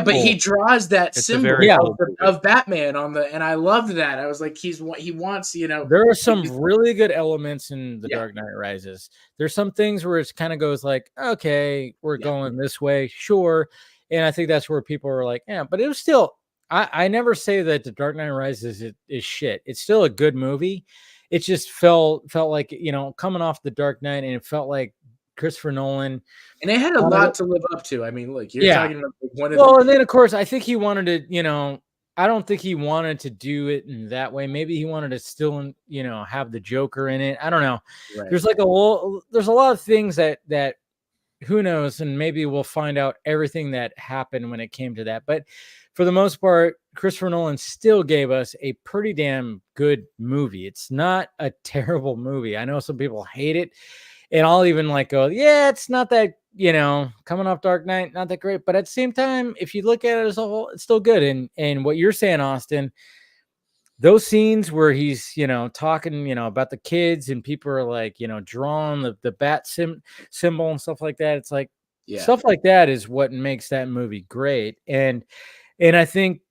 but he draws that symbol of Batman on the, and I loved that. I was like, he wants, you know, there are some really good elements in the Dark Knight Rises. There's some things where it kind of goes like, okay, we're going this way, sure, and I think that's where people are like, yeah, but it was still, I never say that the Dark Knight Rises is shit. It's still a good movie. It just felt like, you know, coming off the Dark Knight, and it felt like Christopher Nolan, and it had a lot to live up to. I mean, look, you're talking about one of and then of course, I think he wanted to, you know, I don't think he wanted to do it in that way. Maybe he wanted to still, you know, have the Joker in it. I don't know. Right. There's a lot of things that who knows, and maybe we'll find out everything that happened when it came to that. But for the most part, Christopher Nolan still gave us a pretty damn good movie. It's not a terrible movie. I know some people hate it. And I'll even like go, yeah, it's not that coming off Dark Knight, not that great. But at the same time, if you look at it as a whole, it's still good. And what you're saying, Austin, those scenes where he's, talking, about the kids and people are like, drawing the bat symbol and stuff like that. It's like stuff like that is what makes that movie great. And I think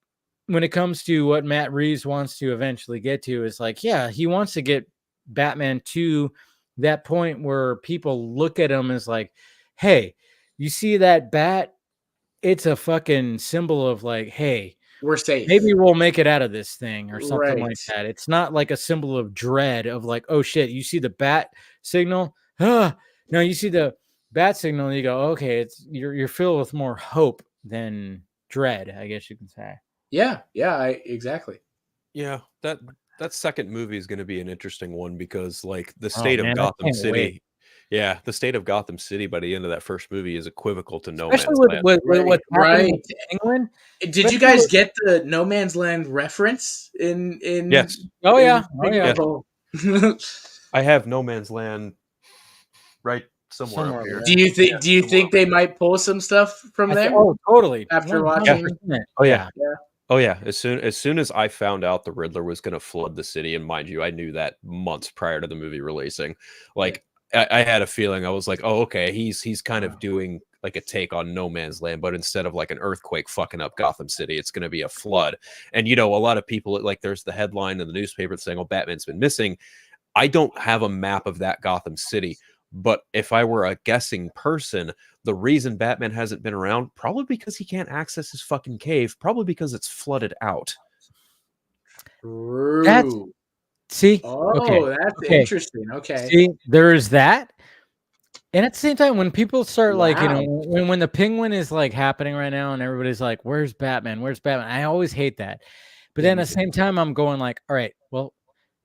when it comes to what Matt Reeves wants to eventually get to is like, yeah, he wants to get Batman to that point where people look at him as like, hey, you see that bat? It's a fucking symbol of like, hey, we're safe. Maybe we'll make it out of this thing or something Right. like that. It's not like a symbol of dread of like, oh shit, you see the bat signal? No, you see the bat signal and you go, okay, you're filled with more hope than dread, I guess you can say. Yeah, exactly. Yeah, that second movie is going to be an interesting one because like the state of Gotham City. Wait. Yeah, the state of Gotham City by the end of that first movie is equivocal to No Especially Man's Land. with what's happening with England. Did you guys get the No Man's Land reference in Yes. Oh yeah. I have No Man's Land right somewhere up here. Do you think they might pull some stuff from there? Oh, totally. After watching. Oh yeah. Oh yeah. As soon as I found out the Riddler was going to flood the city, and mind you, I knew that months prior to the movie releasing. Like I had a feeling. I was like, oh okay, he's kind of doing like a take on No Man's Land, but instead of like an earthquake fucking up Gotham City, it's going to be a flood. And a lot of people like there's the headline in the newspaper saying, "Oh, Batman's been missing." I don't have a map of that Gotham City. But if I were a guessing person, the reason Batman hasn't been around, probably because he can't access his fucking cave, probably because it's flooded out. True. That's interesting. Okay. See, there's that. And at the same time, when people start like, when the Penguin is like happening right now and everybody's like, where's Batman? Where's Batman? I always hate that. But then at the same time, I'm going like, all right, well,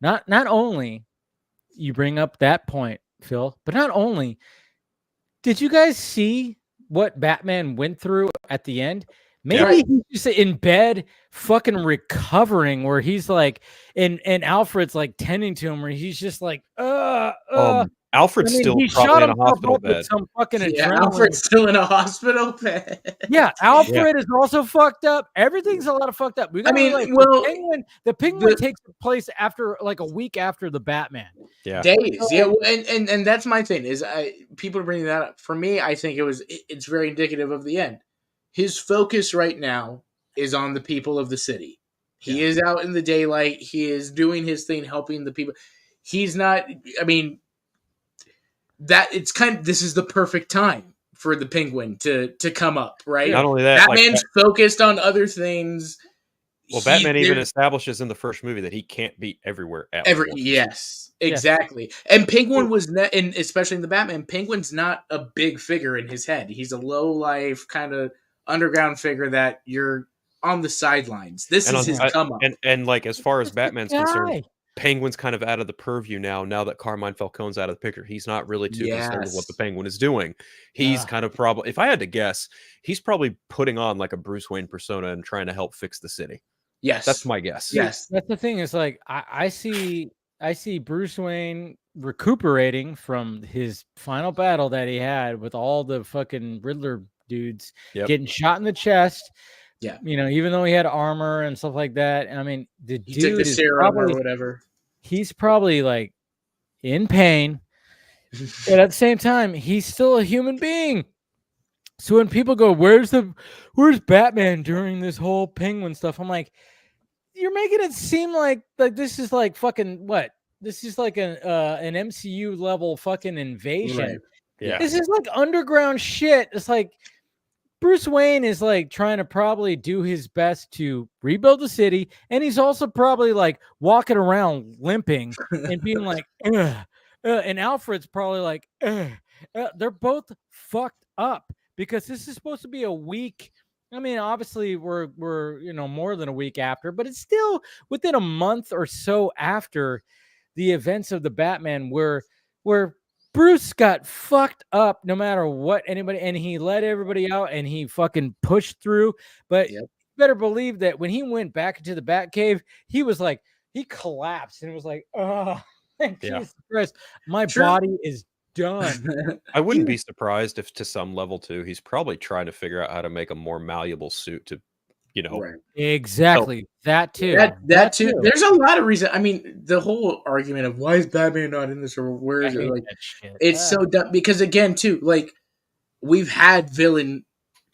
not only you bring up that point, Phil, but not only did you guys see what Batman went through at the end? Maybe he's just in bed fucking recovering where he's like and Alfred's like tending to him where he's just like Alfred's still probably in a hospital bed. Some fucking Alfred's still in a hospital bed. Yeah, Alfred is also fucked up. Everything's a lot of fucked up. The Penguin takes place after like a week after the Batman. Yeah, days. And that's my thing is people are bringing that up. For me, I think it's very indicative of the end. His focus right now is on the people of the city. He is out in the daylight. He is doing his thing, helping the people. He's not. I mean. This is the perfect time for the Penguin to come up, right? Not only that, Batman's focused on other things. Well, Batman even establishes in the first movie that he can't be everywhere at once. Yes, exactly. And Penguin and especially in the Batman, Penguin's not a big figure in his head. He's a low life kind of underground figure that you're on the sidelines. This is his come up. And like as far as Batman's concerned. Penguin's kind of out of the purview now that Carmine Falcone's out of the picture. He's not really too concerned with what the Penguin is doing. He's kind of probably, if I had to guess, he's probably putting on like a Bruce Wayne persona and trying to help fix the city. Yes. That's my guess. Yes. That's the thing is like, I see Bruce Wayne recuperating from his final battle that he had with all the fucking Riddler dudes getting shot in the chest. Yeah, even though he had armor and stuff like that. I mean, he took the serum or whatever. He's probably like in pain, but at the same time, he's still a human being. So when people go, "Where's Batman during this whole Penguin stuff?" I'm like, you're making it seem like this is like fucking what? This is like an MCU level fucking invasion. Right. Yeah, this is like underground shit. It's like. Bruce Wayne is like trying to probably do his best to rebuild the city, and he's also probably like walking around limping and being like, and Alfred's probably like, they're both fucked up because this is supposed to be a week. I mean, obviously we're more than a week after, but it's still within a month or so after the events of the Batman where Bruce got fucked up no matter what anybody, and he let everybody out and he fucking pushed through. But you better believe that when he went back into the Batcave, he was like, he collapsed and was like, oh, Jesus Christ, my body is done. I wouldn't be surprised if, to some level, too, he's probably trying to figure out how to make a more malleable suit to, Right. Exactly. That too. That too. There's a lot of reason. I mean, the whole argument of why is Batman not in this or where is I it? hate Like, that shit. it's so dumb because again, too, like we've had villain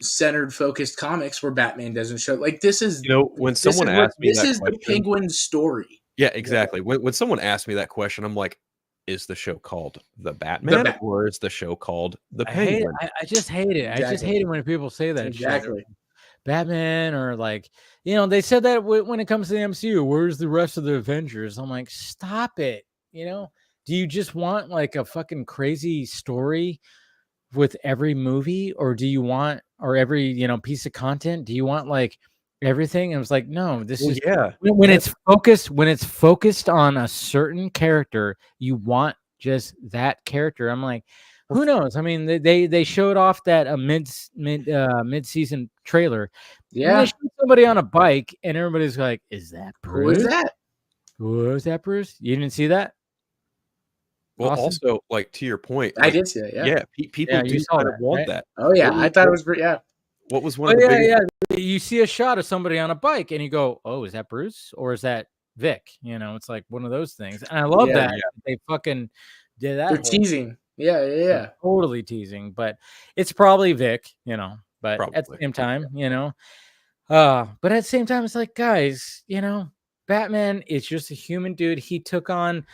centered focused comics where Batman doesn't show. Like this is when someone asked me this that is question, the Penguin's story. Yeah, exactly. When someone asked me that question, I'm like, is the show called The Batman or is the show called The Penguin? I just hate it. I just hate it when people say that Exactly. shit. Batman or like, they said that when it comes to the MCU, where's the rest of the Avengers? I'm like, stop it. Do you just want like a fucking crazy story with every movie, or do you want, or every, piece of content? Do you want like everything? And it was like, no, this is when it's focused on a certain character, you want just that character. I'm like, who knows? I mean, they showed off that mid-season trailer. Yeah, and they showed somebody on a bike, and everybody's like, "Is that Bruce? Who is that? Who is that, Bruce? You didn't see that?" Well, Austin? also, like to your point, I did see it. Yeah, people do kind of want that. Oh yeah, I thought it was great. Yeah. What was one of the biggest? You see a shot of somebody on a bike, and you go, "Oh, is that Bruce or is that Vic?" It's like one of those things, and I love that they fucking did that. They're teasing. Yeah. They're totally teasing, but it's probably Vic, but at the same time, but at the same time, it's like, guys, Batman is just a human dude. He took on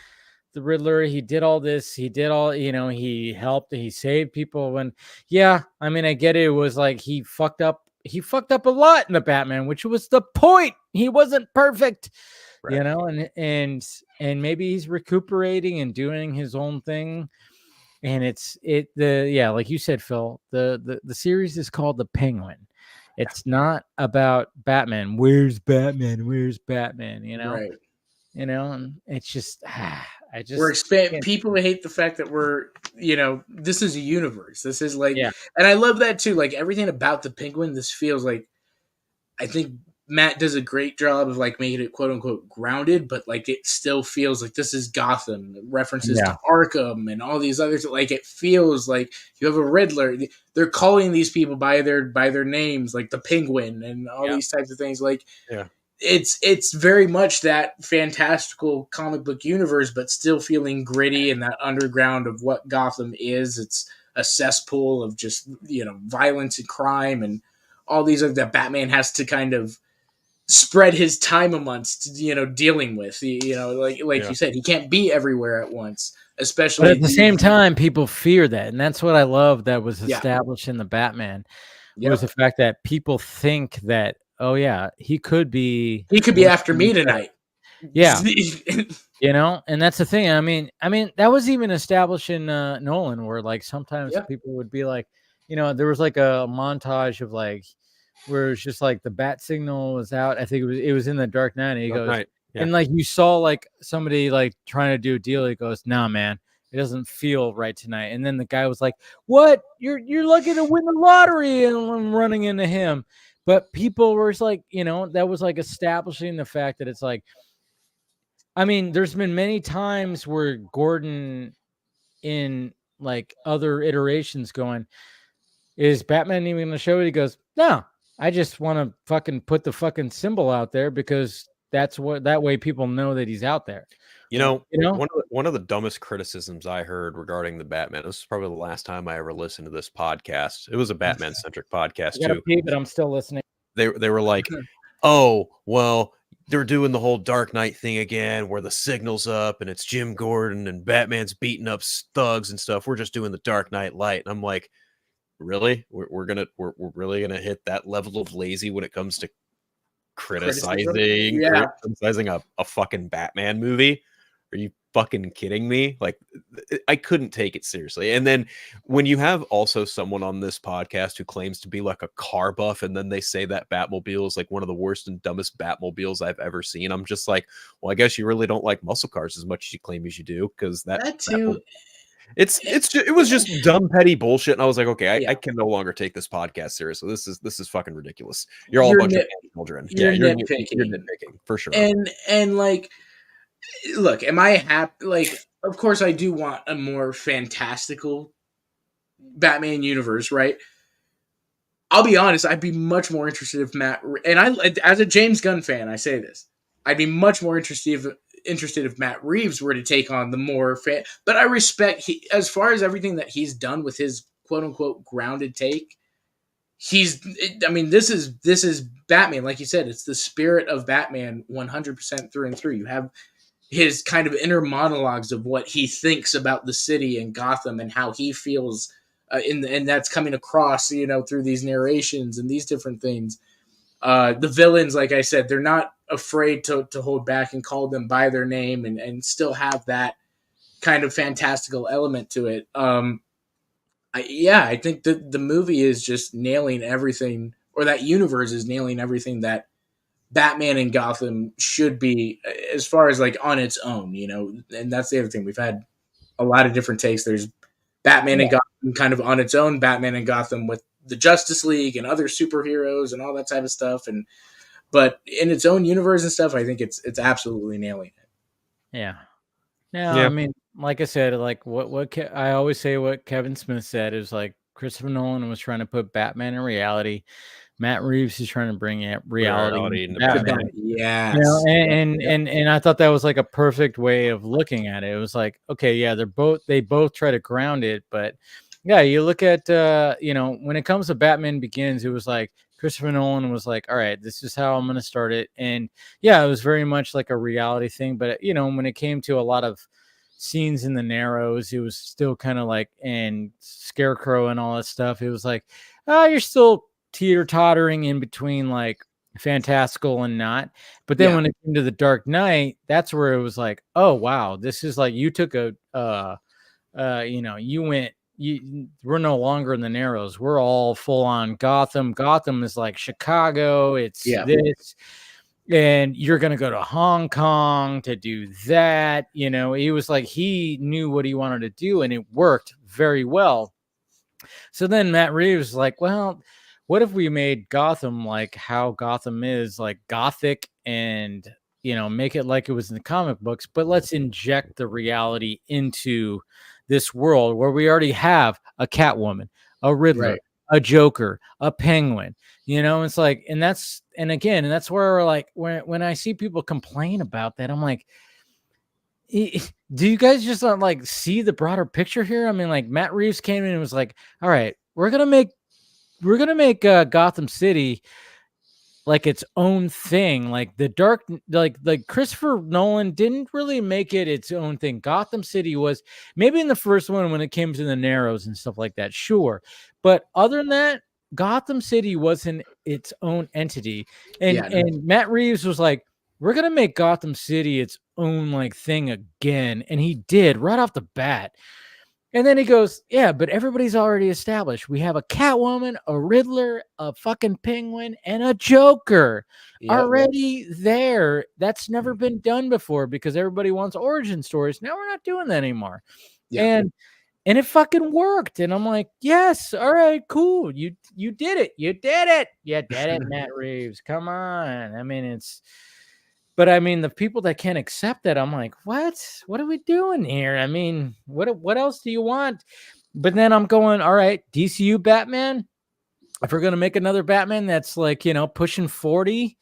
the Riddler. He did all this. He did all, he helped, he saved people. I mean, I get it. It was like, he fucked up a lot in the Batman, which was the point. He wasn't perfect, and maybe he's recuperating and doing his own thing. And like you said, Phil, the series is called The Penguin. It's not about Batman. Where's Batman? Where's Batman? Right. And it's just, we're expanding. People hate the fact that we're, this is a universe. This is like, and I love that too. Like everything about the Penguin, this feels like, I think Matt does a great job of like making it quote unquote grounded, but like it still feels like this is Gotham. References to Arkham and all these others. Like it feels like you have a Riddler. They're calling these people by their names, like the Penguin and all these types of things. Like it's very much that fantastical comic book universe, but still feeling gritty and that underground of what Gotham is. It's a cesspool of just violence and crime and all these other that Batman has to kind of spread his time amongst, dealing with, like you said, he can't be everywhere at once, especially. But at the same time, people fear that. And that's what I love that was established in the Batman was the fact that people think that, oh yeah, he could be after me tonight. Yeah. And that's the thing. I mean, that was even established in Nolan, where like sometimes people would be like, there was like a montage of like, where it's just like the bat signal was out. I think it was in the Dark Knight. And he goes, and like you saw like somebody like trying to do a deal. He goes, "Nah, man, it doesn't feel right tonight." And then the guy was like, "What? You're lucky to win the lottery," and I'm running into him. But people were like, that was like establishing the fact that it's like, I mean, there's been many times where Gordon in like other iterations going, "Is Batman even going to show it?" He goes, "No. I just want to fucking put the fucking symbol out there because that way people know that he's out there." One of the dumbest criticisms I heard regarding the Batman. This is probably the last time I ever listened to this podcast. It was a Batman centric podcast I gotta too. pee, but I'm still listening. They were like, "Oh, well, they're doing the whole Dark Knight thing again, where the signal's up and it's Jim Gordon and Batman's beating up thugs and stuff. We're just doing the Dark Knight light." And I'm like, really? We're really gonna hit that level of lazy when it comes to criticizing a fucking Batman movie? Are you fucking kidding me? Like, I couldn't take it seriously. And then when you have also someone on this podcast who claims to be like a car buff, and then they say that Batmobile is like one of the worst and dumbest Batmobiles I've ever seen, I'm just like, well, I guess you really don't like muscle cars as much as you claim as you do, because that too. It was just dumb, petty bullshit, and I was like, okay, I can no longer take this podcast seriously. This is fucking ridiculous. You're all a bunch of children. You're nitpicking for sure. And like, look, am I happy? Like, of course, I do want a more fantastical Batman universe, right? I'll be honest, I'd be much more interested if and I, as a James Gunn fan, I say this, I'd be much more interested if Matt Reeves were to take on the more but I respect as far as everything that he's done with his quote unquote grounded take. I mean, this is Batman, like you said, it's the spirit of Batman 100% through and through. You have his kind of inner monologues of what he thinks about the city and Gotham and how he feels, and that's coming across, through these narrations and these different things. The villains, like I said, they're not afraid to hold back and call them by their name and still have that kind of fantastical element to it. I think that the movie is just nailing everything, or that universe is nailing everything that Batman and Gotham should be, as far as like on its own, and that's the other thing. We've had a lot of different takes. There's Batman and Gotham kind of on its own, Batman and Gotham with the Justice League and other superheroes and all that type of stuff. But in its own universe and stuff, I think it's absolutely nailing it. Yeah. No, I mean, like I said, like I always say what Kevin Smith said is like Christopher Nolan was trying to put Batman in reality. Matt Reeves is trying to bring reality into Batman. Yes. And I thought that was like a perfect way of looking at it. It was like, okay, yeah, they both try to ground it, but yeah, you look at when it comes to Batman Begins, it was like Christopher Nolan was like, all right, this is how I'm going to start it. And yeah, it was very much like a reality thing, but when it came to a lot of scenes in the Narrows, it was still kind of like, and Scarecrow and all that stuff, it was like, you're still teeter-tottering in between like fantastical and not. But then when it came to The Dark Knight, that's where it was like, oh wow, this is like, you took we're no longer in the Narrows, we're all full on Gotham is like Chicago, it's this, and you're gonna go to Hong Kong to do that. It was like he knew what he wanted to do and it worked very well. So then Matt Reeves was like, well, what if we made Gotham like how Gotham is, like gothic, and make it like it was in the comic books, but let's inject the reality into this world where we already have a Catwoman, a Riddler, a Joker, a Penguin. It's like, and that's where like when I see people complain about that, I'm like, do you guys just not like see the broader picture here? I mean, like Matt Reeves came in and was like, all right, we're gonna make Gotham City like its own thing. Like the dark, like Christopher Nolan didn't really make it its own thing. Gotham City was maybe in the first one when it came to the Narrows and stuff like that, sure, but other than that, Gotham City wasn't its own entity. And Matt Reeves was like, we're gonna make Gotham City its own like thing again, and he did right off the bat. And then he goes, yeah, but everybody's already established. We have a Catwoman, a Riddler, a fucking Penguin, and a Joker already there. That's never been done before because everybody wants origin stories. Now we're not doing that anymore. And it fucking worked. And I'm like, yes, all right, cool. You did it. You did it, Matt Reeves. Come on. I mean, but I mean, the people that can't accept that, I'm like, what are we doing here? I mean, what else do you want? But then I'm going, all right, DCU Batman. If we're going to make another Batman that's like, pushing 40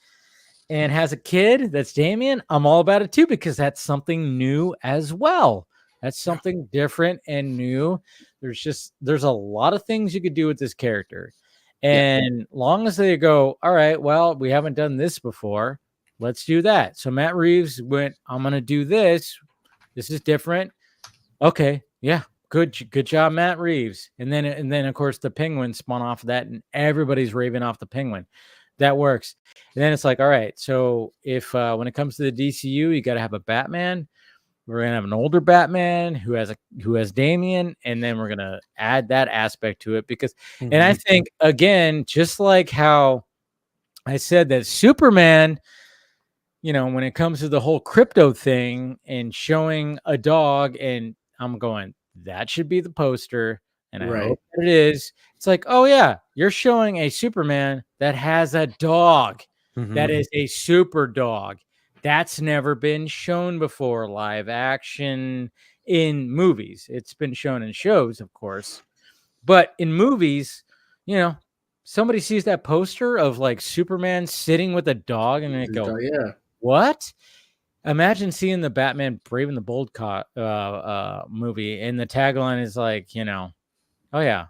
and has a kid, that's Damian, I'm all about it too, because that's something new as well. That's something different and new. There's a lot of things you could do with this character. And long as they go, all right, well, we haven't done this before, let's do that. So Matt Reeves went, I'm going to do this. This is different. Okay. Yeah. Good job, Matt Reeves. And then of course the Penguin spun off of that and everybody's raving off the Penguin. That works. And then it's like, all right, so if when it comes to the DCU, you got to have a Batman. We're going to have an older Batman who has Damian, and then we're going to add that aspect to it because, and I think again, just like how I said that Superman, when it comes to the whole Krypto thing and showing a dog, and I'm going, that should be the poster. And I hope that it is. It's like, oh yeah, you're showing a Superman that has a dog that is a super dog. That's never been shown before, live action in movies. It's been shown in shows, of course. But in movies, you know, somebody sees that poster of like Superman sitting with a dog and they go, yeah. what? Imagine seeing the Batman Brave and the Bold movie, and the tagline is like, you know, oh yeah,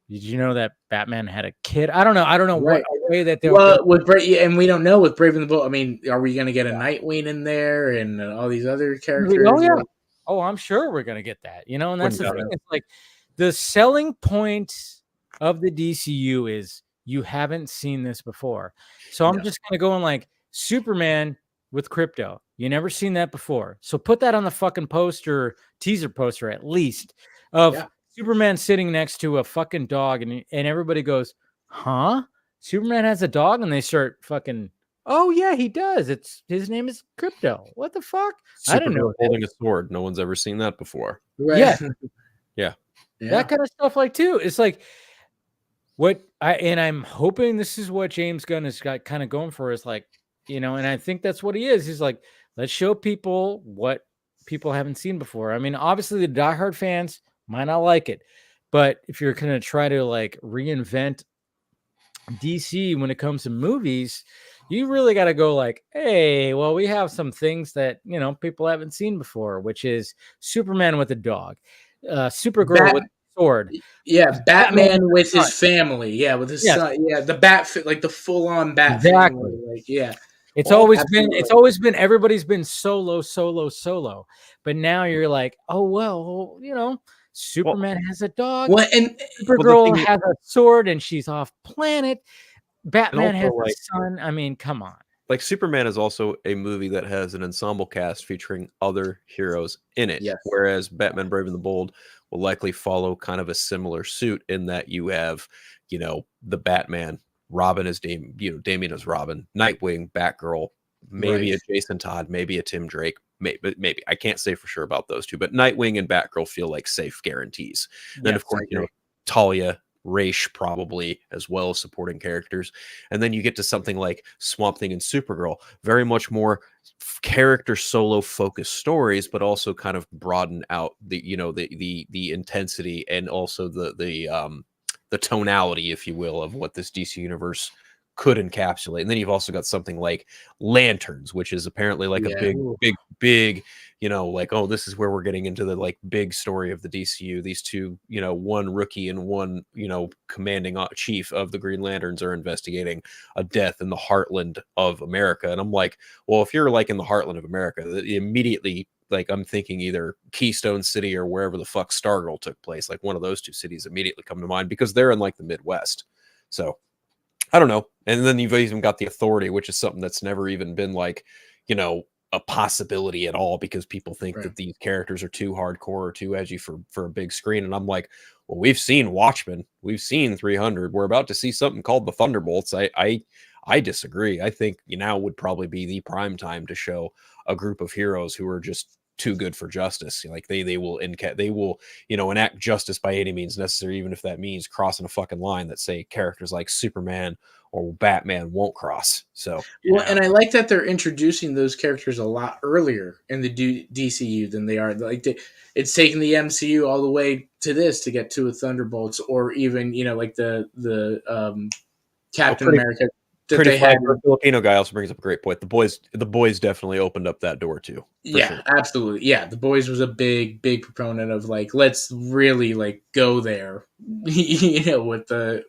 did you know that Batman had a kid? I don't know Right. what way that they're Well, with and we don't know with Brave and the Bold. I mean, are we going to get a Nightwing in there and all these other characters? Oh yeah. Oh, I'm sure we're gonna get that. You know, and that's the thing. It's like the selling point of the DCU is you haven't seen this before. So I'm just gonna go on like Superman with Krypto. You never seen that before. So put that on the fucking teaser poster at least of Superman sitting next to a fucking dog, and everybody goes, huh? Superman has a dog, and they start fucking, oh yeah, he does. His name is Krypto. What the fuck? I don't know. Holding a sword. No one's ever seen that before. Right. Yeah. Yeah. That kind of stuff, like too. It's like I'm hoping this is what James Gunn has got kind of going for, is like, you know, and I think that's what he is. He's like, let's show people what people haven't seen before. I mean, obviously the diehard fans might not like it, but if you're going to try to like reinvent DC when it comes to movies, you really got to go like, hey, well, we have some things that, you know, people haven't seen before, which is Superman with a dog, Supergirl with a sword. Yeah, Batman with his family. Yeah, with his son. Yeah, the like the full-on Bat family. Like, yeah. It's always been everybody's been solo. But now you're like, oh well, you know, Superman has a dog. Well, and Supergirl has a sword and she's off planet. Batman has a son. I mean, come on. Like Superman is also a movie that has an ensemble cast featuring other heroes in it. Yes. Whereas Batman Brave and the Bold will likely follow kind of a similar suit in that you have, you know, the Batman, Robin as Damian as Robin, Nightwing, Batgirl, maybe a Jason Todd, maybe a Tim Drake, maybe I can't say for sure about those two, but Nightwing and Batgirl feel like safe guarantees. And then of course, you know, Talia, Raish probably as well as supporting characters, and then you get to something like Swamp Thing and Supergirl, very much more character solo focused stories, but also kind of broaden out the, you know, the intensity and also the tonality, if you will, of what this DC universe could encapsulate. And then you've also got something like Lanterns, which is apparently like a big, you know, like, oh, this is where we're getting into the like big story of the DCU. These two, you know, one rookie and one, you know, commanding chief of the Green Lanterns are investigating a death in the heartland of America. And I'm like, well, if you're like in the heartland of America, immediately, like, I'm thinking either Keystone City or wherever the fuck Stargirl took place. Like one of those two cities immediately come to mind because they're in like the Midwest. So I don't know. And then you've even got the Authority, which is something that's never even been like, you know, a possibility at all because people think that these characters are too hardcore or too edgy for a big screen. And I'm like, well, we've seen Watchmen, we've seen 300. We're about to see something called the Thunderbolts. I disagree. I think now would probably be the prime time to show a group of heroes who are just too good for justice. Like they will, you know, enact justice by any means necessary, even if that means crossing a fucking line that say characters like Superman or Batman won't cross. So, well, and I like that they're introducing those characters a lot earlier in the DCU than they are. Like it's taking the MCU all the way to this to get to a Thunderbolts, or even, you know, like the Captain America. Pretty Filipino guy also brings up a great point. The boys definitely opened up that door too. Yeah, sure. Absolutely. Yeah, the Boys was a big proponent of like, let's really like go there, you know, with the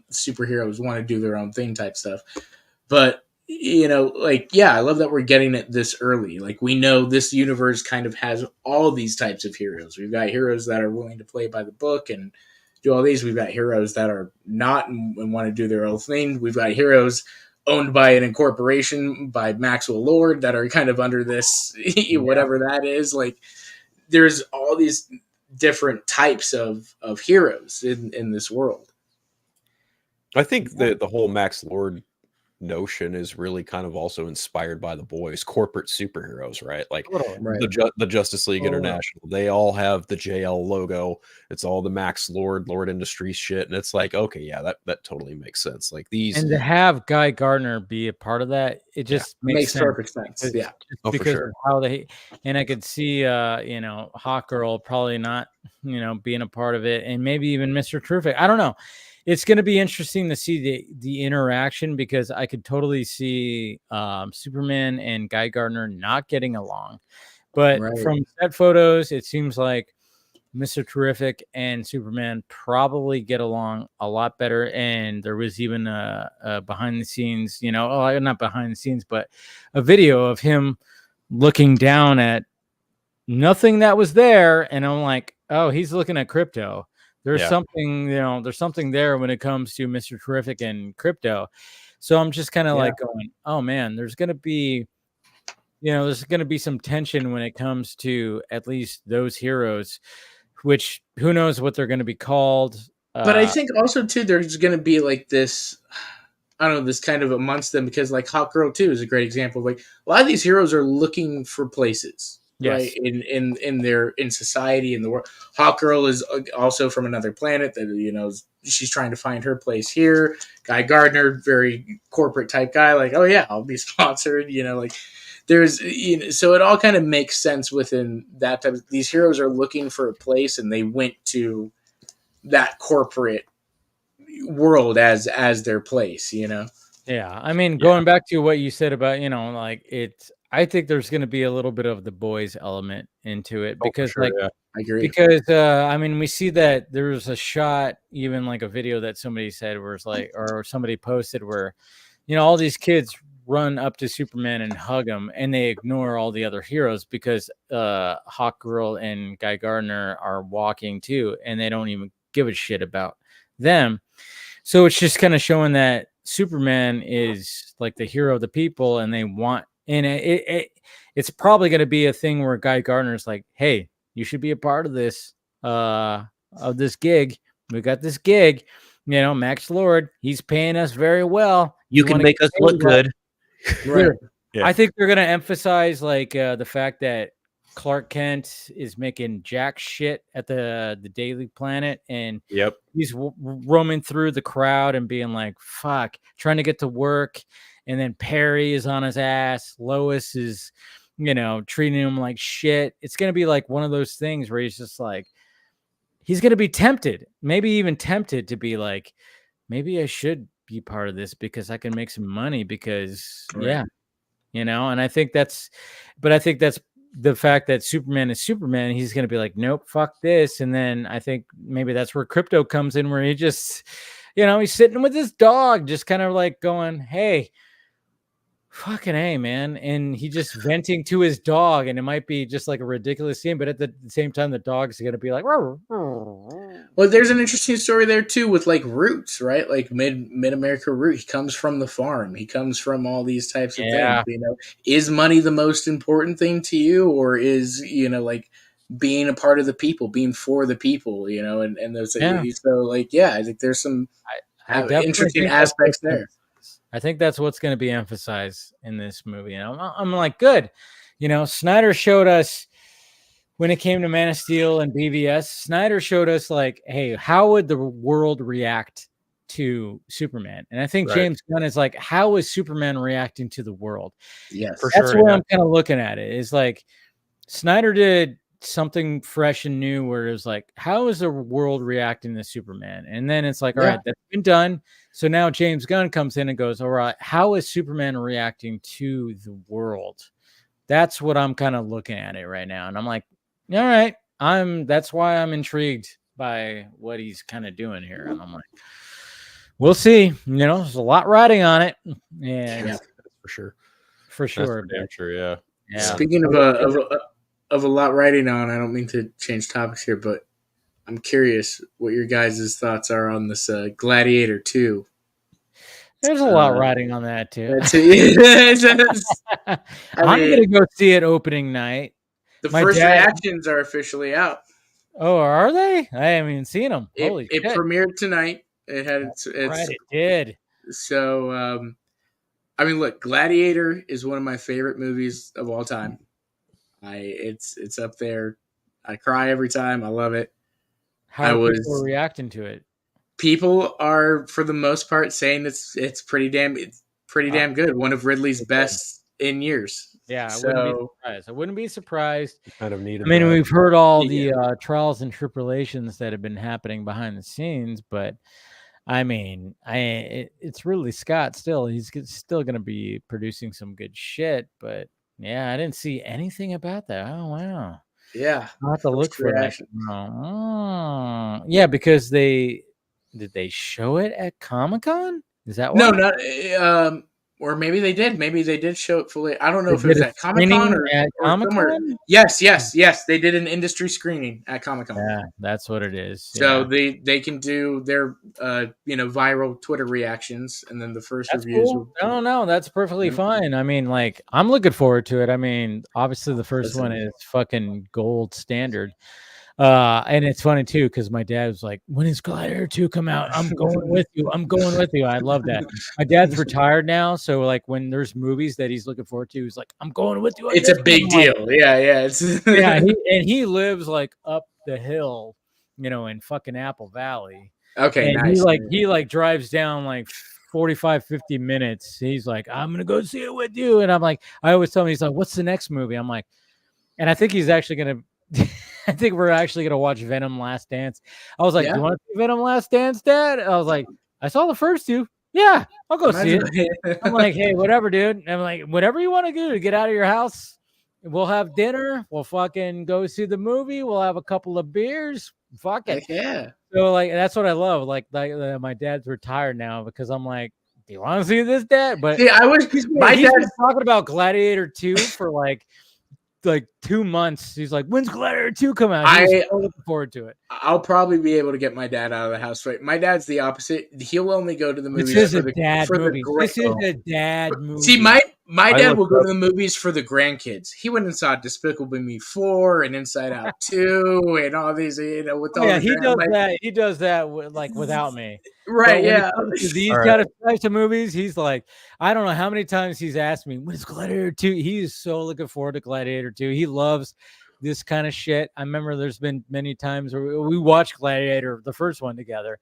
superheroes want to do their own thing type stuff. But, you know, like, yeah, I love that we're getting it this early. Like, we know this universe kind of has all these types of heroes. We've got heroes that are willing to play by the book and do all these. We've got heroes that are not and want to do their own thing. We've got heroes owned by an incorporation by Maxwell Lord that are kind of under this, whatever that is. Like, there's all these different types of heroes in this world. I think the whole Max Lord notion is really kind of also inspired by the boys, corporate superheroes, right? Like Right. the Justice League International, they all have the JL logo. It's all the Max Lord Industries shit, and it's like, okay, yeah, that totally makes sense. Like these, And to have Guy Gardner be a part of that, it just makes sense. perfect sense. Because, Yeah. Oh, for because sure. of how they, and I could see, you know, Hawk Girl probably not, you know, being a part of it, and maybe even Mr. Terrific. I don't know. It's going to be interesting to see the interaction, because I could totally see Superman and Guy Gardner not getting along. But Right. from set photos, it seems like Mr. Terrific and Superman probably get along a lot better. And there was even a behind the scenes, you know, not behind the scenes, but a video of him looking down at nothing that was there. And I'm like, oh, he's looking at Krypto. There's something, you know, there's something there when it comes to Mr. Terrific and Krypto. So I'm just kind of like going, oh man, there's going to be, you know, there's going to be some tension when it comes to at least those heroes, which who knows what they're going to be called. But I think also too, there's going to be like this, I don't know, this kind of amongst them, because like Hawk Girl too is a great example. Like a lot of these heroes are looking for places, right? In society, in the world. Hawk Girl is also from another planet that, you know, she's trying to find her place here. Guy Gardner, very corporate type guy, like, oh yeah, I'll be sponsored, you know, like there's, you know, so it all kind of makes sense within that type of, these heroes are looking for a place, and they went to that corporate world as their place, you know? Yeah. I mean, going back to what you said about, you know, like I think there's going to be a little bit of the boys element into it, because sure, yeah. I agree. Because I mean, we see that there's a shot, even like a video that somebody said where it's like, or somebody posted where, you know, all these kids run up to Superman and hug him, and they ignore all the other heroes because Hawk Girl and Guy Gardner are walking too, and they don't even give a shit about them. So it's just kind of showing that Superman is like the hero of the people, and they want, and it's probably going to be a thing where Guy Gardner's like, hey, you should be a part of this gig. We got this gig, you know, Max Lord, he's paying us very well. You can make us look good. Right. Yeah. I think they're going to emphasize like the fact that Clark Kent is making jack shit at the Daily Planet, and he's roaming through the crowd and being like, fuck, trying to get to work. And then Perry is on his ass. Lois is, you know, treating him like shit. It's going to be like one of those things where he's just like, he's going to be tempted, maybe even tempted to be like, maybe I should be part of this because I can make some money because, you know, and I think that's the fact that Superman is Superman. He's going to be like, nope, fuck this. And then I think maybe that's where Krypto comes in, where he just, you know, he's sitting with his dog, just kind of like going, hey, fucking A, man. And he just venting to his dog, and it might be just like a ridiculous scene, but at the same time, the dog's going to be like, rawr, rawr. Well, there's an interesting story there too with like roots, right? Like mid-America root. He comes from the farm. He comes from all these types of things. You know, is money the most important thing to you, or is, you know, like being a part of the people, being for the people, you know, and those so like, I think there's some interesting aspects there. I think that's what's going to be emphasized in this movie. And I'm like, good. You know, Snyder showed us when it came to Man of Steel and BVS, Snyder showed us like, hey, how would the world react to Superman? And I think James Gunn is like, how is Superman reacting to the world? Yes, for that's where I'm kind of looking at it. Is like Snyder did something fresh and new where it was like, how is the world reacting to Superman? And then it's like, all right, that's been done. So now James Gunn comes in and goes, all right, how is Superman reacting to the world? That's what I'm kind of looking at it right now. And I'm like, all right, that's why I'm intrigued by what he's kind of doing here. And I'm like, we'll see. You know, there's a lot riding on it. And for sure. For sure. That's damn true, yeah. Speaking of a lot riding on, I don't mean to change topics here, but I'm curious what your guys' thoughts are on this Gladiator 2. There's a lot riding on that too. I'm going to go see it opening night. The first reactions are officially out. Oh, are they? I haven't even seen them. Holy shit. It premiered tonight. It had its right, it did. So I mean, look, Gladiator is one of my favorite movies of all time. It's up there. I cry every time. I love it. How are people reacting to it? People are, for the most part, saying it's pretty damn good. One of Ridley's best in years. Yeah, so, I wouldn't be surprised. Kind of needed. I mean, we've heard all the trials and tribulations that have been happening behind the scenes, but I mean, it's Ridley Scott still. He's still going to be producing some good shit, but yeah, I didn't see anything about that. Oh wow. Yeah, I'll have to look for that. Oh, yeah, because did they show it at Comic-Con? Is that no, why? not or maybe they did. Maybe they did show it fully. I don't know if it was at Comic-Con or somewhere. Yes. They did an industry screening at Comic-Con. Yeah, that's what it is. So they can do their viral Twitter reactions, and then the first That's reviews. cool. No, that's perfectly fine. I mean, like, I'm looking forward to it. I mean, obviously the first one is fucking gold standard. And it's funny too, because my dad was like, when is Gladiator 2 come out? I'm going with you. I love that. My dad's retired now, so like when there's movies that he's looking forward to, he's like, I'm going with you. It's a big deal. Yeah. Yeah, he lives like up the hill, in fucking Apple Valley. Okay, and nice. He drives down like 45, 50 minutes. He's like, I'm gonna go see it with you. And I'm like, I always tell him, he's like, what's the next movie? I'm like, and I think he's actually gonna I think we're actually gonna watch Venom Last Dance. I was like, do you want to see Venom Last Dance, Dad? I was like, I saw the first two. Yeah, I'll go see it. I'm like, hey, whatever, dude. I'm like, whatever you want to do to get out of your house. We'll have dinner. We'll fucking go see the movie. We'll have a couple of beers. Fuck it. Yeah. So like that's what I love. Like my dad's retired now because I'm like, do you want to see this, Dad? But yeah, he's been talking about Gladiator 2 for like 2 months. He's like, when's Gladiator 2 come out? I'm so looking forward to it. I'll probably be able to get my dad out of the house. Right, my dad's the opposite. He'll only go to the movies. This is a dad movie. This is a dad movie. See, my dad will go to the movies for the grandkids. He went and saw Despicable Me 4 and Inside Out 2 and all these. With all he does that. He does that without me. Right, yeah. These kind of types of movies, he's like, I don't know how many times he's asked me, when's Gladiator 2? He is so looking forward to Gladiator 2. He loves this kind of shit. I remember there's been many times where we watched Gladiator, the first one, together,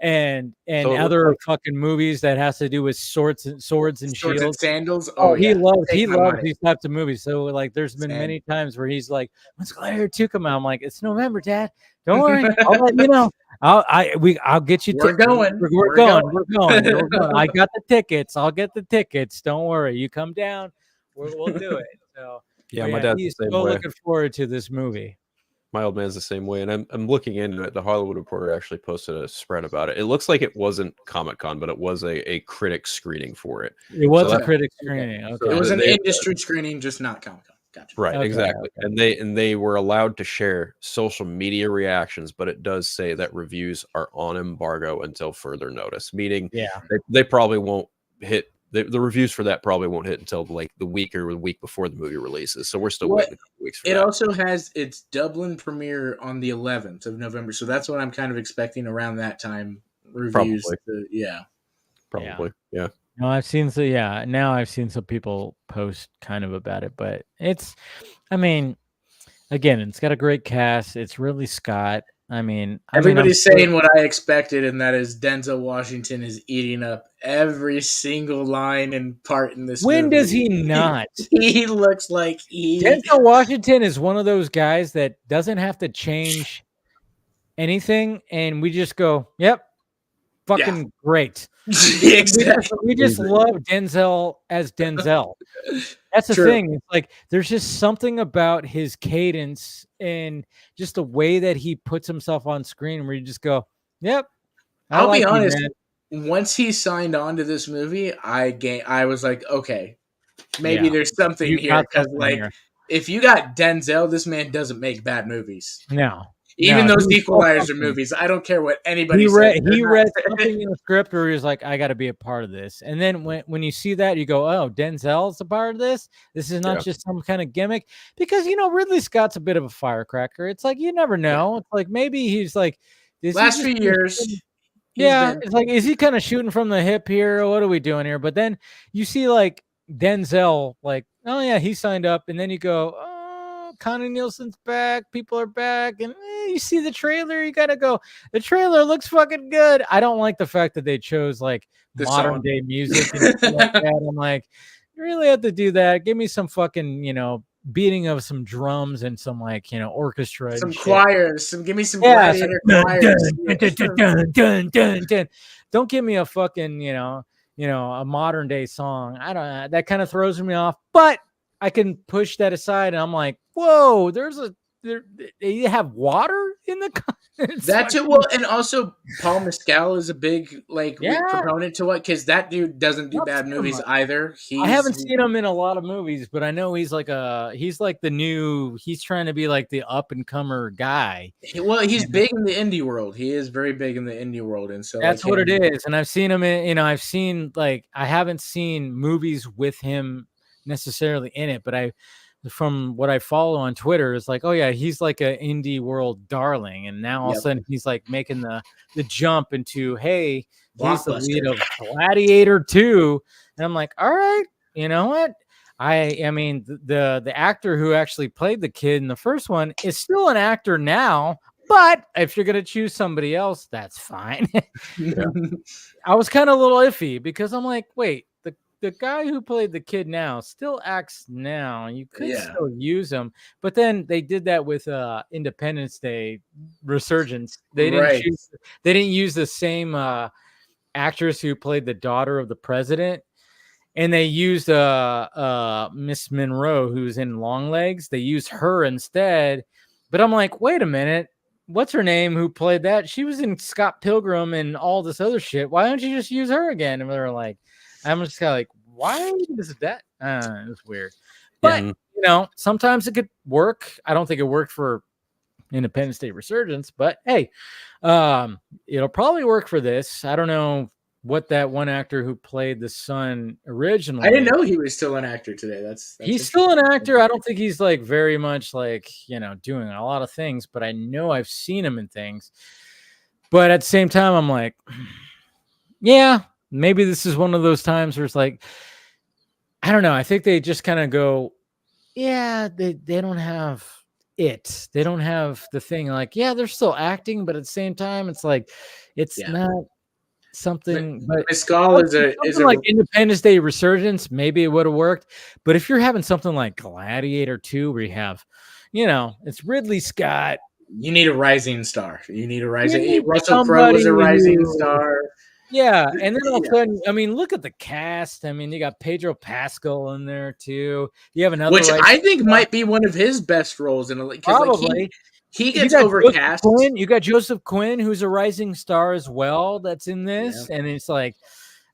and other fucking movies that has to do with swords and shields and sandals. He loves these types of movies. So like, there's been many times where he's like, when's Gladiator 2 come out? I'm like, it's November, Dad. Don't worry, I'll let you know. I'll get you. We're going. We're going. I got the tickets. I'll get the tickets. Don't worry. You come down. We'll do it. So my dad's he's the same so way. looking forward to this movie. My old man's the same way, and I'm looking into it. The Hollywood Reporter actually posted a spread about it. It looks like it wasn't Comic-Con, but it was a critic screening for it. It was a critic screening. Okay. So it was an industry screening, just not Comic-Con. Gotcha. Right, exactly. Okay. And they were allowed to share social media reactions, but it does say that reviews are on embargo until further notice. Meaning, they probably won't hit the reviews for that probably won't hit until like the week or the week before the movie releases. So we're still waiting a couple weeks for it. It also has its Dublin premiere on the 11th of November, so that's what I'm kind of expecting around that time. Reviews, probably. No, I've seen now I've seen some people post kind of about it, but again, it's got a great cast. It's Ridley Scott. Everybody's saying what I expected, and that is Denzel Washington is eating up every single line and part in this movie. When does he not? He looks like Denzel Washington is one of those guys that doesn't have to change anything, and we just go, yep, fucking great. Exactly. We just love Denzel as Denzel. That's the thing. It's like there's just something about his cadence and just the way that he puts himself on screen where you just go, yep. I'll be honest. Once he signed on to this movie, I was like, okay, maybe there's something here. Because if you got Denzel, this man doesn't make bad movies. No. Even those Equalizer movies, I don't care what anybody says. He read something in the script where he was like, I got to be a part of this. And then when you see that, you go, oh, Denzel's a part of this? This is not just some kind of gimmick. Because, Ridley Scott's a bit of a firecracker. It's like, you never know. It's like, maybe he's like... Last few years, Yeah, it's like, is he kind of shooting from the hip here? What are we doing here? But then you see like Denzel, like, oh yeah, he signed up, and then you go, oh, Connie Nielsen's back, people are back, and you see the trailer, you gotta go. The trailer looks fucking good. I don't like the fact that they chose like The modern song. day music and stuff like that. I'm like, you really have to do that? Give me some fucking, beating of some drums and some like, orchestra and Some shit. choirs. Give me some Yeah, Gladiator dun, choirs. dun, dun. Don't give me a fucking, a modern day song. I don't. That kind of throws me off. But I can push that aside, and I'm like, whoa, they have water in the. That too. Well, and also Paul Mescal is a big proponent to what, because that dude doesn't do bad movies either. I haven't seen him in a lot of movies, but I know he's like he's trying to be like the up and comer guy. He's big in the indie world. He is very big in the indie world, and so that's what it is. And I've seen him in, I haven't seen movies with him necessarily in it, but from what I follow on Twitter, it's like, oh yeah, he's like an indie world darling, and now all of a sudden he's like making the jump into, hey, he's the lead of Gladiator 2, and I'm like, all right, you know what? I mean, the actor who actually played the kid in the first one is still an actor now, but if you're gonna choose somebody else, that's fine. I was kind of a little iffy because I'm like, wait, the guy who played the kid now still acts now. You could still use him, but then they did that with Independence Day Resurgence. They didn't use the same actress who played the daughter of the president, and they used Miss Monroe, who's in Longlegs. They used her instead. But I'm like, wait a minute, what's her name who played that? She was in Scott Pilgrim and all this other shit. Why don't you just use her again? And they're like, I'm just kind of like, why is that? It's weird. But, sometimes it could work. I don't think it worked for Independence Day Resurgence, but hey, it'll probably work for this. I don't know what that one actor who played the son originally. I didn't know he was still an actor today. He's still an actor. I don't think he's like very much like, doing a lot of things, but I know I've seen him in things. But at the same time, I'm like, yeah, maybe this is one of those times where it's like, I don't know. I think they just kind of go, yeah, they don't have it. They don't have the thing like, yeah, they're still acting, but at the same time, it's like, it's not something. But Mescal is like Independence Day Resurgence. Maybe it would have worked. But if you're having something like Gladiator 2, where you have, it's Ridley Scott. You need a rising star. Russell Crowe was a rising star. Yeah, and then all of a sudden, I mean, look at the cast. I mean, you got Pedro Pascal in there too. You have another, which I think might be one of his best roles in a probably. He gets overcast. You got Joseph Quinn, who's a rising star as well. That's in this, and it's like,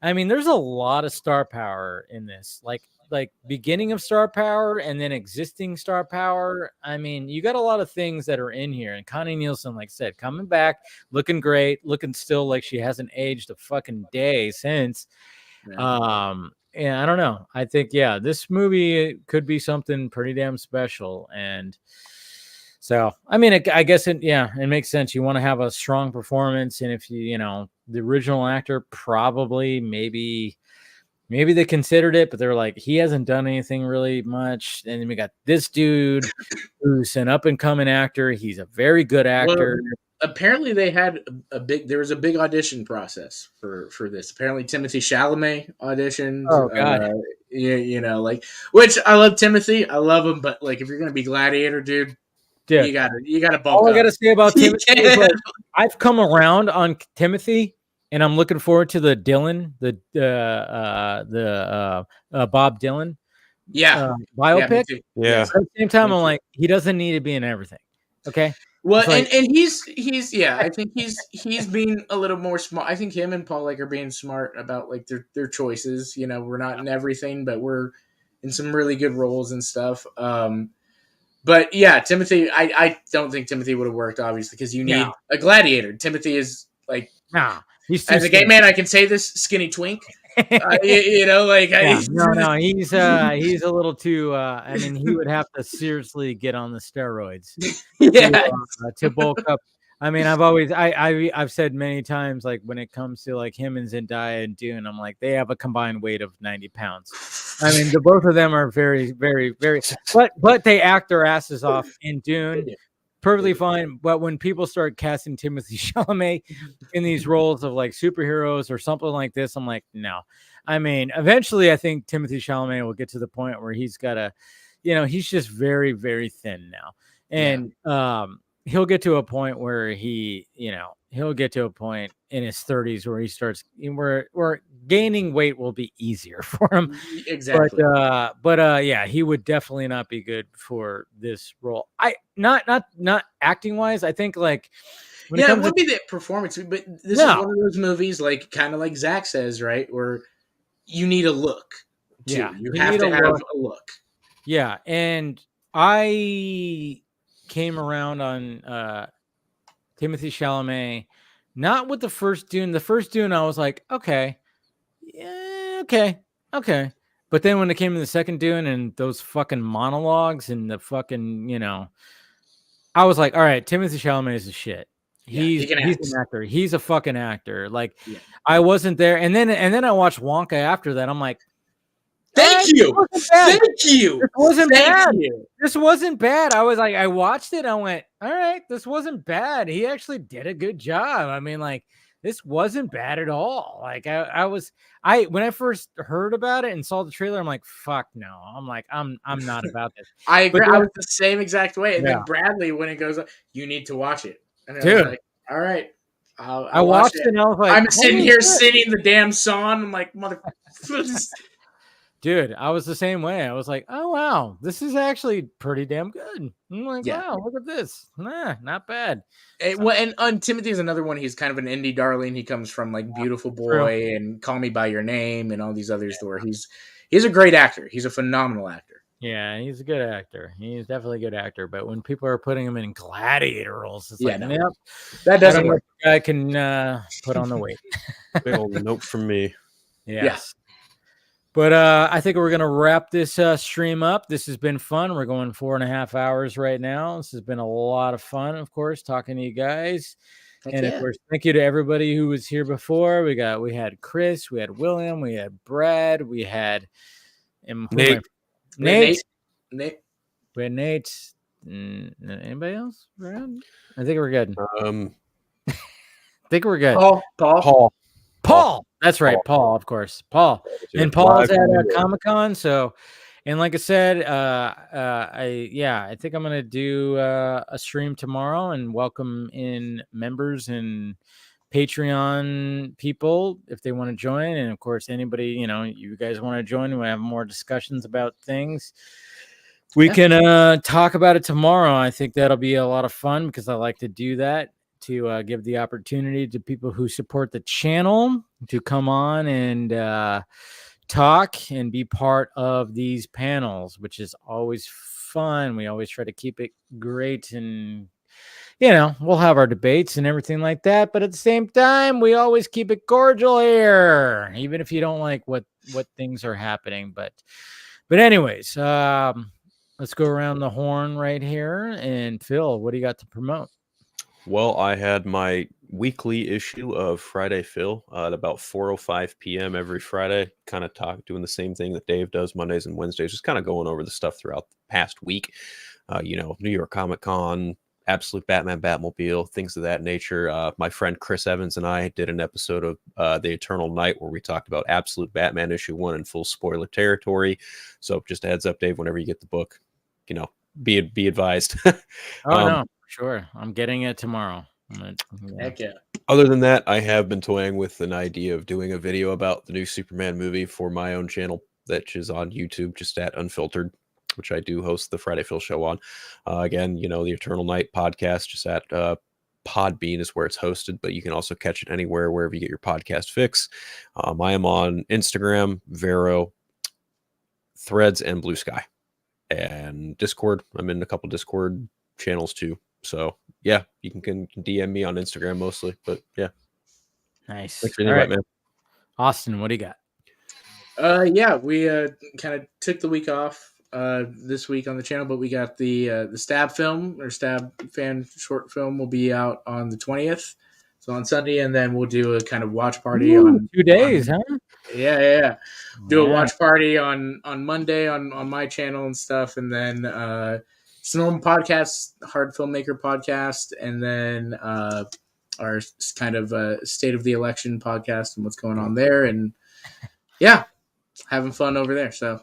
I mean, there's a lot of star power in this. Like beginning of star power and then existing star power. I mean, you got a lot of things that are in here. And Connie Nielsen, like I said, coming back, looking great, looking still like she hasn't aged a fucking day since. And I don't know. I think, this movie could be something pretty damn special. And so, I mean, I guess it makes sense. You want to have a strong performance. And if the original actor probably maybe they considered it, but they're like, he hasn't done anything really much. And then we got this dude who's an up and coming actor. He's a very good actor. Well, apparently they had there was a big audition process for this. Apparently Timothée Chalamet auditioned. Oh God. Which I love Timothy. I love him, but like, if you're going to be Gladiator, dude, you gotta bump all up. I got to say about Timothy is like, I've come around on Timothy. And I'm looking forward to the Dylan, the Bob Dylan, biopic. Yeah. At the same time, I'm like, he doesn't need to be in everything. Okay. Well, and he's I think he's being a little more smart. I think him and Paul are being smart about like their choices. We're not in everything, but we're in some really good roles and stuff. But yeah, Timothy, I don't think Timothy would have worked, obviously, because you need a gladiator. Timothy is like, as a gay man, I can say this, skinny twink. No, he's a little too. I mean, he would have to seriously get on the steroids, to bulk up. I mean, I've said many times, like when it comes to like him and Zendaya and Dune, I'm like, they have a combined weight of 90 pounds. I mean, the both of them are very, very, very, but they act their asses off in Dune. Perfectly fine. But when people start casting Timothée Chalamet in these roles of like superheroes or something like this, I'm like, no. I mean, eventually I think Timothée Chalamet will get to the point where he's got to, he's just very, very thin now. And he'll get to a point where he'll get to a point in his 30s where he starts where gaining weight will be easier for him. Exactly. But yeah, he would definitely not be good for this role. Not acting wise. I think like it would be the performance, but this is one of those movies, like kind of like Zach says, right, where you need a look. Too. Yeah, you have to have a look. Yeah, and I came around on Timothée Chalamet, not with the first Dune. The first Dune, I was like, okay. But then when it came to the second Dune and those fucking monologues and the fucking, I was like, all right, Timothée Chalamet is a shit. He's an actor. He's a fucking actor. Like, I wasn't there, and then I watched Wonka after that. I'm like, Thank you. This wasn't bad. This wasn't bad. I was like, I watched it. I went, all right, this wasn't bad. He actually did a good job. I mean, like, this wasn't bad at all. Like, when I first heard about it and saw the trailer, I'm like, fuck no. I'm like, I'm not about this. I agree. I was the same exact way. And then Bradley, when it goes, you need to watch it. And I was like, all right. I watched it and I was like, I'm sitting here singing the damn song. I'm like, motherfucker. Dude, I was the same way. I was like, oh, wow, this is actually pretty damn good. I'm like, wow, look at this. Nah, not bad. And Timothy is another one. He's kind of an indie darling. He comes from like Beautiful Boy and Call Me By Your Name and all these others where he's a great actor. He's a phenomenal actor. Yeah, he's a good actor. He's definitely a good actor. But when people are putting him in Gladiator roles, it's like, nope, that doesn't work. I can put on the weight. Big old note from me. Yes. But I think we're going to wrap this stream up. This has been fun. We're going 4.5 hours right now. This has been a lot of fun, of course, talking to you guys. Of course, thank you to everybody who was here before. We had Chris, we had William, we had Brad, we had Nate. We had Nate. Anybody else? Brad? I think we're good. I think we're good. Paul. That's right. Paul, of course. Paul. And Paul's at Comic-Con. So, and like I said, I think I'm going to do a stream tomorrow and welcome in members and Patreon people if they want to join. And of course, anybody, you guys want to join, we have more discussions about things. We can talk about it tomorrow. I think that'll be a lot of fun because I like to do that. To give the opportunity to people who support the channel to come on and talk and be part of these panels, which is always fun. We always try to keep it great and, we'll have our debates and everything like that. But at the same time, we always keep it cordial here, even if you don't like what things are happening. But anyways, let's go around the horn right here. And Phil, what do you got to promote? Well, I had my weekly issue of Friday Phil at about 4:05 p.m. every Friday, kind of doing the same thing that Dave does Mondays and Wednesdays, just kind of going over the stuff throughout the past week. New York Comic Con, Absolute Batman Batmobile, things of that nature. My friend Chris Evans and I did an episode of The Eternal Night where we talked about Absolute Batman issue 1 in full spoiler territory. So just a heads up, Dave, whenever you get the book, be advised. No. Sure. I'm getting it tomorrow. Heck yeah. Other than that, I have been toying with an idea of doing a video about the new Superman movie for my own channel, that is on YouTube, just at Unfiltered, which I do host the Friday Phil show on. Again, the Eternal Night podcast, just at Podbean is where it's hosted, but you can also catch it anywhere, wherever you get your podcast fix. I am on Instagram, Vero, Threads, and Blue Sky. And Discord. I'm in a couple Discord channels too. So yeah, you can DM me on Instagram mostly, but yeah. Nice. Thanks for the invite, man. Austin, what do you got? We kind of took the week off. this week on the channel, but we got the Stab film or Stab fan short film will be out on the 20th. So on Sunday, and then we'll do a kind of watch party on 2 days, huh? Yeah. Do a Yeah. watch party on Monday on my channel and stuff, and then it's a normal podcast, Hard Filmmaker podcast, and then our kind of state of the election podcast and what's going on there, and yeah, having fun over there. So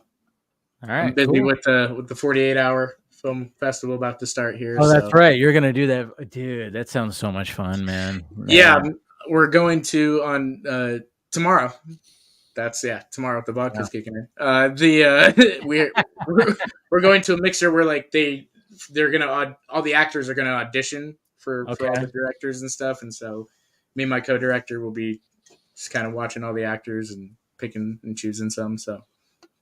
All right, I'm busy cool. with the 48-hour film festival about to start here. Oh, that's so. right. You're gonna do that, dude. That sounds so much fun, man. Yeah, we're going to on tomorrow. That's tomorrow the vodka's kicking in. We're going to a mixer where like they're gonna all the actors are gonna audition for all the directors and stuff, and so me and my co-director will be just kind of watching all the actors and picking and choosing some. So,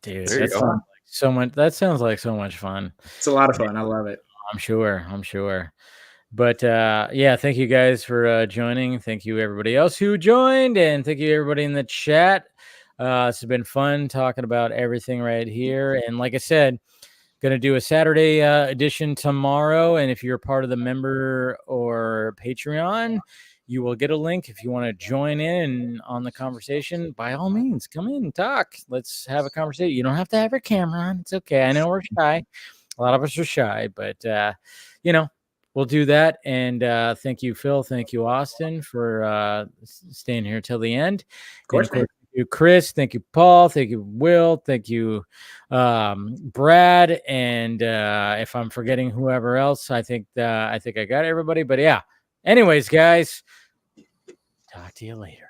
dude, that sounds like so much. That sounds like so much fun. It's a lot of fun. I love it. I'm sure. But thank you guys for joining. Thank you everybody else who joined, and thank you everybody in the chat. It's been fun talking about everything right here. And like I said, going to do a Saturday edition tomorrow. And if you're part of the member or Patreon, you will get a link if you want to join in on the conversation. By all means, come in and talk. Let's have a conversation. You don't have to have your camera on. It's okay. I know we're shy. A lot of us are shy, but we'll do that. And thank you, Phil. Thank you, Austin, for staying here till the end. Of course, thank you, Chris. Thank you, Paul. Thank you, Will. Thank you, Brad. And if I'm forgetting whoever else, I think I got everybody. But yeah. Anyways, guys, talk to you later.